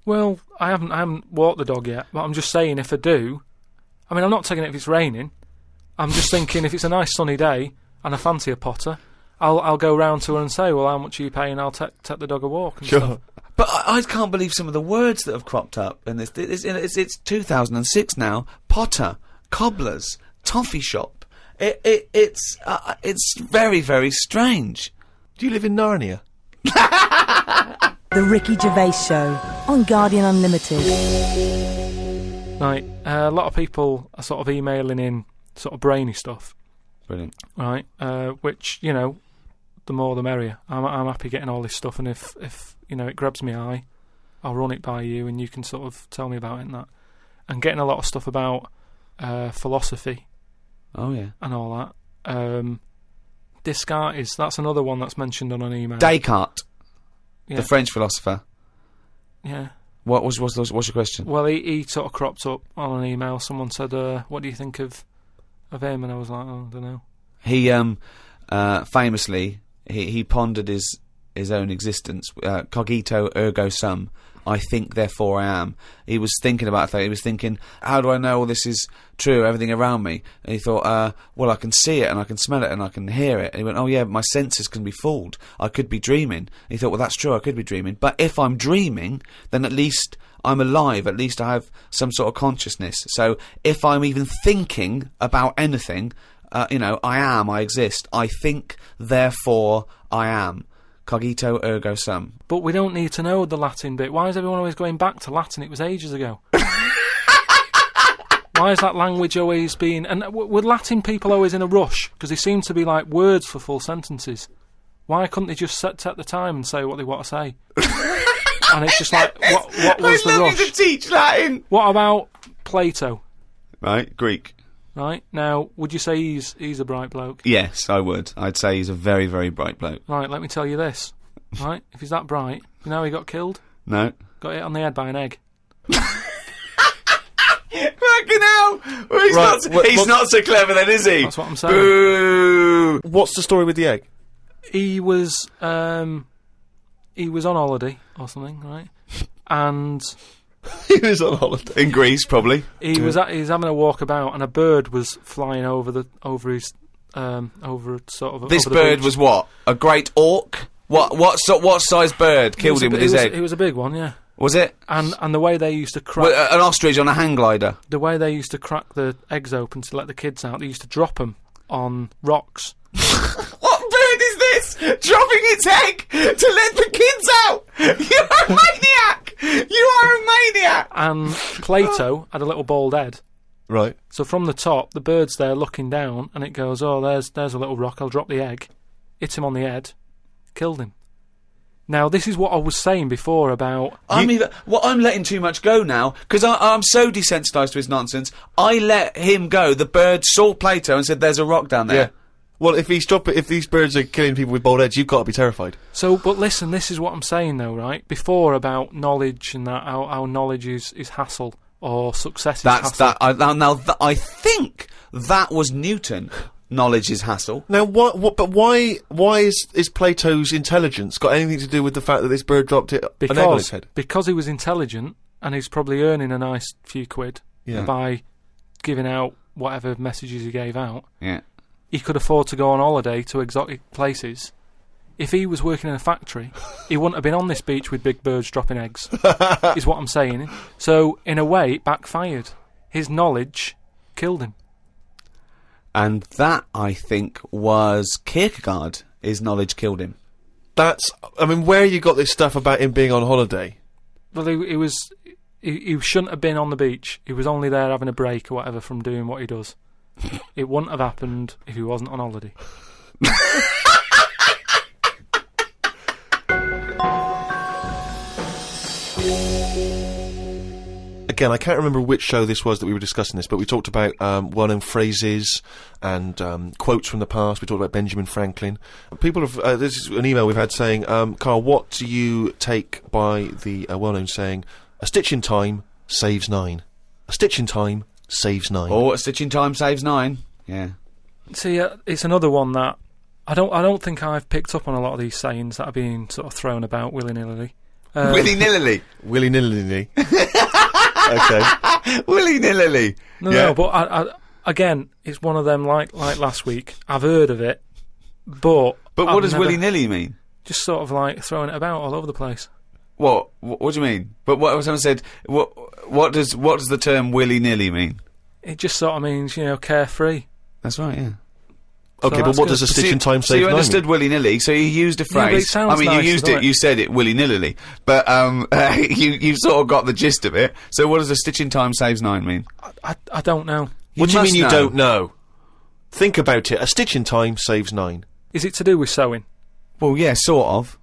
Well, I haven't walked the dog yet, but I'm just saying if I do... I mean, I'm not taking it if it's raining. I'm just thinking if it's a nice sunny day and I fancy a potter, I'll go round to her and say, well, how much are you paying? I'll take the dog a walk and stuff. But I can't believe some of the words that have cropped up in this. It's 2006 now. Potter, cobblers, toffee shop. It's very, very strange. Do you live in Narnia? The Ricky Gervais Show on Guardian Unlimited. Right, a lot of people are sort of emailing in sort of brainy stuff. Brilliant. Right, which, the more the merrier. I'm happy getting all this stuff, and if it grabs my eye, I'll run it by you, and you can sort of tell me about it and that. And getting a lot of stuff about philosophy. Oh yeah. And all that. Descartes, that's another one that's mentioned on an email. Descartes, yeah. the French philosopher. Yeah. What's your question? Well, he sort of cropped up on an email. Someone said, "What do you think of him?" And I was like, "Oh, I don't know." He famously he pondered his own existence. Cogito ergo sum. I think, therefore I am. He was thinking about that. He was thinking, how do I know all this is true, everything around me? And he thought, well, I can see it, and I can smell it, and I can hear it. And he went, oh yeah, my senses can be fooled. I could be dreaming. And he thought, well, that's true, I could be dreaming. But if I'm dreaming, then at least I'm alive. At least I have some sort of consciousness. So if I'm even thinking about anything, I exist. I think, therefore I am. Cogito ergo sum. But we don't need to know the Latin bit. Why is everyone always going back to Latin? It was ages ago. Why is that language always being... And were Latin people always in a rush? Because they seem to be like words for full sentences. Why couldn't they just take the time and say what they want to say? And it's just like, what was the rush? I love you to teach Latin! What about Plato? Right, Greek. Right, now, would you say he's a bright bloke? Yes, I would. I'd say he's a very, very bright bloke. Right, let me tell you this. Right, if he's that bright, you know how he got killed? No. Got hit on the head by an egg. Fucking hell! Well, he's not so clever then, is he? That's what I'm saying. Boo! What's the story with the egg? He was on holiday or something, right? And... He was on holiday in Greece, probably. He was having a walk about, and a bird was flying over his sort of. This over bird beach. was what? A great auk? What size bird killed him with his egg? It was a big one, yeah. Was it? And the way they used to crack an ostrich on a hang glider. The way they used to crack the eggs open to let the kids out, they used to drop them on rocks. What bird is this? Dropping its egg to let the kids out? You're a maniac! You are a maniac! And Plato had a little bald head. Right. So from the top, the bird's there looking down, and it goes, oh, there's a little rock, I'll drop the egg. Hit him on the head. Killed him. Now, this is what I was saying before about... I'm letting too much go now, because I'm so desensitised to his nonsense. I let him go. The bird saw Plato and said, there's a rock down there. Yeah. Well, if these birds are killing people with bald heads, you've got to be terrified. So, but listen, this is what I'm saying though, right? Before about knowledge and that, how knowledge is hassle or success is hassle. I think that was Newton. Knowledge is hassle. Now, why is Plato's intelligence got anything to do with the fact that this bird dropped an egg on his head? Because he was intelligent and he's probably earning a nice few quid by giving out whatever messages he gave out. Yeah. He could afford to go on holiday to exotic places. If he was working in a factory, he wouldn't have been on this beach with big birds dropping eggs, is what I'm saying. So, in a way, it backfired. His knowledge killed him. And that, I think, was Kierkegaard. His knowledge killed him. Where you got this stuff about him being on holiday? Well, he shouldn't have been on the beach. He was only there having a break or whatever from doing what he does. It wouldn't have happened if he wasn't on holiday. Again, I can't remember which show this was that we were discussing this, but we talked about well-known phrases and quotes from the past. We talked about Benjamin Franklin. People have... this is an email we've had saying, Carl, what do you take by the well-known saying, a stitch in time saves 9? A stitch in time saves 9. Oh, a stitch in time saves 9. Yeah. See, it's another one that I don't think I've picked up on a lot of these sayings that are being sort of thrown about willy-nilly. Willy-nilly? Willy-nilly. Okay. Willy-nilly. No, but I, again, it's one of them like last week. I've heard of it, but what does willy-nilly mean? Just sort of like throwing it about all over the place. What do you mean? But what someone said, what does the term willy-nilly mean? It just sort of means, carefree. That's right, yeah. Okay, so but what does a stitch in time save 9 So you understood willy-nilly, so you used a phrase. Yeah, but it sounds nice, you said it willy-nilly, but you sort of got the gist of it. So what does a stitch in time saves 9 mean? I don't know. What do you mean you don't know? Think about it. A stitch in time saves 9. Is it to do with sewing? Well, yeah, sort of.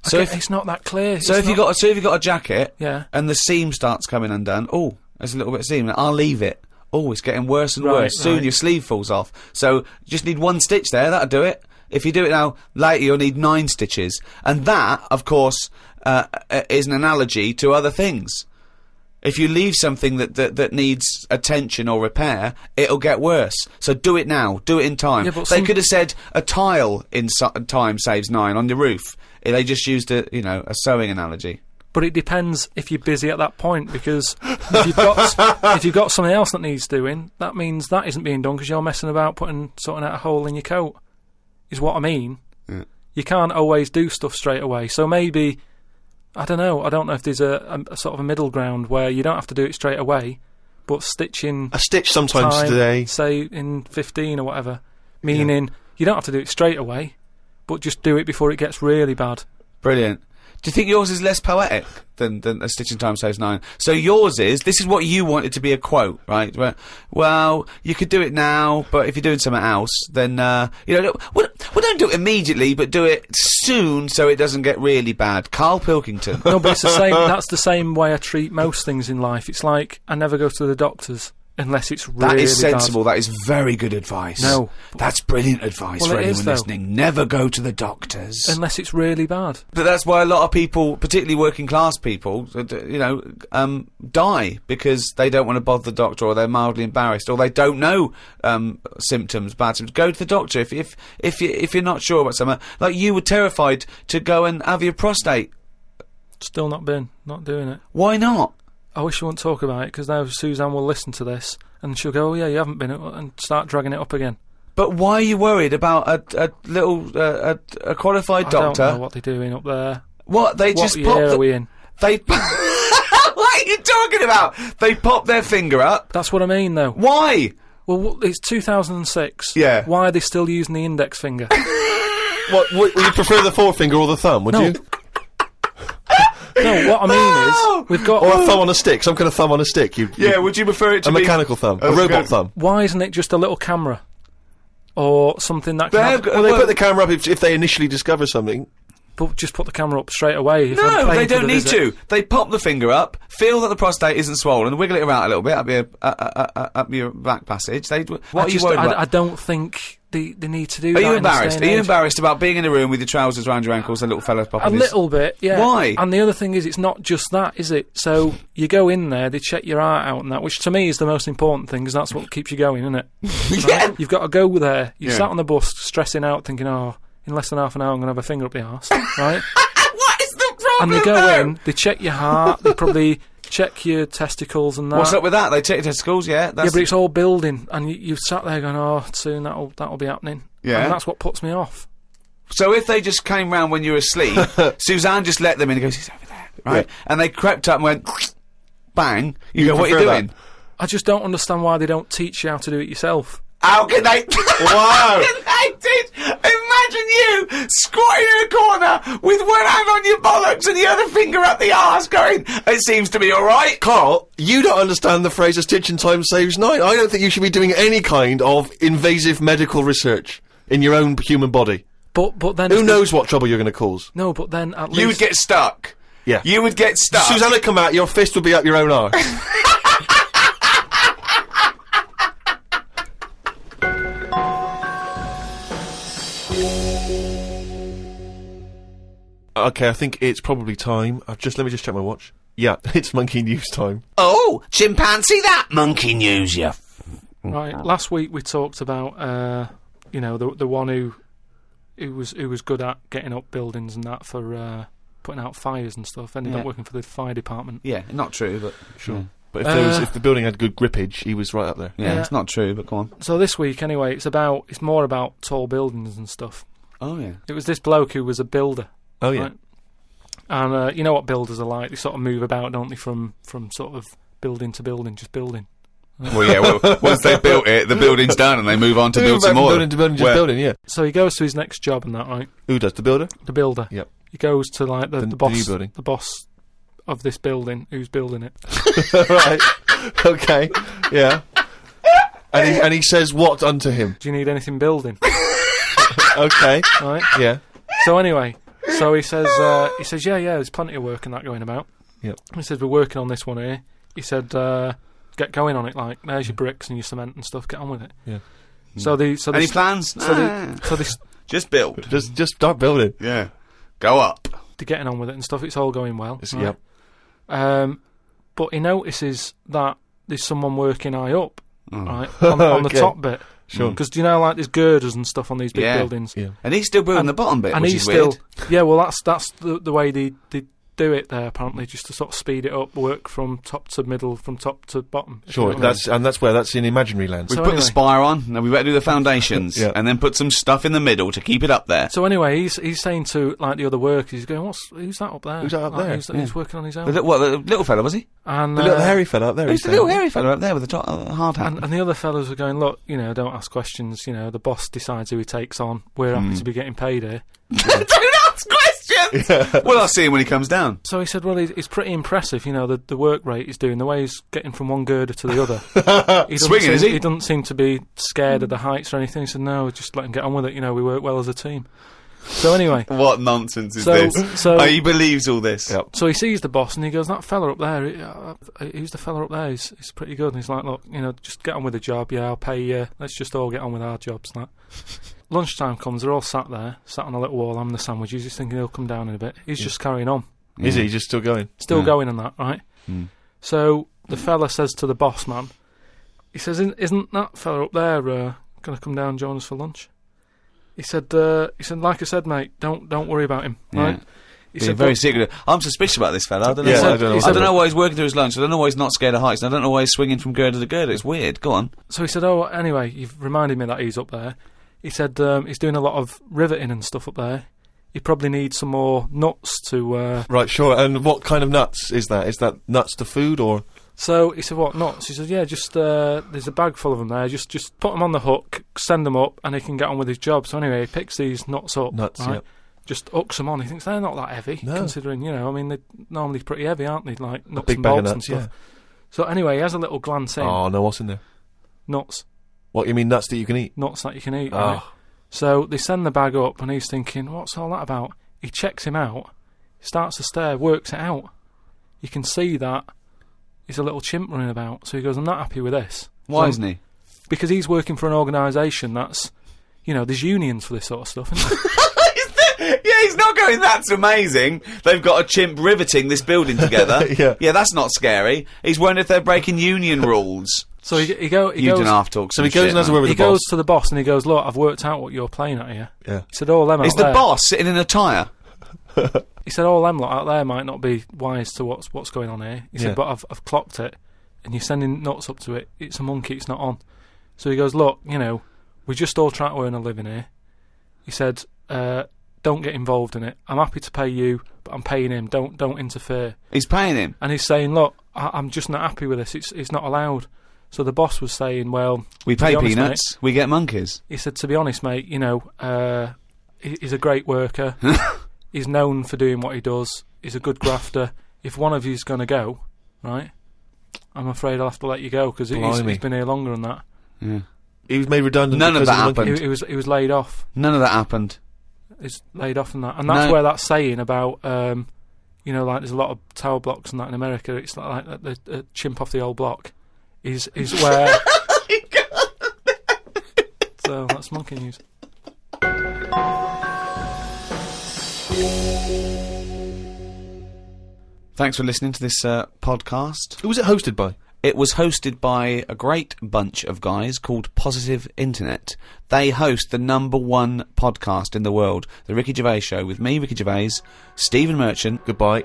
So if it's not that clear. So if you've got a jacket, Yeah. and the seam starts coming undone, oh, there's a little bit of seam. I'll leave it. Oh, it's getting worse and worse. Soon your sleeve falls off. So you just need one stitch there. That'll do it. If you do it now, later you'll need 9 stitches. And that, of course, is an analogy to other things. If you leave something that needs attention or repair, it'll get worse. So do it now. Do it in time. Yeah, but they could have said a tile in time saves 9 on your roof. They just used a sewing analogy. But it depends if you're busy at that point, because if you've got something else that needs doing, that means that isn't being done because you're messing about sorting out a hole in your coat, is what I mean. Yeah. You can't always do stuff straight away. So maybe, I don't know if there's a sort of a middle ground where you don't have to do it straight away, but stitching a stitch sometimes time, today, say in 15 or whatever, meaning you don't have to do it straight away, but just do it before it gets really bad. Brilliant. Do you think yours is less poetic than a stitch in time saves 9? So yours is, this is what you wanted to be a quote, right? Where, well, you could do it now, but if you're doing something else, then, well, don't do it immediately, but do it soon so it doesn't get really bad. Carl Pilkington. No, but it's the same, that's the same way I treat most things in life. It's like, I never go to the doctors unless it's really That is sensible. bad. That is very good advice. No. That's brilliant advice for anyone listening. Never go to the doctors. Unless it's really bad. But that's why a lot of people, particularly working class people, die because they don't want to bother the doctor, or they're mildly embarrassed, or they don't know symptoms, bad symptoms. Go to the doctor if you're not sure about something. Like you were terrified to go and have your prostate. Still not doing it. Why not? I wish I wouldn't talk about it, because now Suzanne will listen to this and she'll go, oh yeah, you haven't been, and start dragging it up again. But why are you worried about a little a qualified doctor? I don't know what they're doing up there. What they just pop? What year are we in? They. What are you talking about? They pop their finger up. That's what I mean, though. Why? Well, it's 2006. Yeah. Why are they still using the index finger? What would you prefer, the forefinger or the thumb? Would you? No, what I mean is, we've got... Or a thumb on a stick, some kind of thumb on a stick. Would you prefer it to be... A mechanical thumb, a robot thumb. Why isn't it just a little camera? Or something that can... Well, they put the camera up if they initially discover something. But just put the camera up straight away. No, they don't need to. They pop the finger up, feel that the prostate isn't swollen, wiggle it around a little bit up your back passage. What are you worried about? I don't think they need to do that. Are you embarrassed? Are you embarrassed about being in a room with your trousers around your ankles and little fella's popping A little bit, yeah. Why? And the other thing is, it's not just that, is it? So you go in there, they check your heart out and that, which to me is the most important thing, because that's what keeps you going, isn't it? Yeah. Right? You've got to go there. You sat on the bus stressing out, thinking, oh, in less than half an hour I'm going to have a finger up the arse, right? What is the problem? And they go in, they check your heart, they probably check your testicles and that. What's up with that? They check your testicles, yeah. Yeah, but it's all building, and you've sat there going, oh, soon that'll be happening. Yeah. And that's what puts me off. So if they just came round when you were asleep, Suzanne just let them in and goes, he's over there, right? Yeah. And they crept up and went, bang, you go, what are you doing? I just don't understand why they don't teach you how to do it yourself. How can they? Wow! How can they teach? Imagine you squatting in a corner with one hand on your bollocks and the other finger up the arse going, it seems to be alright. Carl, you don't understand the phrase "a stitch in time saves 9. I don't think you should be doing any kind of invasive medical research in your own human body. But then... Who knows what trouble you're going to cause? No, but then at least... You would get stuck. Yeah. You would get stuck. Suzanne would come out, your fist would be up your own arse. Okay, I think it's probably time. Let me just check my watch. Yeah, it's monkey news time. Oh, chimpanzee that monkey news, you. Right, last week we talked about, the one who was good at getting up buildings and that for putting out fires and stuff. Ended up working for the fire department. Yeah, not true, but sure. Yeah. But if the building had good grippage, he was right up there. Yeah, it's not true, but go on. So this week, anyway, it's more about tall buildings and stuff. Oh yeah. It was this bloke who was a builder. Oh yeah. Right? And you know what builders are like? They sort of move about, don't they, from sort of building to building, just building. Well, yeah. Once they built it, the building's done, and they move on to build some more. Building to building, just building. Yeah. So he goes to his next job and that, right? Who does, the builder? The builder. Yep. He goes to like the boss, new building. the boss of this building, who's building it. Right. Okay. Yeah. And he says what unto him? Do you need anything building? Okay. Right. Yeah. So anyway, So he says, yeah, there's plenty of work and that going about. Yep. He said, we're working on this one here. He said, get going on it, like, there's your bricks and your cement and stuff, get on with it. Yeah. Any plans? Just build. Just start building. Yeah. Go up. They're getting on with it and stuff, it's all going well. Yep. But he notices that there's someone working high up, right, on the top bit. Sure. Because do you know, like, there's girders and stuff on these big buildings. Yeah. And he's still building the bottom bit, and which he's is still, weird. Yeah, well, that's the way they do it there, apparently, just to sort of speed it up, work from top to middle, from top to bottom. Sure, that's in imaginary land. We put the spire on, and we better do the foundations, and then put some stuff in the middle to keep it up there. So anyway, he's saying to, like, the other workers, he's going, who's that up there? Who's that up there? He's working on his own. The little fella, was he? And the little hairy fella up there. Who's the little hairy fella up there with the hard hat? And the other fellas were going, look, don't ask questions, the boss decides who he takes on. We're happy to be getting paid here. Don't ask questions! Yeah. Well, I'll see him when he comes down. So he said, well, it's pretty impressive, the work rate he's doing, the way he's getting from one girder to the other. Swinging, is he? He doesn't seem to be scared of the heights or anything. He said, no, just let him get on with it, we work well as a team. So anyway. What nonsense is this? He believes all this. Yep. So he sees the boss and he goes, that fella up there, who's the fella up there? He's pretty good. And he's like, look, just get on with the job, I'll pay you, let's just all get on with our jobs. Like. Lunchtime comes, they're all sat on a little wall having the sandwiches. He's thinking he'll come down in a bit. He's just carrying on. Is he just still going? Still going on that, right? So the fella says to the boss man, he says, isn't that fella up there going to come down and join us for lunch? He said, like I said, mate, don't worry about him, right? He said, very secretive. I'm suspicious about this fella. I don't know. I don't know why he's working through his lunch. I don't know why he's not scared of heights. I don't know why he's swinging from girder to girder. It's weird. Go on. So he said, anyway, you've reminded me that he's up there. He said he's doing a lot of riveting and stuff up there. He probably needs some more nuts to... Right, sure. And what kind of nuts is that? Is that nuts to food, or...? So he said, what, nuts? He said, yeah, just, there's a bag full of them there. Just put them on the hook, send them up, and he can get on with his job. So anyway, he picks these nuts up. Right? Yep. Just hooks them on. He thinks they're not that heavy, considering, they're normally pretty heavy, aren't they? Like nuts and bolts and stuff. Yeah. So anyway, he has a little glance in. Oh, no, what's in there? Nuts. What, you mean nuts that you can eat? Nuts that you can eat, right? So they send the bag up, and he's thinking, what's all that about? He checks him out, starts to stare, works it out. You can see that he's a little chimp running about. So he goes, I'm not happy with this. Why isn't he? Because he's working for an organisation that's, there's unions for this sort of stuff, isn't there? Yeah, he's not going, that's amazing. They've got a chimp riveting this building together. Yeah, that's not scary. He's wondering if they're breaking union rules. So he goes... You don't have to talk. So he goes and has a word with the boss. He goes to the boss and he goes, look, I've worked out what you're playing at here. Yeah. He said, all them out Is there... the boss sitting in a tyre? He said, all them lot out there might not be wise to what's going on here. He said, but I've clocked it, and you're sending nuts up to it. It's a monkey, it's not on. So he goes, look, we just all try to earn a living here. He said, don't get involved in it. I'm happy to pay you, but I'm paying him. Don't interfere. He's paying him? And he's saying, look, I'm just not happy with this. It's not allowed. So the boss was saying, well... We pay peanuts, mate, we get monkeys. He said, to be honest, mate, he's a great worker. He's known for doing what he does. He's a good grafter. If one of you's going to go, right, I'm afraid I'll have to let you go, because he's been here longer than that. Yeah. He was made redundant. None of that happened. He was laid off. None of that happened. He's laid off and that. And that's where that saying about, like there's a lot of tower blocks and that in America, it's like the chimp off the old block, is where... So that's monkey news. Thanks for listening to this podcast. Who was it hosted by? It was hosted by a great bunch of guys called Positive Internet. They host the #1 podcast in the world, The Ricky Gervais Show, with me, Ricky Gervais, Stephen Merchant, goodbye,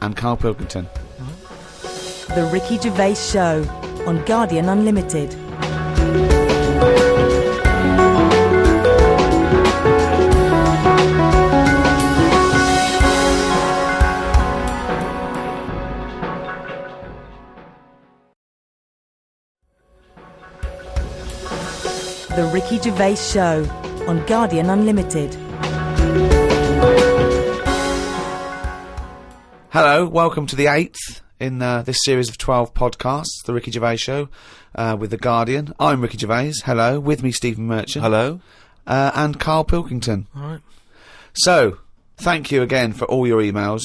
and Carl Pilkington. The Ricky Gervais Show on Guardian Unlimited. The Ricky Gervais Show on Guardian Unlimited. Hello, welcome to the 8th in this series of 12 podcasts, The Ricky Gervais Show, with The Guardian. I'm Ricky Gervais, hello, with me Stephen Merchant. Hello. And Carl Pilkington. All right. So, thank you again for all your emails.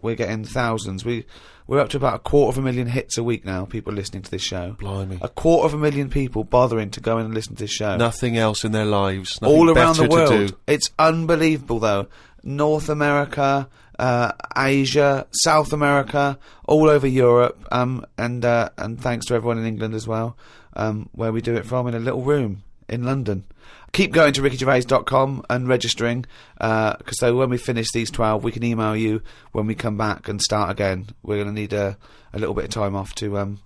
We're getting thousands. We're up to about 250,000 hits a week now, people listening to this show. Blimey. 250,000 people bothering to go in and listen to this show. Nothing else in their lives. Nothing All around the better to world. do. It's unbelievable, though. North America, Asia, South America, all over Europe, and thanks to everyone in England as well, where we do it from in a little room in London. Keep going to rickygervais.com and registering, because when we finish these 12, we can email you when we come back and start again. We're going to need a little bit of time off to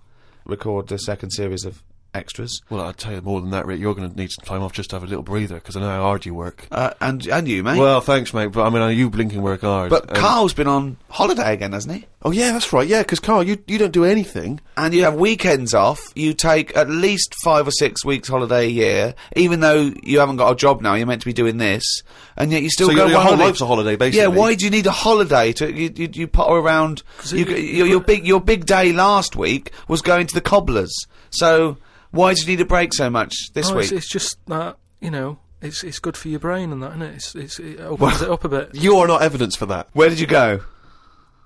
record the second series of extras. Well, I'll tell you more than that, Rick. You're going to need some time off just to have a little breather, because I know how hard you work. And you, mate. Well, thanks, mate, but I mean, you blinking work hard. But Carl's been on holiday again, hasn't he? Oh, yeah, that's right, yeah, because, Carl, you don't do anything. And you have weekends off. You take at least 5 or 6 weeks holiday a year, even though you haven't got a job now. You're meant to be doing this, and yet you still go. So your on whole holiday. life's a holiday, basically. Yeah. Why do you need a holiday? You potter around. Your big day last week was going to the cobblers. So why do you need a break so much this week? It's just that, it's good for your brain and that, isn't it? It opens it up a bit. You are not evidence for that. Where did you go?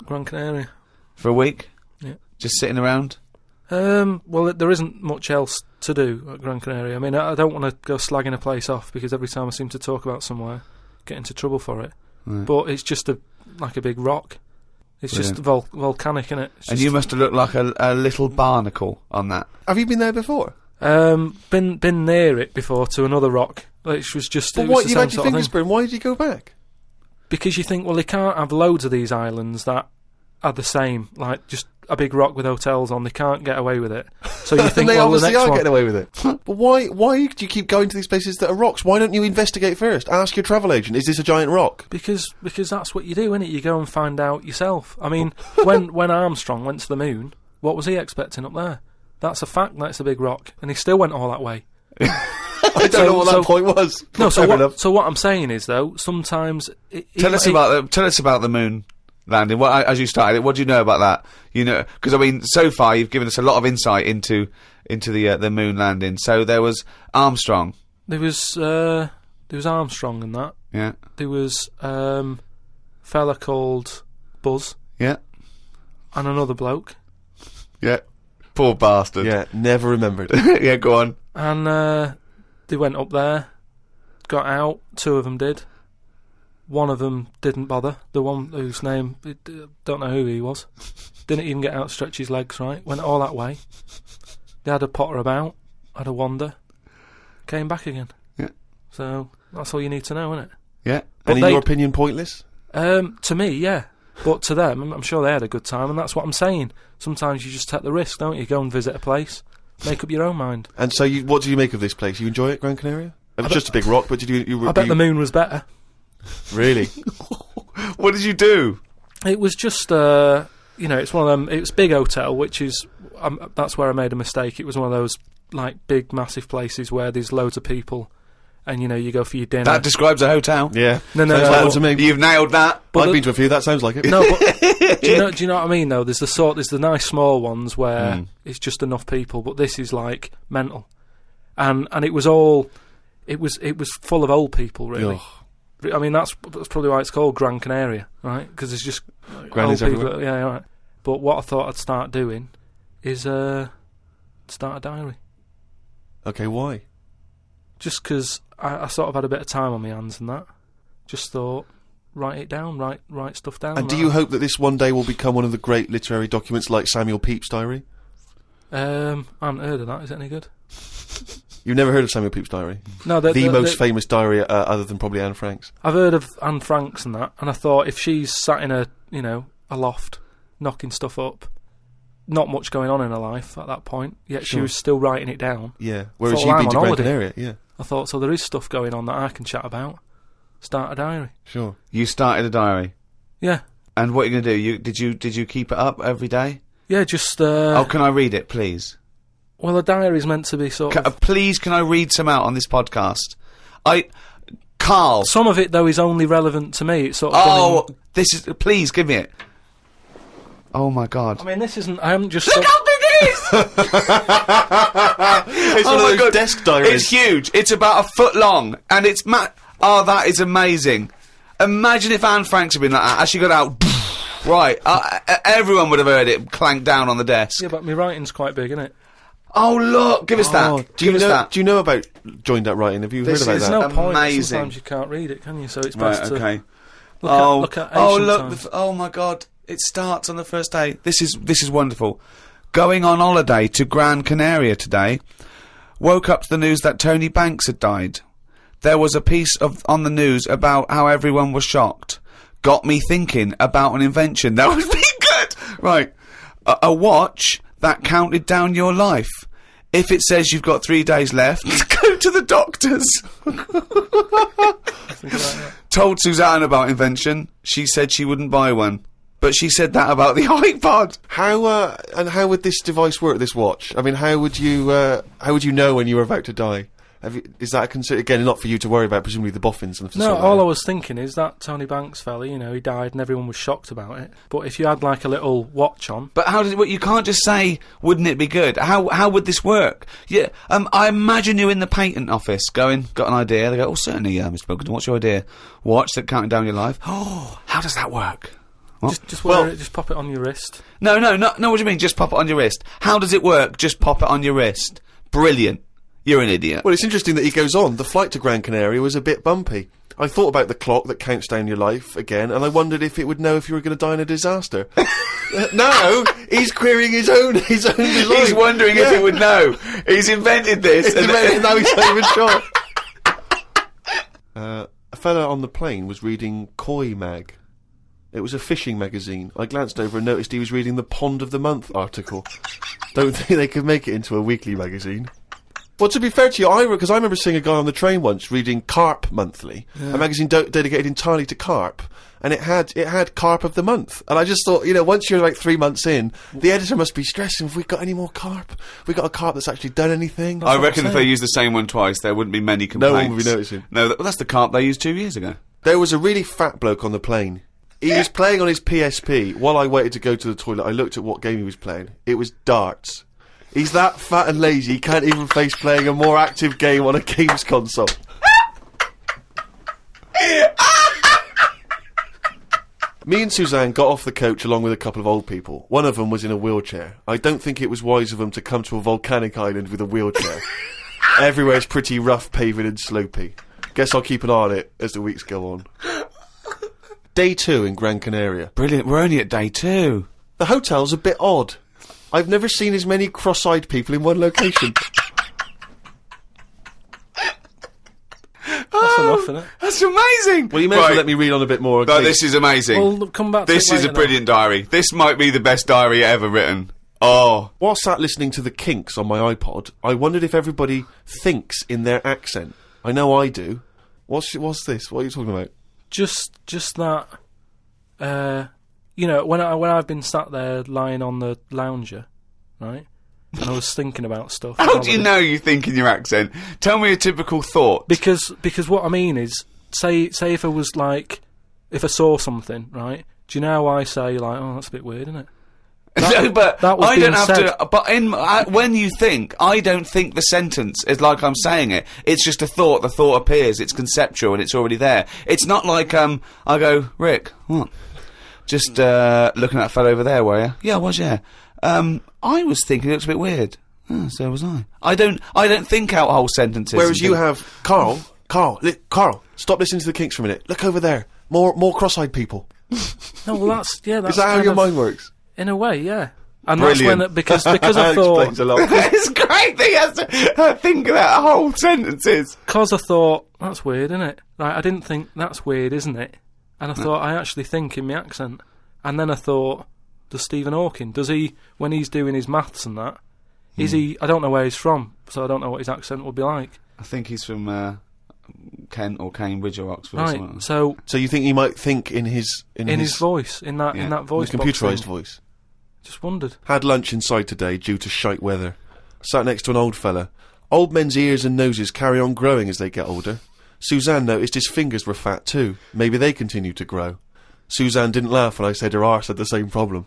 Gran Canaria. For a week? Yeah. Just sitting around? Well, there isn't much else to do at Gran Canaria. I mean, I don't want to go slagging a place off, because every time I seem to talk about somewhere, get into trouble for it. Right. But it's just like a big rock. It's Brilliant. just volcanic, innit? And you must have looked like a little barnacle on that. Have you been there before? Been near it before, to another rock, which was just. But it what, was you the had same your sort of fingers thing. burned, why did you go back? Because you think, well, they can't have loads of these islands that are the same, like just a big rock with hotels on. They can't get away with it. So you think, they well, obviously the next are one. getting away with it. But why do you keep going to these places that are rocks? Why don't you investigate first? Ask your travel agent, is this a giant rock? Because that's what you do, innit? You go and find out yourself. I mean, when Armstrong went to the moon, what was he expecting up there? That's a fact. That's a big rock, and he still went all that way. I don't know what that point was. No, so what I'm saying is, though, sometimes Tell us about the moon landing. As you started it, what do you know about that? Because I mean, so far you've given us a lot of insight into the moon landing. So there was Armstrong. There was Armstrong and that. Yeah. There was fella called Buzz. Yeah. And another bloke. Yeah. Poor bastard. Yeah, never remembered. Yeah, go on. And they went up there, got out. 2 of them did. One of them didn't bother. The one whose name, don't know who he was. Didn't even get out to stretch his legs, right? Went all that way. They had a potter about, had a wander, came back again. Yeah. So that's all you need to know, isn't it? Yeah. And in your opinion, pointless? To me, yeah. But to them, I'm sure they had a good time, and that's what I'm saying. Sometimes you just take the risk, don't you? Go and visit a place, make up your own mind. And so, what do you make of this place? You enjoy it, Gran Canaria? It was just a big rock, but did you? I bet the moon was better. Really? What did you do? It was just, it's one of them. It was big hotel, which is that's where I made a mistake. It was one of those like big, massive places where there's loads of people. And you go for your dinner. That describes a hotel. Yeah. No. Sounds like one to me. You've nailed that. I've been to a few. That sounds like it. No, but do you know what I mean? Though there's the nice small ones where it's just enough people, but this is like mental, and it was all, it was full of old people really. Ugh. I mean that's probably why it's called Gran Canaria, right? Because it's just Grannies old people. everywhere. Yeah, right. But what I thought I'd start doing is start a diary. Okay, why? Just because I sort of had a bit of time on my hands and that. Just thought, write it down, write stuff down. And do you hope that this one day will become one of the great literary documents like Samuel Pepys' diary? I haven't heard of that. Is it any good? You've never heard of Samuel Pepys' diary? No, the most famous diary other than probably Anne Frank's. I've heard of Anne Frank's and that, and I thought if she's sat in a loft, knocking stuff up, not much going on in her life at that point, yet she was still writing it down. Yeah, whereas Thought, you've well, been to I'm on Gran holiday. Canaria, yeah. I thought, so there is stuff going on that I can chat about. Start a diary. Sure. You started a diary. Yeah. And what are you going to do? Did you keep it up every day? Yeah, just... can I read it, please? Well, a diary is meant to be sort of... Please, can I read some out on this podcast? Carl... Some of it, though, is only relevant to me. It's sort of... this is... Please, give me it. Oh, my God. I mean, this isn't... I haven't just... Look how big it is! It's one of those desk diaries. It's huge. It's about a foot long. And it's... that is amazing. Imagine if Anne Franks had been like that, as she got out, right, everyone would have heard it clank down on the desk. Yeah, but my writing's quite big, isn't it? Oh, look, give us that. Do you Give us know? that. Do you know about joined up writing? Have you heard about is that? There's no point. Amazing. Sometimes you can't read it, can you? So it's Right, best okay. to look at ancient times. Oh my God! It starts on the first day. This is wonderful. Going on holiday to Gran Canaria today. Woke up to the news that Tony Banks had died. There was a piece on the news about how everyone was shocked. Got me thinking about an invention that would be good. Right, a watch that counted down your life. If it says you've got 3 days left, go to the doctors. Told Suzanne about invention. She said she wouldn't buy one. But she said that about the iPod. How would this device work, this watch? I mean, how would you know when you were about to die? Is that a concern? Again, not for you to worry about, presumably the boffins and No, all I was thinking is that Tony Banks fella, you know, he died and everyone was shocked about it. But if you had like a little watch on... But how does it work? You can't just say, wouldn't it be good? How would this work? Yeah, I imagine you in the patent office going, got an idea. They go, oh, certainly, Mr. Pilkington, what's your idea? Watch that counting down your life. Oh, how does that work? Just wear it, just pop it on your wrist. No, what do you mean, just pop it on your wrist? How does it work? Just pop it on your wrist. Brilliant. You're an idiot. Well, it's interesting that he goes on. The flight to Gran Canaria was a bit bumpy. I thought about the clock that counts down your life again, and I wondered if it would know if you were going to die in a disaster. No, he's querying his own design. He's wondering if it would know. He's invented this. And now he's not even sure. A fella on the plane was reading Koi Mag. It was a fishing magazine. I glanced over and noticed he was reading the Pond of the Month article. Don't think they could make it into a weekly magazine. Well, to be fair to you, because I remember seeing a guy on the train once reading Carp Monthly, a magazine dedicated entirely to carp, and it had Carp of the Month. And I just thought, you know, once you're like 3 months in, the editor must be stressing, have we got any more carp? Have we got a carp that's actually done anything? I reckon if they used the same one twice, there wouldn't be many complaints. No one would be noticing. No, that's the carp they used 2 years ago. There was a really fat bloke on the plane. He was playing on his PSP. While I waited to go to the toilet, I looked at what game he was playing. It was darts. He's that fat and lazy, he can't even face playing a more active game on a games console. Me and Suzanne got off the coach along with a couple of old people. One of them was in a wheelchair. I don't think it was wise of them to come to a volcanic island with a wheelchair. Everywhere's pretty rough paving and slopey. Guess I'll keep an eye on it as the weeks go on. Day 2 in Gran Canaria. Brilliant, we're only at day 2. The hotel's a bit odd. I've never seen as many cross-eyed people in one location. That's enough, isn't it? That's amazing! Well, you may as well let me read on a bit more. No, this is amazing. We'll come back to this it is a later brilliant diary. This might be the best diary ever written. Oh. While sat listening to the Kinks on my iPod, I wondered if everybody thinks in their accent. I know I do. What's this? What are you talking about? Just that, you know, when I've been sat there lying on the lounger, right, and I was thinking about stuff. How do you know you think in your accent? Tell me a typical thought. Because what I mean is, say if I was like, if I saw something, right, do you know how I say, like, oh, that's a bit weird, isn't it? No, but that was I don't have said. to. But when you think, I don't think the sentence is like I'm saying it. It's just a thought. The thought appears. It's conceptual and it's already there. It's not like I go, Rick, what? Just looking at that fellow over there, were you? Yeah, I was. Yeah. I was thinking it looks a bit weird. Oh, so was I. I don't think out whole sentences. Whereas you have Carl, stop listening to the Kinks for a minute. Look over there. More cross-eyed people. No, well, that's Is that how your mind works? In a way, yeah. And Brilliant. that's when because I thought explains a lot. It's great that he has to think about whole sentences. Because I thought that's weird, isn't it? Like I didn't think that's weird, isn't it? And I thought I actually think in my accent. And then I thought, does Stephen Hawking, does he, when he's doing his maths and that, is he? I don't know where he's from, so I don't know what his accent would be like. I think he's from Kent or Cambridge or Oxford. Right. Or something. So you think he might think in his voice, in that voice, the computerised voice. Just wondered. Had lunch inside today due to shite weather. Sat next to an old fella. Old men's ears and noses carry on growing as they get older. Suzanne noticed his fingers were fat too. Maybe they continue to grow. Suzanne didn't laugh when I said her arse had the same problem.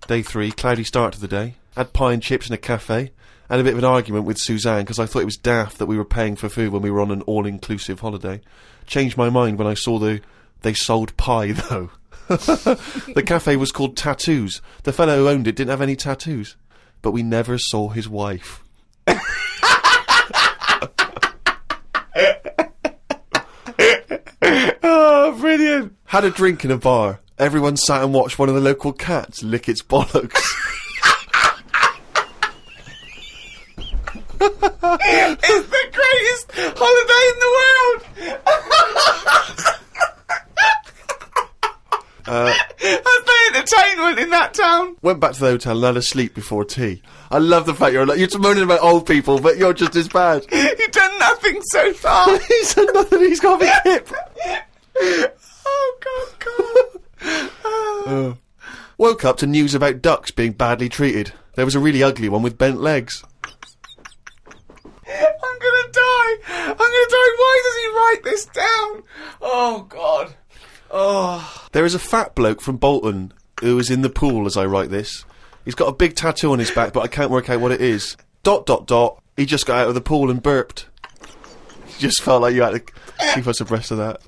Day 3, cloudy start to the day. Had pie and chips in a cafe. had a bit of an argument with Suzanne because I thought it was daft that we were paying for food when we were on an all-inclusive holiday. Changed my mind when I saw they sold pie, though. The cafe was called Tattoos. The fellow who owned it didn't have any tattoos. But we never saw his wife. Oh, brilliant. Had a drink in a bar. Everyone sat and watched one of the local cats lick its bollocks. It's the greatest holiday in the world! That's the entertainment in that town. Went back to the hotel and had a sleep before tea. I love the fact you're moaning about old people, but you're just as bad. You've done nothing so far. He's done nothing, he's got a big hip. Oh, God. Woke up to news about ducks being badly treated. There was a really ugly one with bent legs. I'm gonna die. Why does he write this down? Oh, God. Oh. There is a fat bloke from Bolton who is in the pool as I write this. He's got a big tattoo on his back, but I can't work out what it is. ... He just got out of the pool and burped. Just felt like you had to keep us abreast of that.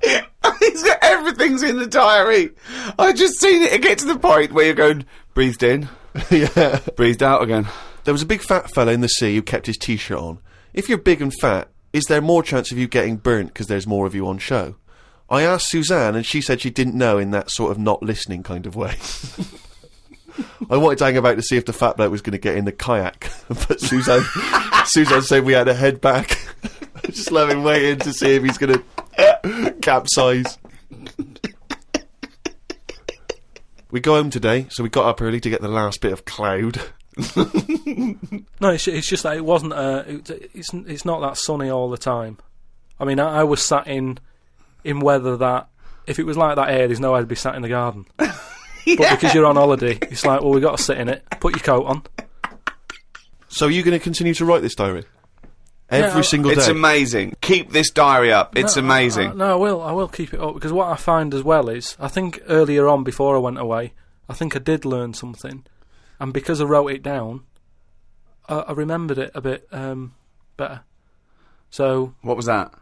Everything's in the diary. I just seen it get to the point where you're going, breathed in, Yeah. breathed out again. There was a big fat fella in the sea who kept his t-shirt on. If you're big and fat, is there more chance of you getting burnt because there's more of you on show? I asked Suzanne and she said she didn't know in that sort of not listening kind of way. I wanted to hang about to see if the fat bloke was going to get in the kayak, but Suzanne said we had to head back. Just let him wait in to see if he's going to capsize. We go home today, so we got up early to get the last bit of cloud. No, it's just that it wasn't. It's not that sunny all the time. I mean, I was sat in weather that if it was like that here, there's no way I'd be sat in the garden. Yeah. But because you're on holiday, it's like, well, we got to sit in it. Put your coat on. So are you going to continue to write this diary? Every single day? It's amazing. Keep this diary up. It's amazing. No, I will keep it up, because what I find as well is, I think earlier on, before I went away, I think I did learn something, and because I wrote it down, I remembered it a bit better. So... What was that?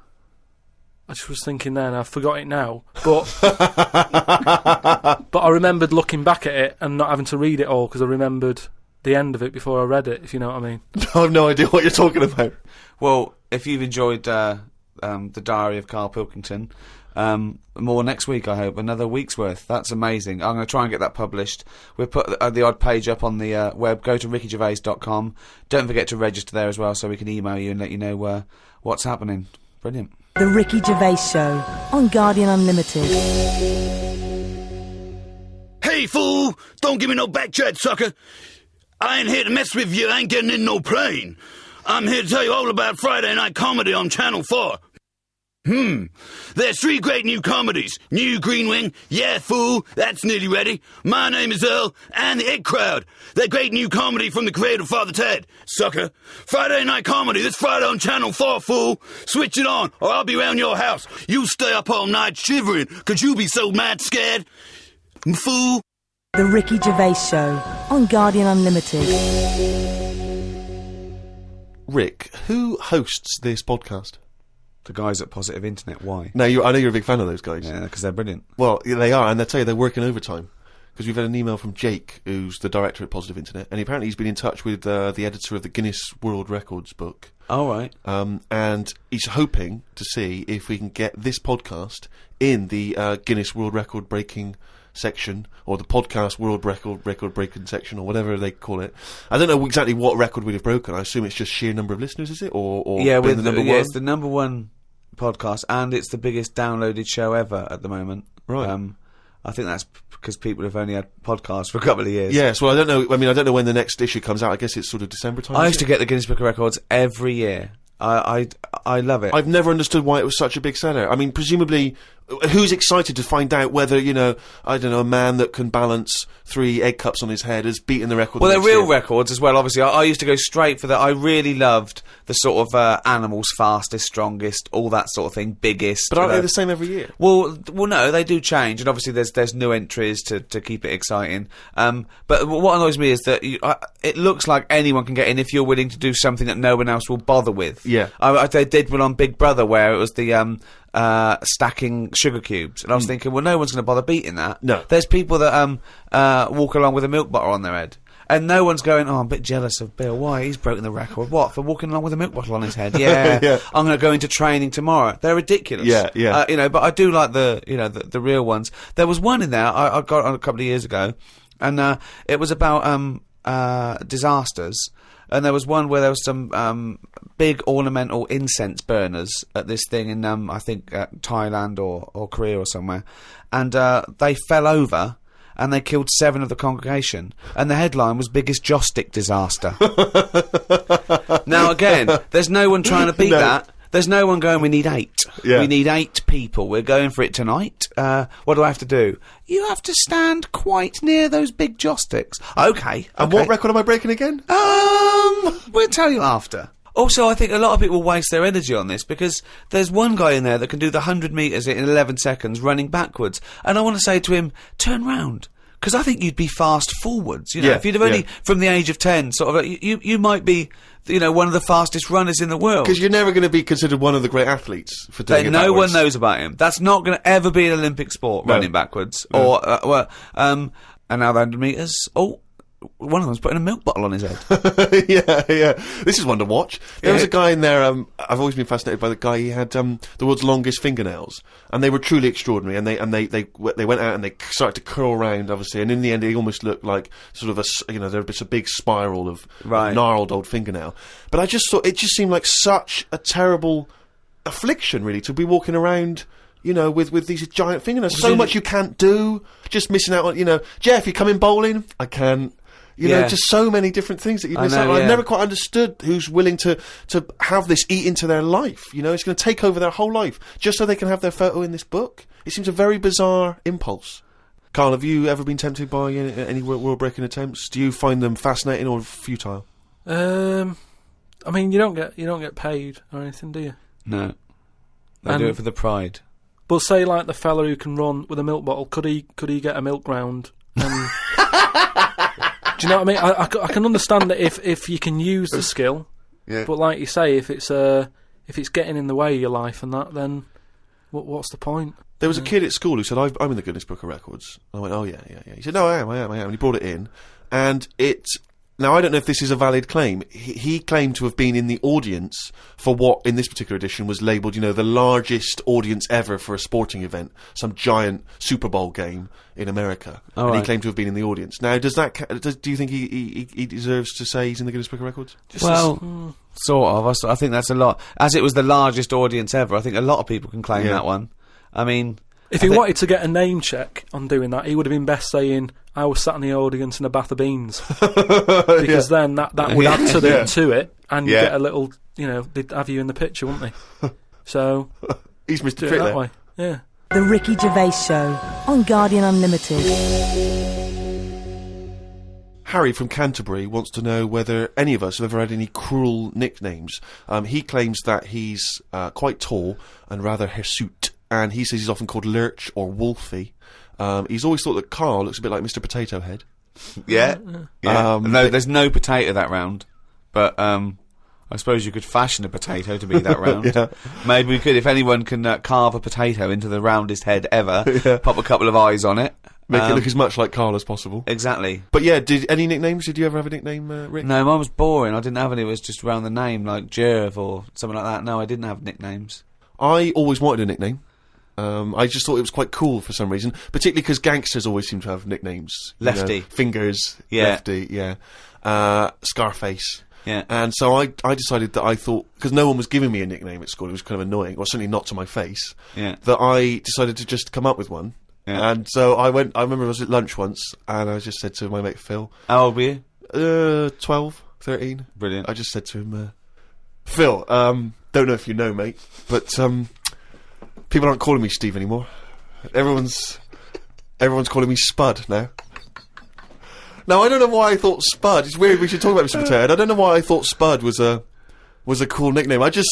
I just was thinking then, I forgot it now, but but I remembered looking back at it and not having to read it all, because I remembered the end of it before I read it, if you know what I mean. I have no idea what you're talking about. Well, if you've enjoyed the diary of Carl Pilkington, more next week, I hope. Another week's worth. That's amazing. I'm going to try and get that published. We'll put the odd page up on the web. Go to rickygervais.com. Don't forget to register there as well, so we can email you and let you know what's happening. Brilliant. The Ricky Gervais Show on Guardian Unlimited. Hey, fool! Don't give me no back chat, sucker! I ain't here to mess with you, I ain't getting in no plane. I'm here to tell you all about Friday night comedy on Channel 4. There's 3 great new comedies. New Green Wing, Yeah Fool, that's nearly ready. My Name is Earl, and The Egg Crowd. They're great new comedy from the creator of Father Ted, sucker. Friday night comedy this Friday on Channel 4, fool. Switch it on, or I'll be round your house. You stay up all night shivering, 'cause you be so mad scared. Fool. The Ricky Gervais Show on Guardian Unlimited. Rick, who hosts this podcast? The guys at Positive Internet. Why? Now, I know you're a big fan of those guys. Yeah, because they're brilliant. Well, yeah, they are, and they'll tell you they're working overtime. Because we've had an email from Jake, who's the director at Positive Internet, and apparently he's been in touch with the editor of the Guinness World Records book. Oh, right. And he's hoping to see if we can get this podcast in the Guinness World Record breaking section, or the podcast world record breaking section, or whatever they call it. I don't know exactly what record we'd have broken. I assume it's just sheer number of listeners, is it? Or yeah, being the number one? It's the number one podcast, and it's the biggest downloaded show ever at the moment. Right. I think that's because people have only had podcasts for a couple of years. Yes, well, I don't know. I mean, I don't know when the next issue comes out. I guess it's sort of December time. I used to get the Guinness Book of Records every year. I love it. I've never understood why it was such a big seller. I mean, presumably who's excited to find out whether, you know, I don't know, a man that can balance 3 egg cups on his head has beaten the record? Well, the they're next real year? records as well, obviously. I used to go straight for that. I really loved the sort of animals fastest, strongest, all that sort of thing, biggest. But aren't they the same every year? Well, no, they do change, and obviously there's new entries to keep it exciting. But what annoys me is that it looks like anyone can get in if you're willing to do something that no one else will bother with. Yeah. They did one on Big Brother where it was the stacking sugar cubes, and I was thinking, well, no one's going to bother beating that. No. There's people that walk along with a milk bottle on their head. And no one's going, I'm a bit jealous of Bill. Why? He's broken the record. What? For walking along with a milk bottle on his head? Yeah. Yeah. I'm going to go into training tomorrow. They're ridiculous. Yeah, yeah. You know, but I do like the real ones. There was one in there I got on a couple of years ago, and it was about disasters. And there was one where there was some big ornamental incense burners at this thing in I think Thailand or Korea or somewhere, and they fell over. And they killed 7 of the congregation. And the headline was biggest joss stick disaster. Now, again, there's no one trying to beat that. There's no one going, we need 8. Yeah. We need 8 people. We're going for it tonight. What do I have to do? You have to stand quite near those big joss sticks. Okay. And what record am I breaking again? We'll tell you after. Also, I think a lot of people waste their energy on this because there's one guy in there that can do the 100 metres in 11 seconds running backwards. And I want to say to him, turn round. Because I think you'd be fast forwards. You know, if you'd have only, from the age of 10, sort of, you might be, you know, one of the fastest runners in the world. Because you're never going to be considered one of the great athletes for doing it no backwards. one knows about him. That's not going to ever be an Olympic sport, running backwards. Or, and now the 100 metres. Oh. One of them's putting a milk bottle on his head. yeah. This is one to watch. There was a guy in there, I've always been fascinated by the guy, he had the world's longest fingernails. And they were truly extraordinary. And they went out and they started to curl around, obviously. And in the end, he almost looked like sort of there was a big spiral of gnarled old fingernail. But I just thought, it just seemed like such a terrible affliction, really, to be walking around, you know, with these giant fingernails. So much you can't do. Just missing out on, you know, Jeff, you coming bowling? I can't. You know, just so many different things that you miss out on. I've never quite understood who's willing to have this eat into their life. You know, it's going to take over their whole life just so they can have their photo in this book. It seems a very bizarre impulse. Carl, have you ever been tempted by any world-breaking attempts? Do you find them fascinating or futile? I mean, you don't get paid or anything, do you? No, they do it for the pride. But say like the fella who can run with a milk bottle, could he get a milk round? Do you know what I mean? I can understand that if you can use the skill, but like you say, if it's getting in the way of your life and that, then what's the point? There was a kid at school who said, I'm in the Guinness Book of Records. I went, oh yeah. He said, no, I am. And he brought it in, and now, I don't know if this is a valid claim. He claimed to have been in the audience for what, in this particular edition, was labelled, you know, the largest audience ever for a sporting event, some giant Super Bowl game in America. And he claimed to have been in the audience. Now, do you think he deserves to say he's in the Guinness Book of Records? Sort of. I think that's a lot. As it was the largest audience ever, I think a lot of people can claim that one. I mean... If he wanted to get a name check on doing that, he would have been best saying, I was sat in the audience in a bath of beans. Because then that would add to it, and you get a little, you know, they'd have you in the picture, wouldn't they? So... He's Mr. Do Trick it that there. way. Yeah. The Ricky Gervais Show on Guardian Unlimited. Harry from Canterbury wants to know whether any of us have ever had any cruel nicknames. He claims that he's quite tall and rather hirsute. And he says he's often called Lurch or Wolfie. He's always thought that Carl looks a bit like Mr. Potato Head. Yeah. No, there's no potato that round. But I suppose you could fashion a potato to be that round. Maybe we could, if anyone can carve a potato into the roundest head ever, pop a couple of eyes on it. Make it look as much like Carl as possible. Exactly. But yeah, any nicknames? Did you ever have a nickname, Rick? No, mine was boring. I didn't have any. It was just around the name, like Jerv or something like that. No, I didn't have nicknames. I always wanted a nickname. I just thought it was quite cool for some reason, particularly because gangsters always seem to have nicknames. Lefty. You know, Fingers, Lefty, Scarface. Yeah. And so I decided that I thought, because no one was giving me a nickname at school, it was kind of annoying, or certainly not to my face, that I decided to just come up with one. Yeah. And so I remember I was at lunch once, and I just said to my mate Phil. How old were you? 12, 13. Brilliant. I just said to him, Phil, don't know if you know, mate, but people aren't calling me Steve anymore. Everyone's calling me Spud now. Now, I don't know why I thought Spud. It's weird. We should talk about Mr. Potato. I don't know why I thought Spud was a cool nickname. I think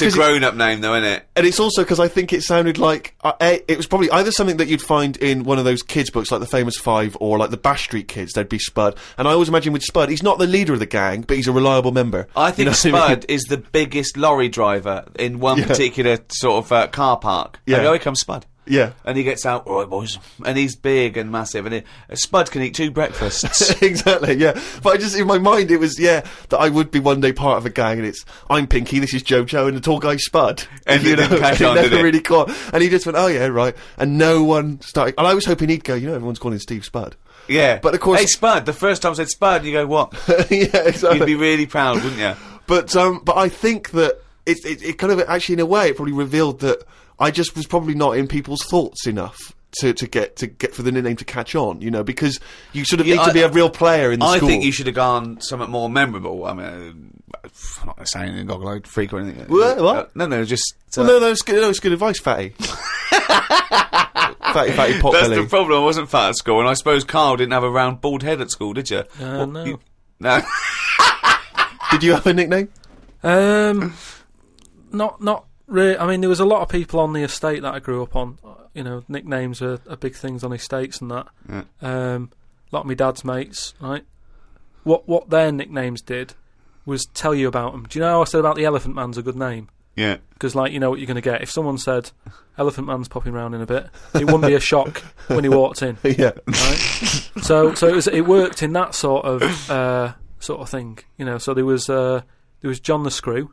it's a grown-up name, though, isn't it? And it's also because I think it sounded like it was probably either something that you'd find in one of those kids' books, like the Famous Five, or like the Bash Street Kids. There'd be Spud, and I always imagine with Spud, he's not the leader of the gang, but he's a reliable member. I think Spud is the biggest lorry driver in one particular sort of car park. Yeah, here comes Spud. Yeah. And he gets out, all right, boys. And he's big and massive. And Spud can eat 2 breakfasts. Exactly, yeah. But I just, in my mind, it was, that I would be one day part of a gang, and it's, I'm Pinky, this is Jojo, and the tall guy's Spud. And you know, it never really caught. And he just went, oh yeah, right. And no one started, and I was hoping he'd go, everyone's calling Steve Spud. Yeah. But of course. Hey, Spud, the first time I said Spud, you go, what? Yeah, exactly. You'd be really proud, wouldn't you? But I think that it kind of, actually, in a way, it probably revealed that I just was probably not in people's thoughts enough to get for the nickname to catch on, because you sort of need to be a real player in the school. I think you should have gone something more memorable. I mean, I'm not saying anything goggle-eyed freak or anything. What? No, just... no, it's good advice, Fatty. fatty pot That's belly. the problem, I wasn't fat at school, and I suppose Carl didn't have a round bald head at school, did you? No. No. Did you have a nickname? Not really. I mean, there was a lot of people on the estate that I grew up on. Nicknames are big things on estates and that. Yeah. A lot of my dad's mates, right? What their nicknames did was tell you about them. Do you know how I said about the Elephant Man's a good name? Yeah. Because, you know what you're going to get. If someone said, Elephant Man's popping round in a bit, it wouldn't be a shock when he walked in. Yeah. Right? So it worked in that sort of thing. So there was John the Screw,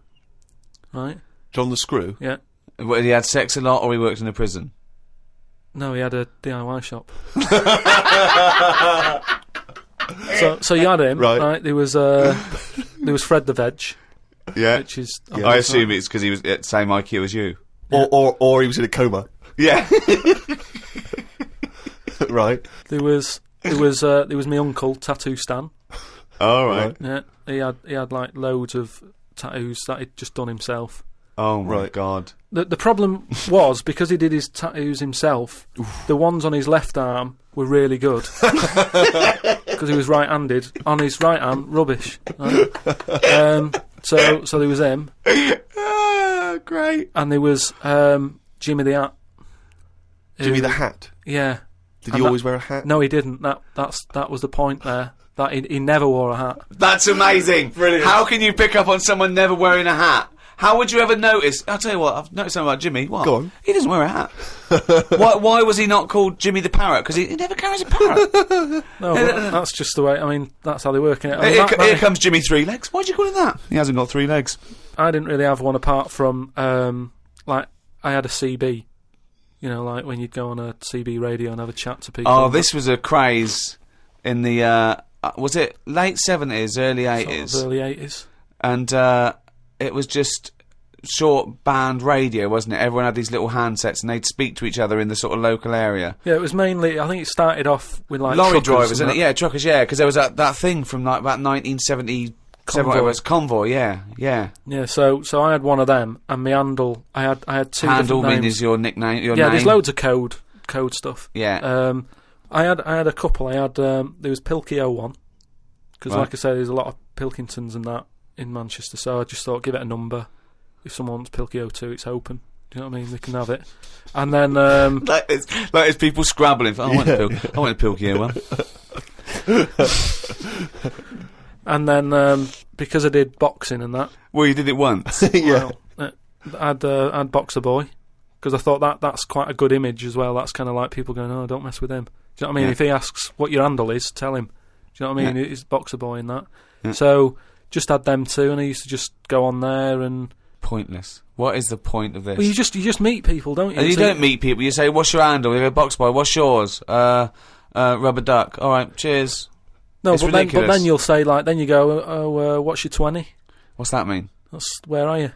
right? John the Screw? Yeah. He had sex a lot, or he worked in a prison? No, he had a DIY shop. So you had him, right? There was Fred the Veg. Yeah. Which is... I assume it's because he was at the same IQ as you. Yeah. Or he was in a coma. Yeah. Right. There was my uncle, Tattoo Stan. Oh, right. Yeah. He had like loads of tattoos that he'd just done himself. Oh my God. The problem was, because he did his tattoos himself, the ones on his left arm were really good. Because he was right-handed. On his right arm, rubbish. Right? So there was him. Great. And there was Jimmy the Hat. Jimmy the Hat? Yeah. Did he always wear a hat? No, he didn't. That was the point there. That he never wore a hat. That's amazing. Brilliant. How can you pick up on someone never wearing a hat? How would you ever notice? I'll tell you what, I've noticed something about Jimmy. What? Go on. He doesn't wear a hat. Why was he not called Jimmy the Parrot? Because he never carries a parrot. No, that's just the way. I mean, that's how they work in it. Here comes Jimmy 3 Legs. Why'd you call him that? He hasn't got 3 legs. I didn't really have one apart from, I had a CB. Like when you'd go on a CB radio and have a chat to people. Oh, this was a craze in the, was it late 70s, early 80s? Sort of early 80s. And, it was just short band radio, wasn't it? Everyone had these little handsets and they'd speak to each other in the sort of local area. Yeah, it was mainly, I think it started off with like lorry drivers, isn't it? Yeah, truckers, yeah, because there was that thing from like about 1977, it was Convoy, yeah. Yeah, so I had one of them, and my handle, I had 2 handle different names. Is your nickname, your name? Yeah, there's loads of code stuff. Yeah. I had a couple. I had, there was Pilkey 01, because like I say, there's a lot of Pilkingtons and that in Manchester, so I just thought, give it a number. If someone wants Pilkey 02, it's open. Do you know what I mean? They can have it. And then like it's people scrabbling for, I want a Pilkey 01. And then because I did boxing and that. Well, you did it once. Yeah. Well, I'd Boxer Boy, because I thought that's quite a good image as well. That's kind of like people going, oh, don't mess with him. Do you know what I mean? Yeah. If he asks what your handle is, tell him. Do you know what I mean? It's Boxer Boy and that. Yeah. So just had them 2, and I used to just go on there and... Pointless. What is the point of this? Well, you just meet people, don't you? And you don't meet people. You say, "What's your handle?" You go, "Box Boy." What's yours? Rubber duck. All right, cheers. No, it's but then you'll say then you go, "Oh, what's your 20?" What's that mean? That's where are you?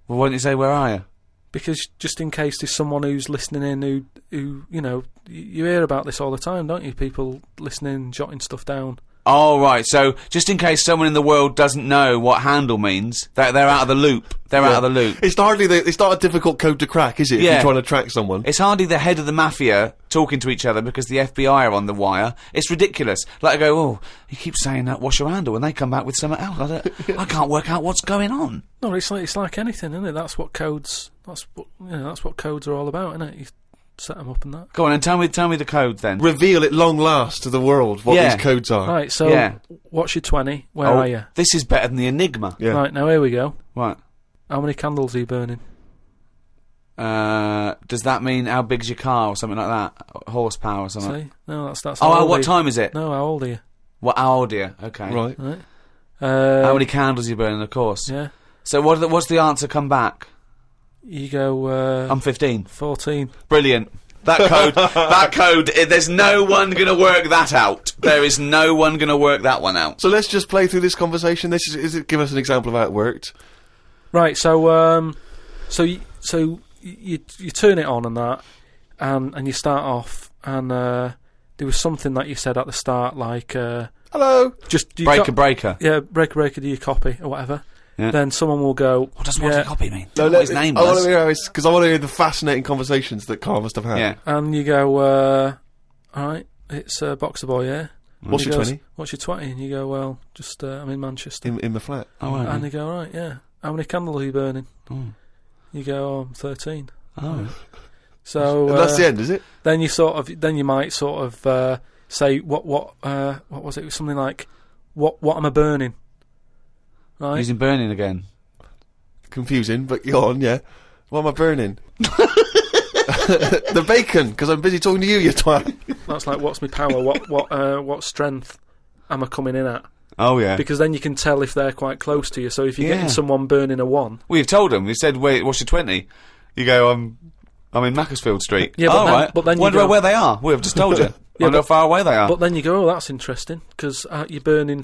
Well, why don't you say where are you? Because just in case there's someone who's listening in who you hear about this all the time, don't you? People listening, jotting stuff down. Oh, right. So, just in case someone in the world doesn't know what handle means, they're out of the loop. They're out of the loop. It's not a difficult code to crack, is it? If you're trying to track someone. It's hardly the head of the mafia talking to each other because the FBI are on the wire. It's ridiculous. Like, I go, oh, he keeps saying that, wash your handle, and they come back with something else. I can't work out what's going on. No, it's like anything, isn't it? That's what codes are all about, isn't it? You set them up and that. Go on, and tell me the codes then. Reveal at long last to the world what these codes are. Right, so what's your 20? Where are you? This is better than the Enigma. Yeah. Right, now here we go. Right. How many candles are you burning? Does that mean how big's your car or something like that? Horsepower or something? See? No, that's Oh, what time is it? No, how old are you? How old are you? Okay. Right. How many candles are you burning, of course? Yeah. So what's the answer come back? You go, I'm 15. 14. Brilliant. That code, there's no one gonna work that out. There is no one gonna work that one out. So let's just play through this conversation. Give us an example of how it worked. Right, so you turn it on and that, and you start off, and there was something that you said at the start, like hello, just breaker. Yeah, breaker. Do you copy or whatever? Yeah. Then someone will go. What does copy mean? No, what his name was. I want to hear because I want to hear the fascinating conversations that Carl must have had. Yeah. And you go, all right, it's Boxer Boy, yeah. What's your 20? What's your 20? And you go, well, just I'm in Manchester. In the flat. Oh, right. And they go, right, yeah. How many candles are you burning? Oh. You go, oh, I'm 13. Oh. So and that's the end, is it? Then you might sort of say what was it? It was something like what am I burning? Right. Using burning again. Confusing, but go on, yeah. What am I burning? The bacon, because I'm busy talking to you, you twat. That's like, what's my power? What strength am I coming in at? Oh, yeah. Because then you can tell if they're quite close to you. So if you're getting someone burning a 1... Well, you've told them. You said, wait, what's your 20? You go, I'm in Macclesfield Street. Yeah, but then wonder where they are. We've just told you. Wonder how far away they are. But then you go, oh, that's interesting, because you're burning,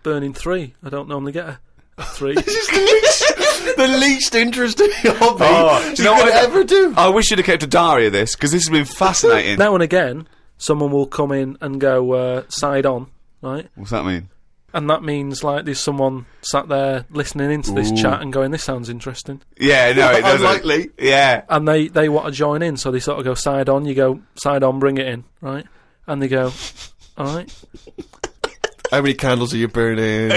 burning 3. I don't normally get a 3. This is the least interesting hobby do you know what I ever do. I wish you'd have kept a diary of this, because this has been fascinating. Now and again, someone will come in and go, side on, right? What's that mean? And that means, like, there's someone sat there listening into this chat and going, this sounds interesting. Yeah, no, it doesn't. Unlikely. Yeah. And they want to join in, so they sort of go side on, you go, side on, bring it in, right? And they go, alright. How many candles are you burning?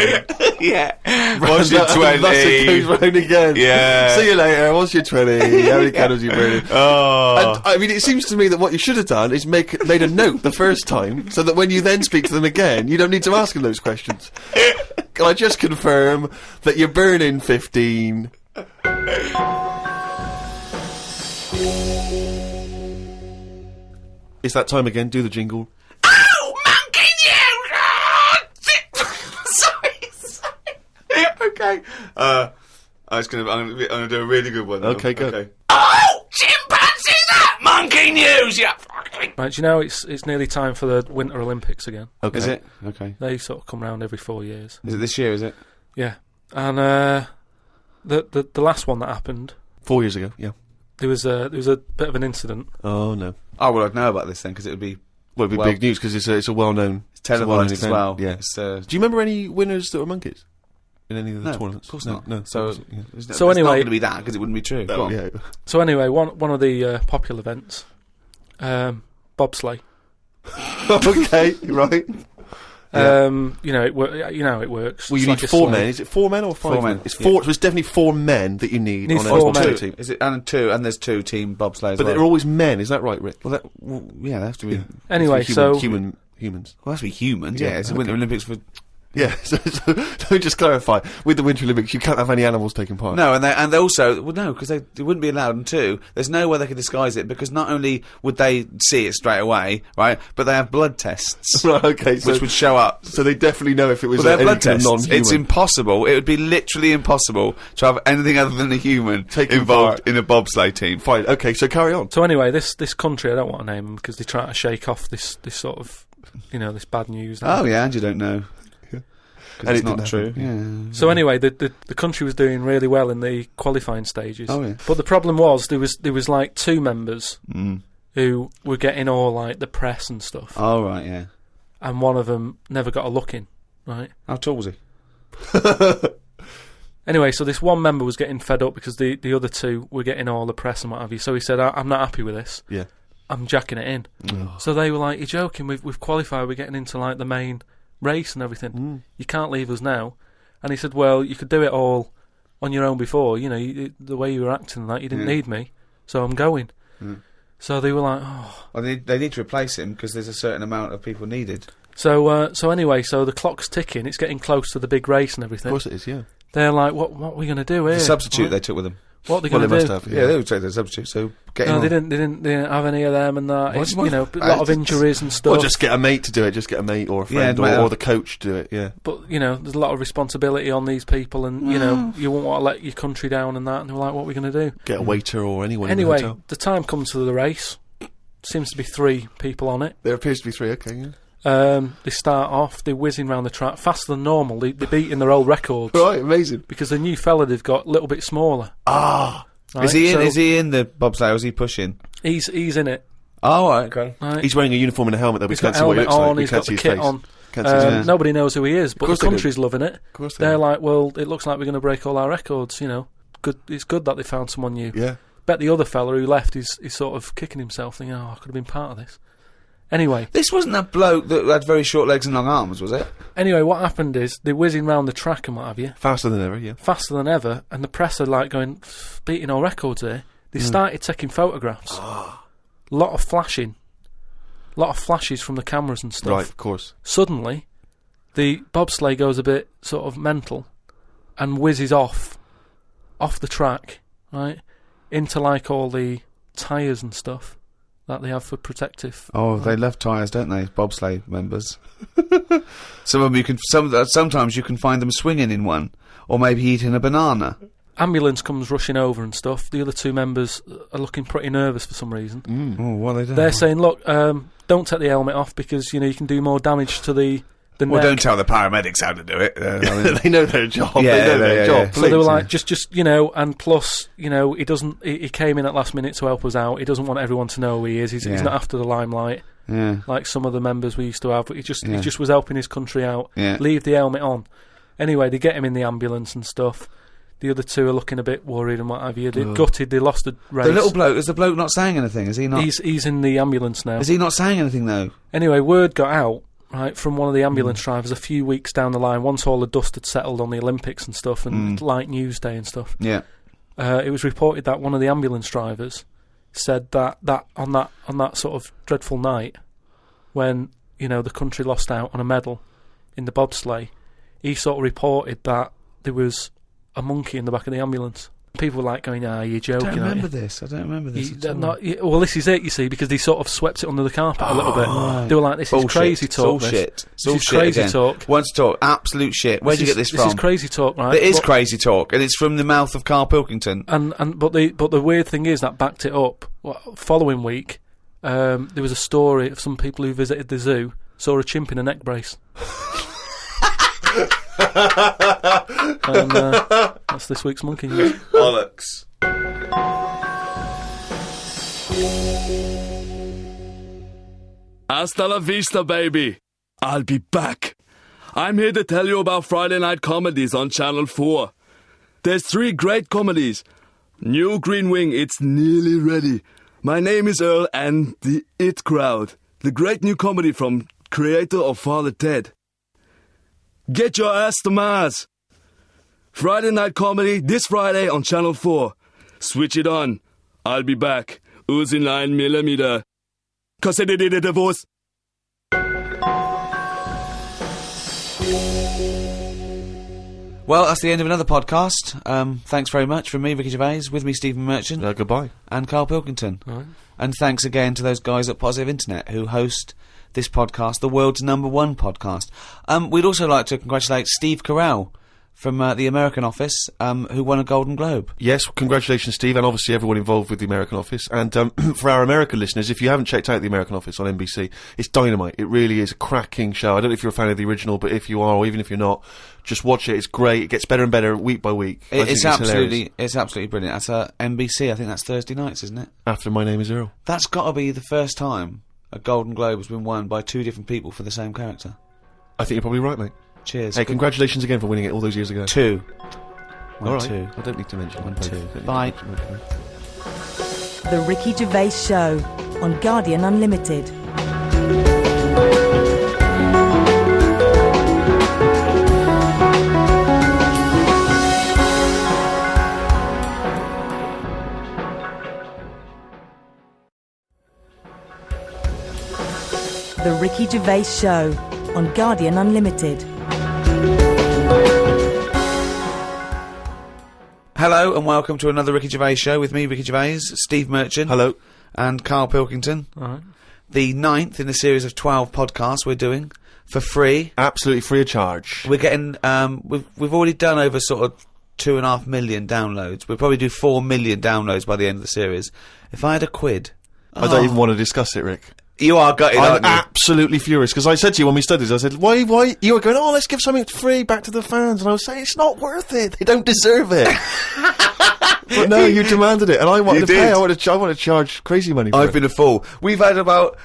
Yeah. What's your 20? That's it goes round again. Yeah. See you later. What's your 20? How many candles are you burning? Oh. And, I mean, it seems to me that what you should have done is made a note the first time, so that when you then speak to them again, you don't need to ask them those questions. Can I just confirm that you're burning 15? It's that time again. Do the jingle. Okay. I'm gonna do a really good one. Okay, go. Okay. Oh, chimpanzee! That monkey news, yeah. Right, do you know it's nearly time for the Winter Olympics again? Okay. Is it? Okay. They sort of come round every 4 years. Is it this year? Is it? Yeah, and the last one that happened 4 years ago. Yeah. there was a bit of an incident. Oh no. Oh well, I'd know about this then because it would be. Well, it'd be big news because it's a well-known. It's televised as well. Yeah. Do you remember any winners that were monkeys in any of the No, tournaments? of course No, not. No. So yeah. So anyway, it's not going to be that because it wouldn't be true. Go on. Yeah. So anyway, one of the popular events, bobsleigh. Okay, right. You know it works. Well, you It's need like a 4 sleigh. men. Is it 4 men or 5 4 men? men. It's 4. So it's definitely 4 men that you need Need on 4 a men. team. Is it and there's two team bobsleigh as But well. they're always men. Is that right, Rick? Well, yeah, they have to be. Yeah. Anyway, humans. Well, it has to be humans. Yeah, Yeah, it's the okay. Winter Olympics for. Yeah. So let me just clarify. With the Winter Olympics, you can't have any animals taking part. No, and they also no, because they wouldn't be allowed. And two, there's no way they could disguise it because not only would they see it straight away, right, but they have blood tests, Right. Okay. So, which would show up. so they definitely know if it was Well, they have any blood kind of tests. non-human. It's impossible. It would be literally impossible to have anything other than a human Taking involved part. in a bobsleigh team. Fine. Okay. So carry on. So anyway, this country, I don't want to name them because they try to shake off this sort of, this bad news. Oh yeah, and you don't know. And It's it not didn't true. happen. Yeah. So anyway, the country was doing really well in the qualifying stages. Oh, yeah. But the problem was there was like 2 members Mm. who were getting all like the press and stuff. Oh right, yeah. and one of them never got a look in, right? How tall was he? Anyway, so this one member was getting fed up because the other two were getting all the press and what have you. So he said, I'm not happy with this. Yeah. I'm jacking it in. So they were like, you're joking, we've qualified, we're getting into like the main race and everything. You can't leave us now. And he said, well, you could do it all on your own before, you know, the way you were acting and that, you didn't need me, so I'm going. So they were like, oh. Well, they need to replace him because there's a certain amount of people needed. So anyway, so the clock's ticking, it's getting close to the big race and everything. Of course it is, yeah. They're like, what are we going to do here? The substitute they took with them. What are they going to do? Must have, Yeah, they would take their substitute, so get him on. They didn't have any of them and that. It's, you know, a lot of injuries and stuff. Or just get a mate to do it, just get a mate or a friend or the coach to do it, yeah. But, you know, there's a lot of responsibility on these people and, you know, you won't want to let your country down and that, and they're like, what are we going to do? Get a waiter or anyone Anyway, in the hotel. the time comes to the race. Seems to be 3 people on it. There appears to be 3, okay, yeah. They start off, they're whizzing around the track faster than normal. They're beating their old records. Right, amazing. Because the new fella they've got a little bit smaller. Ah. Right? Is he in the bobsleigh or is he pushing? He's in it. Oh, right, okay. Right. He's wearing a uniform and a helmet, though. We He's can't got see what he helmet looks like. on, We he's can't got see the his kit face. on. Can't see his face. Nobody knows who he is, but the course they do. country's loving it. Of course They're like, well, it looks like we're going to break all our records, you know. Good. It's good that they found someone new. Yeah. Bet the other fella who left is sort of kicking himself, thinking, oh, I could have been part of this. Anyway. This wasn't that bloke that had very short legs and long arms, was it? Anyway, what happened is they're whizzing round the track and what have you. Faster than ever, yeah. Faster than ever, and the press are like going, beating all records here. They started taking photographs. Lot of flashing. Lot of flashes from the cameras and stuff. Right, of course. Suddenly, the bobsleigh goes a bit sort of mental and whizzes off the track, right, into like all the tyres and stuff that they have for protective. Oh, they love tyres, don't they? Bobsleigh members. Some of them sometimes you can find them swinging in one, or maybe eating a banana. Ambulance comes rushing over and stuff. The other 2 members are looking pretty nervous for some reason. Oh, what are they doing? They're saying, look, don't take the helmet off because, you know, you can do more damage to the well, neck. don't tell the paramedics how to do it. They know their job. Yeah, they know their job. yeah. So they were like, just you know, and plus, you know, he came in at last minute to help us out. He doesn't want everyone to know who he is. He's not after the limelight. Yeah. Like some of the members we used to have. But he just was helping his country out. Yeah. Leave the helmet on. Anyway, they get him in the ambulance and stuff. The other 2 are looking a bit worried and what have you. They're gutted. They lost the race. The little bloke, is the bloke not saying anything? Is he not? He's in the ambulance now. Is he not saying anything though? Anyway, word got out, right, from one of the ambulance drivers a few weeks down the line, once all the dust had settled on the Olympics and stuff, and light news day and stuff. Yeah. It was reported that one of the ambulance drivers said that on that sort of dreadful night, when, you know, the country lost out on a medal in the bobsleigh, he sort of reported that there was a monkey in the back of the ambulance. People were like going, you're joking. I don't remember this at all. Well, this is it, you see, because they sort of swept it under the carpet a little bit. Right. They were like, this is crazy talk. Bullshit. This is crazy talk. Once talk, absolute shit. Where'd you get this from? This is crazy talk, right? It is crazy talk, and it's from the mouth of Carl Pilkington. But the weird thing is that backed it up. Following week, there was a story of some people who visited the zoo, saw a chimp in a neck brace. And that's this week's Monkey News. Bollocks. Hasta la vista, baby. I'll be back. I'm here to tell you about Friday night comedies on Channel 4. There's 3 great comedies. New Green Wing, it's nearly ready. My name is Earl and the It Crowd. The great new comedy from creator of Father Ted. Get your ass to Mars. Friday night comedy this Friday on Channel 4. Switch it on. I'll be back. Uzi 9mm. Cause they did a divorce. Well, that's the end of another podcast. Thanks very much from me, Ricky Gervais, with me, Stephen Merchant. Goodbye. And Carl Pilkington. Right. And thanks again to those guys at Positive Internet who host this podcast, the world's #1 podcast. We'd also like to congratulate Steve Carell from the American office, who won a Golden Globe. Yes, congratulations, Steve, and obviously everyone involved with the American office. And for our American listeners, if you haven't checked out the American office on NBC, it's dynamite. It really is a cracking show. I don't know if you're a fan of the original, but if you are, or even if you're not, just watch it. It's great. It gets better and better week by week. It's absolutely brilliant. That's NBC. I think that's Thursday nights, isn't it? After My Name Is Earl. That's got to be the first time a Golden Globe has been won by 2 different people for the same character. I think you're probably right, mate. Cheers. Hey, congratulations again for winning it all those years ago. 2. All right. 2. I don't need to mention 1, both. 2. Don't need to Bye. mention both. The Ricky Gervais Show on Guardian Unlimited. The Ricky Gervais Show on Guardian Unlimited. Hello and welcome to another Ricky Gervais Show with me, Ricky Gervais, Steve Merchant. Hello. And Carl Pilkington. All right. The 9th in a series of 12 podcasts we're doing for free. Absolutely free of charge. We're getting, we've already done over sort of 2.5 million downloads. We'll probably do 4 million downloads by the end of the series. If I had a quid... I don't even want to discuss it, Rick. You are gutted, I'm aren't you? absolutely furious, because I said to you when we studied, I said, why, you were going, oh, let's give something free back to the fans, and I was saying, it's not worth it, they don't deserve it. But no, you demanded it, and I wanted to pay, I want to charge crazy money for it. I've been a fool. We've had about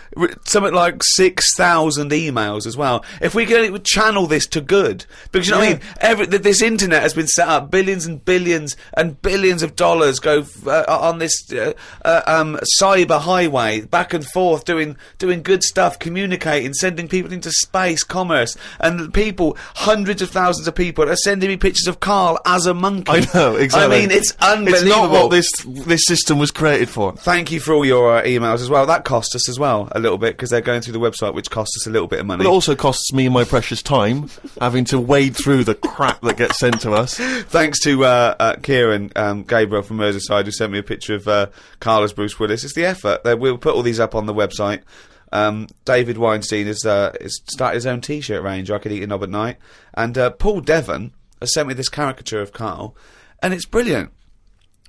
something like 6,000 emails as well. If we could channel this to good, because you know what I mean, this internet has been set up, billions and billions and billions of dollars go on this cyber highway, back and forth, doing good stuff, communicating, sending people into space, commerce, and people, hundreds of thousands of people are sending me pictures of Carl as a monkey. I know, exactly. I mean, it's unbelievable. It's not what this system was created for. Thank you for all your emails as well. That cost us as well a little bit, because they're going through the website, which costs us a little bit of money. But it also costs me my precious time, having to wade through the crap that gets sent to us. Thanks to Kieran Gabriel from Merseyside, who sent me a picture of Carl as Bruce Willis. It's the effort. We'll put all these up on the website. David Weinstein has started his own T-shirt range, I Could Eat a Knob at Night. And Paul Devon has sent me this caricature of Carl, and it's brilliant.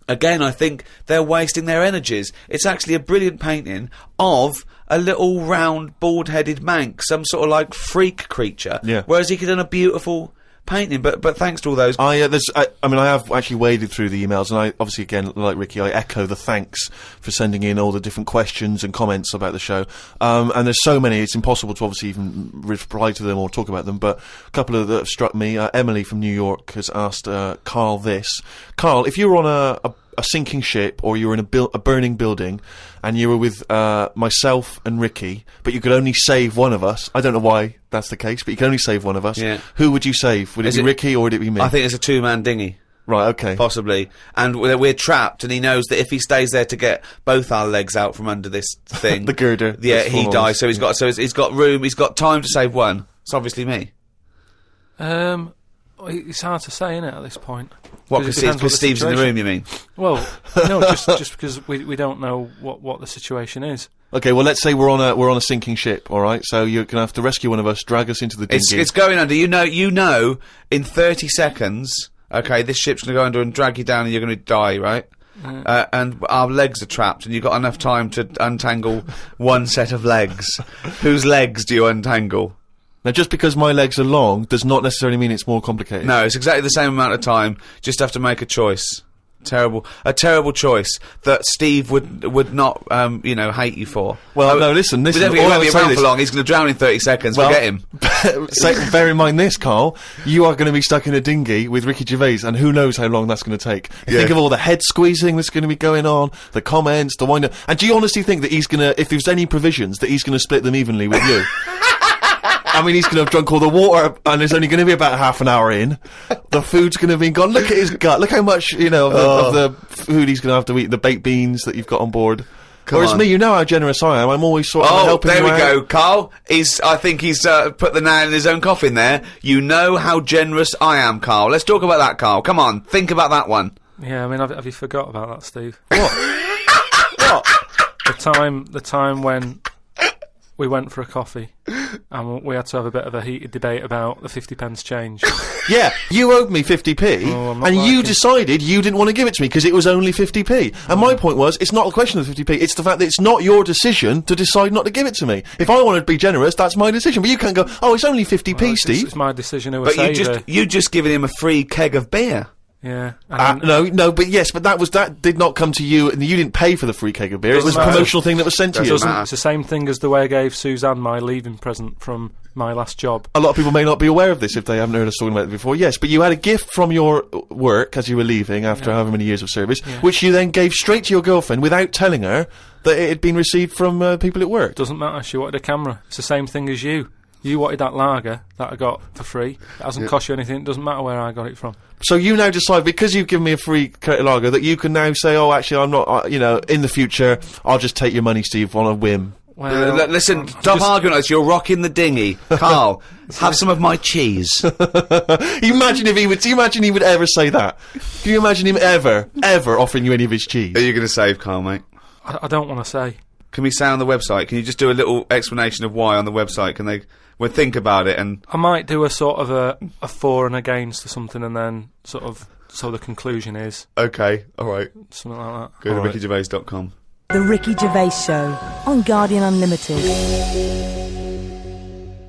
Again, I think they're wasting their energies. It's actually a brilliant painting of a little round, bald-headed Manx, some sort of like freak creature. Yeah. Whereas he could have done a beautiful painting. But thanks to all those. I mean, I have actually waded through the emails, and I obviously, again, like Ricky, I echo the thanks for sending in all the different questions and comments about the show. And there's so many, it's impossible to obviously even reply to them or talk about them. But a couple of that have struck me. Emily from New York has asked Carl this. Carl, if you were on a sinking ship, or you were in a burning building, and you were with myself and Ricky, but you could only save one of us. I don't know why that's the case, but you can only save one of us. Yeah. Who would you save? Would it be Ricky, or would it be me? I think it's a 2-man dinghy. Right, okay. Possibly. And we're trapped, and he knows that if he stays there to get both our legs out from under this thing... the girder. Yeah, he dies, so he's got room, he's got time to save one. It's obviously me. It's hard to say, isn't it, at this point? What, because Steve's in the room, you mean? Well, no, just because we don't know what the situation is. Okay, well, let's say we're on a sinking ship, all right? So you're gonna have to rescue one of us, drag us into the dinghy. It's going under. You know, in 30 seconds, okay, this ship's gonna go under and drag you down, and you're gonna die, right? And our legs are trapped, and you've got enough time to untangle one set of legs. Whose legs do you untangle? Now, just because my legs are long does not necessarily mean it's more complicated. No, it's exactly the same amount of time. Just have to make a choice. A terrible choice that Steve would not, hate you for. Well, no, listen. He won't be around for long. He's going to drown in 30 seconds. Well, forget him. Bear in mind this, Carl. You are going to be stuck in a dinghy with Ricky Gervais, and who knows how long that's going to take. Think of all the head squeezing that's going to be going on, the comments, the wind up. And do you honestly think that he's going to, if there's any provisions, that he's going to split them evenly with you? I mean, he's going to have drunk all the water, and there's only going to be about half an hour in. The food's going to be gone. Look at his gut. Look how much, of the food he's going to have to eat, the baked beans that you've got on board. Whereas me, you know how generous I am. I'm always sort of helping you out. Oh, there we go, Carl. I think he's put the nail in his own coffin there. You know how generous I am, Carl. Let's talk about that, Carl. Come on, think about that one. Yeah, I mean, have you forgot about that, Steve? What? The time when we went for a coffee and we had to have a bit of a heated debate about the 50p change. Yeah, you owed me 50p, and you decided you didn't want to give it to me because it was only 50p. And my point was, it's not a question of 50p, it's the fact that it's not your decision to decide not to give it to me. If I want to be generous, that's my decision, but you can't go, oh, it's only 50p, Steve. It's my decision who But you just given him a free keg of beer. Yeah. But that did not come to you, and you didn't pay for the free keg of beer. It was a promotional thing that was sent to you. It's the same thing as the way I gave Suzanne my leaving present from my last job. A lot of people may not be aware of this if they haven't heard us talking about it before. Yes, but you had a gift from your work as you were leaving after however many years of service, which you then gave straight to your girlfriend without telling her that it had been received from people at work. Doesn't matter. She wanted a camera. It's the same thing as you. You wanted that lager that I got for free. It hasn't cost you anything. It doesn't matter where I got it from. So you now decide, because you've given me a free lager, that you can now say, oh, actually, I'm not, in the future, I'll just take your money, Steve, on a whim. Well, listen, stop arguing with us. You're rocking the dinghy. Carl, have some of my cheese. Imagine if he would. Do you imagine he would ever say that? Can you imagine him ever offering you any of his cheese? Are you going to save Carl, mate? I don't want to say. Can we say on the website? Can you just do a little explanation of why on the website? Can they? We'll think about it, and I might do a sort of a for and against or something, and then sort of so the conclusion is okay. All right, something like that. Go to rickygervais.com. The Ricky Gervais Show on Guardian Unlimited.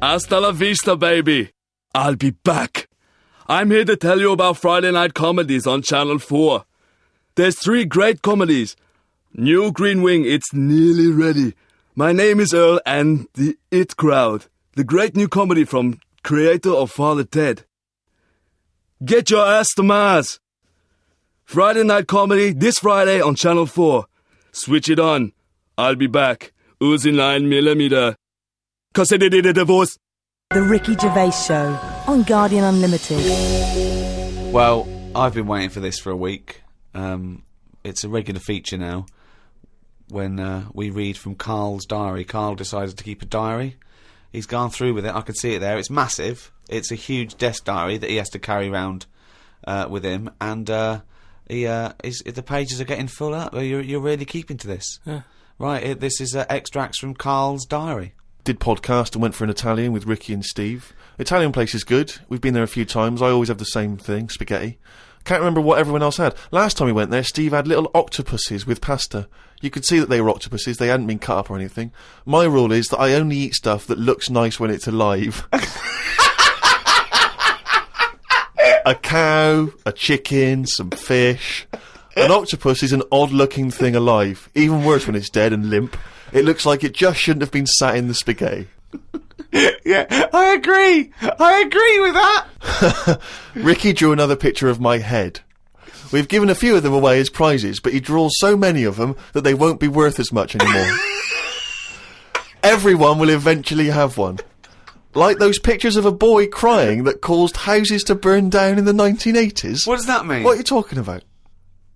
Hasta la vista, baby. I'll be back. I'm here to tell you about Friday night comedies on Channel 4. There's 3 great comedies. New Green Wing, it's nearly ready. My Name is Earl and The It Crowd. The great new comedy from creator of Father Ted. Get your ass to Mars. Friday night comedy this Friday on Channel 4. Switch it on. I'll be back. Uzi 9mm. Cause I did a divorce. The Ricky Gervais Show on Guardian Unlimited. Well, I've been waiting for this for a week. It's a regular feature now. When we read from Carl's diary. Carl decided to keep a diary. He's gone through with it. I can see it there. It's massive. It's a huge desk diary that he has to carry around with him, and the pages are getting full up. You're really keeping to this, right? This is extracts from Carl's diary. Did podcast and went for an Italian with Ricky and Steve. Italian place is good. We've been there a few times. I always have the same thing, spaghetti. Can't remember what everyone else had. Last time we went there, Steve had little octopuses with pasta. You could see that they were octopuses. They hadn't been cut up or anything. My rule is that I only eat stuff that looks nice when it's alive. A cow, a chicken, some fish. An octopus is an odd-looking thing alive. Even worse when it's dead and limp. It looks like it just shouldn't have been sat in the spaghetti. Yeah, I agree. I agree with that. Ricky drew another picture of my head. We've given a few of them away as prizes, but he draws so many of them that they won't be worth as much anymore. Everyone will eventually have one. Like those pictures of a boy crying that caused houses to burn down in the 1980s. What does that mean? What are you talking about?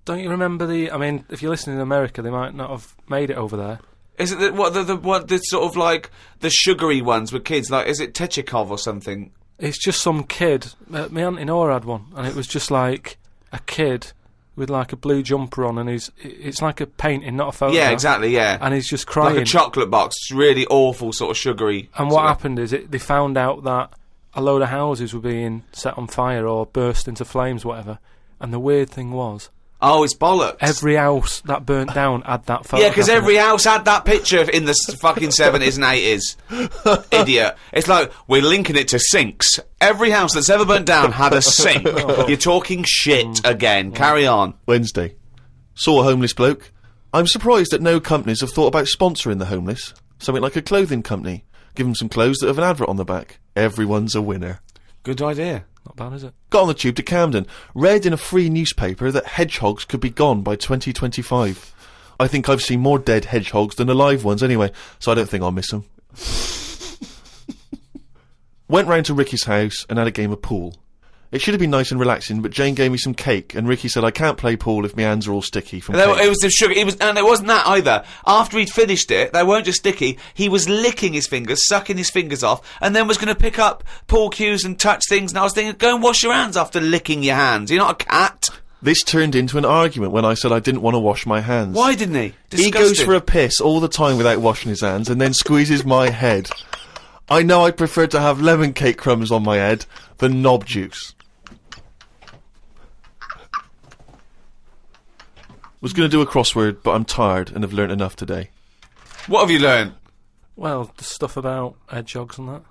Don't you remember if you're listening in America, they might not have made it over there. Is it the sort of like the sugary ones with kids? Like, is it Techikov or something? It's just some kid. My auntie Nora had one, and it was just like a kid with like a blue jumper on, and it's like a painting, not a photo. Yeah, exactly. Yeah, and he's just crying. Like a chocolate box. It's really awful, sort of sugary. And what happened is they found out that a load of houses were being set on fire or burst into flames, whatever. And the weird thing was, oh, it's bollocks. every house that burnt down had that photo. Yeah, because every house had that picture in the fucking 70s and 80s. Idiot. It's like, we're linking it to sinks. Every house that's ever burnt down had a sink. You're talking shit again. Carry on. Wednesday. Saw a homeless bloke. I'm surprised that no companies have thought about sponsoring the homeless. Something like a clothing company. Give them some clothes that have an advert on the back. Everyone's a winner. Good idea. Not bad, is it? Got on the tube to Camden. Read in a free newspaper that hedgehogs could be gone by 2025. I think I've seen more dead hedgehogs than alive ones anyway, so I don't think I'll miss them. Went round to Ricky's house and had a game of pool. It should have been nice and relaxing, but Jane gave me some cake, and Ricky said I can't play pool if my hands are all sticky from cake. It was the sugar, and it wasn't that either. After he'd finished it, they weren't just sticky, he was licking his fingers, sucking his fingers off, and then was going to pick up pool cues and touch things, and I was thinking, go and wash your hands after licking your hands. You're not a cat. This turned into an argument when I said I didn't want to wash my hands. Why didn't he? Disgusting. He goes for a piss all the time without washing his hands, and then squeezes my head. I know I'd prefer to have lemon cake crumbs on my head than knob juice. Was going to do a crossword, but I'm tired and have learnt enough today. What have you learnt? Well, the stuff about hedgehogs and that.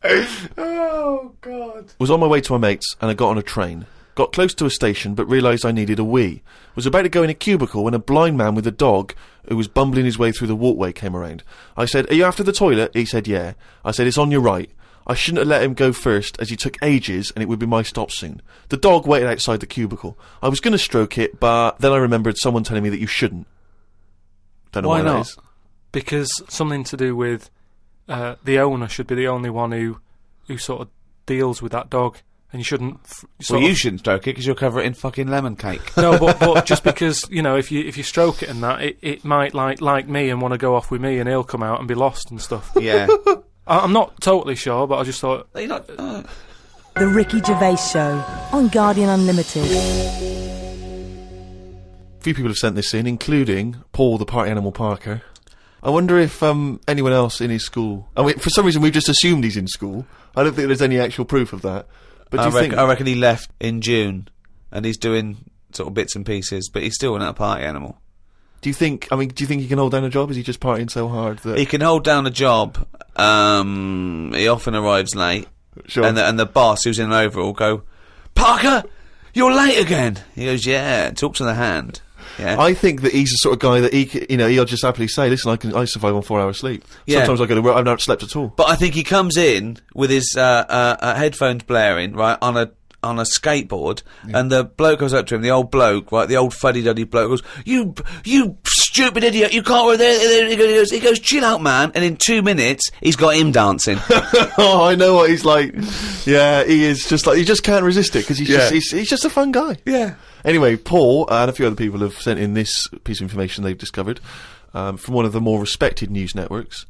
Oh, God. Was on my way to my mates and I got on a train. Got close to a station but realised I needed a wee. Was about to go in a cubicle when a blind man with a dog who was bumbling his way through the walkway came around. I said, "Are you after the toilet?" He said, "Yeah." I said, "It's on your right." I shouldn't have let him go first as he took ages and it would be my stop soon. The dog waited outside the cubicle. I was going to stroke it, but then I remembered someone telling me that you shouldn't. Don't know why not? that is. Because something to do with the owner should be the only one who sort of deals with that dog. And you shouldn't. You shouldn't stroke it because you'll cover it in fucking lemon cake. No, but just because if you stroke it and that, it might like me and want to go off with me, and he'll come out and be lost and stuff. Yeah, I'm not totally sure, but I just thought. You're not. The Ricky Gervais Show on Guardian Unlimited. A few people have sent this in, including Paul, the party animal Parker. I wonder if anyone else in his school. I mean, for some reason we've just assumed he's in school. I don't think there's any actual proof of that. But I reckon he left in June, and he's doing sort of bits and pieces, but he's still not a party animal. Do you think he can hold down a job? Is he just partying so hard that he can hold down a job? He often arrives late, sure. and the boss, who's in an overall, go, "Parker, you're late again." He goes, "Yeah." Talks to the hand. Yeah. I think that he's the sort of guy that he'll just happily say, "Listen, I survive on 4 hours sleep. Yeah. Sometimes I go to work, I've not slept at all." But I think he comes in with his headphones blaring, right, on a skateboard, and the bloke goes up to him, the old bloke, right, the old fuddy-duddy bloke goes, "You stupid idiot, you can't work there." He goes, "Chill out, man," and in 2 minutes, he's got him dancing. Oh, I know what he's like. Yeah, he is just like, you just can't resist it, because he's just a fun guy. Yeah. Anyway, Paul and a few other people have sent in this piece of information they've discovered from one of the more respected news networks.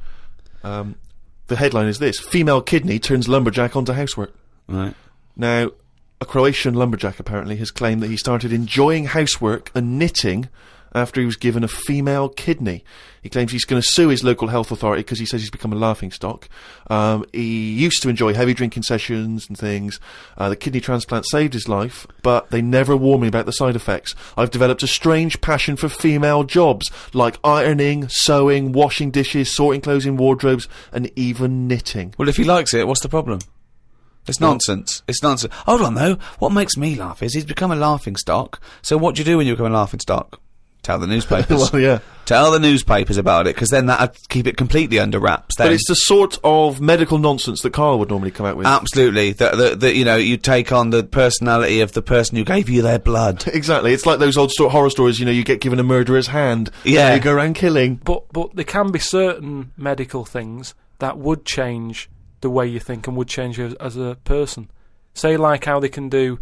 The headline is this: female kidney turns lumberjack onto housework. Right. Now, a Croatian lumberjack apparently has claimed that he started enjoying housework and knitting after he was given a female kidney. He claims he's going to sue his local health authority because he says he's become a laughingstock. He used to enjoy heavy drinking sessions and things. The kidney transplant saved his life, but they never warned me about the side effects. I've developed a strange passion for female jobs, like ironing, sewing, washing dishes, sorting clothes in wardrobes, and even knitting. Well, if he likes it, what's the problem? It's nonsense. It's nonsense. Hold on, though. What makes me laugh is he's become a laughingstock. So what do you do when you become a laughingstock? Tell the newspapers. Well, yeah. Tell the newspapers about it, because then that'd keep it completely under wraps. Then. But it's the sort of medical nonsense that Carl would normally come out with. Absolutely. That you take on the personality of the person who gave you their blood. Exactly. It's like those old horror stories, you get given a murderer's hand. Yeah. You go around killing. But there can be certain medical things that would change the way you think and would change you as a person. Say, like how they can do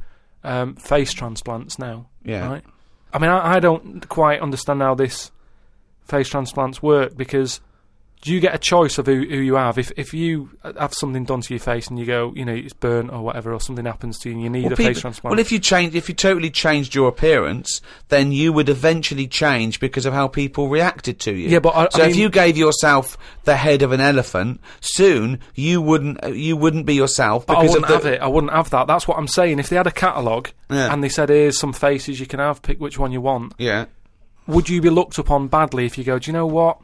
face transplants now. Yeah. Right? I mean, I don't quite understand how this face transplants work, because do you get a choice of who you have? If you have something done to your face and you go, it's burnt or whatever, or something happens to you and you need a face transplant. Well, if you totally changed your appearance, then you would eventually change because of how people reacted to you. Yeah, but if you gave yourself the head of an elephant, soon you wouldn't be yourself. Because I wouldn't have it. I wouldn't have that. That's what I'm saying. If they had a catalogue and they said, "Here's some faces you can have, pick which one you want." Yeah. Would you be looked upon badly if you go, "Do you know what?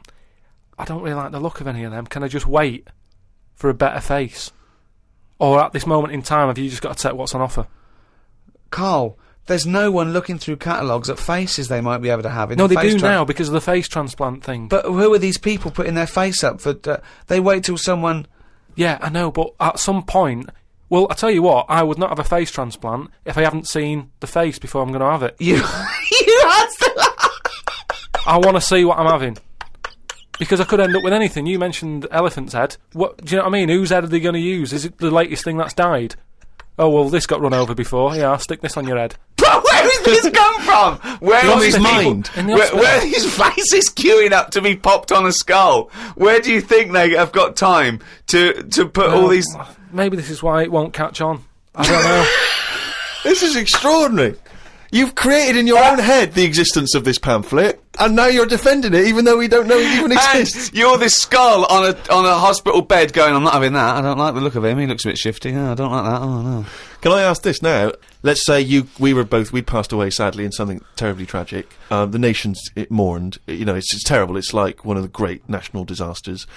I don't really like the look of any of them. Can I just wait for a better face?" Or at this moment in time, have you just got to take what's on offer? Carl, there's no one looking through catalogues at faces they might be able to have. No, they do now because of the face transplant thing. But who are these people putting their face up for? They wait till someone... Yeah, I know, but at some point... Well, I tell you what, I would not have a face transplant if I haven't seen the face before I'm going to have it. You have to... I want to see what I'm having. Because I could end up with anything. You mentioned elephant's head. What do you know what I mean? Whose head are they going to use? Is it the latest thing that's died? Oh, well, this got run over before. Yeah, I'll stick this on your head. But where has this come from? Where are these mind? Where are these faces queuing up to be popped on a skull? Where do you think they have got time to put all these... Maybe this is why it won't catch on. I don't know. This is extraordinary. You've created in your own head the existence of this pamphlet, and now you're defending it, even though we don't know it even exists. And you're this skull on a hospital bed going, "I'm not having that. I don't like the look of him. He looks a bit shifty. Oh, I don't like that. Oh, no." Can I ask this now? Let's say we'd passed away sadly in something terribly tragic. The nation's mourned. It's terrible. It's like one of the great national disasters.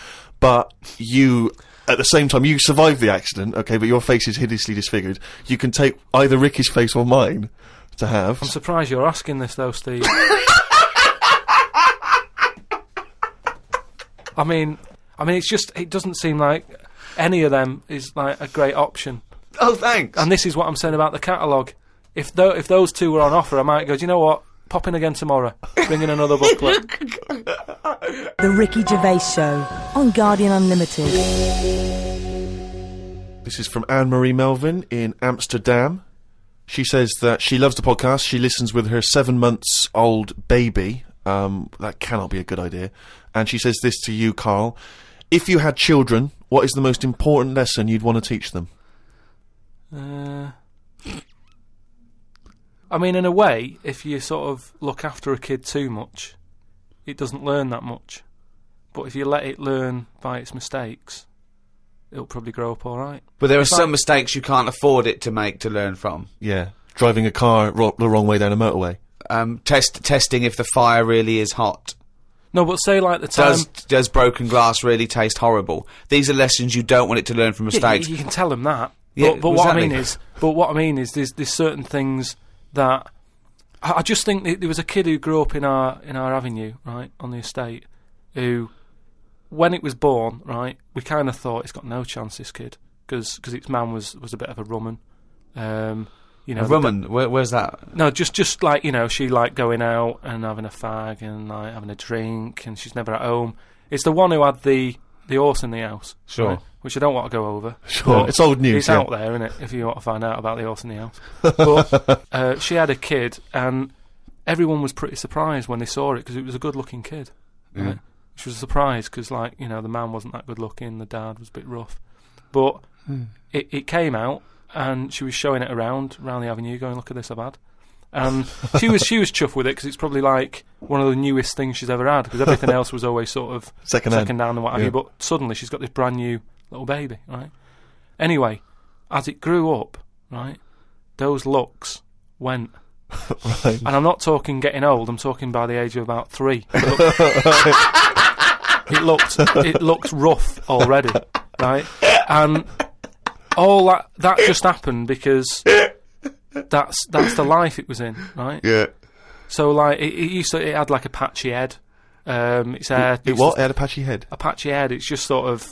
But you at the same time, you survived the accident, okay, but your face is hideously disfigured. You can take either Ricky's face or mine to have. I'm surprised you're asking this, though, Steve. I mean, it's just, it doesn't seem like any of them is like a great option. Oh, thanks. And this is what I'm saying about the catalogue. If those two were on offer, I might go, do you know what? Pop in again tomorrow. Bring in another booklet. The Ricky Gervais Show on Guardian Unlimited. This is from Anne-Marie Melvin in Amsterdam. She says that she loves the podcast. She listens with her 7 months old baby. That cannot be a good idea. And she says this to you, Carl. If you had children, what is the most important lesson you'd want to teach them? I mean, in a way, if you sort of look after a kid too much, it doesn't learn that much. But if you let it learn by its mistakes, it'll probably grow up all right. But there are some mistakes you can't afford it to make to learn from. Yeah, driving a car the wrong way down a motorway. Testing if the fire really is hot. No, but say like the time... Does broken glass really taste horrible? These are lessons you don't want it to learn from mistakes. Yeah, you can tell them that. Yeah, but what I mean is, there's certain things that I just think there was a kid who grew up in our avenue, right, on the estate, who, when it was born, right, we kind of thought it's got no chance, this kid, because its man was a bit of a rumman. You know, a rumman? Where's that? No, just like, you know, she liked going out and having a fag and like having a drink, and she's never at home. It's the one who had the horse in the house. Sure. Right, which I don't want to go over. Sure, it's old news. It's out there, isn't it, if you want to find out about the horse in the house. But she had a kid, and everyone was pretty surprised when they saw it, because it was a good-looking kid. Yeah. Right? Which was a surprise, because, like, you know, the man wasn't that good-looking, the dad was a bit rough. But it came out, and she was showing it around the avenue, going, look at this I've had. And she was chuffed with it, because it's probably like one of the newest things she's ever had, because everything else was always sort of second down and what have you. But suddenly she's got this brand new little baby, right? Anyway, as it grew up, right, those looks went. Right. And I'm not talking getting old, I'm talking by the age of about 3. It looked rough already, right? And all that just happened because that's the life it was in, right? Yeah. So like it had like a patchy head. Its hair. It had a patchy head. A patchy head. It's just sort of.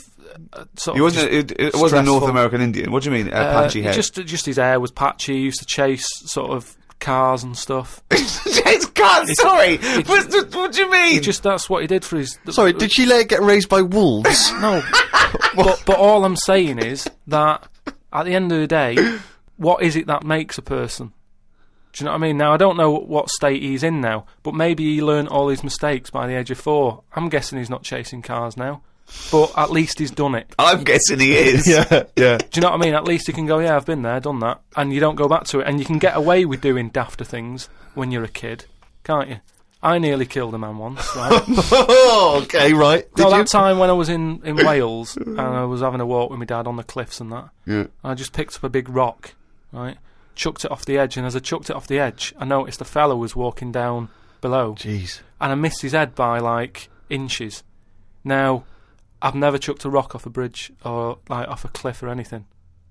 It wasn't a North American Indian. What do you mean, a patchy head? Just his hair was patchy. He used to chase sort of cars and stuff. Chase cars. Sorry. What do you mean? That's what he did for his. Sorry, did she let it get raised by wolves? No. but all I'm saying is that at the end of the day, what is it that makes a person? Do you know what I mean? Now, I don't know what state he's in now, but maybe he learned all his mistakes by the age of 4. I'm guessing he's not chasing cars now, but at least he's done it. I'm guessing he is. Yeah. Do you know what I mean? At least he can go, yeah, I've been there, done that, and you don't go back to it, and you can get away with doing dafter things when you're a kid, can't you? I nearly killed a man once, right? Okay, right. That time when I was in Wales, and I was having a walk with my dad on the cliffs and that, I just picked up a big rock, right? Chucked it off the edge, and as I chucked it off the edge, I noticed a fella was walking down below. Jeez. And I missed his head by, like, inches. Now, I've never chucked a rock off a bridge or, like, off a cliff or anything.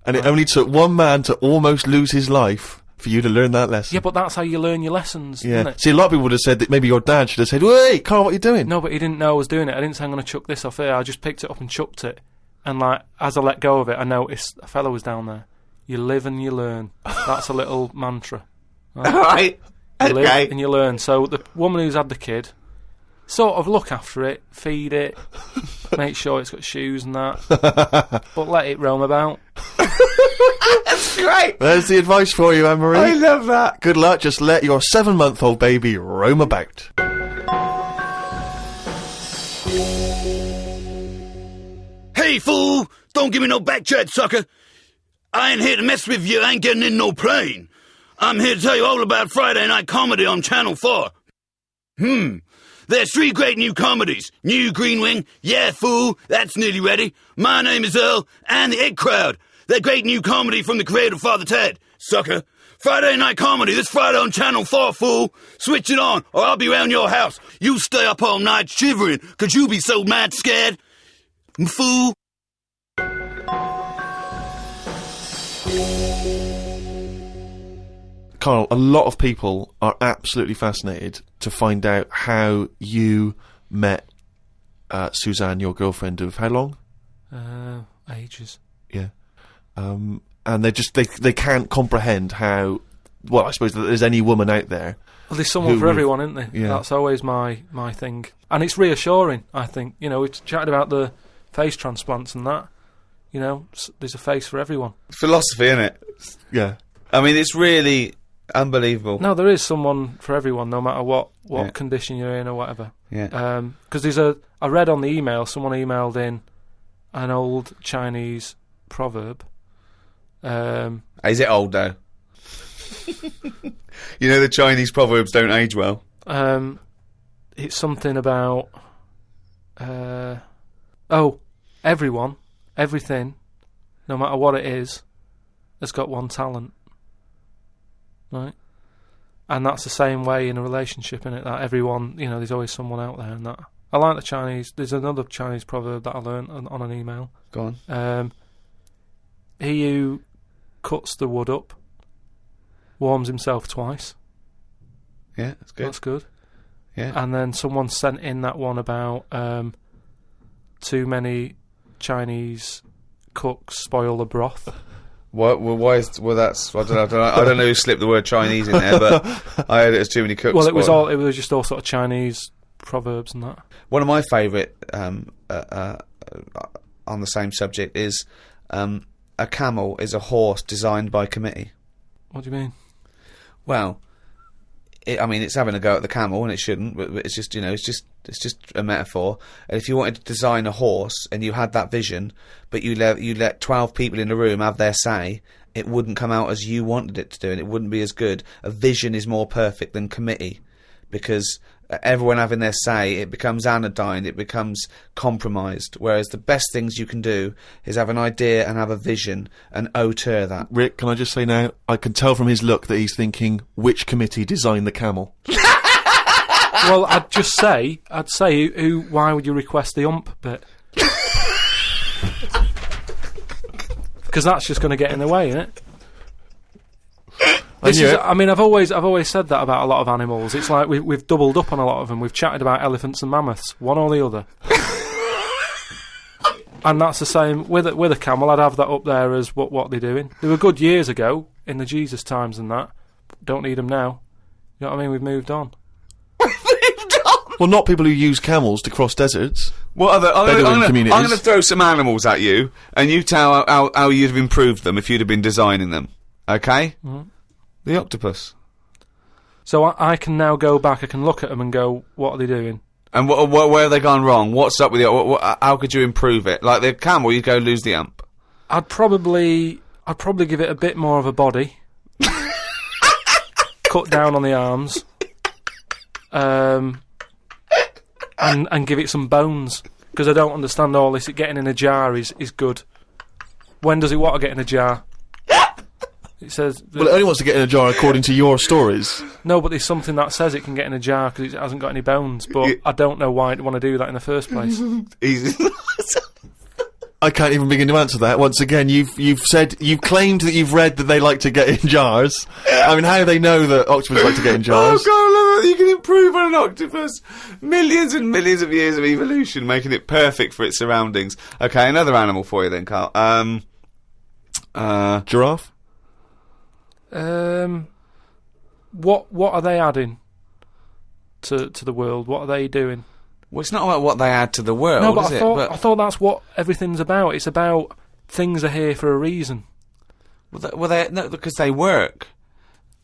And it only took one man to almost lose his life for you to learn that lesson. Yeah, but that's how you learn your lessons, isn't it? See, a lot of people would have said that maybe your dad should have said, wait, Carl, what are you doing? No, but he didn't know I was doing it. I didn't say I'm going to chuck this off here. I just picked it up and chucked it. And, like, as I let go of it, I noticed a fella was down there. You live and you learn. That's a little mantra. Right? All right. You live and you learn. So the woman who's had the kid, sort of look after it, feed it, make sure it's got shoes and that, but let it roam about. That's great. There's the advice for you, Anne-Marie. I love that. Good luck. Just let your 7-month-old baby roam about. Hey, fool! Don't give me no back chat, sucker! I ain't here to mess with you, I ain't getting in no plane. I'm here to tell you all about Friday night comedy on Channel 4. There's 3 great new comedies. New Green Wing, yeah, fool, that's nearly ready. My Name is Earl, and The Egg Crowd. They're great new comedy from the creator of Father Ted, sucker. Friday night comedy this Friday on Channel 4, fool. Switch it on, or I'll be round your house. You stay up all night shivering, 'cause you be so mad scared. Fool. Carl, a lot of people are absolutely fascinated to find out how you met Suzanne, your girlfriend of how long? Ages. Yeah. And they can't comprehend how, well, I suppose that there's any woman out there. Well, there's someone for everyone, isn't there? Yeah. That's always my thing. And it's reassuring, I think. You know, we've chatted about the face transplants and that. You know, there's a face for everyone. Philosophy, innit? Yeah. I mean, it's really unbelievable. No, there is someone for everyone, no matter what condition you're in or whatever. Yeah. Because I read on the email, someone emailed in an old Chinese proverb. Is it old, though? You know the Chinese proverbs don't age well. It's something about... everyone, everything, no matter what it is, has got one talent. Right? And that's the same way in a relationship, innit? That everyone, you know, there's always someone out there and that. I like the Chinese... There's another Chinese proverb that I learned on an email. Go on. He who cuts the wood up warms himself twice. Yeah, that's good. That's good. Yeah. And then someone sent in that one about too many Chinese cooks spoil the broth. What? Well, why is... Well, that's... I don't know who slipped the word Chinese in there, but I heard it as too many cooks. Well, it was just all sort of Chinese proverbs and that. One of my favourite on the same subject is a camel is a horse designed by committee. What do you mean? Well, it's having a go at the camel, and it shouldn't. But it's just, you know, it's just a metaphor. And if you wanted to design a horse and you had that vision, but you let 12 people in the room have their say, it wouldn't come out as you wanted it to do, and it wouldn't be as good. A vision is more perfect than committee, because everyone having their say, it becomes anodyne, it becomes compromised. Whereas the best things you can do is have an idea and have a vision and auteur that. Rick, can I just say now, I can tell from his look that he's thinking, which committee designed the camel? Well, I'd say, why would you request the ump bit? Because that's just going to get in the way, isn't it? I've always said that about a lot of animals. It's like we've doubled up on a lot of them. We've chatted about elephants and mammoths, one or the other. And that's the same with a camel. I'd have that up there as what they're doing. They were good years ago in the Jesus times and that. Don't need them now. You know what I mean? We've moved on. Well, not people who use camels to cross deserts. What other? I'm communities. going to throw some animals at you, and you tell how you'd have improved them if you'd have been designing them. Okay? Mm-hmm. The octopus. So I can now go back. I can look at them and go, "What are they doing?" And where have they gone wrong? What's up with it? How could you improve it? Like the camel, you'd go lose the ump. I'd probably give it a bit more of a body. Cut down on the arms. And give it some bones, because I don't understand all this. It getting in a jar is good. When does it want to get in a jar? It says... Well, it only wants to get in a jar according to your stories. No, but there's something that says it can get in a jar because it hasn't got any bones, but I don't know why it want to do that in the first place. I can't even begin to answer that. Once again, you've claimed that you've read that they like to get in jars. I mean, how do they know that octopus like to get in jars? Oh God, you can improve on an octopus. Millions and millions of years of evolution, making it perfect for its surroundings. Okay, another animal for you then, Carl. Giraffe? What are they adding to the world? What are they doing? Well, it's not about what they add to the world, no, but is I thought that's what everything's about. It's about things are here for a reason. No, because they work.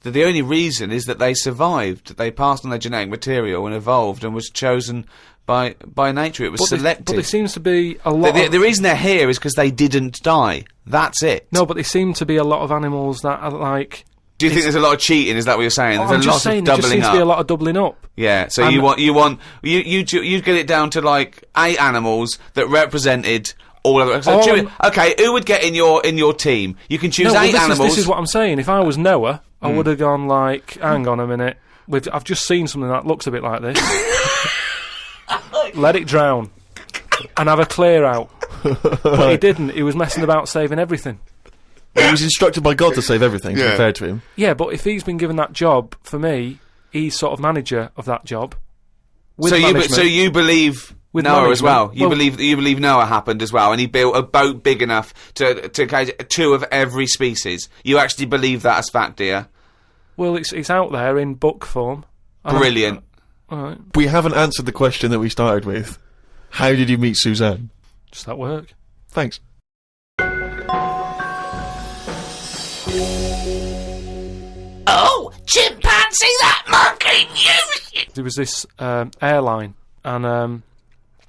The only reason is that they survived. They passed on their genetic material and evolved and was chosen by nature. It was selected. But there seems to be a lot. The reason they're here is because they didn't die. That's it. No, but there seem to be a lot of animals that are like. Do you think there's a lot of cheating? Is that what you're saying? There's I'm just saying there just seems to be a lot of doubling up. Yeah. So you get it down to like 8 animals that represented all of them. Okay, who would get in your team? You can choose 8 animals. This is what I'm saying. If I was Noah, I would have gone like, hang on a minute. I've just seen something that looks a bit like this. Let it drown and have a clear out. But he didn't. He was messing about saving everything. He was instructed by God to save everything, to be fair to him. Yeah, but if he's been given that job, for me, he's sort of manager of that job. With So you believe with Noah as well? You well, believe Noah happened as well, and he built a boat big enough to catch 2 of every species. You actually believe that as fact, do you? Well, it's out there in book form. Brilliant. All right. We haven't answered the question that we started with. How did you meet Suzanne? Just at work. Thanks. Oh, chimpanzee, that monkey music! There was this airline, and was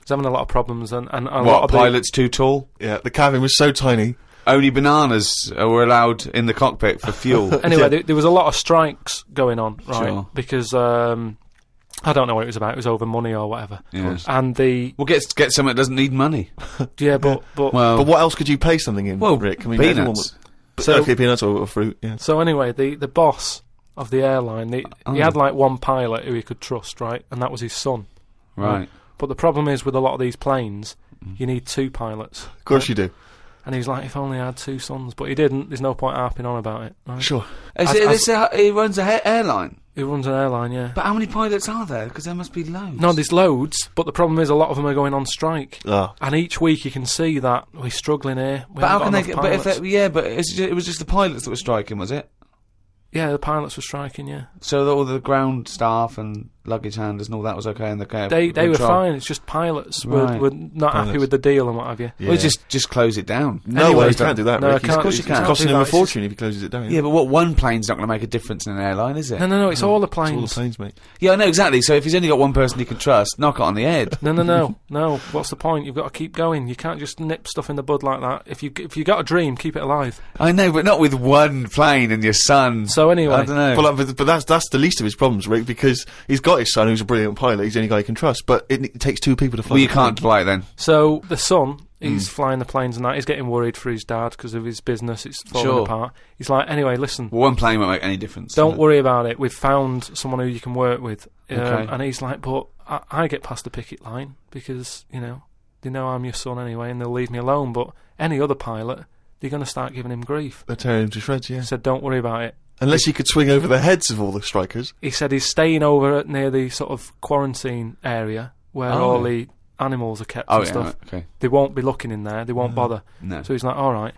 having a lot of problems, and a lot What, of pilot's too tall? Yeah, the cabin was so tiny. Only bananas were allowed in the cockpit for fuel. Anyway, there was a lot of strikes going on, right? Sure. Because I don't know what it was about. It was over money or whatever. Yes. And Well, get something that doesn't need money. yeah, but But what else could you pay something in, Well, Rick? I mean, peanuts. everyone okay, peanuts or fruit, yeah. So anyway, the boss of the airline, he had like one pilot who he could trust, right? And that was his son. Right. But the problem is with a lot of these planes, you need 2 pilots. Of course you do. And he was like, if only I had 2 sons. But he didn't. There's no point harping on about it. Right? Sure. He runs an airline. He runs an airline, yeah. But how many pilots are there? Because there must be loads. No, there's loads, but the problem is a lot of them are going on strike. Ah. And each week you can see that we're struggling here. But how can they? But it was just the pilots that were striking, was it? Yeah, the pilots were striking, yeah. So all the ground staff and luggage handlers and all that was okay in the cab. They were fine. It's just pilots were not happy with the deal and what have you. Yeah. Well, just close it down. No way, you can't do that, No, Rick. of course you can't. It's costing him a fortune if he closes it down. Yeah, but what, one plane's not going to make a difference in an airline, is it? No, it's all the planes. It's all the planes, mate. Yeah, I know, exactly. So if he's only got one person he can trust, knock it on the head. No. What's the point? You've got to keep going. You can't just nip stuff in the bud like that. If you got a dream, keep it alive. I know, but not with one plane and your son. So anyway, I don't know. Well, but that's the least of his problems, Rick, because he's got his son who's a brilliant pilot. He's the only guy he can trust, but it takes 2 people to fly. Well, you can't fly then. So the son, he's flying the planes and that. He's getting worried for his dad because of his business. It's falling apart. He's like, anyway, listen. Well, one plane won't make any difference. Don't worry about it. We've found someone who you can work with. Okay. And he's like, but I get past the picket line because, they know I'm your son anyway and they'll leave me alone. But any other pilot, they're going to start giving him grief. They're tearing him to shreds, yeah. He said, don't worry about it. Unless he could swing over the heads of all the strikers. He said he's staying over near the sort of quarantine area where all the animals are kept and stuff. Okay. They won't be looking in there. They won't bother. No. So he's like, all right.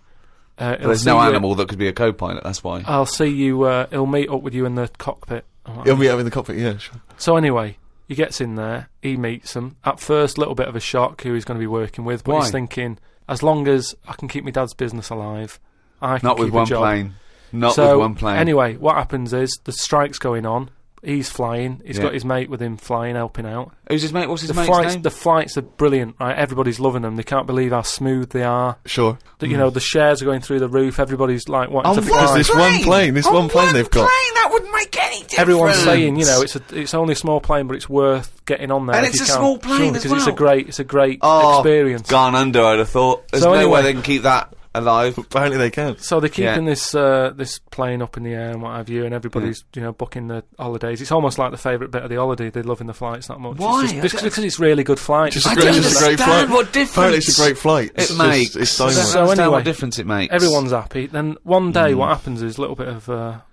There's no animal that could be a co-pilot, that's why. I'll see you. He'll meet up with you in the cockpit. He'll meet up in the cockpit, yeah, sure. So anyway, he gets in there. He meets them. At first, a little bit of a shock who he's going to be working with. But he's thinking, as long as I can keep my dad's business alive, I can Not keep with one a job. plane. Not with one plane. Anyway, what happens is the strike's going on. He's flying. He's got his mate with him flying, helping out. Who's his mate? What's his mate's name? The flights are brilliant, right? Everybody's loving them. They can't believe how smooth they are. Sure. The shares are going through the roof. Everybody's like wanting to fly. Because this one plane they've got. That wouldn't make any difference. Everyone's saying, it's only a small plane, but it's worth getting on there. And it's a small plane as well. Because it's a great experience. Gone under, I'd have thought. There's no way they can keep that alive. Apparently they can. So they're keeping this plane up in the air and what have you, and everybody's booking the holidays. It's almost like the favourite bit of the holiday. They're loving the flights that much. Why? Because it's really good flight. I don't understand what difference. Apparently it's a great flight. It makes. So anyway, what difference it makes. Everyone's happy. Then one day, what happens is a little bit of a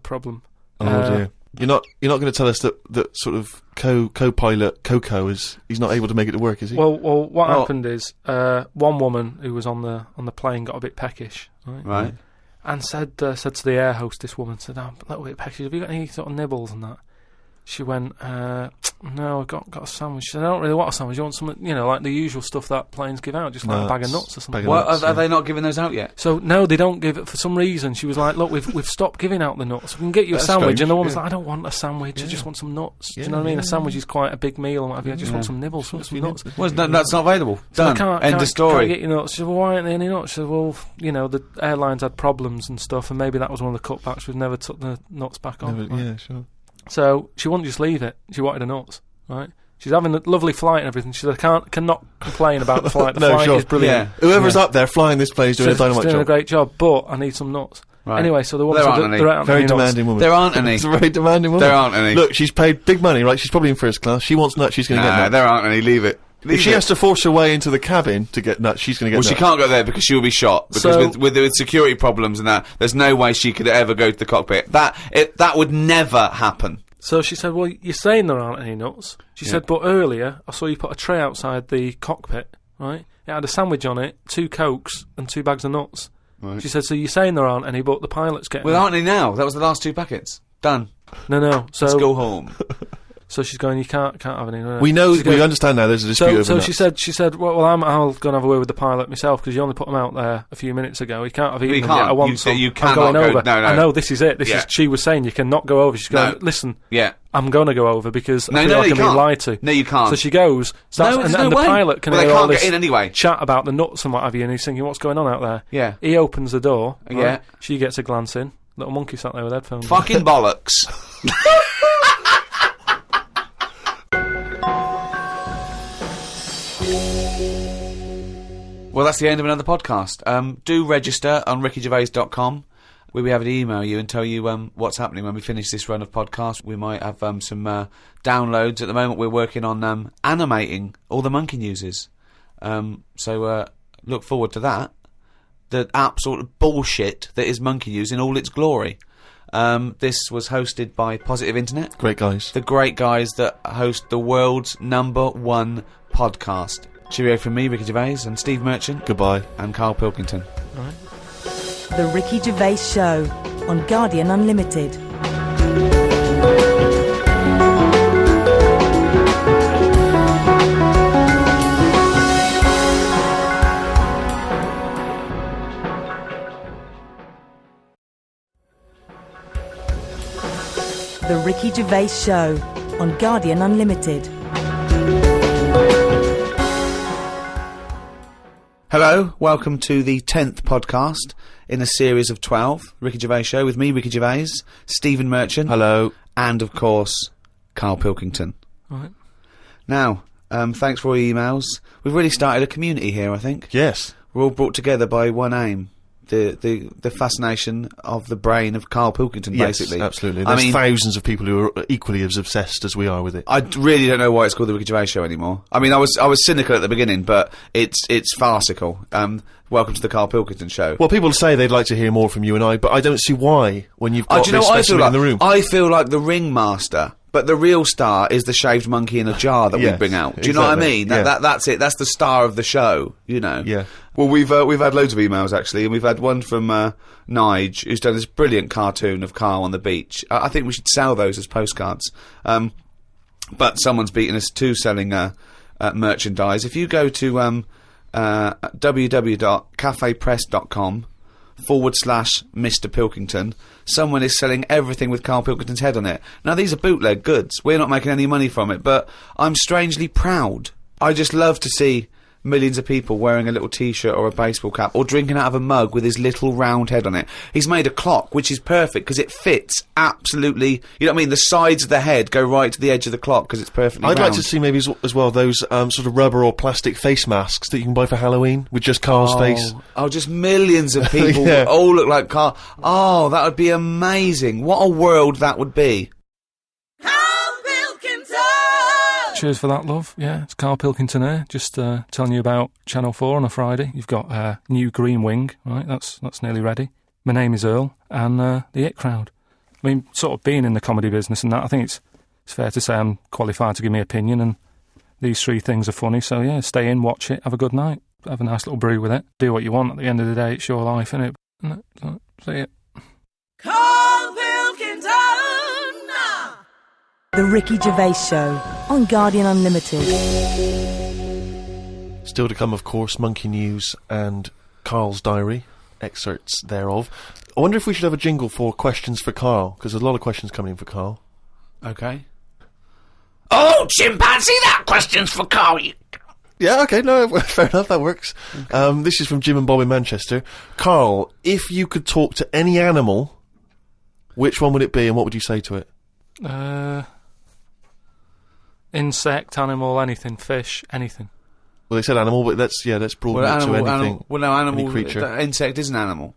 problem. Oh dear. You're not going to tell us that sort of co-pilot Coco he's not able to make it to work, is he? Well, what happened is one woman who was on the plane got a bit peckish, right? And said to the air hostess woman, said, "I'm a little bit peckish. Have you got any sort of nibbles and that?" She went, "No, I got a sandwich." She said, "I don't really want a sandwich. You want something, like the usual stuff that planes give out, just like a bag of nuts or something." Are they not giving those out yet? So no, they don't give it for some reason. She was like, "Look, we've stopped giving out the nuts. We can get you a sandwich." Strange. And the woman's like, "I don't want a sandwich. I just want some nuts." Do you know what I mean? A sandwich is quite a big meal and what have you. I just want some nibbles, want some nuts. Well, that's not available. Done. End of story. Can't get your nuts. She said, "Well, why aren't there any nuts?" She said, "Well, the airlines had problems and stuff, and maybe that was one of the cutbacks. We've never took the nuts back on." Yeah, sure. So she wouldn't just leave it. She wanted the nuts, right? She's having a lovely flight and everything. She said, I cannot complain about the flight. The flight is brilliant. Yeah. Whoever's up there flying this plane is doing a dynamite job. Doing a great job, but I need some nuts. Right. Anyway, so the woman there aren't very demanding woman. There aren't any. It's a very demanding woman. There aren't any. Look, she's paid big money, right? She's probably in first class. She wants nuts. She's going to get nuts. There aren't any. Leave it. If she has to force her way into the cabin to get nuts, she's going to get nuts. Well, she can't go there because she'll be shot. Because with security problems and that, there's no way she could ever go to the cockpit. That would never happen. So she said, well, you're saying there aren't any nuts. She said, but earlier I saw you put a tray outside the cockpit, right? It had a sandwich on it, 2 Cokes and 2 bags of nuts. Right. She said, so you're saying there aren't any, but the pilot's getting Well, aren't any now? That was the last 2 packets. Done. No. So let's go home. So she's going, you can't have any. We know, we understand now there's a dispute over So nuts. she said, well, I'll go and have a word with the pilot myself, because you only put them out there a few minutes ago. He can't have eaten them yet. I want some. You I'm going over. No. I know, this is it. She was saying you cannot go over. She's going, listen, I'm going to go over because I feel like I'm being lied to. No, you can't. So she goes, and the pilot can hear all this chat about the nuts and what have you, and he's thinking, what's going on out there? Yeah. He opens the door. Yeah. Right? She gets a glance in. Little monkey sat there with headphones. Fucking bollocks. Well, that's the end of another podcast. Do register on rickygervais.com. We'll be able to email you and tell you what's happening when we finish this run of podcasts. We might have some downloads. At the moment, we're working on animating all the monkey newses. So look forward to that. The absolute bullshit that is Monkey News in all its glory. This was hosted by Positive Internet. Great guys. The great guys that host the world's #1 podcast. Cheerio from me, Ricky Gervais, and Steve Merchant. Goodbye. And Carl Pilkington. All right. The Ricky Gervais Show on Guardian Unlimited. The Ricky Gervais Show on Guardian Unlimited. Hello, welcome to the 10th podcast in a series of 12, Ricky Gervais Show, with me, Ricky Gervais, Stephen Merchant. Hello. And, of course, Carl Pilkington. All right. Now, thanks for all your emails. We've really started a community here, I think. Yes. We're all brought together by one aim. The fascination of the brain of Carl Pilkington, basically. Yes, absolutely. There's thousands of people who are equally as obsessed as we are with it. I really don't know why it's called the Ricky Gervais Show anymore. I mean, I was cynical at the beginning, but it's farcical. Welcome to the Carl Pilkington Show. Well, people say they'd like to hear more from you and I, but I don't see why when you've got this specimen in the room. I feel like the ringmaster. But the real star is the shaved monkey in a jar that we bring out. Do you know what I mean? That's it. That's the star of the show, you know. Yeah. Well, we've had loads of emails, actually, and we've had one from Nige, who's done this brilliant cartoon of Carl on the beach. I think we should sell those as postcards. But someone's beaten us to selling merchandise. If you go to www.cafepress.com/Mr. Pilkington, someone is selling everything with Carl Pilkington's head on it. Now, these are bootleg goods. We're not making any money from it, but I'm strangely proud. I just love to see millions of people wearing a little t-shirt or a baseball cap or drinking out of a mug with his little round head on it. He's made a clock, which is perfect because it fits absolutely, you know what I mean? The sides of the head go right to the edge of the clock because it's perfectly round. I'd like to see maybe as well those sort of rubber or plastic face masks that you can buy for Halloween with just Carl's face. Oh, just millions of people who all look like Carl. Oh, that would be amazing. What a world that would be. Cheers for that, love. Yeah, it's Carl Pilkington here, just telling you about Channel 4 on a Friday. You've got new Green Wing, right? That's nearly ready. My name is Earl, and the It Crowd. I mean, sort of being in the comedy business and that, I think it's fair to say I'm qualified to give me opinion, and these 3 things are funny, so yeah, stay in, watch it, have a good night, have a nice little brew with it, do what you want. At the end of the day, it's your life, innit? See it. Carl Pilkington! The Ricky Gervais Show on Guardian Unlimited. Still to come, of course, Monkey News and Carl's diary, excerpts thereof. I wonder if we should have a jingle for questions for Carl, because there's a lot of questions coming in for Carl. Okay. Oh, chimpanzee, that question's for Carl. Yeah, okay, no, fair enough, that works. This is from Jim and Bob in Manchester. Carl, if you could talk to any animal, which one would it be and what would you say to it? Insect, animal, anything, fish, anything. Well, they said animal, but that's broad to anything. Animal, any creature. Insect is an animal.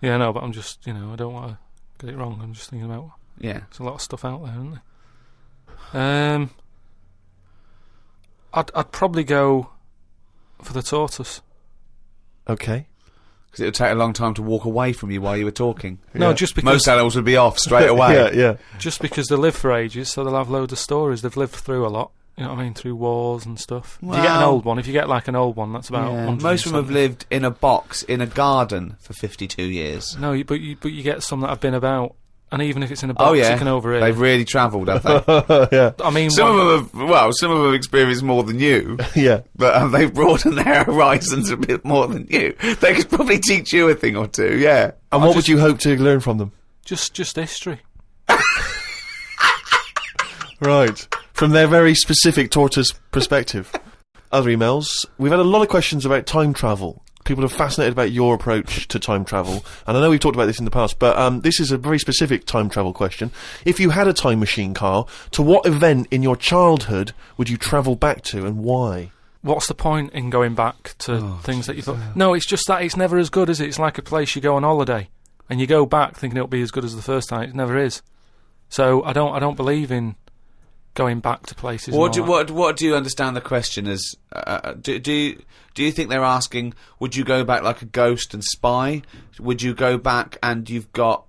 Yeah, no, but I'm just, I don't want to get it wrong. I'm just thinking about. Yeah, there's a lot of stuff out there, isn't there? I'd probably go for the tortoise. Okay. Because it would take a long time to walk away from you while you were talking. No, just because most animals would be off straight away. Yeah. Just because they live for ages, so they'll have loads of stories. They've lived through a lot. You know what I mean? Through wars and stuff. Well, if you get an old one, that's about... Yeah. Most of them have lived in a box in a garden for 52 years. No, but you get some that have been about, and even if it's in a box, you can overhear. They've really travelled, have they? Yeah. I mean, some of them have experienced more than you. Yeah. But they've broadened their horizons a bit more than you. They could probably teach you a thing or two, yeah. And what would you hope to learn from them? Just history. Right. From their very specific tortoise perspective. Other emails. We've had a lot of questions about time travel. People are fascinated about your approach to time travel. And I know we've talked about this in the past, but this is a very specific time travel question. If you had a time machine, Carl, to what event in your childhood would you travel back to and why? What's the point in going back to things that you thought... No, it's just that it's never as good, is it? It's like a place you go on holiday, and you go back thinking it'll be as good as the first time. It never is. So I don't believe in going back to places. What do you understand the question as? Do you think they're asking, would you go back like a ghost and spy? Would you go back and you've got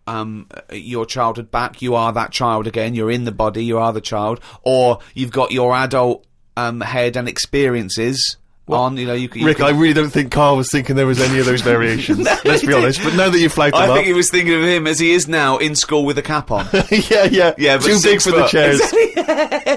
your childhood back? You are that child again. You're in the body. You are the child, or you've got your adult head and experiences. On, Rick, I really don't think Carl was thinking there was any of those variations. Let's be honest. But now that you flagged him up, I think he was thinking of him as he is now in school with a cap on. yeah. Too big for the chairs.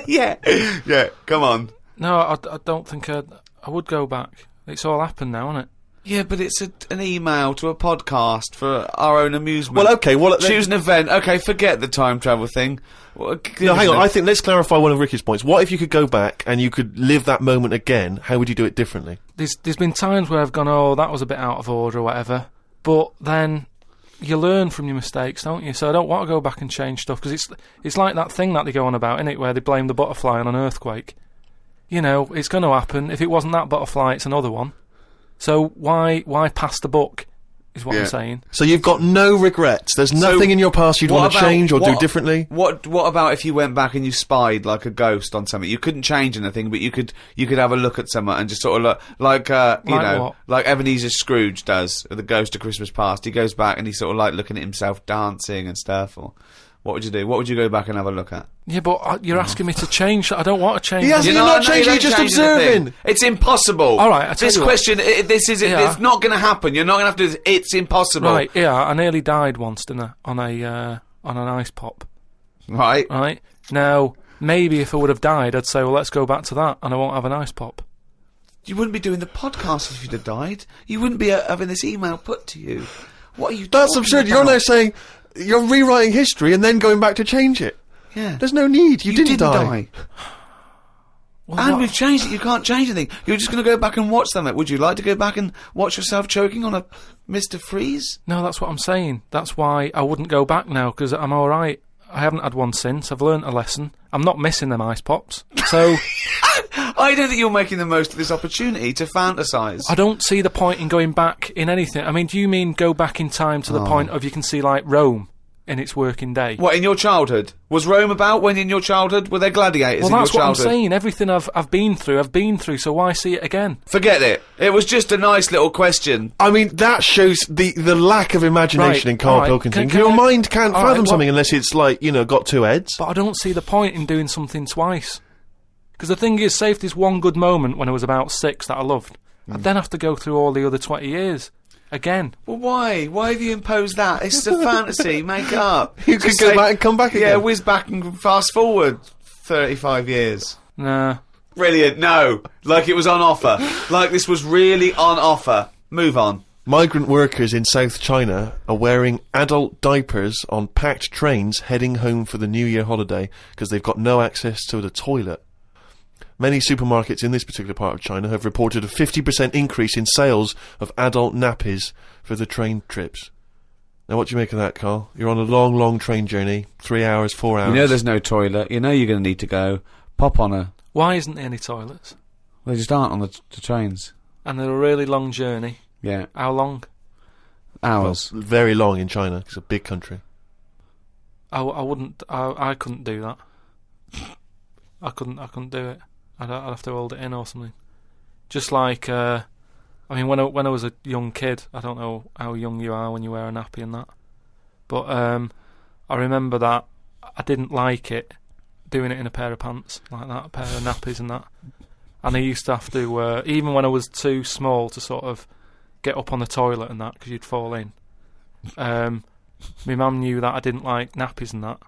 yeah. Come on. No, I don't think I would go back. It's all happened now, isn't it? Yeah, but it's an email to a podcast for our own amusement. Well, okay. Choose an event. Okay, forget the time travel thing. No, hang on. I think let's clarify one of Ricky's points. What if you could go back and you could live that moment again? How would you do it differently? There's been times where I've gone, oh, that was a bit out of order or whatever. But then you learn from your mistakes, don't you? So I don't want to go back and change stuff, because it's like that thing that they go on about, innit, where they blame the butterfly on an earthquake. You know, it's going to happen. If it wasn't that butterfly, it's another one. So why pass the buck, is what I'm saying. So you've got no regrets. There's nothing in your past you'd want to change or do differently? What about if you went back and you spied like a ghost on something? You couldn't change anything, but you could have a look at someone and just sort of look, like Ebenezer Scrooge does, the Ghost of Christmas Past. He goes back and he's sort of like looking at himself dancing and stuff, or... What would you do? What would you go back and have a look at? Yeah, but you're asking me to change. I don't want to change. You're not changing, you're just observing. It's impossible. All right, this question, it's not going to happen. You're not going to have to do this. It's impossible. Right, yeah, I nearly died once, didn't I? On an ice pop. Right. Right. Now, maybe if I would have died, I'd say, well, let's go back to that, and I won't have an ice pop. You wouldn't be doing the podcast if you'd have died. You wouldn't be having this email put to you. What are you That's talking absurd. about? You're now saying... You're rewriting history and then going back to change it. Yeah. There's no need. You didn't die. Well, and we've changed it. You can't change anything. You're just going to go back and watch something. Would you like to go back and watch yourself choking on a Mr. Freeze? No, that's what I'm saying. That's why I wouldn't go back now, because I'm all right. I haven't had one since. I've learnt a lesson. I'm not missing them ice pops. So... I don't think you're making the most of this opportunity to fantasise. I don't see the point in going back in anything. I mean, do you mean go back in time to the point of you can see, like, Rome in its working day? What, in your childhood? Was Rome about when in your childhood? Were there gladiators in your childhood? Well, that's what I'm saying. Everything I've been through, so why see it again? Forget it. It was just a nice little question. I mean, that shows the lack of imagination in Carl Pilkington. Your mind can't fathom something unless it's, like, got two heads. But I don't see the point in doing something twice. Because the thing is, say if there's one good moment when I was about 6 that I loved, I'd then have to go through all the other 20 years. Again. Well, why? Why have you imposed that? It's a fantasy. Make it up. You could go back and come back again. Yeah, whiz back and fast forward 35 years. Nah. Brilliant. No. Like it was on offer. Like this was really on offer. Move on. Migrant workers in South China are wearing adult diapers on packed trains heading home for the New Year holiday because they've got no access to the toilet. Many supermarkets in this particular part of China have reported a 50% increase in sales of adult nappies for the train trips. Now, what do you make of that, Carl? You're on a long, long train journey, 3 hours, 4 hours. You know there's no toilet. You know you're going to need to go. Pop on a... Why isn't there any toilets? They just aren't on the trains. And they're a really long journey. Yeah. How long? Hours. Well, very long in China. It's a big country. I couldn't do that. I couldn't do it. I'd have to hold it in or something. Just like, I mean, when I was a young kid, I don't know how young you are when you wear a nappy and that, but I remember that I didn't like it, doing it in a pair of pants like that, a pair of nappies and that. And I used to have to, even when I was too small to sort of get up on the toilet and that, because you'd fall in. My mum knew that I didn't like nappies and that.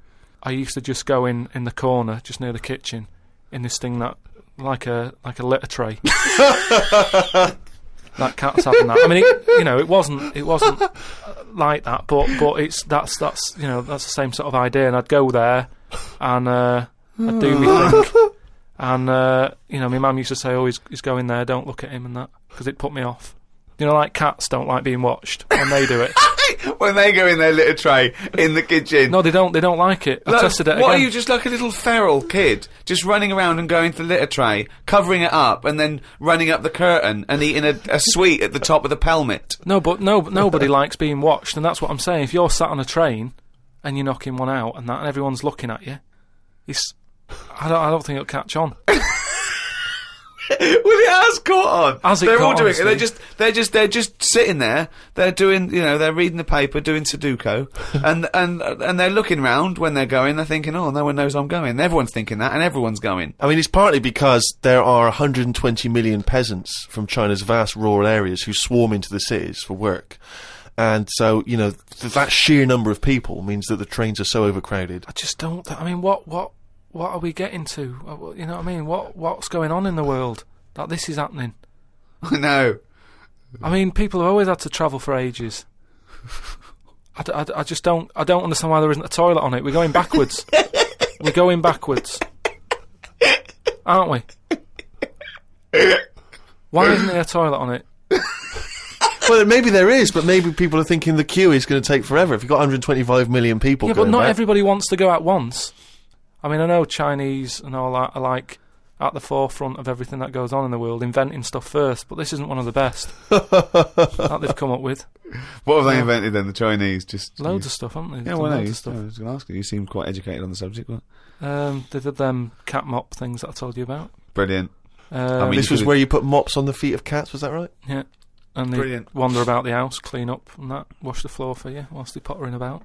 I used to just go in the corner, just near the kitchen, in this thing that, like a litter tray. That cat's having that. I mean, it wasn't like that, but that's the same sort of idea. And I'd go there, and I'd do my thing, and my mum used to say, "Oh, he's going there. Don't look at him," and that, because it put me off. Like cats don't like being watched when they do it. When they go in their litter tray in the kitchen. No, they don't. They don't like it. I tested it again. What are you, just like a little feral kid, just running around and going to the litter tray, covering it up, and then running up the curtain and eating a sweet at the top of the pelmet? No, but nobody likes being watched, and that's what I'm saying. If you're sat on a train and you're knocking one out and that, and everyone's looking at you, I don't think it'll catch on. Well, it has caught on. They're all doing it. They're just sitting there. They're doing, they're reading the paper, doing Sudoku, and they're looking round when they're going. They're thinking, oh, no one knows I'm going. Everyone's thinking that, and everyone's going. I mean, it's partly because there are 120 million peasants from China's vast rural areas who swarm into the cities for work. And so, that sheer number of people means that the trains are so overcrowded. I just don't. I mean, what are we getting to? You know what I mean? What's going on in the world that this is happening? I know. I mean, people have always had to travel for ages. I just don't. I don't understand why there isn't a toilet on it. We're going backwards. We're going backwards, aren't we? Why isn't there a toilet on it? Well, maybe there is, but maybe people are thinking the queue is going to take forever. If you've got 125 million people, but not everybody wants to go at once. I mean, I know Chinese and all that are like at the forefront of everything that goes on in the world, inventing stuff first, but this isn't one of the best that they've come up with. What have they invented then, the Chinese? Just loads of stuff, haven't they? Yeah, well, loads of stuff. I was going to ask you. You seemed quite educated on the subject. What? They did them cat mop things that I told you about. Brilliant. This was where you put mops on the feet of cats, was that right? Yeah. And they wander about the house, clean up and that, wash the floor for you whilst they're pottering about.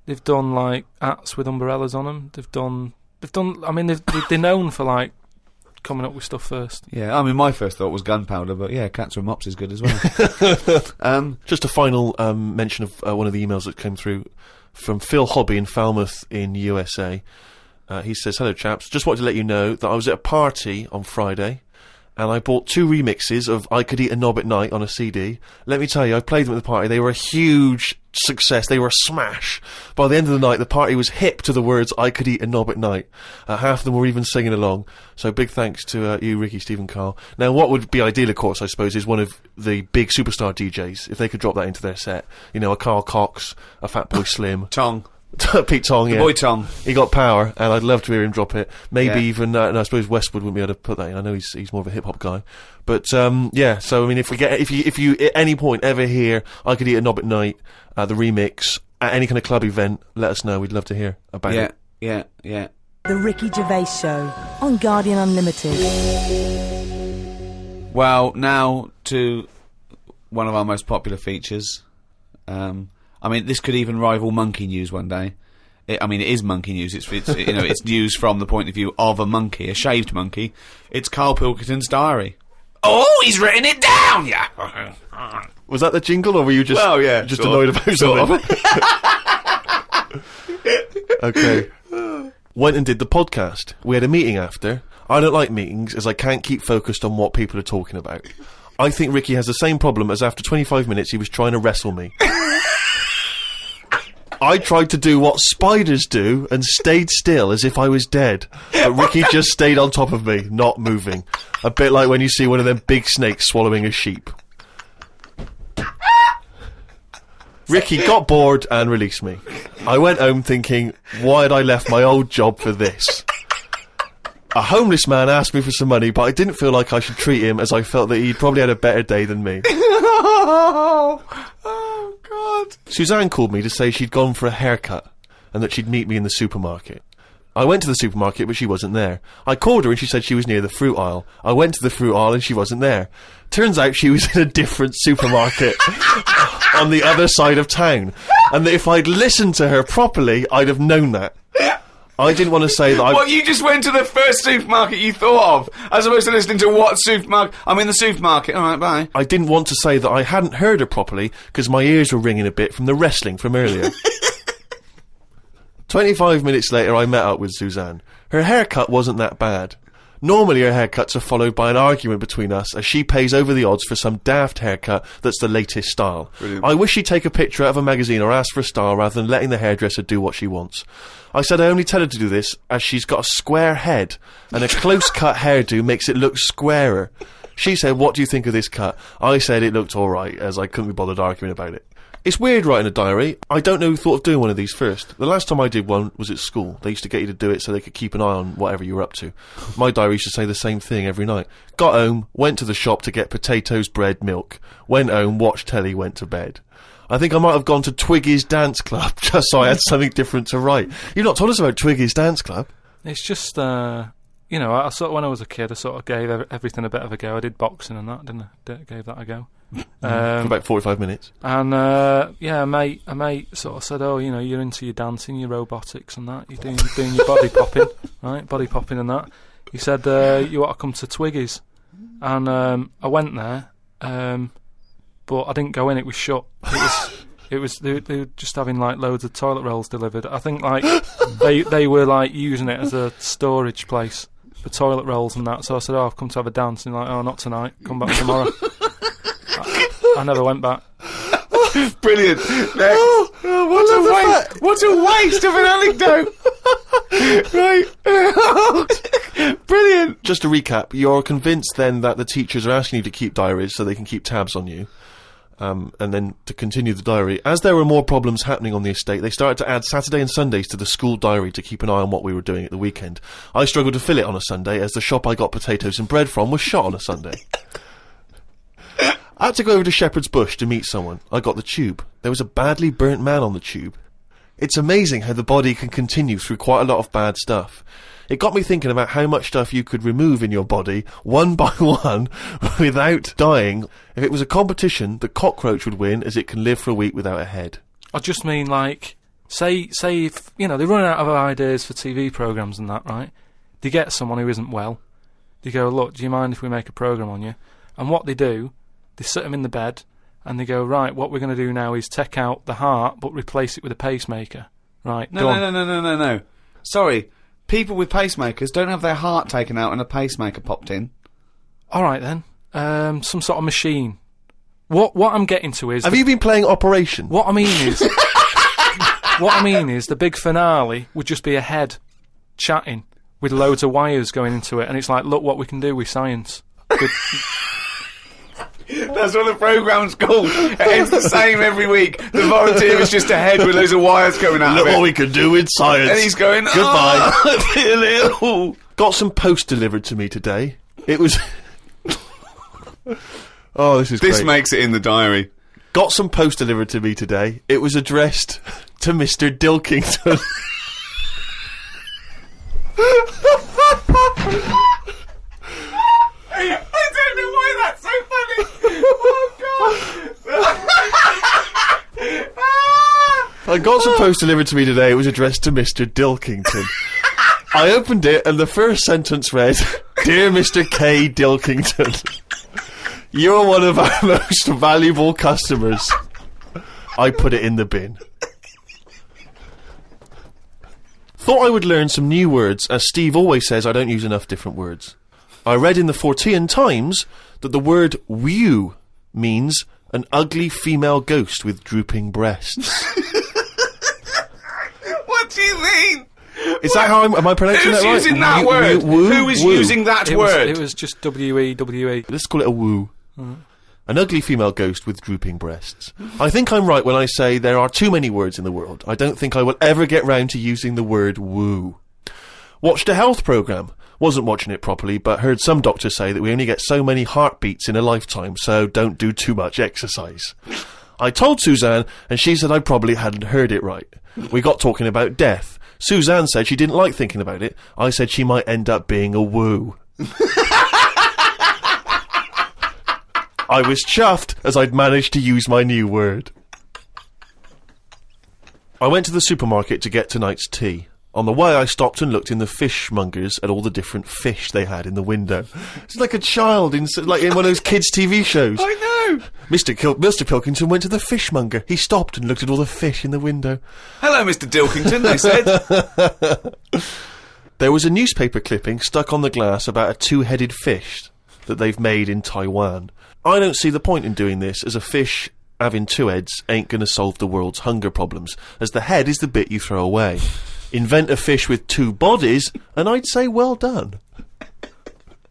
They've done like hats with umbrellas on them. They've done. I mean, they're known for like coming up with stuff first. Yeah, I mean, my first thought was gunpowder, but yeah, cats with mops is good as well. Just a final mention of one of the emails that came through from Phil Hobby in Falmouth in USA. He says, "Hello chaps, just wanted to let you know that I was at a party on Friday and I bought 2 remixes of I Could Eat a Knob at Night on a CD. Let me tell you, I played them at the party. They were a huge success. They were a smash. By the end of the night, the party was hip to the words I Could Eat a Knob at Night. Half of them were even singing along. So big thanks to you, Ricky, Stephen, Carl. Now, what would be ideal, of course, I suppose, is one of the big superstar DJs, if they could drop that into their set. A Carl Cox, a Fatboy Slim. Tong. Pete Tong, yeah. Boy Tong. He got power, and I'd love to hear him drop it. Maybe even, and I suppose Westwood wouldn't be able to put that in. I know he's more of a hip hop guy, but yeah. So I mean, if you at any point ever hear I Could Eat a Knob at Night, the remix at any kind of club event, let us know. We'd love to hear about it. Yeah. The Ricky Gervais Show on Guardian Unlimited. Well, now to one of our most popular features. I mean, this could even rival Monkey News one day. It is Monkey News. It's it's news from the point of view of a monkey, a shaved monkey. It's Carl Pilkington's diary. Oh, he's written it down, yeah. Was that the jingle, or were you just annoyed about something? Okay. Went and did the podcast. We had a meeting after. I don't like meetings, as I can't keep focused on what people are talking about. I think Ricky has the same problem as after 25 minutes he was trying to wrestle me. I tried to do what spiders do and stayed still as if I was dead. But Ricky just stayed on top of me, not moving. A bit like when you see one of them big snakes swallowing a sheep. Ricky got bored and released me. I went home thinking, why had I left my old job for this? A homeless man asked me for some money, but I didn't feel like I should treat him, as I felt that he'd probably had a better day than me. Oh, God. Suzanne called me to say she'd gone for a haircut and that she'd meet me in the supermarket. I went to the supermarket, but she wasn't there. I called her and she said she was near the fruit aisle. I went to the fruit aisle and she wasn't there. Turns out she was in a different supermarket on the other side of town. And that if I'd listened to her properly, I'd have known that. I didn't want to say that I... Well, you just went to the first supermarket you thought of, as opposed to listening to what supermarket... I'm in the supermarket, alright, bye. I didn't want to say that I hadn't heard her properly, because my ears were ringing a bit from the wrestling from earlier. 25 minutes later, I met up with Suzanne. Her haircut wasn't that bad. Normally her haircuts are followed by an argument between us as she pays over the odds for some daft haircut that's the latest style. Brilliant. I wish she'd take a picture out of a magazine or ask for a style rather than letting the hairdresser do what she wants. I said I only tell her to do this as she's got a square head and a close-cut hairdo makes it look squarer. She said, what do you think of this cut? I said it looked alright, as I couldn't be bothered arguing about it. It's weird writing a diary. I don't know who thought of doing one of these first. The last time I did one was at school. They used to get you to do it so they could keep an eye on whatever you were up to. My diary used to say the same thing every night. Got home, went to the shop to get potatoes, bread, milk. Went home, watched telly, went to bed. I think I might have gone to Twiggy's Dance Club just so I had something different to write. You've not told us about Twiggy's Dance Club. It's just, you know, I sort of, when I was a kid, I sort of gave everything a bit of a go. I did boxing and that, didn't I? Gave that a go. For about 45 minutes. And, yeah, a mate sort of said, oh, you know, you're into your dancing, your robotics and that. You're doing your body popping, right? Body popping and that. He said, you ought to come to Twiggy's. And I went there, but I didn't go in, it was shut. They were just having, like, loads of toilet rolls delivered. I think, like, they were, like, using it as a storage place for toilet rolls and that. So I said, oh, I've come to have a dance. And like, oh, not tonight. Come back tomorrow. I never went back. Brilliant. What a waste of an anecdote. Right. Brilliant. Just to recap, you're convinced then that the teachers are asking you to keep diaries so they can keep tabs on you. And then to continue the diary, as there were more problems happening on the estate, they started to add Saturday and Sundays to the school diary to keep an eye on what we were doing at the weekend. I struggled to fill it on a Sunday as the shop I got potatoes and bread from was shut on a Sunday. I had to go over to Shepherd's Bush to meet someone. I got the tube. There was a badly burnt man on the tube. It's amazing how the body can continue through quite a lot of bad stuff. It got me thinking about how much stuff you could remove in your body, one by one, without dying. If it was a competition, the cockroach would win, as it can live for a week without a head. I just mean, like, say if, you know, they run out of ideas for TV programmes and that, right? They get someone who isn't well. They go, look, do you mind if we make a programme on you? And what they do, they sit them in the bed, and they go, right, what we're going to do now is take out the heart, but replace it with a pacemaker. Right, No. Sorry. People with pacemakers don't have their heart taken out and a pacemaker popped in. Alright then. Some sort of machine. What I'm getting to is... Have you been playing Operation? What I mean is the big finale would just be a head chatting with loads of wires going into it, and it's like, look what we can do with science. That's what the programme's called. It's the same every week. The volunteer is just a head with loads of wires coming out Look of it. what we can do with science. And he's going, goodbye. I feel ill. Got some post delivered to me today. It was... Oh, this is This great. makes it in the diary. Got some post delivered to me today. It was addressed to Mr. Dilkington. I don't know why that's so funny. Oh, God. I got some post delivered to me today. It was addressed to Mr. Dilkington. I opened it and the first sentence read, Dear Mr. K. Dilkington, you're one of our most valuable customers. I put it in the bin. Thought I would learn some new words, as Steve always says I don't use enough different words. I read in the Fortean Times that the word wew means an ugly female ghost with drooping breasts. What do you mean? Is that how am I pronouncing that right? Who's using that word? Who is using that word? It was just W-E-W-E. Let's call it a woo. An ugly female ghost with drooping breasts. I think I'm right when I say there are too many words in the world. I don't think I will ever get round to using the word woo. Watched a health programme. Wasn't watching it properly, but heard some doctors say that we only get so many heartbeats in a lifetime, so don't do too much exercise. I told Suzanne, and she said I probably hadn't heard it right. We got talking about death. Suzanne said she didn't like thinking about it. I said she might end up being a woo. I was chuffed as I'd managed to use my new word. I went to the supermarket to get tonight's tea. On the way, I stopped and looked in the fishmongers at all the different fish they had in the window. It's like a child in one of those kids' TV shows. I know! Mr. Pilkington went to the fishmonger. He stopped and looked at all the fish in the window. Hello, Mr. Dilkington, they said. There was a newspaper clipping stuck on the glass about a two-headed fish that they've made in Taiwan. I don't see the point in doing this, as a fish having two heads ain't going to solve the world's hunger problems, as the head is the bit you throw away. Invent a fish with two bodies, and I'd say well done.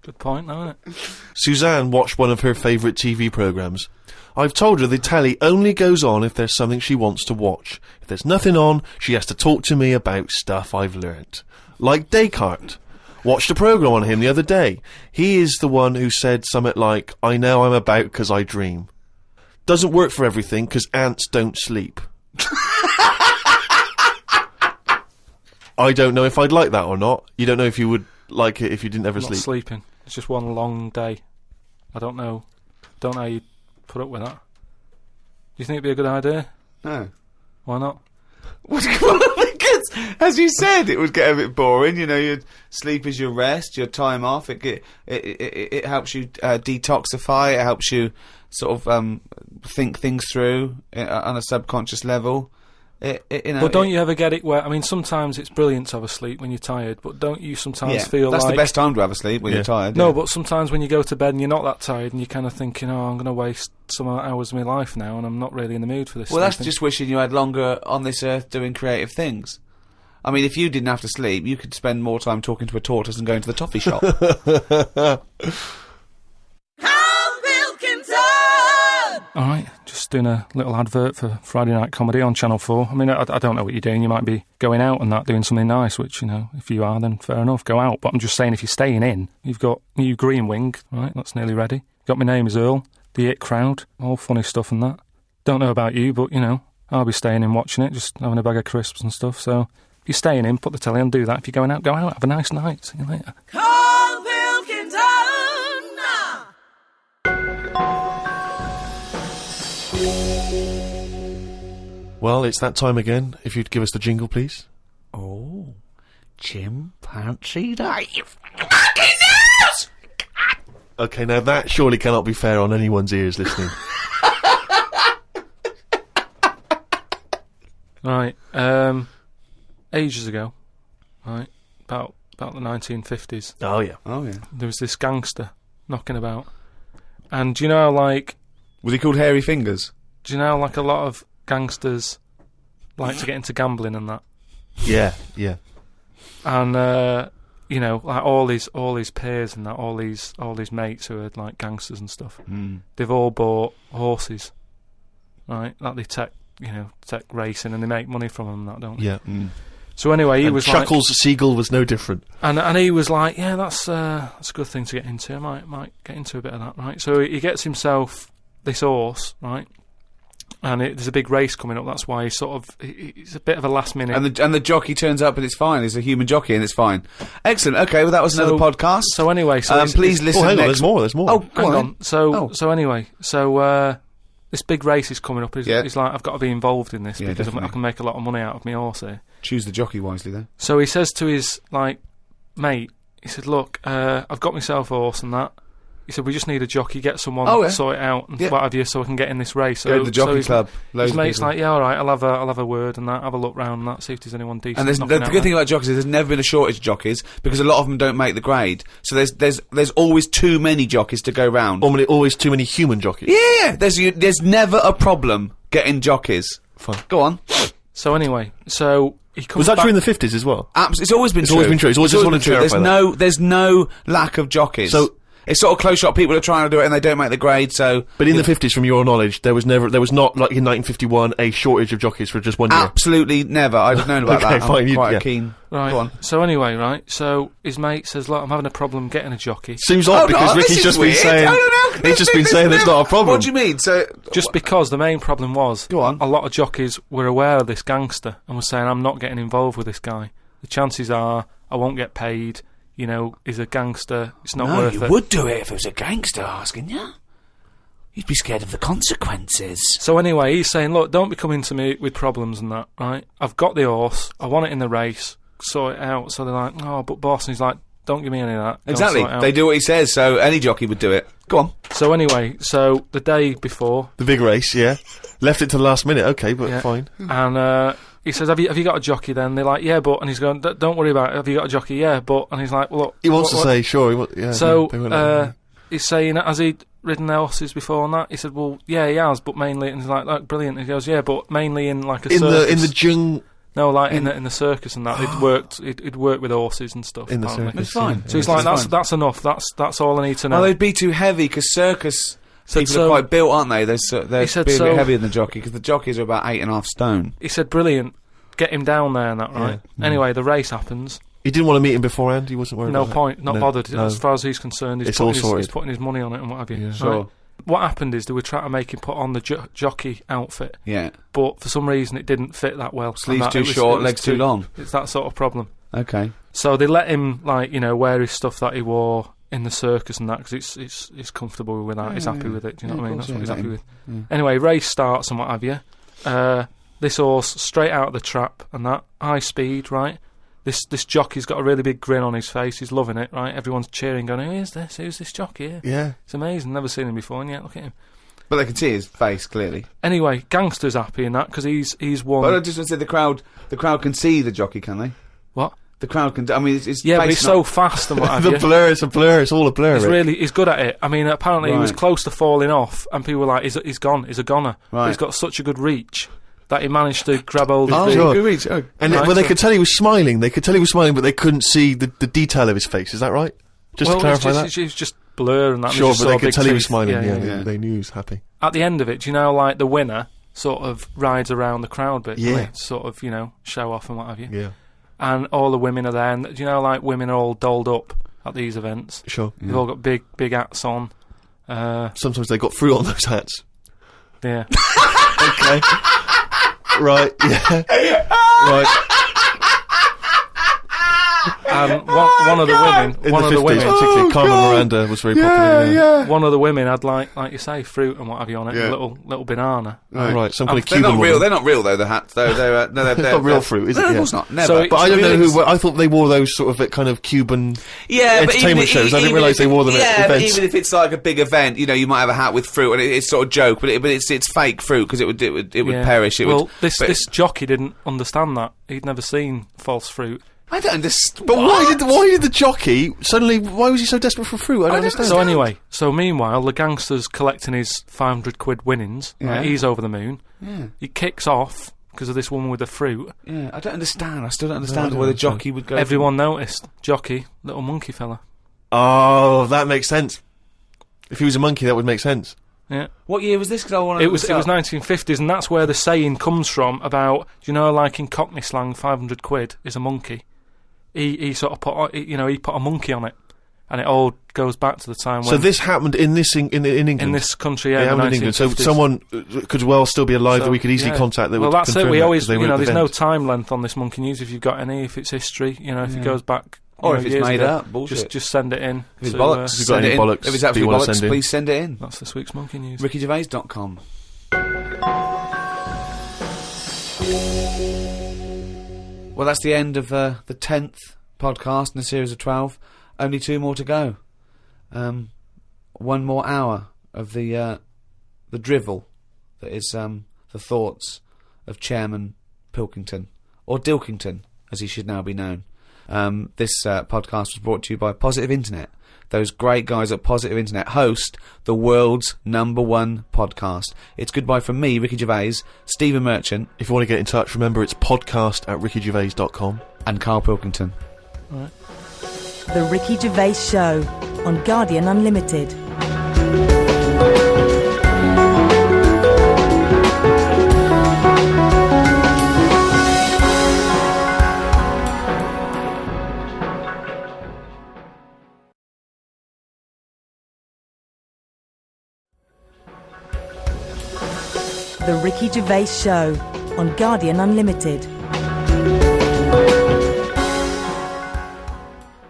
Good point, though, isn't it? Suzanne watched one of her favourite TV programmes. I've told her the telly only goes on if there's something she wants to watch. If there's nothing on, she has to talk to me about stuff I've learnt. Like Descartes. Watched a programme on him the other day. He is the one who said something like, I know I'm about 'cause I dream. Doesn't work for everything, 'cause ants don't sleep. I don't know if I'd like that or not. You don't know if you would like it if you didn't ever Not sleep. Sleeping. It's just one long day. I don't know. Don't know how you'd put up with that. Do you think it'd be a good idea? No. Why not? Because, as you said, it would get a bit boring. You know, sleep is your rest, your time off. It helps you detoxify. It helps you sort of think things through on a subconscious level. But don't you ever get it where, I mean, sometimes it's brilliant to have a sleep when you're tired, but don't you sometimes feel that's like... the best time to have a sleep, when you're tired. No, but sometimes when you go to bed and you're not that tired and you're kind of thinking, oh, I'm going to waste some hours of my life now and I'm not really in the mood for this. Well, that's just wishing you had longer on this earth doing creative things. I mean, if you didn't have to sleep, you could spend more time talking to a tortoise and going to the toffee shop. Alright, just doing a little advert for Friday Night Comedy on Channel 4. I mean, I don't know what you're doing. You might be going out and that, doing something nice, which, you know, if you are, then fair enough, go out. But I'm just saying, if you're staying in, you've got new Green Wing, right, that's nearly ready. Got My Name Is Earl, The It Crowd, all funny stuff and that. Don't know about you, but, you know, I'll be staying in watching it, just having a bag of crisps and stuff. So if you're staying in, put the telly on, do that. If you're going out, go out, have a nice night. See you later. Carl Pilkington! Well, it's that time again. If you'd give us the jingle, please. Oh, chimpanzee day. Fucking news! Okay, now that surely cannot be fair on anyone's ears listening. Right, ages ago, right, about the 1950s. Oh yeah. There was this gangster knocking about, and do you know how, like... Was he called Hairy Fingers? Do you know how, like, a lot of gangsters like to get into gambling and that? Yeah. And you know, like all his peers and that, all these mates who are like gangsters and stuff, they've all bought horses, right? Like they tech racing and they make money from them and that, don't they? Yeah. So anyway, he was Chuckles the Seagull was no different. And he was like, yeah, that's a good thing to get into. I might get into a bit of that, right? So he gets himself this horse, right? And there's a big race coming up. That's why he's a bit of a last minute. And the jockey turns up and it's fine. He's a human jockey and it's fine. Excellent. Okay, well that was another podcast. So anyway, please listen. Oh, hang on, next. there's more. Oh, hang on. So anyway, this big race is coming up. He's like, I've got to be involved in this because I can make a lot of money out of my horse here. Choose the jockey wisely, then. So he says to his mate, he said, "Look, I've got myself a horse and that." He said, "We just need a jockey, get someone to sort it out and what have you, so we can get in this race." Go to the jockey club. His mate's like, "Yeah, all right, I'll have a word and that, have a look round and that, see if there's anyone decent." And the good thing about jockeys is there's never been a shortage of jockeys because a lot of them don't make the grade. So there's always too many jockeys to go round. Always too many human jockeys. Yeah, there's never a problem getting jockeys. Fine. Go on. So anyway, he comes Was that back. true in the 50s as well? It's always been true. It's always been true. It's always been true. There's no lack of jockeys. So it's sort of close shot. People are trying to do it and they don't make the grade. So, but in the 50s, from your knowledge, there was not like in 1951 a shortage of jockeys for just 1 year. Absolutely never. I'd have known about Okay, that. fine, I'm quite keen. Right. Go on. So anyway, right. So his mate says, "Look, I'm having a problem getting a jockey." Seems odd because Ricky's just been saying he's just been saying it's not a problem. What do you mean? So just because the main problem was, go on. A lot of jockeys were aware of this gangster and were saying, "I'm not getting involved with this guy." the chances are I won't get paid. You know, he's a gangster. It's not No, worth you it. would do it if it was a gangster asking you. You'd be scared of the consequences. So anyway, he's saying, look, don't be coming to me with problems and that, right? I've got the horse. I want it in the race. Sort it out. So they're like, oh, but boss. And he's like, don't give me any of that. Go Exactly. sort it out. They do what he says, so any jockey would do it. Go on. So anyway, so the day before... The big race, yeah. Left it to the last minute, okay, but Yeah. fine. And he says, have you got a jockey then? They're like, yeah, but... And he's going, don't worry about it. Have you got a jockey? Yeah, but... And he's like, well, look... He wants to say, sure, yeah. So, they won't let him. he's saying, has he ridden the horses before and that? He said, well, yeah, he has, but mainly... And he's like, brilliant. He goes, yeah, but mainly in like a circus. In the jung... No, like in the circus and that. He'd worked with horses and stuff. In the apparently. circus. It's fine. So he's like, that's enough. That's all I need to know. Well, they'd be too heavy, because circus people so- are quite built, aren't they? They're He said a bit so- heavier than the jockey, because the jockeys are about 8.5 stone. He said, brilliant. Get him down there and that, right? Anyway, the race happens. He didn't want to meet him beforehand, he wasn't worried No about it? point, not bothered. no. As far as he's concerned, It's all sorted. he's putting his money on it and what have you. Yeah. Right? Sure. What happened is they were trying to make him put on the jockey outfit, Yeah. but for some reason it didn't fit that well. Sleeves And too it was- short, it was legs too long. It's that sort of problem. Okay. So they let him, like, you know, wear his stuff that he wore in the circus and that, because it's comfortable with that. He's happy with it. Do you know what I mean? That's what he's happy with. Anyway, race starts and what have you. This horse straight out of the trap and that, high speed, right? This jockey's got a really big grin on his face. He's loving it, right? Everyone's cheering, going, "Who is this? Who's this jockey here?" Yeah. It's amazing. Never seen him before, and yet look at him. But they can see his face, clearly. Anyway, Gangster's happy in that because he's won. But I just want to say the crowd can see the jockey, can they? What? The crowd can... I mean, it's Yeah, but face he's not- so fast and what have you. It's a blur, it's all a blur. Rick. He's good at it. I mean, apparently he was Right. close to falling off, and people were like, he's gone, he's a goner. Right. He's got such a good reach that he managed to grab hold of Oh, the... sure. good reach. Oh. And Right, well, they so- could tell he was smiling. They could tell he was smiling, but they couldn't see the detail of his face. Is that right? Just well, to clarify it's that. just, it's just blur and that. and Sure, just but saw they could big tell he was teeth. smiling. Yeah, Yeah, they knew he was happy. At the end of it, do you know, like, the winner sort of rides around the crowd bit, Yeah. doesn't he? Sort of, you know, show off and what have you. Yeah, And all the women are there, and do you know, like, women are all dolled up at these events. sure. They've all got big hats on. Sometimes they got fruit on those hats. Yeah. Okay. Right. Yeah. Right. And one of the women, In one the of the 50s, women, particularly, Carmen Miranda was very popular. Yeah. one of the women had like you say, fruit and what have you on it, Yeah. a little banana. Right. Some kind of They're Cuban not real. woman. They're not real though. The hats. They're no, they're It's not real fruit, is it? No, of Yeah. course not. Never. So But I don't know Really? who. I thought they wore those sort of kind of Cuban Yeah, but entertainment shows. I didn't realise they wore them at but events. even if it's like a big event, you know, you might have a hat with fruit, and it's sort of joke, but it's fake fruit because it would Yeah. perish. It well, would. this jockey didn't understand that. He'd never seen false fruit. I don't understand. But why did the jockey suddenly? Why was he so desperate for fruit? I don't understand. So anyway, meanwhile, the gangster's collecting his 500 quid winnings. Yeah. Right, he's over the moon. Yeah. He kicks off because of this woman with the fruit. Yeah, I don't understand. I still don't understand don't why the understand. jockey would go. Everyone noticed. Jockey, little monkey fella. Oh, that makes sense. If he was a monkey, that would make sense. Yeah. What year was this? Because I want to. It was 1950s, and that's where the saying comes from about, do you know, like in Cockney slang, 500 quid is a monkey. He sort of put, he put a monkey on it, and it all goes back to the time when. So this happened in England. in this country, It yeah, happened in England. So someone could well still be alive that we could easily contact. That well, would that's it. confirm We that, always, 'cause they were at there's the no event. time length on this monkey news. If you've got any, if it's history, if it goes back, Or if it's years made ago, up, bullshit. just send it in. If it's to, bollocks, If you've got send any it in. bollocks If it's that absolute you wanna bollocks, send in. please send it in. That's this week's monkey news. RickyGervais.com. Well, that's the end of the 10th podcast in a series of 12. Only 2 more to go. 1 more hour of the drivel that is the thoughts of Chairman Pilkington, or Dilkington, as he should now be known. This podcast was brought to you by Positive Internet. Those great guys at Positive Internet host the world's #1 podcast. It's goodbye from me, Ricky Gervais, Stephen Merchant. If you want to get in touch, remember it's podcast@rickygervais.com. And Carl Pilkington. Right. The Ricky Gervais Show on Guardian Unlimited. The Ricky Gervais Show on Guardian Unlimited.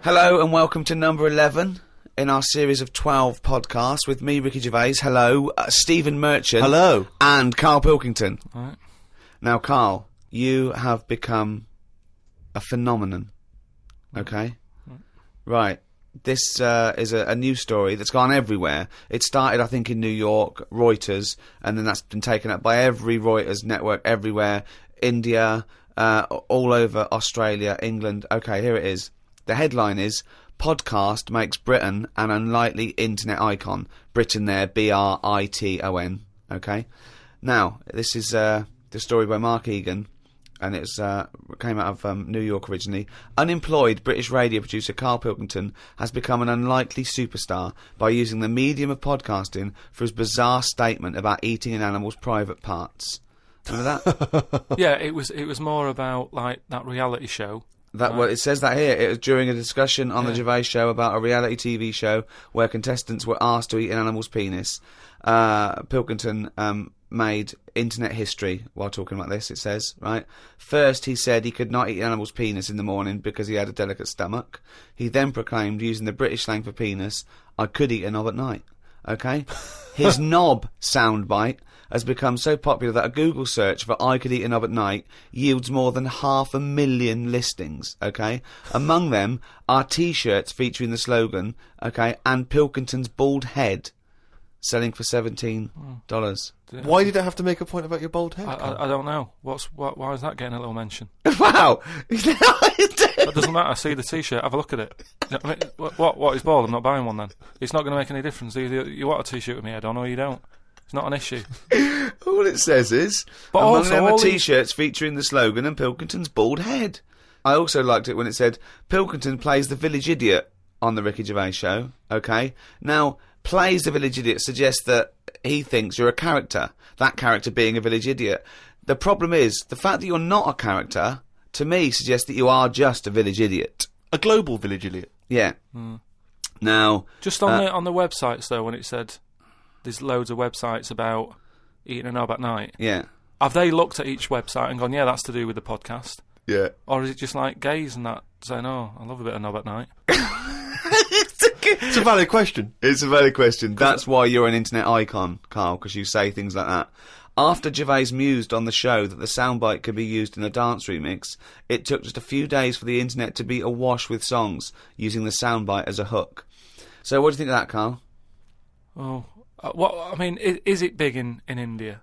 Hello and welcome to number 11 in our series of 12 podcasts with me, Ricky Gervais. Hello, Stephen Merchant. Hello. And Carl Pilkington. All right. Now, Carl, you have become a phenomenon. Okay? Right. This is a news story that's gone everywhere. It started, I think, in New York, Reuters, and then that's been taken up by every Reuters network everywhere. India, all over Australia, England. Okay, here it is. The headline is, Podcast makes Britain an unlikely internet icon. Britain there, Briton. Okay? Now, this is the story by Mark Egan, and it came out of New York originally. Unemployed British radio producer Carl Pilkington has become an unlikely superstar by using the medium of podcasting for his bizarre statement about eating an animal's private parts. Remember that? Yeah, it was more about, like, that reality show. Well, it says that here. It was during a discussion on the Gervais Show about a reality TV show where contestants were asked to eat an animal's penis. Pilkington made internet history while talking about this, it says, right? First, he said he could not eat an animal's penis in the morning because he had a delicate stomach. He then proclaimed, using the British slang for penis, I could eat a knob at night. Okay? His knob soundbite has become so popular that a Google search for I could eat a knob at night yields more than 500,000 listings, okay? Among them are T-shirts featuring the slogan, okay, and Pilkington's bald head, selling for $17. Why did I have to make a point about your bald head? I don't know. Why is that getting a little mention? Wow! That doesn't matter. See the T-shirt. Have a look at it. I mean, what is bald? I'm not buying one then. It's not going to make any difference. Either you want a T-shirt with me head on or you don't. It's not an issue. All it says is, but among also, them are T-shirts featuring the slogan and Pilkington's bald head. I also liked it when it said, Pilkington plays the village idiot on the Ricky Gervais Show. Okay? Now, plays the village idiot suggests that he thinks you're a character, that character being a village idiot. The problem is, the fact that you're not a character, to me, suggests that you are just a village idiot. A global village idiot? Yeah. Now... Just on the websites, though, when it said there's loads of websites about eating a knob at night. Yeah. Have they looked at each website and gone, yeah, that's to do with the podcast? Yeah. Or is it just like gays and that saying, oh, I love a bit of knob at night? It's a valid question. It's a valid question. That's why you're an internet icon, Carl, because you say things like that. After Gervais mused on the show that the soundbite could be used in a dance remix, it took just a few days for the internet to be awash with songs using the soundbite as a hook. So what do you think of that, Carl? Oh, I mean, is it big in India?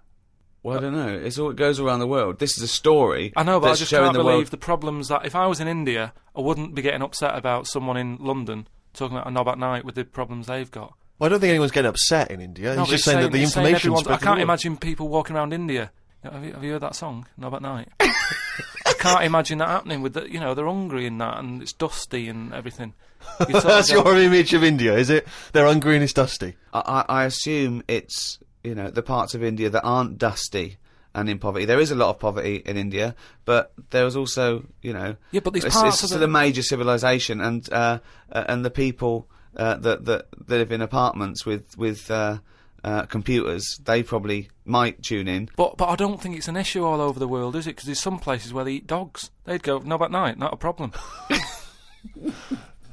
Well, I don't know. It goes around the world. This is a story. I know, but I just can't believe the the problems that if I was in India, I wouldn't be getting upset about someone in London talking about a knob at night with the problems they've got. Well, I don't think anyone's getting upset in India. No, he's just saying that the information's... I can't imagine people walking around India. Have you heard that song, Knob at Night? I can't imagine that happening with the, they're hungry and that, and it's dusty and everything. That's your image of India, is it? They're hungry and it's dusty. I assume it's, the parts of India that aren't dusty and in poverty. There is a lot of poverty in India, but there's also, Yeah, but these parts it's still a major civilization, and the people that live in apartments with computers, they probably might tune in. But I don't think it's an issue all over the world, is it? Because there's some places where they eat dogs. They'd go, knob at night, not a problem.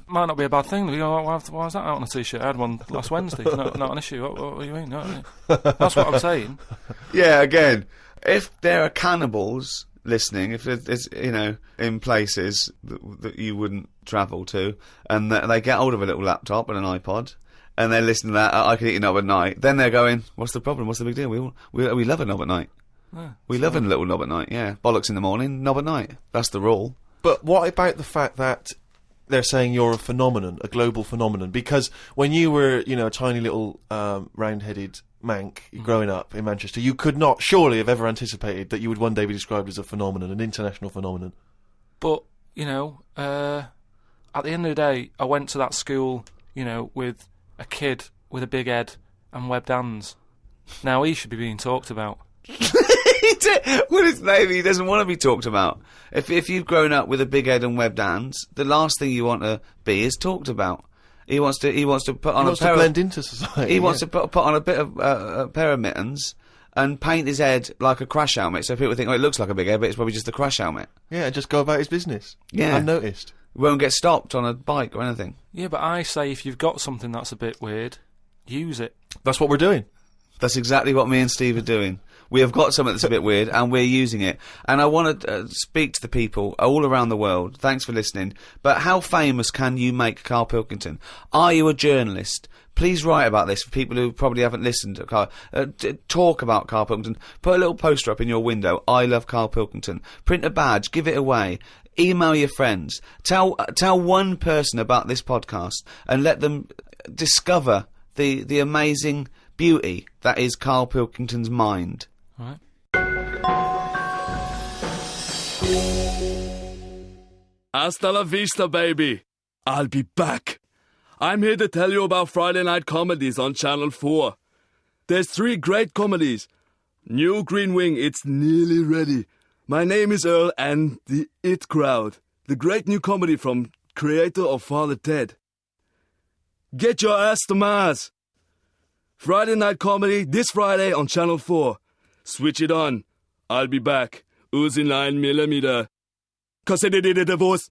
Might not be a bad thing. You know, why is that out on a T-shirt? I had one last Wednesday. Not an issue. What do you mean? That's what I'm saying. Yeah, again, if there are cannibals listening, if it's, in places that you wouldn't travel to, and they get hold of a little laptop and an iPod, and they're listening to that, I can eat a knob at night, then they're going, what's the problem? What's the big deal? We love a knob at night. Yeah, we love a little knob at night, yeah. Bollocks in the morning, knob at night. That's the rule. But what about the fact that they're saying you're a phenomenon, a global phenomenon? Because when you were, a tiny little round-headed mank growing up in Manchester, you could not surely have ever anticipated that you would one day be described as a phenomenon, an international phenomenon. But, at the end of the day, I went to that school, with a kid with a big head and webbed hands. Now he should be being talked about. Maybe he doesn't want to be talked about. If you've grown up with a big head and webbed hands, the last thing you want to be is talked about. He wants to put on to blend into society. He wants to put on a bit of a pair of mittens, and paint his head like a crash helmet, so people think, oh, it looks like a big head, but it's probably just a crash helmet. Yeah, just go about his business. Yeah. Unnoticed. Won't get stopped on a bike or anything. Yeah, but I say if you've got something that's a bit weird, use it. That's what we're doing. That's exactly what me and Steve are doing. We have got something that's a bit weird, and we're using it. And I want to speak to the people all around the world. Thanks for listening. But how famous can you make Carl Pilkington? Are you a journalist? Please write about this for people who probably haven't listened to Carl. Talk about Carl Pilkington. Put a little poster up in your window. I love Carl Pilkington. Print a badge. Give it away. Email your friends. Tell one person about this podcast and let them discover the amazing beauty that is Carl Pilkington's mind. Right. Hasta la vista, baby. I'll be back. I'm here to tell you about Friday night comedies on Channel 4. There's 3 great comedies. New Green Wing, it's nearly ready. My Name is Earl and The It Crowd, the great new comedy from creator of Father Ted. Get your ass to Mars. Friday night comedy this Friday on Channel 4. Switch it on. I'll be back. Uzi 9mm. Cause I did a divorce.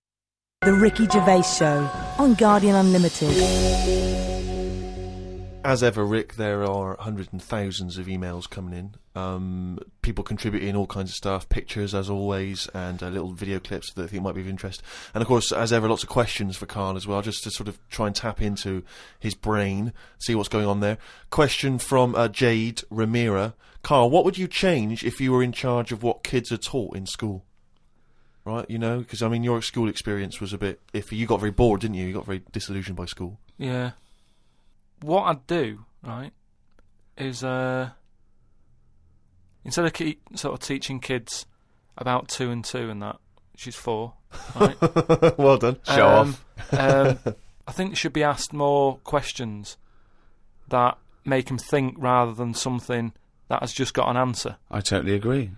The Ricky Gervais Show on Guardian Unlimited. As ever, Rick, there are hundreds and thousands of emails coming in. People contributing all kinds of stuff, pictures as always, and little video clips that I think might be of interest. And of course, as ever, lots of questions for Carl as well, just to sort of try and tap into his brain, see what's going on there. Question from Jade Ramira. Carl, what would you change if you were in charge of what kids are taught in school? Right, you know, because I mean, your school experience was a bit iffy. You got very bored, didn't you? You got very disillusioned by school. Yeah. What I'd do, right, is instead of sort of teaching kids about 2 and 2 and that, she's 4, right? Well done. Show off. I think they should be asked more questions that make them think rather than something that has just got an answer. I totally agree.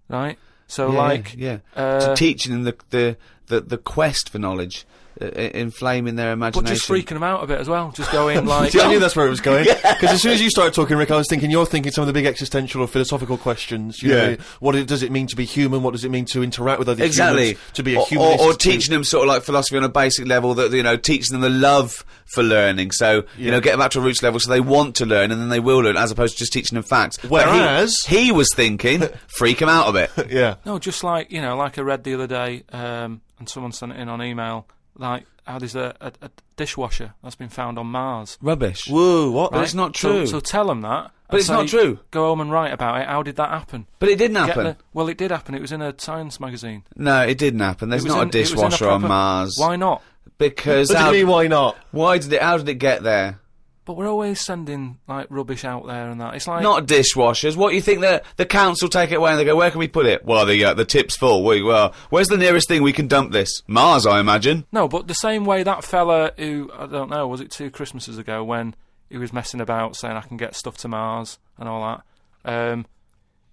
Right? So, to teaching them the quest for knowledge, inflaming their imagination. But just freaking them out a bit as well. Just going like... See, I knew that's where it was going. Because as soon as you started talking, Rick, I was thinking you're thinking some of the big existential or philosophical questions. You know, what does it mean to be human? What does it mean to interact with other humans? To be a humanist? Or teaching them sort of like philosophy on a basic level, that, you know, teaching them the love for learning. So, you know, get them back to a roots level so they want to learn and then they will learn, as opposed to just teaching them facts. Whereas... He was thinking, freak them out a bit. Yeah. No, just like, you know, like I read the other day, and someone sent it in on email, like, how there's a dishwasher that's been found on Mars. Rubbish. Whoa, what? Right? But it's not true. So tell them that. But it's not true. Go home and write about it. How did that happen? But it didn't happen. Well, it did happen. It was in a science magazine. No, it didn't happen. There's not a dishwasher on Mars. Why not? Because... What do you mean, why not? How did it get there? But we're always sending, like, rubbish out there and that. It's like... Not dishwashers. What, you think the council take it away and they go, where can we put it? Well, the tip's full. Well, where's the nearest thing we can dump this? Mars, I imagine. No, but the same way that fella who, I don't know, was it 2 Christmases ago, when he was messing about saying I can get stuff to Mars and all that,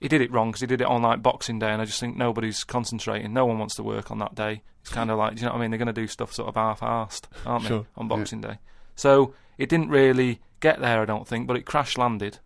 he did it wrong because he did it on, like, Boxing Day, and I just think nobody's concentrating. No one wants to work on that day. It's kind of like, do you know what I mean? They're going to do stuff sort of half-arsed, aren't they, on Boxing Day? So... it didn't really get there, I don't think, but it crash-landed.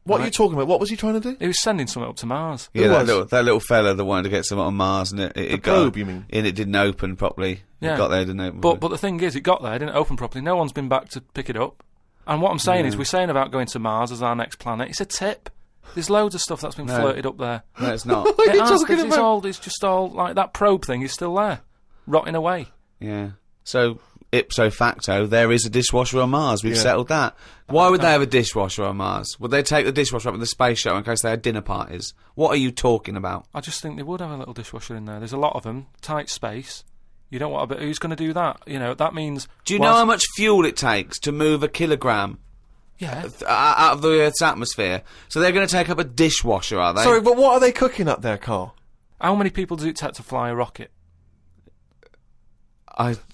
What are you talking about? What was he trying to do? He was sending something up to Mars. Yeah, that little fella that wanted to get something on Mars, and it got... probe, you mean? And it didn't open properly. Yeah. It got there, didn't open But the thing is, it got there, it didn't open properly. No one's been back to pick it up. And what I'm saying is, we're saying about going to Mars as our next planet. It's a tip. There's loads of stuff that's been flirted up there. No, it's not. What are you talking about? It's just all, like, that probe thing is still there, rotting away. Yeah. So... ipso facto, there is a dishwasher on Mars. We've settled that. Why would they have a dishwasher on Mars? Would they take the dishwasher up in the space shuttle in case they had dinner parties? What are you talking about? I just think they would have a little dishwasher in there. There's a lot of them. Tight space. You don't want who's going to do that? You know, that means... Do you know how much fuel it takes to move a kilogram? Yeah. Out of the Earth's atmosphere? So they're going to take up a dishwasher, are they? Sorry, but what are they cooking up there, Carl? How many people does it take to fly a rocket?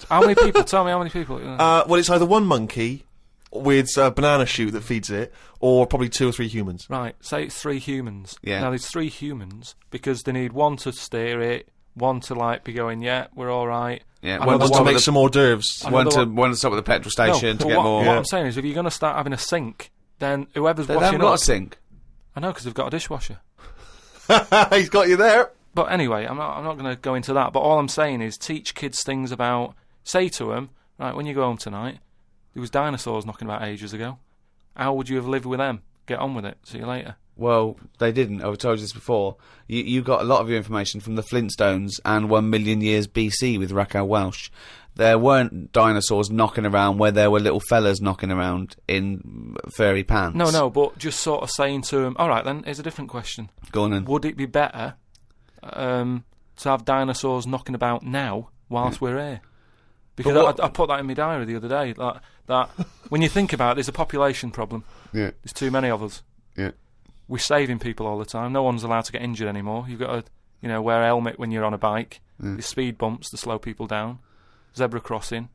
How many people? Tell me how many people. Well, it's either one monkey with a banana shoot that feeds it, or probably 2 or 3 humans. Right, say it's 3 humans. Yeah. Now, there's 3 humans, because they need one to steer it, one to, like, be going, yeah, we're all right. Yeah, one to make some hors d'oeuvres. One to stop at the petrol station to get more. What I'm saying is, if you're going to start having a sink, then whoever's they washing haven't got up... a sink. I know, because they've got a dishwasher. He's got you there. But anyway, I'm not going to go into that. But all I'm saying is teach kids things about... Say to them, right, when you go home tonight, there was dinosaurs knocking about ages ago. How would you have lived with them? Get on with it. See you later. Well, they didn't. I've told you this before. You got a lot of your information from the Flintstones and 1 million years BC with Raquel Welch. There weren't dinosaurs knocking around where there were little fellas knocking around in furry pants. No, but just sort of saying to them, all right, then, here's a different question. Go on then. Would it be better to have dinosaurs knocking about now whilst we're here? Because I put that in my diary the other day. That when you think about it, there's a population problem. Yeah. There's too many of us. Yeah. We're saving people all the time. No one's allowed to get injured anymore. You've got to, wear a helmet when you're on a bike. There's speed bumps to slow people down. Zebra crossing.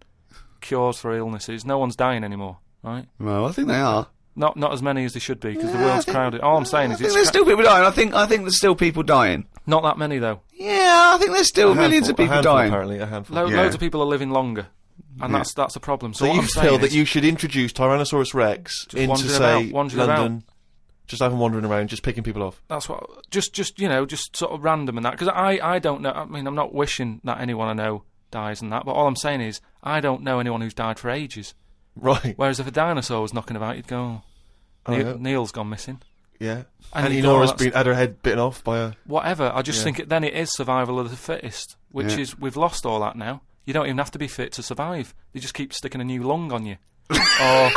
Cures for illnesses. No one's dying anymore, right? Well, I think they are. Not as many as they should be, because the world's crowded. All I'm saying is... I think there's still people dying. I think there's still people dying. Not that many, though. Yeah, I think there's still millions of people dying. Apparently, a handful. Loads of people are living longer. And that's a problem. So you what I'm feel saying that is, you should introduce Tyrannosaurus Rex into, say, London, just have him wandering around, just picking people off. That's what... Just sort of random and that. Because I don't know... I mean, I'm not wishing that anyone I know dies and that, but all I'm saying is, I don't know anyone who's died for ages. Right. Whereas if a dinosaur was knocking about, you'd go, Neil's gone missing. Yeah. And Nora's had her head bitten off by a... Whatever. I just think then it is survival of the fittest, which is... We've lost all that now. You don't even have to be fit to survive. They just keep sticking a new lung on you. Or...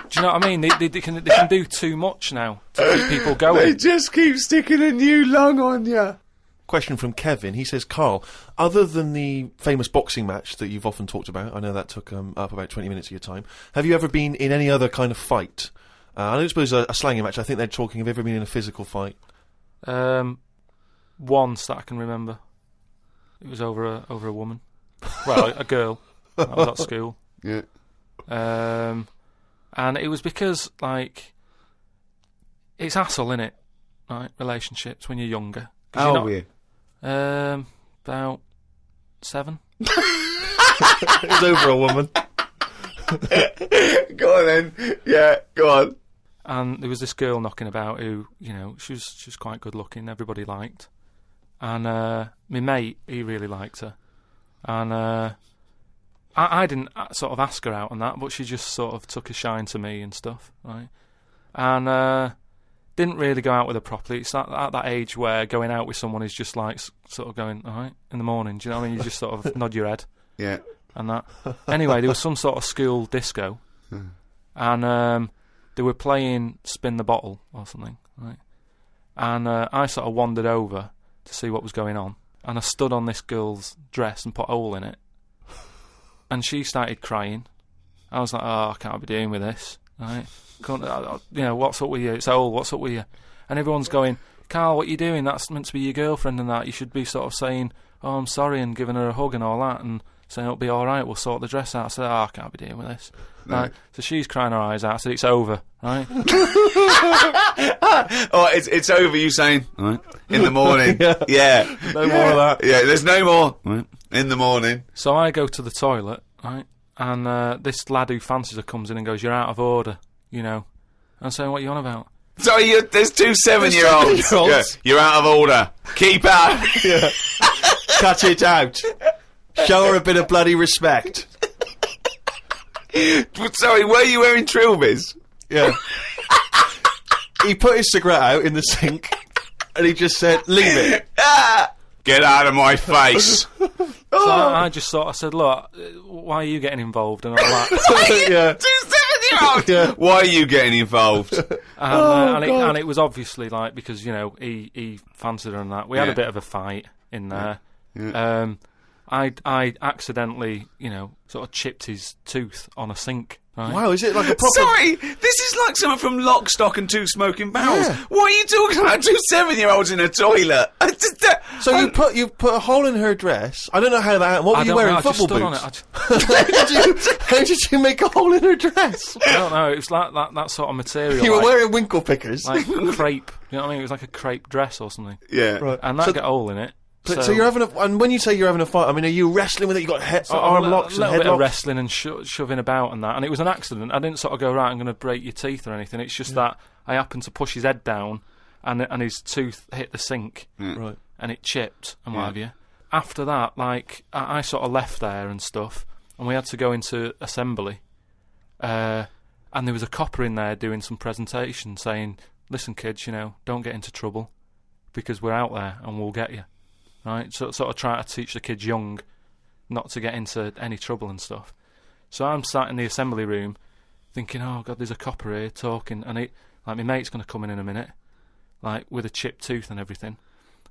Do you know what I mean? They can do too much now to keep people going. They just keep sticking a new lung on you. Question from Kevin. He says, Carl, other than the famous boxing match that you've often talked about, I know that took up about 20 minutes of your time, have you ever been in any other kind of fight? I don't suppose a slanging match. I think they're talking, have you ever been in a physical fight? Once that I can remember. It was over a woman. Well, a girl. I was at school. Yeah. And it was because, it's hassle, innit? Right? Relationships when you're younger. How old were you? About 7. It was over a woman. Go on then. Yeah, go on. And there was this girl knocking about who, she was quite good looking, everybody liked. And my mate, he really liked her. And I didn't sort of ask her out on that, but she just sort of took a shine to me and stuff, right? And didn't really go out with her properly. It's at that age where going out with someone is just like sort of going, all right, in the morning. Do you know what I mean? You just sort of nod your head. Yeah. And that. Anyway, there was some sort of school disco. And they were playing Spin the Bottle or something, right? And I sort of wandered over to see what was going on. And I stood on this girl's dress and put a hole in it. And she started crying. I was like, I can't be doing with this, right? What's up with you? It's old, what's up with you? And everyone's going, Carl, what are you doing? That's meant to be your girlfriend and that. You should be sort of saying, oh, I'm sorry, and giving her a hug and all that, and saying it'll be all right, we'll sort the dress out. I said, I can't be dealing with this. Right. So she's crying her eyes out. I said, it's over, right? It's over, you saying, right, in the morning. Yeah. No more of that. Yeah, there's no more. Right. In the morning. So I go to the toilet, right, and this lad who fancies her comes in and goes, you're out of order, I'm saying, what are you on about? Sorry, there's 2 7-year-olds. Yeah, you're out of order. Keep out. Yeah. Cut it out. Show her a bit of bloody respect. Sorry, were you wearing trilbies? Yeah. He put his cigarette out in the sink, and he just said, leave it. Get out of my face. So I just sort of said, look, why are you getting involved and all that? Yeah. 2 7-year-olds. Yeah. Why are you getting involved? And it was obviously because he fancied her and that. We had a bit of a fight in there. Yeah. I accidentally sort of chipped his tooth on a sink. Right? Wow, is it like a proper... Sorry, this is like someone from Lock, Stock and Two Smoking Barrels. Yeah. What are you talking about? 2 7-year-olds in a toilet. So you put a hole in her dress. I don't know how that happened. What were you wearing? Football boots? How did you make a hole in her dress? I don't know. It was like that sort of material. You were wearing winkle pickers. Like crepe. You know what I mean? It was like a crepe dress or something. Yeah. Right. And that got a hole in it. But so you're having and when you say you're having a fight, I mean, are you wrestling with it? You got arm locks and a little bit headlocks? of wrestling and shoving about and that, and it was an accident. I didn't sort of go, right, I'm going to break your teeth or anything. It's just that I happened to push his head down, and his tooth hit the sink, right, and it chipped and what have you. After that, like I sort of left there and stuff, and we had to go into assembly, and there was a copper in there doing some presentation saying, "Listen, kids, don't get into trouble, because we're out there and we'll get you." Right, so sort of try to teach the kids young not to get into any trouble and stuff. So I'm sat in the assembly room thinking, oh God, there's a copper here talking, and my mate's going to come in a minute, like with a chipped tooth and everything.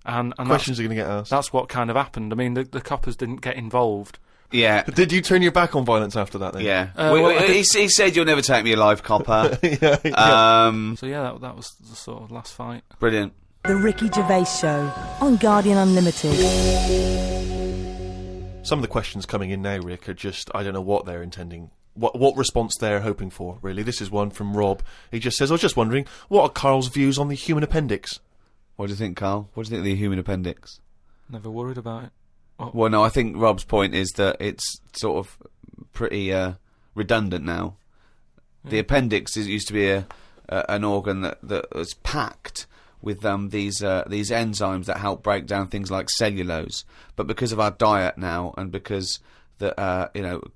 And questions are going to get asked. That's what kind of happened. I mean, the coppers didn't get involved. Yeah. But did you turn your back on violence after that then? Yeah. He said, "You'll never take me alive, copper." So yeah, that was the sort of last fight. Brilliant. The Ricky Gervais Show on Guardian Unlimited. Some of the questions coming in now, Rick, are just, I don't know what they're intending, what response they're hoping for, really. This is one from Rob. He just says, I was just wondering, what are Carl's views on the human appendix? What do you think, Carl? What do you think of the human appendix? Never worried about it. Well, no, I think Rob's point is that it's sort of pretty redundant now. Yeah. The appendix used to be an organ that was packed with these enzymes that help break down things like cellulose, but because of our diet now, and because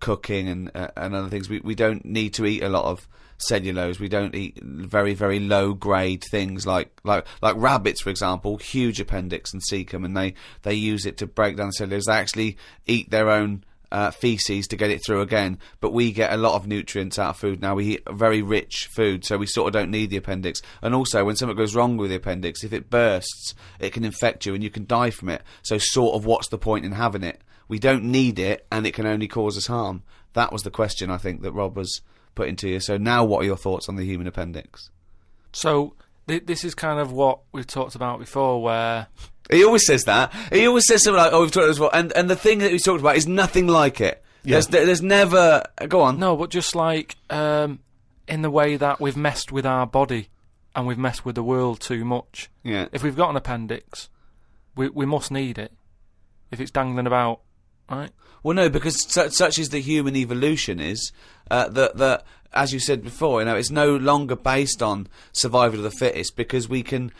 cooking and other things, we don't need to eat a lot of cellulose. We don't eat very, very low grade things like rabbits, for example, huge appendix and cecum, and they use it to break down cellulose. They actually eat their own feces to get it through again, but we get a lot of nutrients out of food now. We eat very rich food, so we sort of don't need the appendix. And also, when something goes wrong with the appendix, if it bursts, it can infect you and you can die from it. So sort of what's the point in having it? We don't need it, and it can only cause us harm. That was the question, I think, that Rob was putting to you. So now what are your thoughts on the human appendix? So this is kind of what we've talked about before, where... He always says that. He always says something like, "Oh, we've talked about this before," and the thing that he's talked about is nothing like it. Yeah. There's never... Go on. No, but just like in the way that we've messed with our body and we've messed with the world too much. Yeah. If we've got an appendix, we must need it. If it's dangling about, right? Well, no, because such is the human evolution is that as you said before, it's no longer based on survival of the fittest, because we can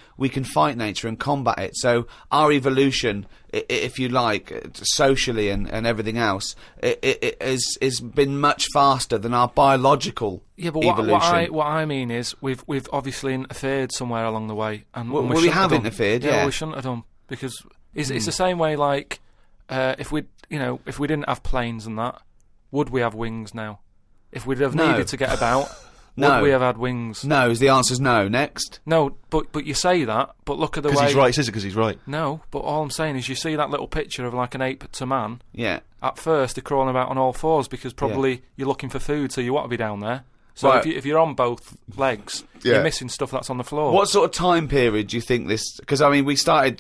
fight nature and combat it. So our evolution, if you like, socially and everything else, it has been much faster than our biological evolution. What I mean is we've obviously interfered somewhere along the way, and we have interfered. Yeah, we shouldn't have done, because it's the same way. Like if we didn't have planes and that, would we have wings now? If we'd have needed to get about, would we have had wings? No, the answer's no. Next. No, but you say that, but look at the way... Because he's right, says it because he's right. No, but all I'm saying is you see that little picture of like an ape to man. Yeah. At first, they're crawling about on all fours because probably you're looking for food, so you want to be down there. So right. if you're on both legs, you're missing stuff that's on the floor. What sort of time period do you think this... Because, I mean, we started,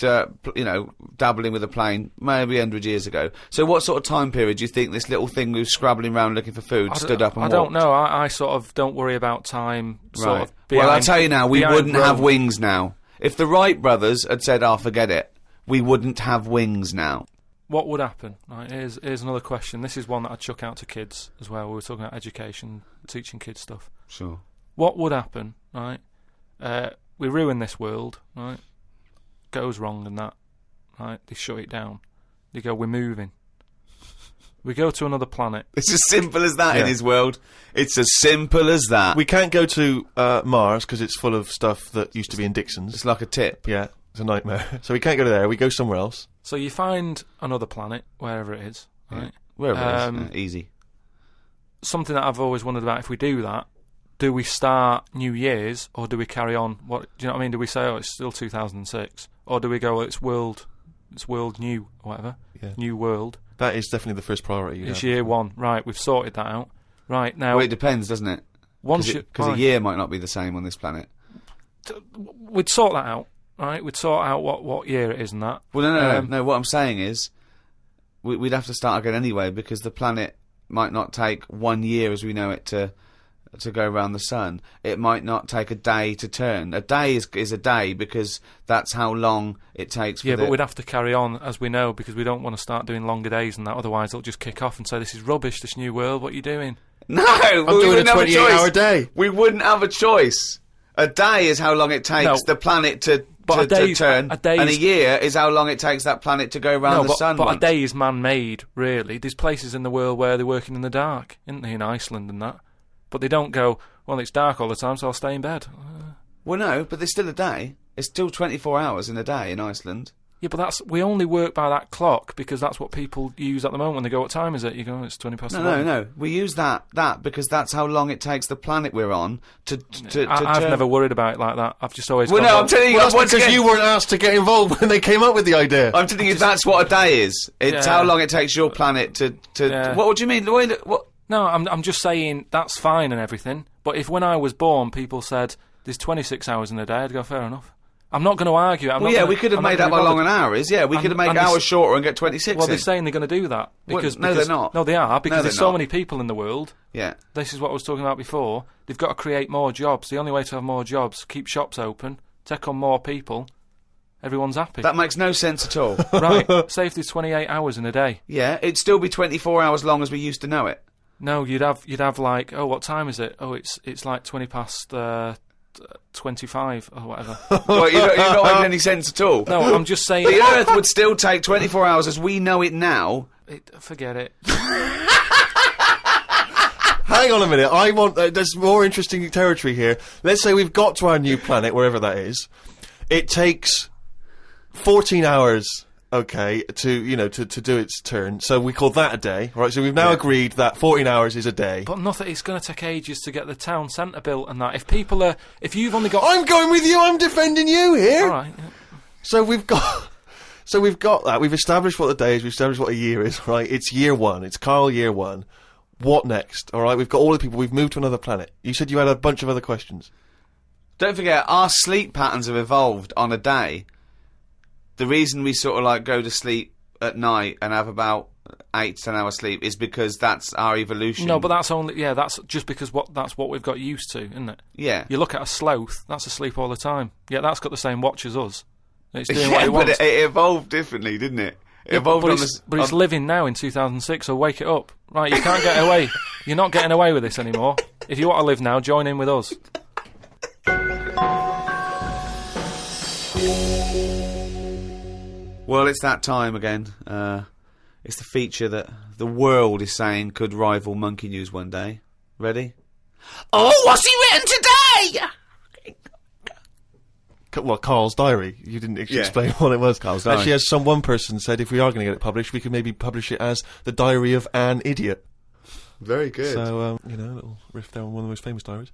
dabbling with a plane maybe 100 years ago. So what sort of time period do you think this little thing who was scrabbling around looking for food stood up and walked? I don't know. I sort of don't worry about time. Sort of well, I'll tell you now, we wouldn't have wings now. If the Wright brothers had said, forget it, we wouldn't have wings now. What would happen? Right, here's another question. This is one that I'd chuck out to kids as well. We were talking about education, teaching kids stuff. Sure. What would happen, right? We ruin this world, right? Goes wrong and that, right? They shut it down. They go, we're moving. We go to another planet. It's as simple as that in his world. It's as simple as that. We can't go to Mars because it's full of stuff that used to be in Dixon's. It's like a tip. Yeah, it's a nightmare. So we can't go to there. We go somewhere else. So you find another planet, wherever it is, right? Wherever it is, easy. Something that I've always wondered about, if we do that, do we start New Year's, or do we carry on? Do you know what I mean? Do we say, it's still 2006? Or do we go, it's world new, or whatever? Yeah. New world. That is definitely the first priority. It's year one. Right, we've sorted that out. Right, now... Well, it depends, doesn't it? Because a year might not be the same on this planet. We'd sort that out. Right, we'd sort out what year it is and that. Well, no. What I'm saying is, we'd have to start again anyway, because the planet might not take 1 year as we know it to to go around the sun, it might not take a day to turn. A day is a day because that's how long it takes for but we'd have to carry on, as we know, because we don't want to start doing longer days and that, otherwise they'll just kick off and say, this is rubbish, this new world, what are you doing? No! I'm doing a 28-hour day. We wouldn't have a choice. A day is how long it takes the planet to turn, and a year is how long it takes that planet to go around the sun. But a day is man-made, really. There's places in the world where they're working in the dark, isn't there, in Iceland and that? But they don't go, well, it's dark all the time, so I'll stay in bed. Well, no, but there's still a day. It's still 24 hours in a day in Iceland. Yeah, but we only work by that clock because that's what people use at the moment when they go, what time is it? You go, it's 20 past 11. No. We use that because that's how long it takes the planet we're on to I've never worried about it like that. I've just always I'm telling you... that's because you weren't asked to get involved when they came up with the idea. I'm telling you, that's what a day is. It's how long it takes your planet to... What do you mean? What? No, I'm just saying that's fine and everything, but if when I was born people said there's 26 hours in a day, I'd go, fair enough. I'm not going to argue. We could have made up how long an hour is. Yeah, we could have made hours shorter and get 26 Well, they're saying they're going to do that. Because they're not. No, they are, because there's so many people in the world. Yeah. This is what I was talking about before. They've got to create more jobs. The only way to have more jobs, keep shops open, take on more people, everyone's happy. That makes no sense at all. Right, say if there's 28 hours in a day. Yeah, it'd still be 24 hours long as we used to know it. No, you'd have like, oh, what time is it? Oh, it's like 20 past... 25 or whatever. Well, you're not making any sense at all. No, I'm just saying... The Earth would still take 24 hours as we know it now. Forget it. Hang on a minute, I want... there's more interesting territory here. Let's say we've got to our new planet, wherever that is. It takes 14 hours... Okay, to do its turn. So we call that a day, right? So we've now agreed that 14 hours is a day. But nothing. It's going to take ages to get the town centre built and that. If you've only got... I'm going with you. I'm defending you here. All right. Yeah. So we've got that. We've established what the day is. We've established what a year is, right? It's year one. It's Carl year one. What next? All right. We've got all the people. We've moved to another planet. You said you had a bunch of other questions. Don't forget, our sleep patterns have evolved on a day. The reason we sort of like go to sleep at night and have about 8 to 10 hours sleep is because that's our evolution. No, but that's that's just because that's what we've got used to, isn't it? Yeah. You look at a sloth, that's asleep all the time. Yeah, that's got the same watch as us. It's doing what it wants. But it evolved differently, didn't it? It evolved but it's living now in 2006, so wake it up. Right, you can't get away. You're not getting away with this anymore. If you want to live now, join in with us. Well, it's that time again. It's the feature that the world is saying could rival Monkey News one day. Ready? Oh, what's he written today? Well, Carl's diary. You didn't explain what it was. Carl's diary. Actually, as one person said, if we are going to get it published, we could maybe publish it as The Diary of an Idiot. Very good. So, a little riff there on one of the most famous diaries.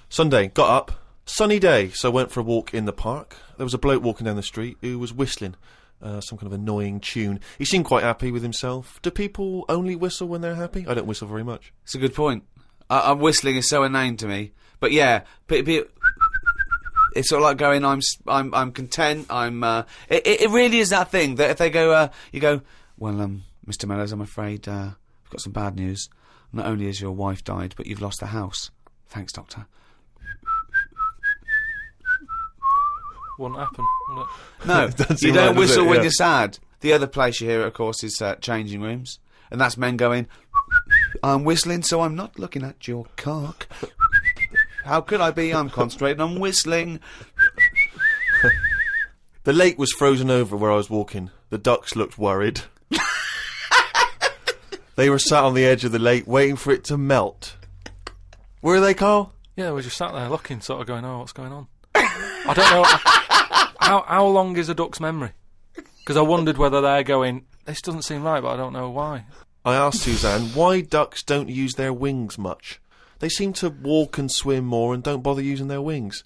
Sunday, got up. Sunny day, so went for a walk in the park. There was a bloke walking down the street who was whistling. Some kind of annoying tune. He seemed quite happy with himself. Do people only whistle when they're happy? I don't whistle very much. It's a good point. Whistling is so inane to me. But yeah, it's sort of like going, I'm content. It really is that thing that if they go, you go, well, Mr. Mellors, I'm afraid we've got some bad news. Not only has your wife died, but you've lost the house. Thanks, Doctor. Wouldn't happen, would it? No, you don't whistle when you're sad. The other place you hear it, of course, is changing rooms. And that's men going, I'm whistling, so I'm not looking at your cock. How could I be? I'm concentrating on whistling. The lake was frozen over where I was walking. The ducks looked worried. They were sat on the edge of the lake, waiting for it to melt. Were they, Carl? Yeah, we just sat there looking, sort of going, oh, what's going on? I don't know. How long is a duck's memory? Because I wondered whether they're going, this doesn't seem right, but I don't know why. I asked Suzanne why ducks don't use their wings much. They seem to walk and swim more and don't bother using their wings.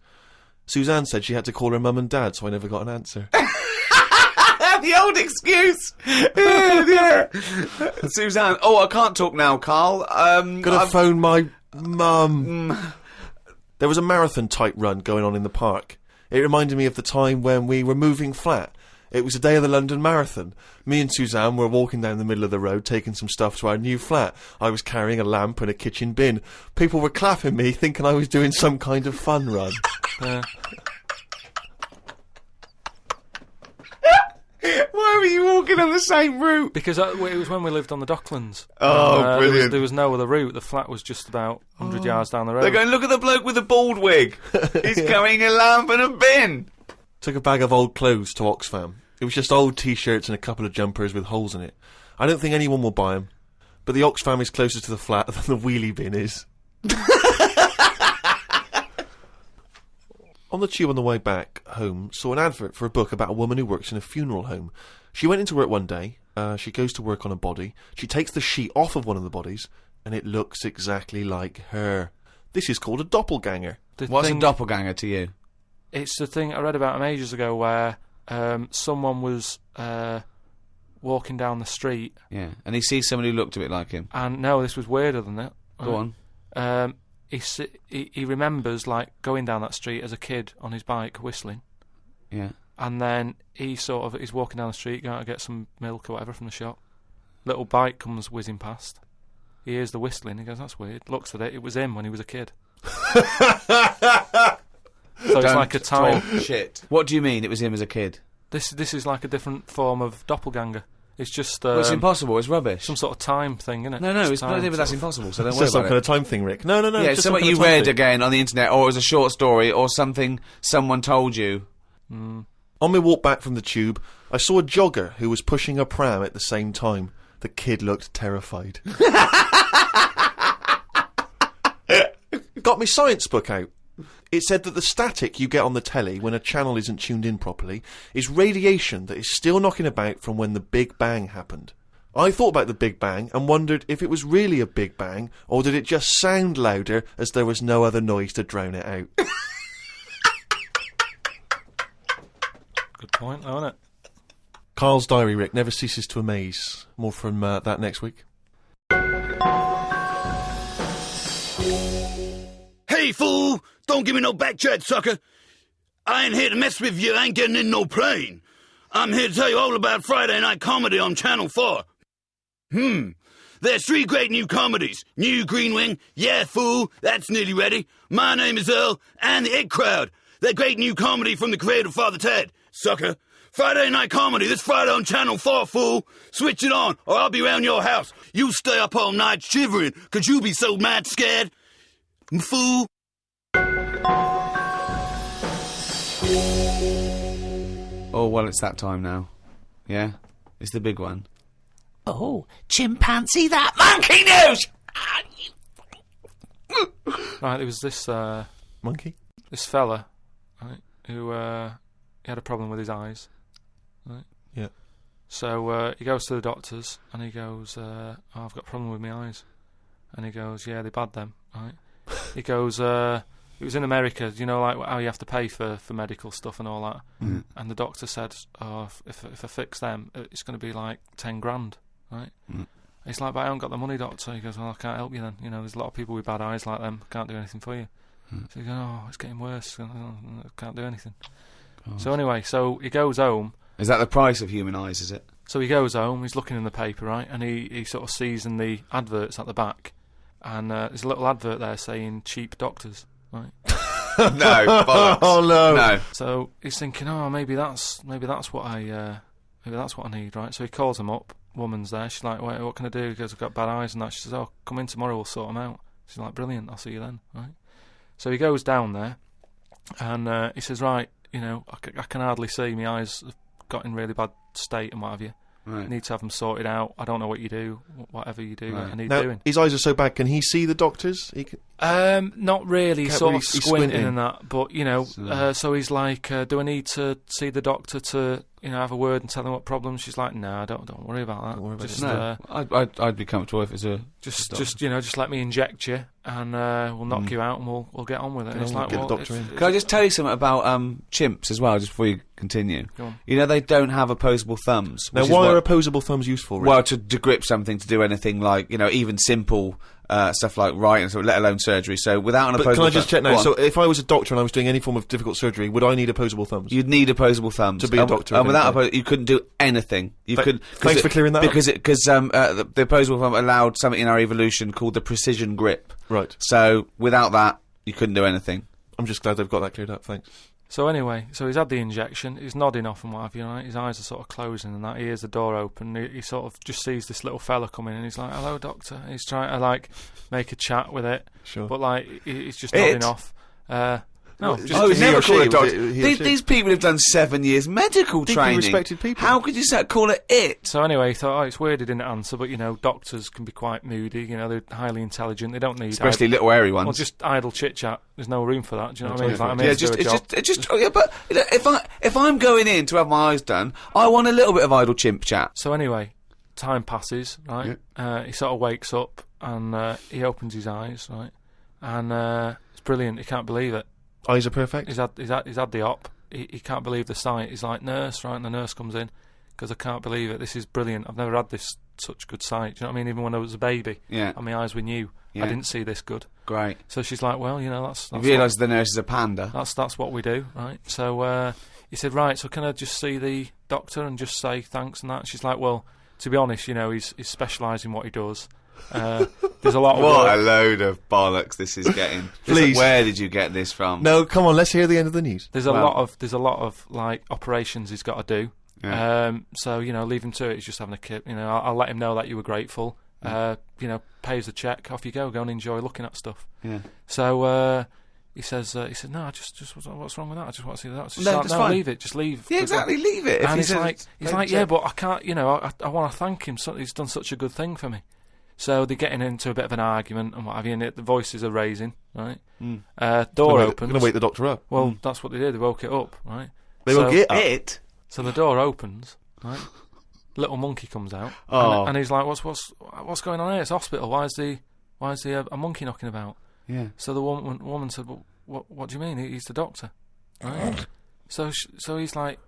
Suzanne said she had to call her mum and dad, so I never got an answer. The old excuse. Yeah. Suzanne. Oh, I can't talk now, Carl. Gotta phone my mum. There was a marathon type run going on in the park. It reminded me of the time when we were moving flat. It was the day of the London Marathon. Me and Suzanne were walking down the middle of the road taking some stuff to our new flat. I was carrying a lamp and a kitchen bin. People were clapping me, thinking I was doing some kind of fun run. Why were you walking on the same route? Because it was when we lived on the Docklands. Oh, brilliant. There was no other route. The flat was just about 100 yards down the road. They're going, look at the bloke with the bald wig. He's carrying a lamp and a bin. Took a bag of old clothes to Oxfam. It was just old T-shirts and a couple of jumpers with holes in it. I don't think anyone will buy them. But the Oxfam is closer to the flat than the wheelie bin is. On the tube on the way back home, saw an advert for a book about a woman who works in a funeral home. She went into work one day. She goes to work on a body. She takes the sheet off of one of the bodies, and it looks exactly like her. This is called a doppelganger. What's a doppelganger to you? It's the thing I read about him ages ago where someone was walking down the street. Yeah, and he sees someone who looked a bit like him. And no, this was weirder than that. Go on. He remembers, like, going down that street as a kid on his bike, whistling. Yeah. And then he's walking down the street, going to get some milk or whatever from the shop. Little bike comes whizzing past. He hears the whistling, he goes, that's weird. Looks at it, it was him when he was a kid. So it's like a time. Shit. What do you mean it was him as a kid? This is like a different form of doppelganger. It's just. Well, it's impossible. It's rubbish. Some sort of time thing, isn't it? No, it's not even that's impossible. So don't worry It's some about kind of time thing, Rick. No. Yeah, it's something you read again on the internet, or it was a short story, or something someone told you. On my walk back from the tube, I saw a jogger who was pushing a pram at the same time. The kid looked terrified. Got my science book out. It said that the static you get on the telly when a channel isn't tuned in properly is radiation that is still knocking about from when the Big Bang happened. I thought about the Big Bang and wondered if it was really a Big Bang, or did it just sound louder as there was no other noise to drown it out. Good point, though, isn't it? Carl's diary, Rick, never ceases to amaze. More from that next week. Hey, fool! Don't give me no back chat, sucker! I ain't here to mess with you, I ain't getting in no plane. I'm here to tell you all about Friday night comedy on Channel 4. There's 3 great new comedies. New Green Wing, Yeah, Fool, that's nearly ready. My Name is Earl, and The It Crowd. That great new comedy from the creator of Father Ted, sucker. Friday night comedy this Friday on Channel 4, fool. Switch it on, or I'll be round your house. You stay up all night shivering, 'cause you be so mad scared. Fool. Oh, well, it's that time now. Yeah? It's the big one. Oh, chimpanzee that monkey news! Right, there was this monkey? This fella, right, who he had a problem with his eyes. Right? Yeah. So he goes to the doctors and he goes, oh, I've got a problem with my eyes. And he goes, yeah, they're bad then, right? He goes, it was in America, you know, like how you have to pay for medical stuff and all that. Mm. And the doctor said, oh, if I fix them, it's going to be like 10 grand, right? Mm. He's like, but I haven't got the money, doctor. He goes, well, I can't help you then. You know, there's a lot of people with bad eyes like them. Can't do anything for you. Mm. So he goes, oh, it's getting worse. Can't do anything. So anyway, so he goes home. Is that the price of human eyes, is it? So he goes home, he's looking in the paper, right? And he sort of sees in the adverts at the back. And there's a little advert there saying cheap doctors, right? No, bollocks. Oh no. No. So he's thinking, oh, maybe that's what I need, right? So he calls him up. Woman's there. She's like, wait, what can I do? He goes, I've got bad eyes and that. She says, oh, come in tomorrow, we'll sort them out. She's like, brilliant, I'll see you then, right? So he goes down there, and he says, right, you know, I can hardly see. My eyes have got in really bad state and what have you. Right. Need to have them sorted out. I don't know what you do. Whatever you do, Right. I need Now, doing. his eyes are so bad, can he see the doctors? He can... Not really, Can't sort really- of he's squinting squinting. and that, but, you know, so he's like, do I need to see the doctor to, you know, have a word and tell him what problems? She's like, no, don't worry about that. Don't worry about just, it. No, I'd be comfortable if it's a... just you know, just let me inject you, and we'll knock you out, and we'll get on with it. And it's like, get the well, doctor in. Can I just tell you something about chimps as well, just before you continue? Go on. You know, they don't have opposable thumbs. Now, which is why what- are opposable thumbs useful, Rick? Well, to grip something, to do anything like, you know, even simple stuff like writing, so let alone surgery. So without an opposable Can I just check now? Go on. So if I was a doctor and I was doing any form of difficult surgery, would I need opposable thumbs? You'd need opposable thumbs To be a doctor, And without okay. you couldn't do anything. You could. Thanks for clearing that up. Because the opposable thumb allowed something in our evolution called the precision grip. Right. So without that, you couldn't do anything. I'm just glad they've got that cleared up. Thanks. So anyway, he's had the injection, he's nodding off and what have you, right? His eyes are sort of closing and that, he hears the door open, he sort of just sees this little fella come in and he's like, hello doctor, he's trying to like make a chat with it, Sure. but like, he's just nodding off. No, just Oh, he never or call she, it doctor. was it he or she? These people have done 7 years medical Deeply training. respected people. How could you call it it? So anyway, he thought, it's weird he didn't answer, but doctors can be quite moody, they're highly intelligent, they don't need... Especially little airy ones. Well, just idle chit-chat, there's no room for that, do you know what I mean? It's like, I'm Yeah, here to do a job. yeah, but if I'm going in to have my eyes done, I want a little bit of idle chimp chat. So anyway, time passes, right? He sort of wakes up and he opens his eyes, right? And it's brilliant. He can't believe it. Eyes are perfect. He's had the op. He can't believe the sight. He's like, nurse, right? And the nurse comes in because I can't believe it. This is brilliant. I've never had such good sight. Do you know what I mean? Even when I was a baby, Yeah. and my eyes were new, Yeah. I didn't see this good. Great. So she's like, well, that's You realise the nurse is a panda. That's what we do, right? So he said, right, so can I just see the doctor and just say thanks and that? She's like, well, to be honest, he's specialised in what he does. There's a lot of What work. a load of bollocks this is getting. Please. Where did you get this from? No, come on, let's hear the end of the news. There's a lot of like operations he's got to do. Yeah. So leave him to it. He's just having a kip. I'll let him know that you were grateful. Pays the check. Off you go. Go and enjoy looking at stuff. Yeah. So he said, no, I just what's wrong with that? I just want to see that. She's No, like, that's fine. Leave it. Just leave. Yeah, exactly. Leave it. And If he's like, yeah, but I can't. I want to thank him. He's done such a good thing for me. So they're getting into a bit of an argument and what have you, and the voices are raising, right? Door opens. Going to wake the doctor up. Well, that's what they did. They woke it up, right? They woke it up. It. So the door opens, right? Little monkey comes out, Oh. and he's like, "What's going on here? It's a hospital. Why is a monkey knocking about?" Yeah. So the woman said, "Well, what do you mean? He's the doctor." Right? so he's like,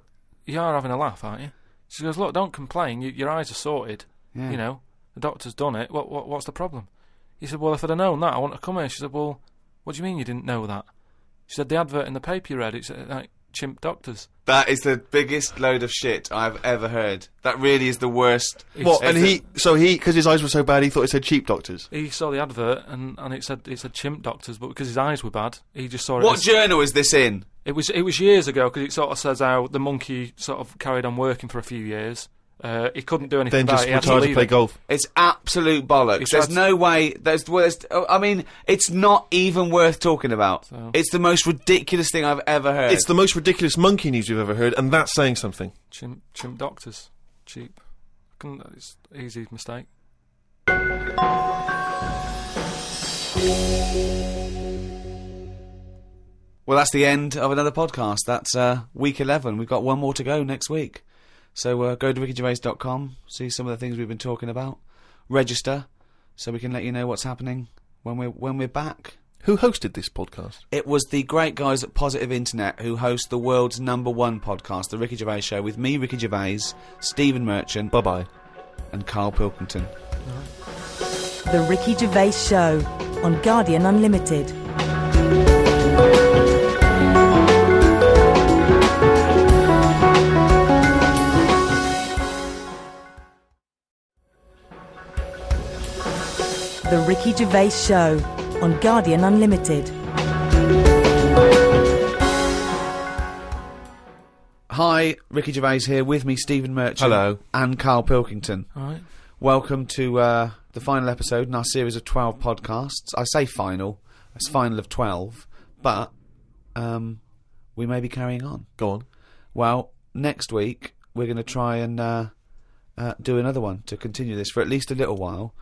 "You are having a laugh, aren't you?" She goes, "Look, don't complain. Your eyes are sorted. Yeah. The doctor's done it. What's the problem?" He said, "Well, if I'd have known that, I wouldn't have come here." She said, "Well, what do you mean you didn't know that?" She said, "The advert in the paper you read, it's like chimp doctors." That is the biggest load of shit I've ever heard. That really is the worst. What? And because his eyes were so bad, he thought it said cheap doctors. He saw the advert and it said chimp doctors, but because his eyes were bad, he just saw it. What journal is this in? It was years ago, because it sort of says how the monkey sort of carried on working for a few years. He couldn't do anything Then about just it. He had to retired to leave play it. golf. It's absolute bollocks. There's no way. I mean, it's not even worth talking about. So. It's the most ridiculous thing I've ever heard. It's the most ridiculous monkey news we've ever heard, and that's saying something. Chimp doctors, cheap. It's easy mistake. Well, that's the end of another podcast. That's week 11. We've got one more to go next week. So go to rickygervais.com, see some of the things we've been talking about, register, so we can let you know what's happening when we're back. Who hosted this podcast? It was the great guys at Positive Internet who host the world's #1 podcast, The Ricky Gervais Show, with me, Ricky Gervais, Stephen Merchant, bye-bye, and Carl Pilkington. The Ricky Gervais Show on Guardian Unlimited. The Ricky Gervais Show on Guardian Unlimited. Hi, Ricky Gervais here, with me Stephen Merchant. Hello. And Carl Pilkington. All right. Welcome to the final episode in our series of 12 podcasts. I say final, it's final of 12, but we may be carrying on. Go on. Well, next week we're going to try and do another one to continue this for at least a little while.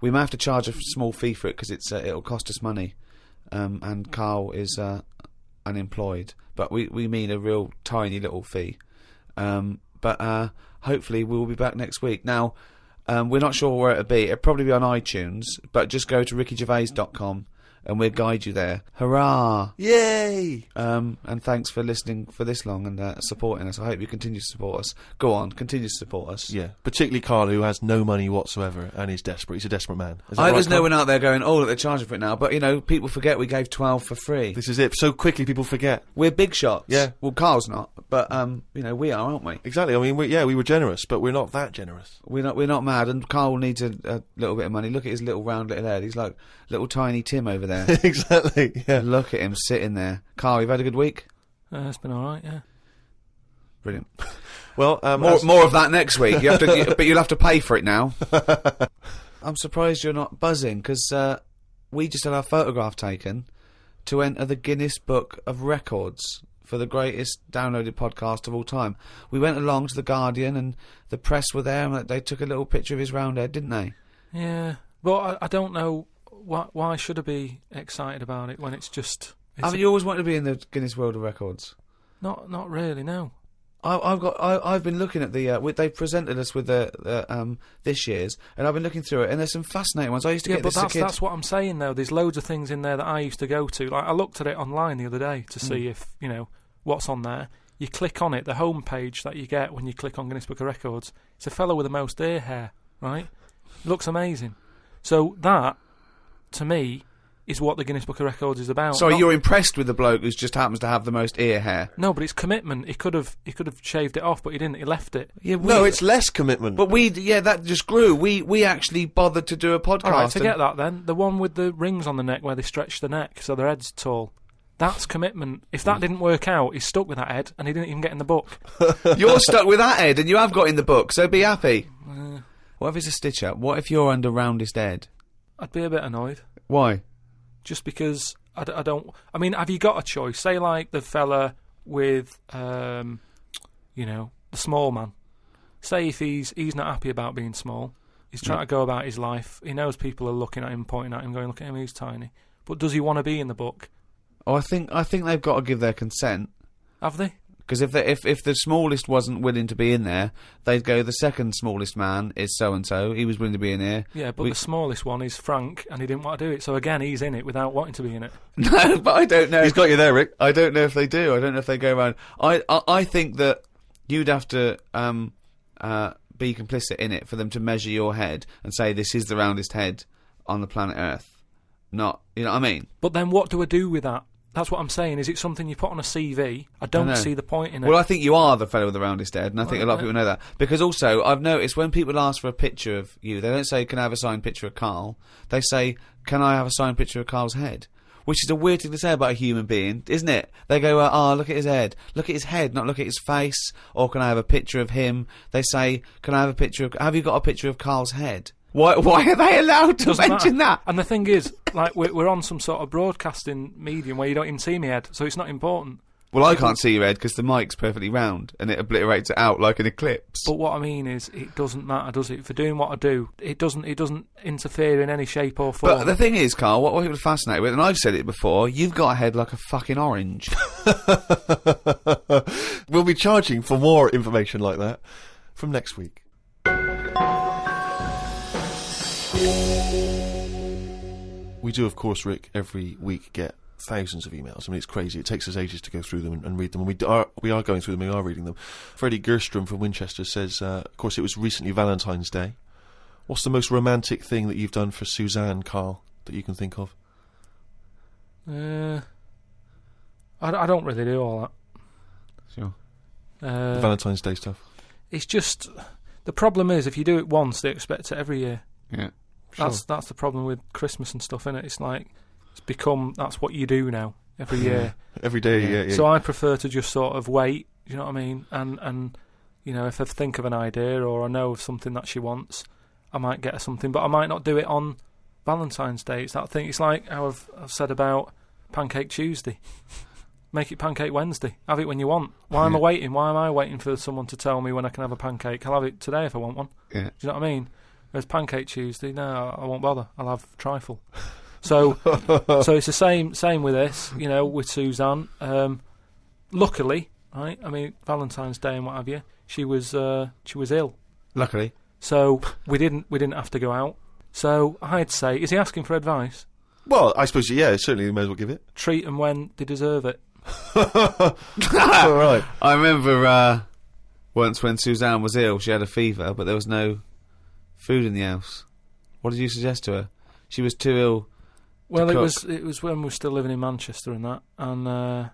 We may have to charge a small fee for it because it'll cost us money, and Carl is unemployed, but we mean a real tiny little fee. But hopefully we'll be back next week. Now, we're not sure where it'll be. It'll probably be on iTunes, but just go to rickygervais.com and we'll guide you there. Hurrah! Yay! And thanks for listening for this long and supporting us. I hope you continue to support us. Go on, continue to support us. Yeah, particularly Carl, who has no money whatsoever and is desperate. He's a desperate man. Is that right, There's Carl? no one out there going, oh, look, they're charging for it now. But, people forget we gave 12 for free. This is it. So quickly people forget. We're big shots. Yeah. Well, Carl's not, but, we are, aren't we? Exactly. I mean, we were generous, but we're not that generous. We're not mad, and Carl needs a little bit of money. Look at his little round little head. He's like little tiny Tim over there. Exactly, yeah. Look at him sitting there. Carl, you've had a good week? It's been alright, yeah. Brilliant. Well, more of that next week. You have to, but you'll have to pay for it now. I'm surprised you're not buzzing, because we just had our photograph taken to enter the Guinness Book of Records for the greatest downloaded podcast of all time. We went along to The Guardian, and the press were there, and they took a little picture of his round head, didn't they? Yeah, but I don't know why should I be excited about it when it's just... Have you always wanted to be in the Guinness World of Records? Not really, no. I've been looking at the they presented us with the this year's, and I've been looking through it, and there's some fascinating ones. I used to get this as a kid. That's what I'm saying though. There's loads of things in there that I used to go to. Like I looked at it online the other day to see if what's on there. You click on it, the home page that you get when you click on Guinness Book of Records. It's a fellow with the most ear hair, right? Looks amazing. So that, to me, is what the Guinness Book of Records is about. Sorry, you're impressed with the bloke who just happens to have the most ear hair? No, but it's commitment. He could have shaved it off, but he didn't. He left it. Yeah, no, it's less commitment. But that just grew. We actually bothered to do a podcast. All right, forget that then. The one with the rings on the neck where they stretch the neck so their head's tall. That's commitment. If that didn't work out, he's stuck with that head, and he didn't even get in the book. You're stuck with that head, and you have got in the book, so be happy. What if it's a stitch-up? What if you're under roundest head? I'd be a bit annoyed. Why? Just because I don't... I mean, have you got a choice? Say, like, the fella with, the small man. Say if he's not happy about being small. He's trying to go about his life. He knows people are looking at him, pointing at him, going, look at him, he's tiny. But does he want to be in the book? Oh, I think they've got to give their consent. Have they? Because if the smallest wasn't willing to be in there, they'd go, the second smallest man is so-and-so, he was willing to be in here. Yeah, but the smallest one is Frank, and he didn't want to do it, so again, he's in it without wanting to be in it. No, but I don't know. He's got you there, Rick. I don't know if they do. I don't know if they go around. I think that you'd have to be complicit in it for them to measure your head and say this is the roundest head on the planet Earth. Not, you know what I mean? But then what do I do with that? That's what I'm saying. Is it something you put on a CV? I don't see the point in it. Well, I think you are the fellow with the roundest head, and I think a lot of people know that. Because also, I've noticed when people ask for a picture of you, they don't say, can I have a signed picture of Carl? They say, can I have a signed picture of Carl's head? Which is a weird thing to say about a human being, isn't it? They go, look at his head. Look at his head, not look at his face. Or can I have a picture of him? They say, can I have a picture of... Have you got a picture of Carl's head? Why are they allowed to mention that? And the thing is, like, we're on some sort of broadcasting medium where you don't even see my head, so it's not important. Well, I can't see your head because the mic's perfectly round and it obliterates it out like an eclipse. But what I mean is, it doesn't matter, does it? For doing what I do, it doesn't interfere in any shape or form. But the thing is, Carl, what people are fascinated with, and I've said it before, you've got a head like a fucking orange. We'll be charging for more information like that from next week. We do, of course, Rick, every week get thousands of emails. I mean, it's crazy. It takes us ages to go through them and read them. And we are going through them, we are reading them. Freddie Gerstrom from Winchester says, of course, it was recently Valentine's Day. What's the most romantic thing that you've done for Suzanne, Carl, that you can think of? I don't really do all that. Sure. The Valentine's Day stuff. It's just... The problem is, if you do it once, they expect it every year. Yeah. Sure. That's the problem with Christmas and stuff, innit? It's like, that's what you do now, every year. Every day, yeah. So I prefer to just sort of wait, you know what I mean? And if I think of an idea or I know of something that she wants, I might get her something, but I might not do it on Valentine's Day. It's that thing, it's like how I've said about Pancake Tuesday. Make it Pancake Wednesday. Have it when you want. Why am I waiting? Why am I waiting for someone to tell me when I can have a pancake? I'll have it today if I want one. Yeah. Do you know what I mean? Whereas Pancake Tuesday, no, I won't bother. I'll have trifle. So it's the same with this, with Suzanne. Luckily, right? I mean, Valentine's Day and what have you, she was ill. Luckily. So we didn't have to go out. So I'd say, is he asking for advice? Well, I suppose, yeah, certainly you may as well give it. Treat them when they deserve it. All right. I remember once when Suzanne was ill, she had a fever, but there was no food in the house. What did you suggest to her? She was too ill. Well, to it cook. was when we were still living in Manchester and that, and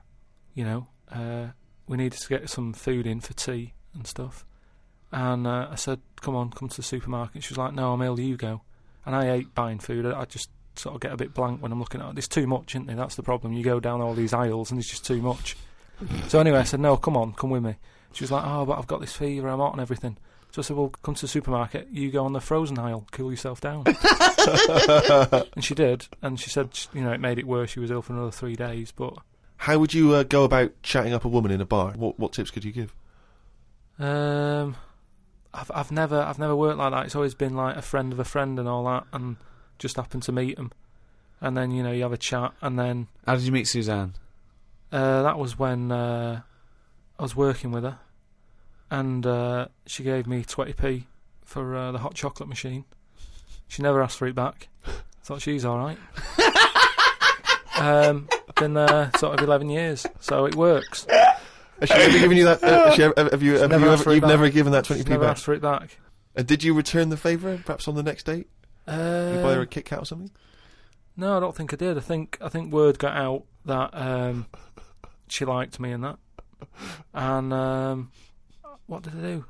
we needed to get some food in for tea and stuff. And I said, come to the supermarket. She was like, no, I'm ill, you go. And I hate buying food. I just sort of get a bit blank when I'm looking at it. There's too much, isn't there? That's the problem. You go down all these aisles and there's just too much. So anyway, I said, no, come with me. She was like, oh, but I've got this fever, I'm hot and everything. So I said, well, come to the supermarket, you go on the frozen aisle, cool yourself down. And she did, and she said, it made it worse, she was ill for another 3 days, but... How would you go about chatting up a woman in a bar? What tips could you give? I've never worked like that. It's always been like a friend of a friend and all that, and just happened to meet them, and then you have a chat, and then. How did you meet Suzanne? That was when I was working with her, and she gave me 20p for the hot chocolate machine. She never asked for it back. Thought she's all right. Been there sort of 11 years, so it works. Has she ever given you that? You've never given that 20p back? Never asked for it back. Did you return the favour, perhaps on the next date? You buy her a Kit Kat or something? No, I don't think I did. I think word got out that she liked me and that. And what did I do?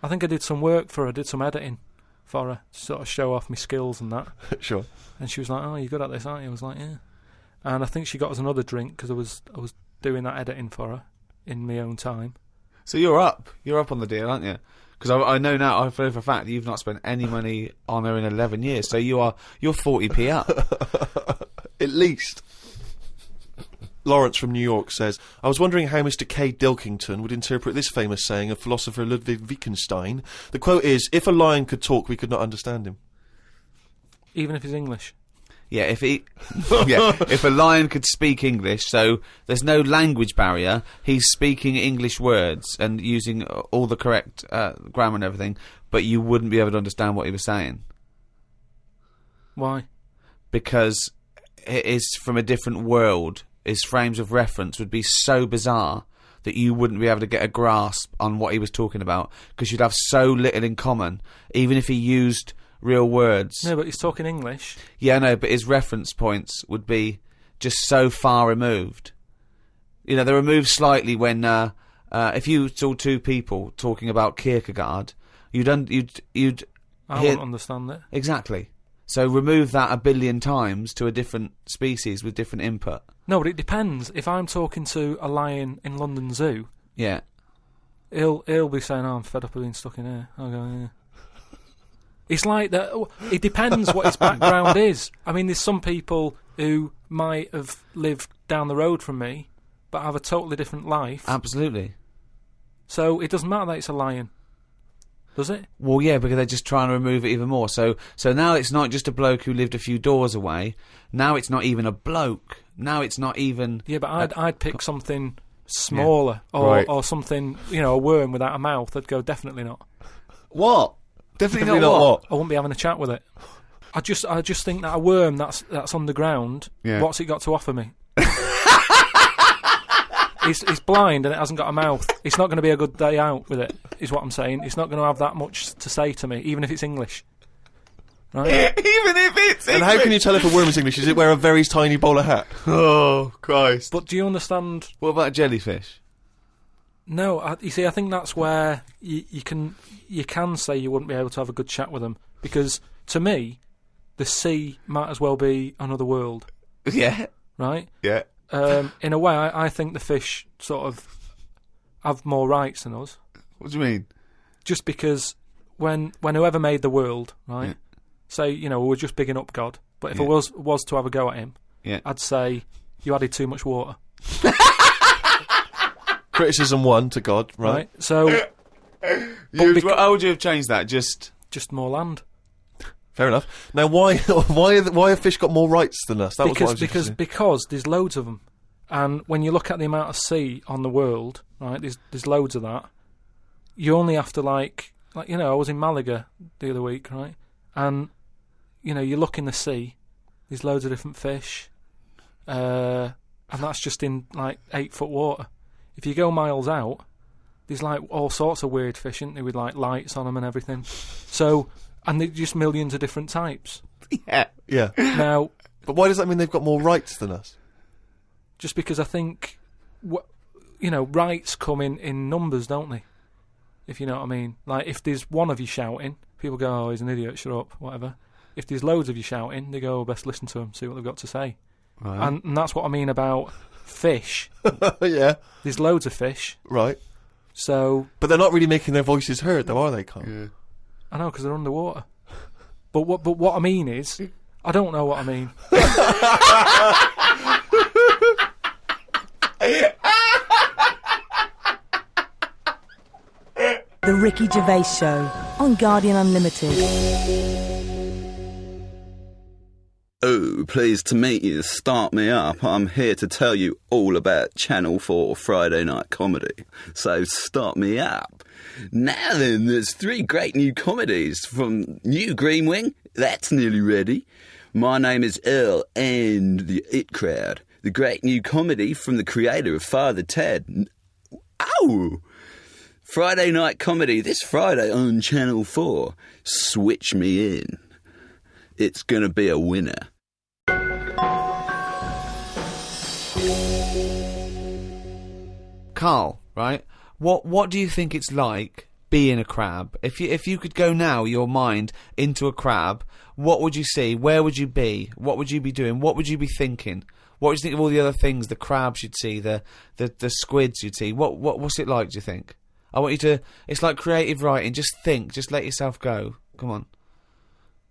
I think I did some work for her, did some editing for her, to sort of show off my skills and that. Sure. And she was like, oh, you're good at this, aren't you? I was like, yeah. And I think she got us another drink because I was doing that editing for her in my own time. So you're up on the deal, aren't you? Because I know now, I know for a fact that you've not spent any money on her in 11 years, so you're 40p up. At least. Lawrence from New York says, I was wondering how Mr. K. Dilkington would interpret this famous saying of philosopher Ludwig Wittgenstein. The quote is, if a lion could talk, we could not understand him. Even if he's English? Yeah, if a lion could speak English, so there's no language barrier, he's speaking English words and using all the correct grammar and everything, but you wouldn't be able to understand what he was saying. Why? Because it is from a different world. His frames of reference would be so bizarre that you wouldn't be able to get a grasp on what he was talking about, because you'd have so little in common, even if he used real words. No, but he's talking English. Yeah, no, but his reference points would be just so far removed. They're removed slightly when if you saw two people talking about Kierkegaard, you'd I wouldn't understand it. Exactly. So remove that 1 billion times to a different species with different input. No, but it depends. If I'm talking to a lion in London Zoo, yeah, he'll be saying, "Oh, I'm fed up of being stuck in here." I'll go, "Yeah." It's like that. It depends what his background is. I mean, there's some people who might have lived down the road from me, but have a totally different life. Absolutely. So it doesn't matter that it's a lion, does it? Well, yeah, because they're just trying to remove it even more. So now it's not just a bloke who lived a few doors away. Now it's not even a bloke. Now it's not even. Yeah, but I'd pick something smaller, or something, a worm without a mouth. I'd go, definitely not. What? Definitely not what? I wouldn't be having a chat with it. I just think that a worm that's underground, what's it got to offer me? It's blind and it hasn't got a mouth. It's not going to be a good day out with it, is what I'm saying. It's not going to have that much to say to me, even if it's English. Right? Even if it's English! And how can you tell if a worm is English? Does it wear a very tiny bowler hat? Oh, Christ. But do you understand... What about a jellyfish? No, you see, I think that's where you can say you wouldn't be able to have a good chat with them, because to me, the sea might as well be another world. Yeah. Right? Yeah. In a way, I think the fish sort of have more rights than us. What do you mean? Just because when whoever made the world, right? Say, we're just bigging up God, but if I was to have a go at him, I'd say you added too much water. Criticism 1 to God, right? So, how would you have changed that? Just more land. Fair enough. Now, why have fish got more rights than us? Because there's loads of them, and when you look at the amount of sea on the world, right? There's loads of that. You only have to like I was in Malaga the other week, right? And you look in the sea. There's loads of different fish. And that's just in, like, 8-foot water. If you go miles out, there's, like, all sorts of weird fish, isn't there, with, like, lights on them and everything. So, and there's just millions of different types. Yeah. Yeah. Now... But why does that mean they've got more rights than us? Just because I think, rights come in numbers, don't they? If you know what I mean. Like, if there's one of you shouting, people go, oh, he's an idiot, shut up, whatever. If there's loads of you shouting, they go, oh, best listen to them, see what they've got to say. Right. And that's what I mean about fish. Yeah. There's loads of fish. Right. So... But they're not really making their voices heard, though, are they, Carl? Yeah. I know, because they're underwater. But what I mean is... I don't know what I mean. The Ricky Gervais Show on Guardian Unlimited. Oh, pleased to meet you. Start me up. I'm here to tell you all about Channel 4 Friday night comedy. So start me up. Now then, there's 3 great new comedies from New Green Wing. That's nearly ready. My Name is Earl and The It Crowd. The great new comedy from the creator of Father Ted. Ow! Friday night comedy this Friday on Channel 4. Switch me in. It's gonna be a winner. Carl, right? What do you think it's like being a crab? If you could go now, your mind into a crab, what would you see? Where would you be? What would you be doing? What would you be thinking? What would you think of all the other things? The crabs you'd see, the squids you'd see. What's it like? Do you think? I want you to. It's like creative writing. Just think. Just let yourself go. Come on.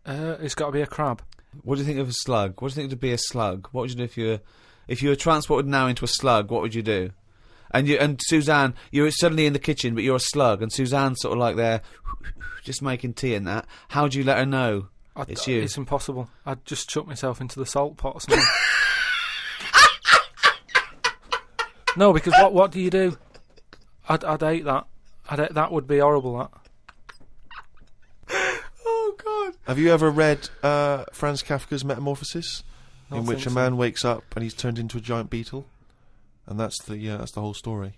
It's got to be a crab. What do you think of a slug? What do you think to be a slug? What would you do if you were transported now into a slug? What would you do? And Suzanne, you're suddenly in the kitchen, but you're a slug, and Suzanne's sort of like there, just making tea and that. How do you let her know it's you? It's impossible. I'd just chuck myself into the salt pot or something. No, because what do you do? I'd hate that. That would be horrible, that. Oh, God. Have you ever read Franz Kafka's Metamorphosis? In which a man wakes up and he's turned into a giant beetle? And that's the whole story.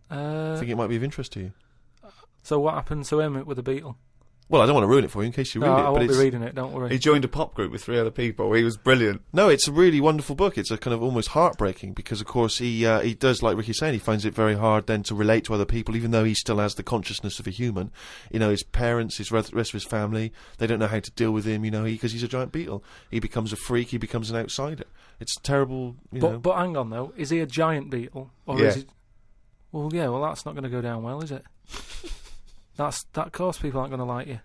I think it might be of interest to you. So what happened to him with the beetle? Well, I don't want to ruin it for you in case you read it. I won't be reading it, don't worry. He joined a pop group with 3 other people. He was brilliant. No, it's a really wonderful book. It's a kind of almost heartbreaking because, of course, he does, like Ricky's saying, he finds it very hard then to relate to other people, even though he still has the consciousness of a human. You know, his parents, his rest of his family, they don't know how to deal with him, you know, because he's a giant beetle. He becomes a freak, he becomes an outsider. It's terrible, you know. But hang on, though. Is he a giant beetle? Or is he... Well, yeah, that's not going to go down well, is it? That, of course, people aren't going to like you.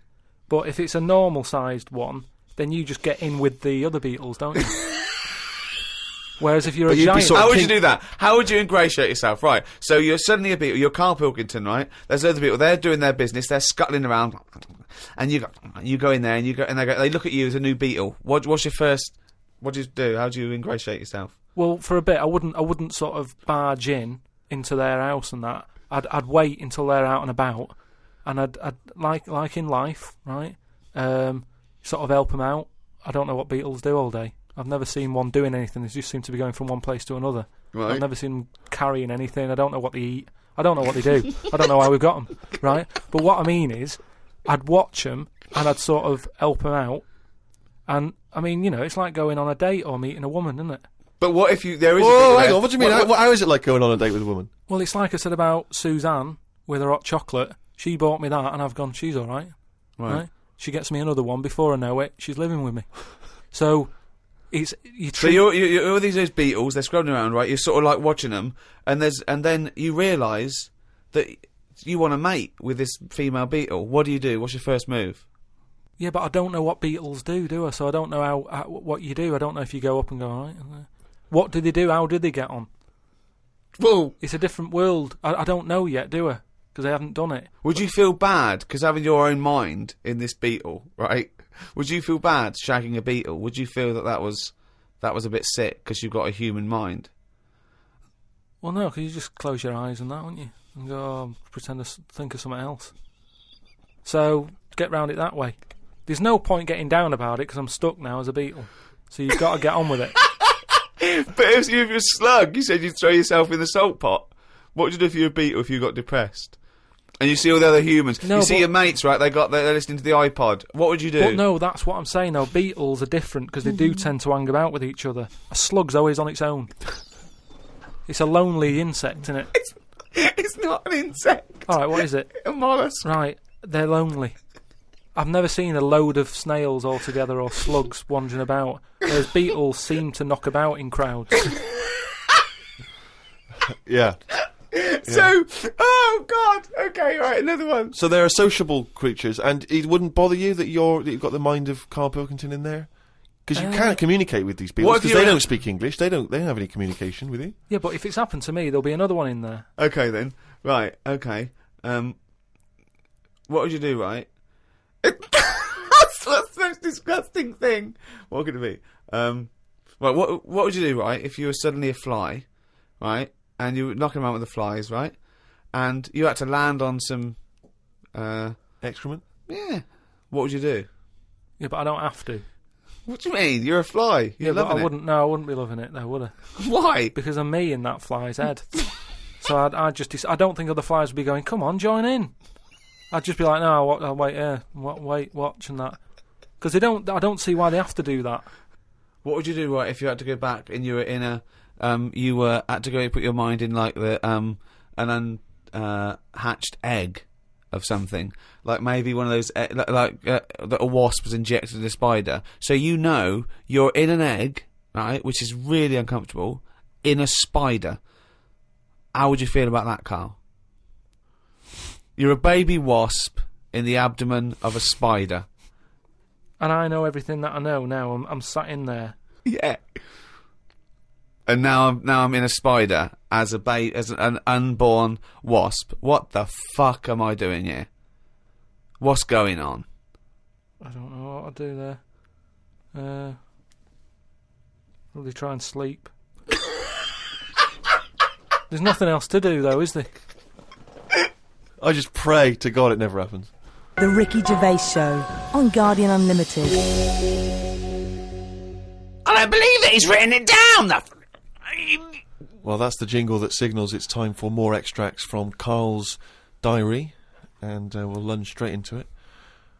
But if it's a normal-sized one, then you just get in with the other beetles, don't you? Whereas if you're a giant... How would you do that? How would you ingratiate yourself? Right, so you're suddenly a beetle, you're Carl Pilkington, right? There's other people, they're doing their business, they're scuttling around, and you go in there, and they look at you as a new beetle. What's your first... What do you do? How do you ingratiate yourself? Well, for a bit, I wouldn't sort of barge into their house and that. I'd wait until they're out and about, and I'd like in life, right? Sort of help them out. I don't know what beetles do all day. I've never seen one doing anything. They just seem to be going from one place to another. Right. I've never seen them carrying anything. I don't know what they eat. I don't know what they do. I don't know how we've got them, right? But what I mean is, I'd watch them and I'd sort of help them out. And, I mean, you know, it's like going on a date or meeting a woman, isn't it? But what if there is Whoa, hang on, what do you mean? How is it like going on a date with a woman? Well, it's like I said about Suzanne with her hot chocolate. She bought me that and I've gone, she's all right. Right? She gets me another one before I know it. She's living with me. So... So you're all these beetles, they're scrolling around, right? You're sort of like watching them, and then you realise that you want to mate with this female beetle. What do you do? What's your first move? Yeah, but I don't know what beetles do I? So I don't know what you do. I don't know if you go up and go, all right. What do they do? How did they get on? Well, it's a different world. I don't know yet, do I? Because I haven't done it. Would you feel bad because having your own mind in this beetle, right? Would you feel bad shagging a beetle? Would you feel that was a bit sick because you've got a human mind? Well, no, because you just close your eyes and that, wouldn't you? And go, pretend to think of something else. So, get round it that way. There's no point getting down about it because I'm stuck now as a beetle. So you've got to get on with it. But if you're a slug, you said you'd throw yourself in the salt pot. What would you do if you were a beetle if you got depressed? And you see all the other humans. No, you see your mates, right? They're listening to the iPod. What would you do? But no, that's what I'm saying, though. Beetles are different because they do tend to hang about with each other. A slug's always on its own. It's a lonely insect, isn't it? It's not an insect. All right, what is it? A mollusk. Right, they're lonely. I've never seen a load of snails all together or slugs wandering about, whereas beetles seem to knock about in crowds. Yeah. So, oh God, okay, right, another one. So they're sociable creatures, and it wouldn't bother you that you've got the mind of Carl Pilkington in there? Because you can't communicate with these people, because they don't speak English, they don't have any communication with you. Yeah, but if it's happened to me, there'll be another one in there. Okay then, right, okay. What would you do, right? That's the most disgusting thing. What could it be? Right, what would you do, right, if you were suddenly a fly, right? And you were knocking around with the flies, right? And you had to land on some... excrement? Yeah. What would you do? Yeah, but I don't have to. What do you mean? You're a fly. You're loving I wouldn't. No, I wouldn't be loving it, though, would I? Why? Because I'm me in that fly's head. So I don't think other flies would be going, come on, join in. I'd just be like, no, I'll wait here. Wait, watch and that. Because I don't see why they have to do that. What would you do, right, if you had to go back and you were in a... you had to go and put your mind in like an unhatched egg of something, like maybe one of those that a wasp was injected in a spider. So you're in an egg, right, which is really uncomfortable, in a spider. How would you feel about that, Carl? You're a baby wasp in the abdomen of a spider, and I know everything that I know now. I'm sat in there. Yeah. And now I'm in a spider as an unborn wasp. What the fuck am I doing here? What's going on? I don't know what I'll do there. Probably try and sleep. There's nothing else to do, though, is there? I just pray to God it never happens. The Ricky Gervais Show on Guardian Unlimited. I don't believe that he's written it down. Well, that's the jingle that signals it's time for more extracts from Carl's diary, and we'll lunge straight into it.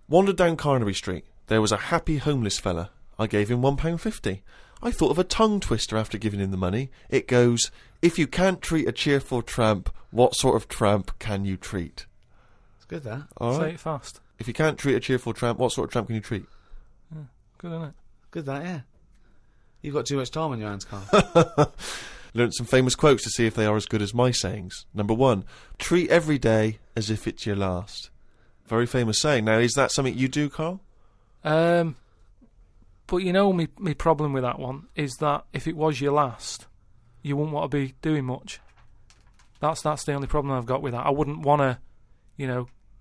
Wandered down Carnaby Street. There was a happy homeless fella. I gave him £1.50. I thought of a tongue twister after giving him the money. It goes, if you can't treat a cheerful tramp, what sort of tramp can you treat? It's good, that. All right. Say it fast. If you can't treat a cheerful tramp, what sort of tramp can you treat? Yeah, good, isn't it? Good, that, yeah. You've got too much time on your hands, Carl. Learnt some famous quotes to see if they are as good as my sayings. Number 1, treat every day as if it's your last. Very famous saying. Now, is that something you do, Carl? But you know, me problem with that one is that if it was your last, you wouldn't want to be doing much. That's the only problem I've got with that. I wouldn't want to,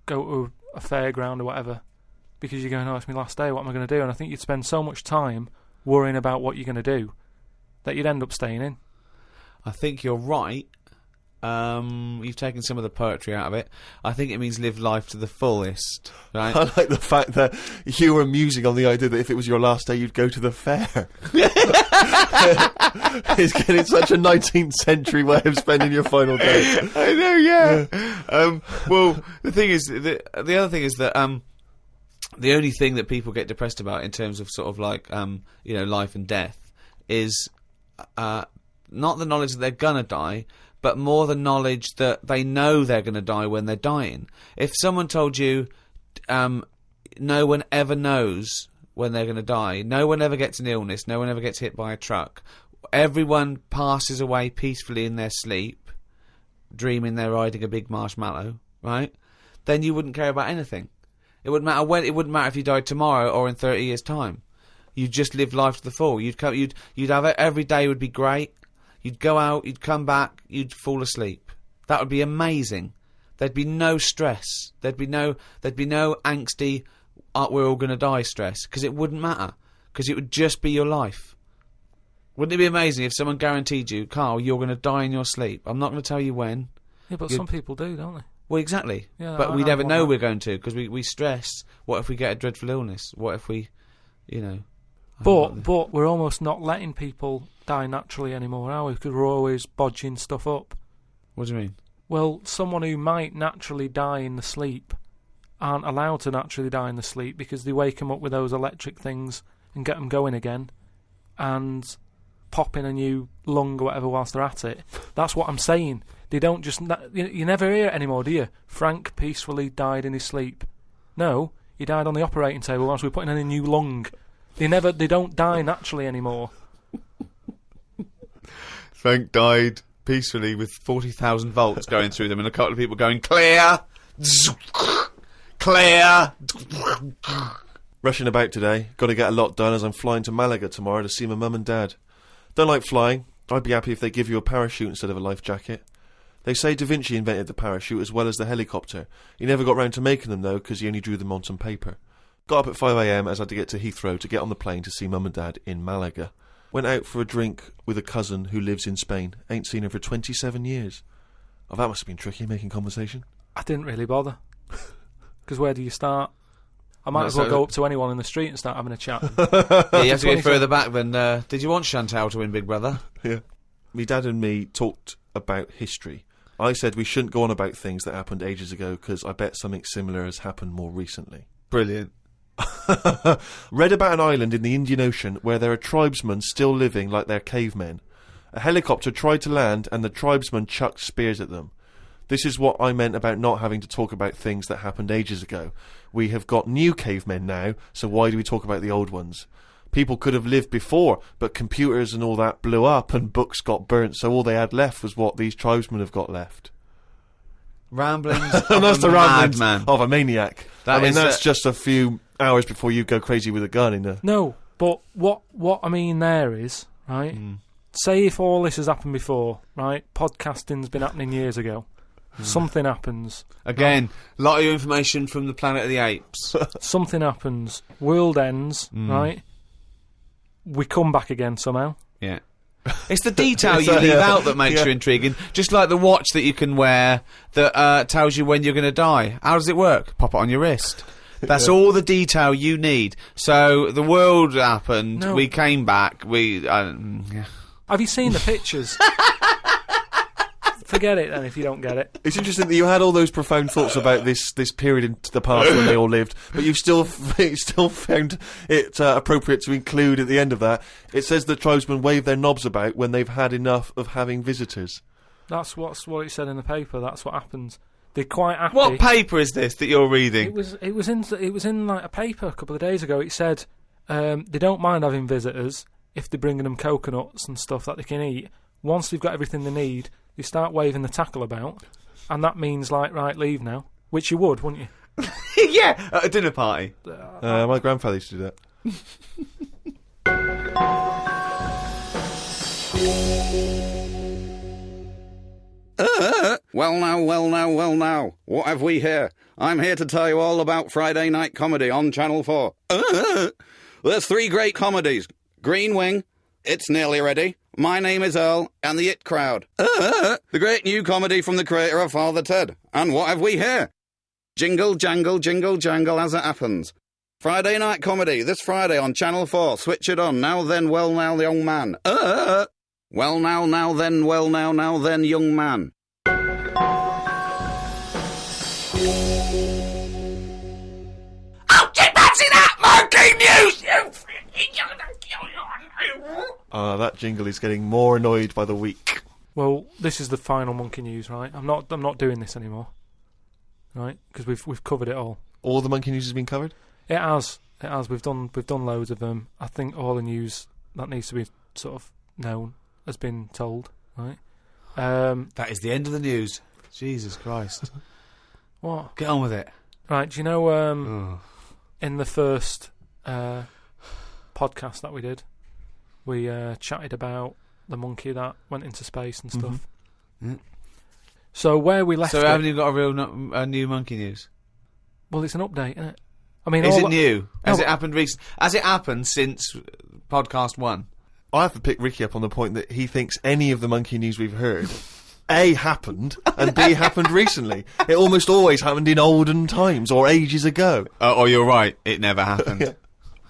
go to a fairground or whatever because you're going, oh, it's my last day, what am I going to do? And I think you'd spend so much time worrying about what you're going to do that you'd end up staying in. I think you're right. You've taken some of the poetry out of it. I think it means live life to the fullest, right? I like the fact that you were musing on the idea that if it was your last day, you'd go to the fair. It's getting such a 19th century way of spending your final day. I know, yeah. Well, the thing is, the other thing is that the only thing that people get depressed about in terms of sort of like life and death is not the knowledge that they're gonna die, but more the knowledge that they know they're going to die when they're dying. If someone told you no one ever knows when they're going to die, no one ever gets an illness, no one ever gets hit by a truck, everyone passes away peacefully in their sleep, dreaming they're riding a big marshmallow, right? Then you wouldn't care about anything. It wouldn't matter when. It wouldn't matter if you died tomorrow or in 30 years' time. You'd just live life to the full. You'd have every day would be great. You'd go out, you'd come back, you'd fall asleep. That would be amazing. There'd be no stress. There'd be no angsty, we're all going to die stress, because it wouldn't matter, because it would just be your life. Wouldn't it be amazing if someone guaranteed you, Carl, you're going to die in your sleep? I'm not going to tell you when. Yeah, but some people do, don't they? Well, exactly. Yeah, but we never know we're going to, because we stress, what if we get a dreadful illness? What if we, But we're almost not letting people die naturally anymore, are we? Because we're always bodging stuff up. What do you mean? Well, someone who might naturally die in the sleep aren't allowed to naturally die in the sleep because they wake them up with those electric things and get them going again and pop in a new lung or whatever whilst they're at it. That's what I'm saying. They don't just... You never hear it anymore, do you? Frank peacefully died in his sleep. No, he died on the operating table whilst we were putting in a new lung. They don't die naturally anymore. Frank died peacefully with 40,000 volts going through them and a couple of people going, clear! Clear! Rushing about today. Got to get a lot done as I'm flying to Malaga tomorrow to see my mum and dad. Don't like flying. I'd be happy if they give you a parachute instead of a life jacket. They say Da Vinci invented the parachute as well as the helicopter. He never got round to making them though because he only drew them on some paper. Got up at 5 a.m. as I had to get to Heathrow to get on the plane to see mum and dad in Malaga. Went out for a drink with a cousin who lives in Spain. Ain't seen her for 27 years. Oh, that must have been tricky, making conversation. I didn't really bother. Because where do you start? I might as well go up to anyone in the street and start having a chat. Yeah, you have to go further back than... did you want Chantal to win Big Brother? Yeah. Me dad and me talked about history. I said we shouldn't go on about things that happened ages ago because I bet something similar has happened more recently. Brilliant. Read about an island in the Indian Ocean where there are tribesmen still living like they're cavemen. A helicopter tried to land and the tribesmen chucked spears at them. This is what I meant about not having to talk about things that happened ages ago. We have got new cavemen now, so why do we talk about the old ones? People could have lived before, but computers and all that blew up and books got burnt, so all they had left was what these tribesmen have got left. Ramblings And that's the ramblings madman. of a maniac. That's just a few hours before you go crazy with a gun in there. No, but what I mean there is, right, say if all this has happened before, right, podcasting's been happening years ago, something happens. Again, a lot of information from the Planet of the Apes. Something happens, world ends, right, we come back again somehow. Yeah. It's the detail you leave out that makes you intriguing. Just like the watch that you can wear that tells you when you're going to die. How does it work? Pop it on your wrist. That's all the detail you need. So the world happened. We came back. Have you seen the pictures? Forget it then if you don't get it. It's interesting that you had all those profound thoughts about this period into the past when they all lived, but you've still found it appropriate to include at the end of that. It says that tribesmen wave their knobs about when they've had enough of having visitors. That's what it said in the paper. That's what happens. They're quite happy. What paper is this that you're reading? It was in like a paper a couple of days ago. It said they don't mind having visitors if they're bringing them coconuts and stuff that they can eat. Once they've got everything they need, they start waving the tackle about, and that means like, right, leave now, which you would, wouldn't you? Yeah, at a dinner party. My grandfather used to do that. Well now, what have we here? I'm here to tell you all about Friday night comedy on Channel 4. There's 3 great comedies. Green Wing, It's Nearly Ready, My Name is Earl, and The It Crowd. The great new comedy from the creator of Father Ted. And what have we here? Jingle, jangle, jingle, jangle as it happens. Friday night comedy, this Friday on Channel 4. Switch it on. Now then, well now, young man. Well now then, well now then, young man. Oh, get back to that monkey news! That jingle is getting more annoyed by the week. Well, this is the final monkey news, right? I'm not doing this anymore, right? Because we've covered it all. All the monkey news has been covered? It has. We've done loads of them. I think all the news that needs to be sort of known has been told, right? That is the end of the news. Jesus Christ. What? Get on with it. Right, do you know, in the first podcast that we did, we chatted about the monkey that went into space and stuff. Yeah. So where we left So haven't you got a real new monkey news? Well, it's an update, isn't it? I mean, is it new? Has it happened recently? Has it happened since podcast 1? I have to pick Ricky up on the point that he thinks any of the monkey news we've heard A, happened, and B, happened recently. It almost always happened in olden times, or ages ago. Oh, you're right, it never happened.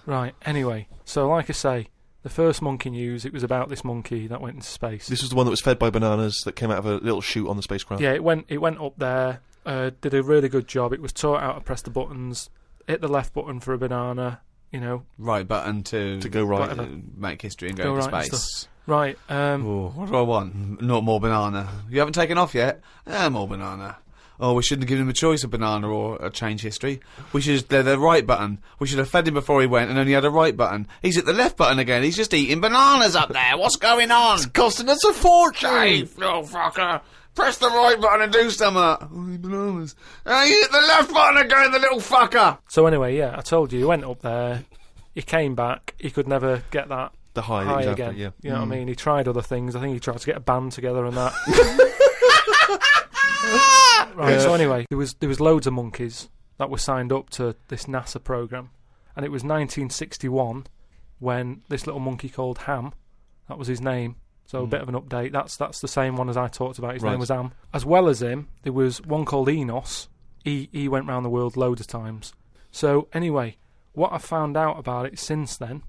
Right, anyway, So, like I say, the first monkey news, it was about this monkey that went into space. This was the one that was fed by bananas that came out of a little chute on the spacecraft. Yeah, it went up there, did a really good job. It was taught how to press the buttons, hit the left button for a banana, you know. Right button to go right, make history and go to right space. Right. What do I want? Not more banana. You haven't taken off yet? More banana. Oh, we shouldn't have given him a choice of banana or a change history. We should have the right button. We should have fed him before he went and only had a right button. He's at the left button again. He's just eating bananas up there. What's going on? It's costing us a fortune! Hey, little fucker. Press the right button and do something. Oh, bananas. Hey, hit the left button again, the little fucker. So anyway, yeah, I told you, he went up there. He came back. He could never get that the high again. After, yeah. You know what I mean? He tried other things. I think he tried to get a band together and that. Right. So anyway, there was loads of monkeys that were signed up to this NASA program, and it was 1961 when this little monkey called Ham, that was his name. So a bit of an update. That's the same one as I talked about. His name was Ham. As well as him, there was one called Enos. He went round the world loads of times. So anyway, what I found out about it since then,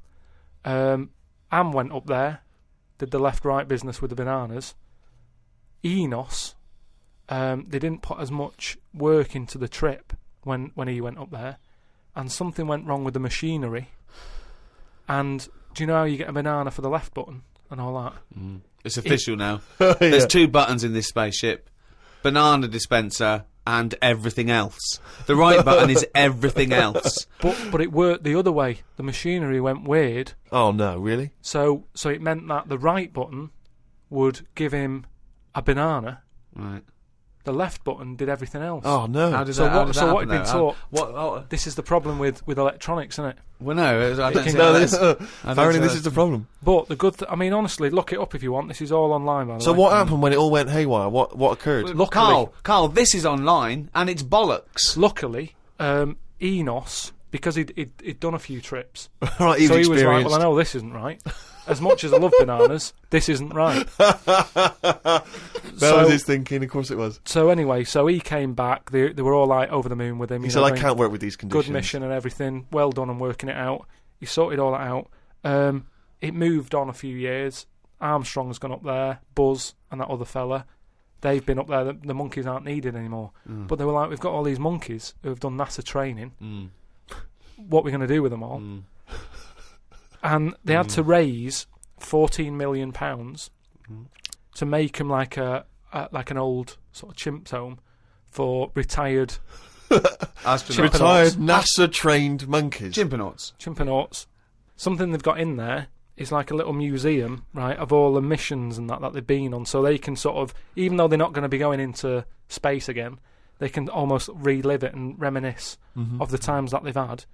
Ham went up there, did the left-right business with the bananas. Enos, they didn't put as much work into the trip when he went up there, and something went wrong with the machinery. And do you know how you get a banana for the left button and all that? It's official now. There's 2 buttons in this spaceship. Banana dispenser and everything else. The right button is everything else. But it worked the other way. The machinery went weird. Oh no, really? So it meant that the right button would give him a banana. Right. The left button did everything else. Oh no! How did that what happen, had been taught? This is the problem with electronics, isn't it? Well, no, I don't think apparently this is the problem. But the good, I mean, honestly, look it up if you want. This is all online, by the way. So what happened when it all went haywire? What occurred? Well, Carl, this is online and it's bollocks. Luckily, Enos, because he'd done a few trips, right, so he was like, well, I know this isn't right. As much as I love bananas, this isn't right. That was his thinking, of course it was. So anyway, he came back. They were all like over the moon with him. He said, I can't work with these conditions. Good mission and everything. Well done on working it out. He sorted all that out. It moved on a few years. Armstrong's gone up there. Buzz and that other fella. They've been up there. The monkeys aren't needed anymore. But they were like, we've got all these monkeys who have done NASA training. What are we going to do with them all? And they had to raise £14 million to make them like an old sort of chimps home for retired retired NASA trained monkeys. Chimpanauts. Something they've got in there is like a little museum, right, of all the missions and that they've been on, so they can sort of, even though they're not going to be going into space again, they can almost relive it and reminisce of the times that they've had.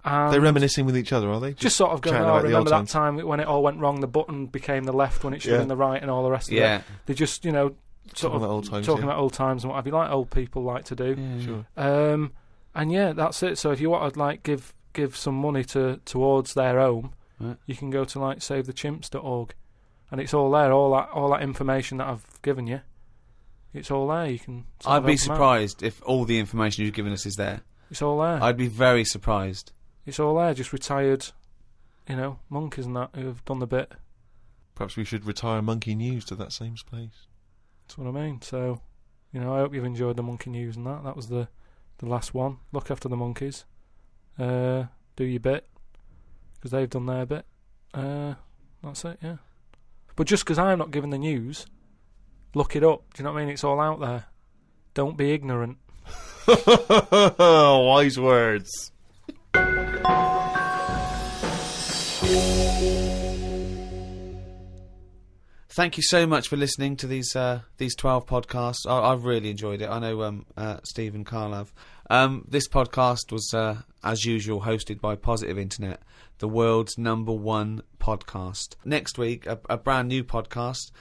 And they're reminiscing with each other, are they? Just sort of going, remember that time when it all went wrong, the button became the left when it should have been the right and all the rest of it. They just, you know, sort of talking about old times and what have you, like old people like to do. Yeah, sure. And yeah, that's it. So if you want to like give some money towards their home, you can go to like savethechimps.org, and it's all there. All that information that I've given you, it's all there. You can. I'd be surprised if all the information you've given us is there. It's all there. I'd be very surprised. It's all there. Just retired, you know, monkeys and that who have done the bit. Perhaps we should retire Monkey News to that same place. That's what I mean. So, you know, I hope you've enjoyed the Monkey News and that. That was the last one. Look after the monkeys. Do your bit, because they've done their bit. That's it, yeah. But just because I'm not giving the news, look it up. Do you know what I mean? It's all out there. Don't be ignorant. Wise words. Thank you so much for listening to these 12 podcasts. I've really enjoyed it. I know Steve and Carl have. This podcast was, as usual, hosted by Positive Internet, the world's #1 podcast. Next week, a brand new podcast.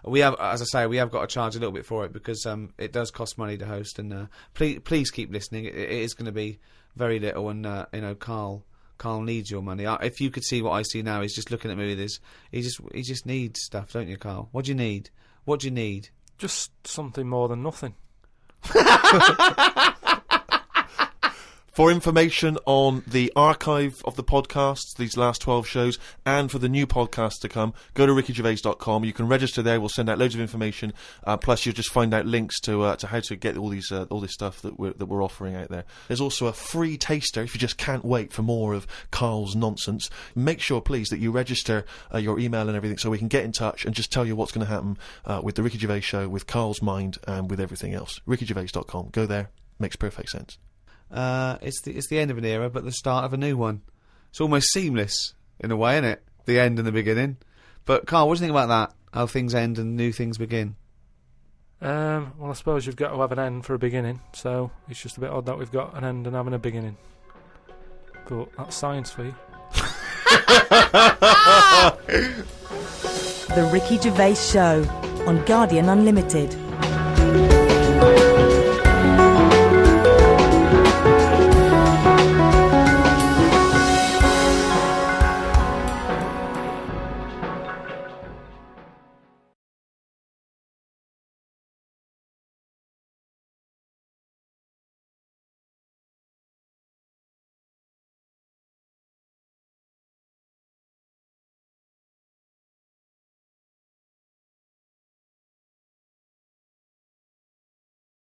We have, as I say, we have got to charge a little bit for it because it does cost money to host. And please keep listening. It is going to be very little, and you know, Carl needs your money. If you could see what I see now, he's just looking at me with his. He just needs stuff, don't you, Carl? What do you need? What do you need? Just something more than nothing. For information on the archive of the podcasts, these last 12 shows, and for the new podcasts to come, go to rickygervais.com. You can register there. We'll send out loads of information. Plus, you'll just find out links to how to get all this stuff that we're offering out there. There's also a free taster if you just can't wait for more of Carl's nonsense. Make sure, please, that you register your email and everything so we can get in touch and just tell you what's going to happen with the Ricky Gervais Show, with Carl's Mind, and with everything else. rickygervais.com. Go there. Makes perfect sense. It's the end of an era, but the start of a new one. It's almost seamless in a way, isn't it? The end and the beginning. But Carl, what do you think about that? How things end and new things begin? Well, I suppose you've got to have an end for a beginning, so it's just a bit odd that we've got an end and having a beginning. But that's science for you. The Ricky Gervais Show on Guardian Unlimited.